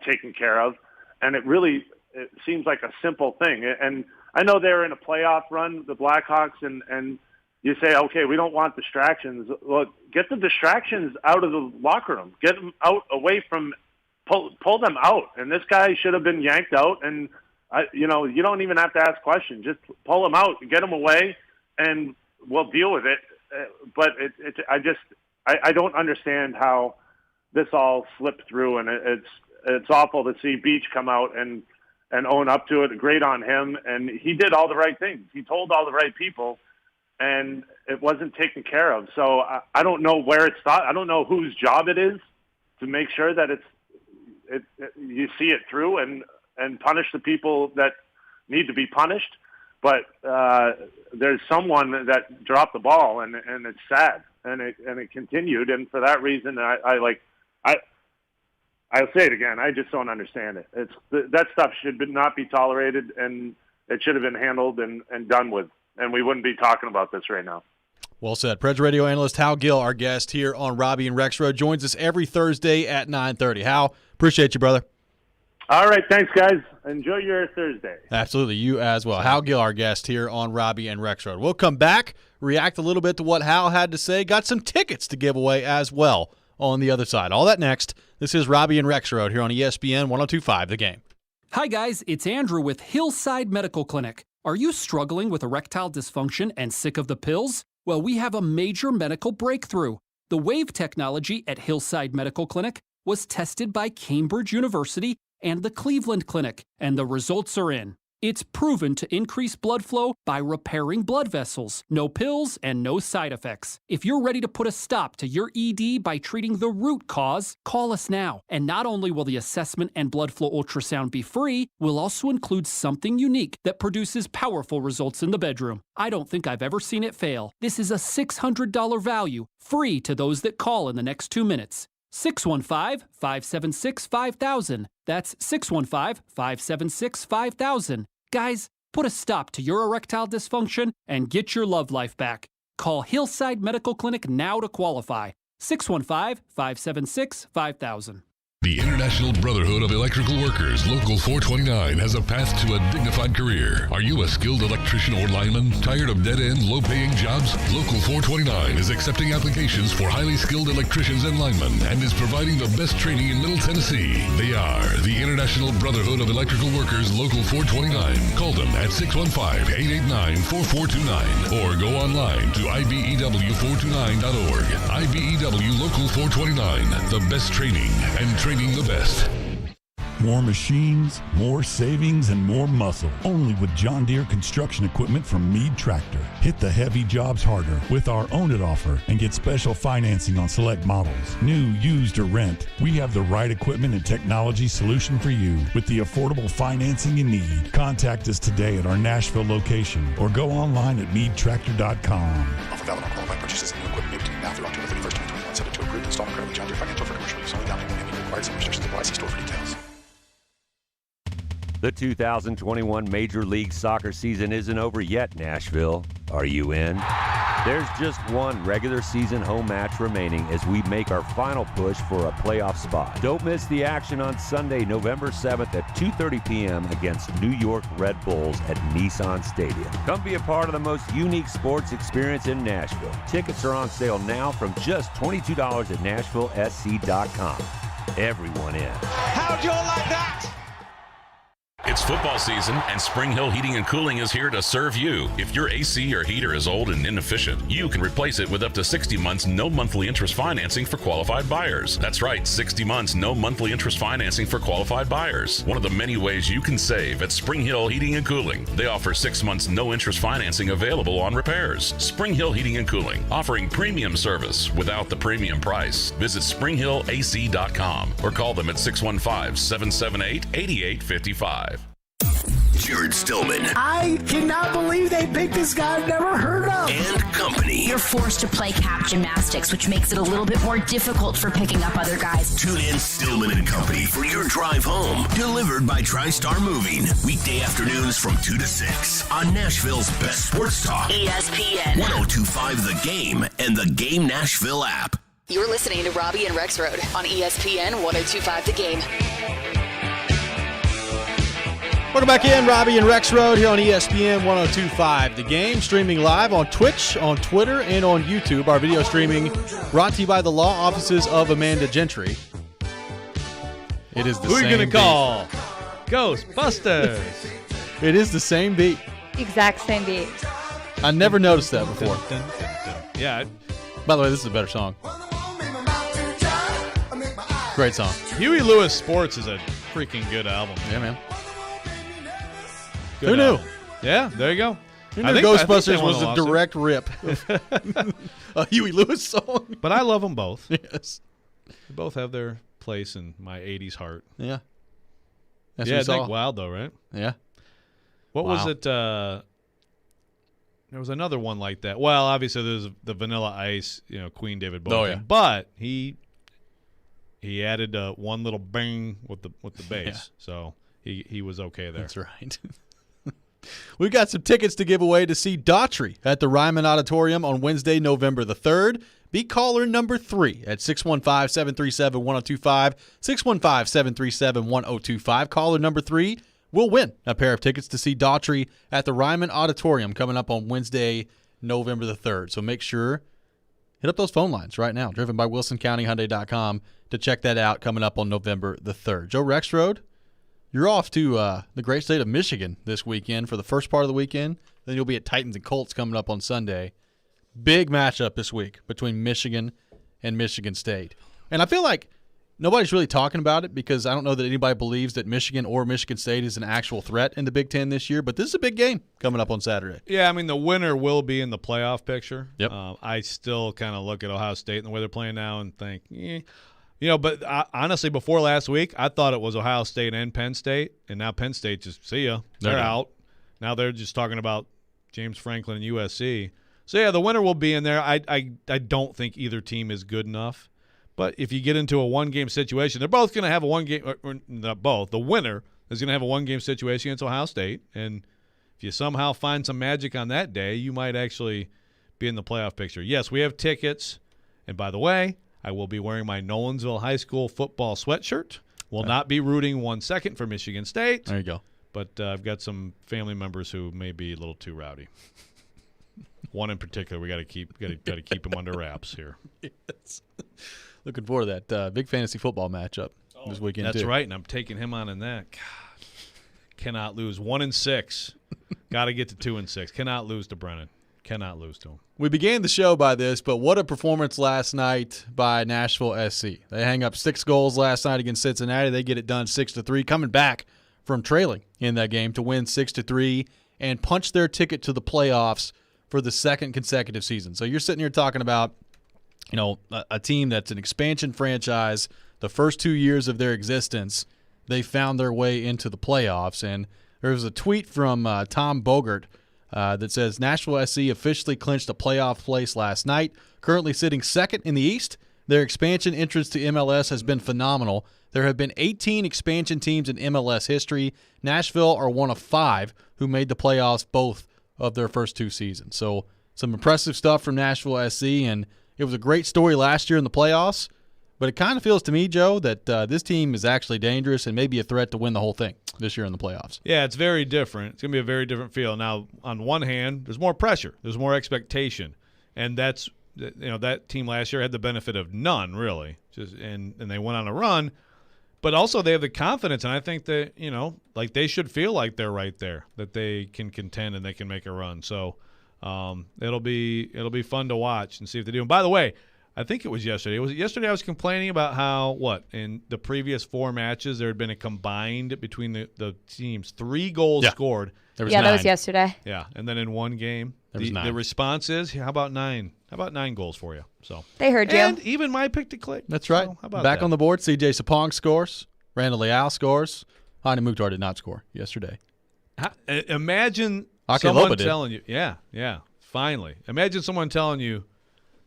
taken care of, and it seems like a simple thing. And I know they're in a playoff run, the Blackhawks, and you say, okay, we don't want distractions. Well, get the distractions out of the locker room. Get them out, away from, pull them out. And this guy should have been yanked out, and you don't even have to ask questions. Just pull him out, get him away, and we'll deal with it. But I don't understand how this all slipped through, and it's awful to see Beach come out and own up to it. Great on him, and he did all the right things. He told all the right people, and it wasn't taken care of. So I don't know where it's thought. I don't know whose job it is to make sure that you see it through and punish the people that need to be punished. But there's someone that dropped the ball, and it's sad, and it continued. And for that reason, I'll say it again. I just don't understand it. That stuff should not be tolerated, and it should have been handled and done with, and we wouldn't be talking about this right now. Well said. Preds radio analyst Hal Gill, our guest here on Robby and Rexrode, joins us every Thursday at 9:30. Hal, appreciate you, brother. All right, thanks, guys. Enjoy your Thursday. Absolutely, you as well. Hal Gill, our guest here on Robby and Rexrode. We'll come back, react a little bit to what Hal had to say. Got some tickets to give away as well on the other side. All that next. This is Robby and Rexrode here on ESPN 102.5 The Game. Hi, guys. It's Andrew with Hillside Medical Clinic. Are you struggling with erectile dysfunction and sick of the pills? Well, we have a major medical breakthrough. The Wave technology at Hillside Medical Clinic was tested by Cambridge University and the Cleveland Clinic, and the results are in. It's proven to increase blood flow by repairing blood vessels. No pills and no side effects. If you're ready to put a stop to your ED by treating the root cause, call us now. And not only will the assessment and blood flow ultrasound be free, we'll also include something unique that produces powerful results in the bedroom. I don't think I've ever seen it fail. This is a $600 value, free to those that call in the next 2 minutes. 615-576-5000. That's 615-576-5000. Guys, put a stop to your erectile dysfunction and get your love life back. Call Hillside Medical Clinic now to qualify. 615-576-5000. The International Brotherhood of Electrical Workers, Local 429, has a path to a dignified career. Are you a skilled electrician or lineman? Tired of dead-end, low-paying jobs? Local 429 is accepting applications for highly skilled electricians and linemen and is providing the best training in Middle Tennessee. They are the International Brotherhood of Electrical Workers, Local 429. Call them at 615-889-4429 or go online to ibew429.org. IBEW Local 429, the best training and training the best. More machines, more savings, and more muscle. Only with John Deere construction equipment from Meade Tractor. Hit the heavy jobs harder with our Own It offer and get special financing on select models. New, used, or rent, we have the right equipment and technology solution for you with the affordable financing you need. Contact us today at our Nashville location or go online at meadtractor.com. Offer valid on qualified purchases and new equipment made between now through October 31st, 2021. Subject to approved installment credit with John Deere Financial for commercial use. Only down payment and required. Some restrictions apply. See store for details. The 2021 Major League Soccer season isn't over yet, Nashville. Are you in? There's just one regular season home match remaining as we make our final push for a playoff spot. Don't miss the action on Sunday, November 7th at 2:30 p.m. against New York Red Bulls at Nissan Stadium. Come be a part of the most unique sports experience in Nashville. Tickets are on sale now from just $22 at NashvilleSC.com. Everyone in. How'd you like that? It's football season, and Spring Hill Heating and Cooling is here to serve you. If your AC or heater is old and inefficient, you can replace it with up to 60 months no monthly interest financing for qualified buyers. That's right, 60 months no monthly interest financing for qualified buyers. One of the many ways you can save at Spring Hill Heating and Cooling. They offer 6 months no interest financing available on repairs. Spring Hill Heating and Cooling, offering premium service without the premium price. Visit springhillac.com or call them at 615-778-8855. Jared Stillman. I cannot believe they picked this guy I've never heard of. And company. You're forced to play cap gymnastics, which makes it a little bit more difficult for picking up other guys. Tune in Stillman and Company for your drive home. Delivered by TriStar Moving. Weekday afternoons from 2 to 6 on Nashville's best sports talk. ESPN 102.5 The Game and the Game Nashville app. You're listening to Robby and Rexrode on ESPN 102.5 The Game. Welcome back in, Robby and Rexrode here on ESPN 102.5 The Game, streaming live on Twitch, on Twitter, and on YouTube. Our video streaming brought to you by the law offices of Amanda Gentry. It is the Who same are you going to beat. call? Ghostbusters. It is the same beat. Exact same beat. I never noticed that before. Yeah. By the way, this is a better song. Great song. Huey Lewis Sports is a freaking good album. Yeah, man. Good Who knew? album. Yeah, there you go. Who knew Ghostbusters was a direct rip of a Huey Lewis song? But I love them both. Yes. They both have their place in my 80s heart. Yeah. Nick Wild, though, right? Yeah. What was it? There was another one like that. Well, obviously, there's the Vanilla Ice, Queen David Bowie. Oh, yeah. But he added one little bang with the bass. Yeah. So he was okay there. That's right. We've got some tickets to give away to see Daughtry at the Ryman Auditorium on Wednesday, November the 3rd. Be caller number 3 at 615-737-1025, 615-737-1025. Caller number 3 will win a pair of tickets to see Daughtry at the Ryman Auditorium coming up on Wednesday, November the 3rd. So make sure, hit up those phone lines right now, driven by WilsonCountyHyundai.com to check that out coming up on November the 3rd. Joe Rexrode, you're off to the great state of Michigan this weekend for the first part of the weekend. Then you'll be at Titans and Colts coming up on Sunday. Big matchup this week between Michigan and Michigan State. And I feel like nobody's really talking about it because I don't know that anybody believes that Michigan or Michigan State is an actual threat in the Big Ten this year, but this is a big game coming up on Saturday. Yeah, I mean, the winner will be in the playoff picture. Yep. I still kind of look at Ohio State and the way they're playing now and think, but honestly, before last week, I thought it was Ohio State and Penn State, and now Penn State just, see ya, they're out. Now they're just talking about James Franklin and USC. So, yeah, the winner will be in there. I don't think either team is good enough. But if you get into a one-game situation, they're both going to have a one-game – or not both. The winner is going to have a one-game situation against Ohio State. And if you somehow find some magic on that day, you might actually be in the playoff picture. Yes, we have tickets. And by the way, I will be wearing my Nolensville High School football sweatshirt. Will not be rooting 1 second for Michigan State. There you go. But I've got some family members who may be a little too rowdy. One in particular, we got to keep him under wraps here. Yes. Looking forward to that big fantasy football matchup this weekend. That's too. right, and I'm taking him on in that. God, cannot lose. 1-6. Got to get to 2-6. Cannot lose to Brennan. Cannot lose to him. We began the show by this, but what a performance last night by Nashville SC. They hang up 6 goals last night against Cincinnati. They get it done 6-3, coming back from trailing in that game to win 6-3 and punch their ticket to the playoffs for the second consecutive season. So you're sitting here talking about, a team that's an expansion franchise. The first 2 years of their existence, they found their way into the playoffs. And there was a tweet from Tom Bogert that says, Nashville SC officially clinched a playoff place last night, currently sitting second in the East. Their expansion entrance to MLS has been phenomenal. There have been 18 expansion teams in MLS history. Nashville are one of 5 who made the playoffs both of their first 2 seasons. So some impressive stuff from Nashville SC, and it was a great story last year in the playoffs, but it kind of feels to me, Joe, that this team is actually dangerous and maybe a threat to win the whole thing this year in the playoffs. Yeah, it's very different. It's going to be a very different feel. Now, on one hand, there's more pressure. There's more expectation, and that's that team last year had the benefit of none, really, and they went on a run. But also they have the confidence, and I think that, they should feel like they're right there, that they can contend and they can make a run. So it'll be fun to watch and see if they do. And by the way, I think it was yesterday. Was it yesterday I was complaining about how, in the previous 4 matches there had been a combined between the teams 3 goals scored. That was yesterday. Yeah, and then in one game, the response is, how about 9? How about 9 goals for you? So they heard you. And even my pick to click. That's right. So how about Back that? on the board, CJ Sapong scores. Randall Leal scores. Hani Mukhtar did not score yesterday. Imagine Ake someone Loba did. telling you, yeah, finally. Imagine someone telling you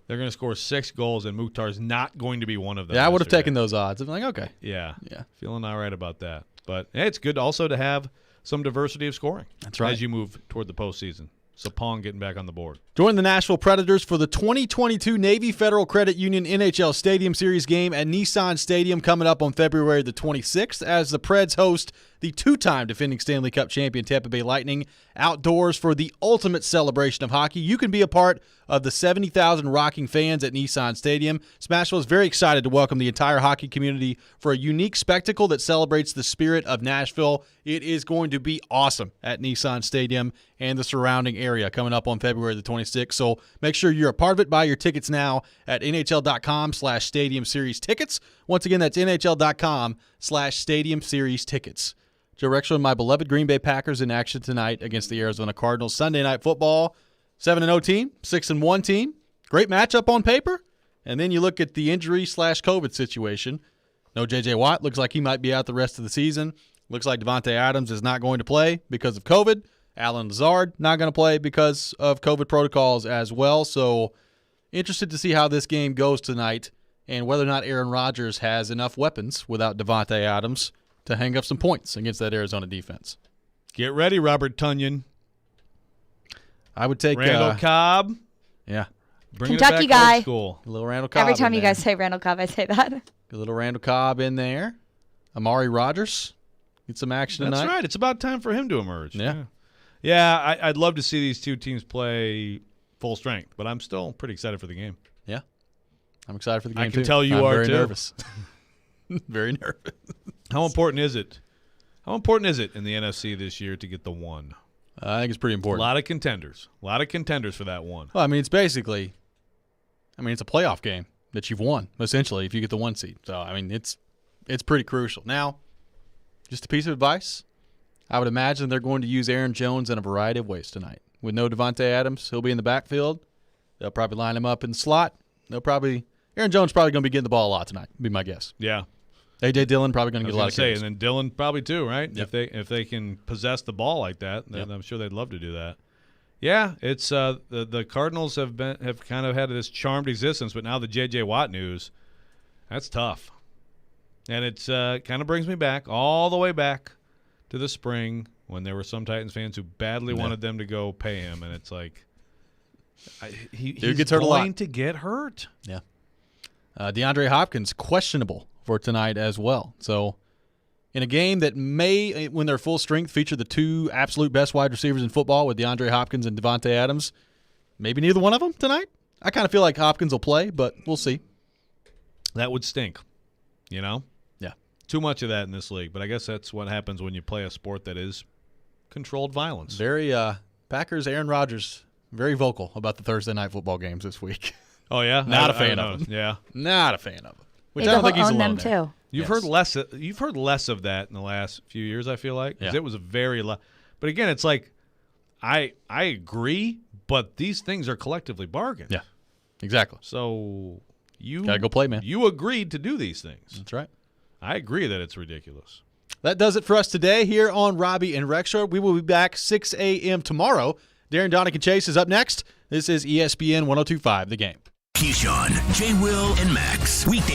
they're going to score 6 goals and Mukhtar's not going to be one of them. Yeah, I would have yesterday. taken those odds. I'm like, okay. Yeah. Feeling all right about that. But hey, it's good also to have some diversity of scoring. That's right. As you move toward the postseason. Sapong getting back on the board. Join the Nashville Predators for the 2022 Navy Federal Credit Union NHL Stadium Series game at Nissan Stadium coming up on February the 26th as the Preds host the 2-time defending Stanley Cup champion Tampa Bay Lightning outdoors for the ultimate celebration of hockey. You can be a part of the 70,000 rocking fans at Nissan Stadium. Smashville is very excited to welcome the entire hockey community for a unique spectacle that celebrates the spirit of Nashville. It is going to be awesome at Nissan Stadium and the surrounding area coming up on February the 26th. So make sure you're a part of it. Buy your tickets now at NHL.com/Stadium Series tickets. Once again, that's NHL.com/Stadium Series tickets. Joe Rexrode and my beloved Green Bay Packers in action tonight against the Arizona Cardinals. Sunday Night Football, 7-0 team, 6-1 team. Great matchup on paper. And then you look at the injury/COVID situation. No J.J. Watt. Looks like he might be out the rest of the season. Looks like Devontae Adams is not going to play because of COVID. Alan Lazard not going to play because of COVID protocols as well. So interested to see how this game goes tonight and whether or not Aaron Rodgers has enough weapons without Devontae Adams to hang up some points against that Arizona defense. Get ready, Robert Tonyan. I would take Randall Cobb. Yeah. Bring Kentucky it back guy. old school. A little Randall Cobb. Every time in you there. guys say Randall Cobb, I say that. A little Randall Cobb in there. Amari Rodgers. Get some action tonight. That's right. It's about time for him to emerge. Yeah. Yeah, I'd love to see these two teams play full strength, but I'm still pretty excited for the game. Yeah. I'm excited for the game, I can too. tell you I'm are, very too. nervous. Very nervous. How important is it? How important is it in the NFC this year to get the one? I think it's pretty important. A lot of contenders. A lot of contenders for that one. Well, I mean, it's basically it's a playoff game that you've won, essentially, if you get the 1 seed. So, I mean, it's pretty crucial. Now, just a piece of advice, I would imagine they're going to use Aaron Jones in a variety of ways tonight. With no Devontae Adams, he'll be in the backfield. They'll probably line him up in the slot. Aaron Jones probably going to be getting the ball a lot tonight, would be my guess. Yeah. A.J. Dillon probably going to get a lot of carries. And then Dillon probably too, right? Yep. If they can possess the ball like that, then I'm sure they'd love to do that. Yeah, it's the Cardinals have kind of had this charmed existence, but now the J.J. Watt news, that's tough. And it's kind of brings me back, all the way back to the spring when there were some Titans fans who badly wanted them to go pay him, and it's like he's gets hurt a lot. going to get hurt. Yeah. DeAndre Hopkins, questionable for tonight as well. So in a game that may, when they're full strength, feature the two absolute best wide receivers in football with DeAndre Hopkins and Devontae Adams, maybe neither one of them tonight. I kind of feel like Hopkins will play, but we'll see. That would stink, Yeah. Too much of that in this league, but I guess that's what happens when you play a sport that is controlled violence. Very Packers, Aaron Rodgers, very vocal about the Thursday night football games this week. Oh, yeah? Not a fan of them. Yeah. Not a fan of them. Which Maybe I don't think he'll he's own alone them there. too. You've heard less of that in the last few years, I feel like. Because it was a very but again, it's like I agree, but these things are collectively bargained. Yeah. Exactly. So you gotta go play, man. You agreed to do these things. That's right. I agree that it's ridiculous. That does it for us today here on Robby and Rexrode. We will be back 6 a.m. tomorrow. Darren Donick and Chase is up next. This is ESPN 102.5 The Game. Keyshawn, J. Will, and Max. Weekday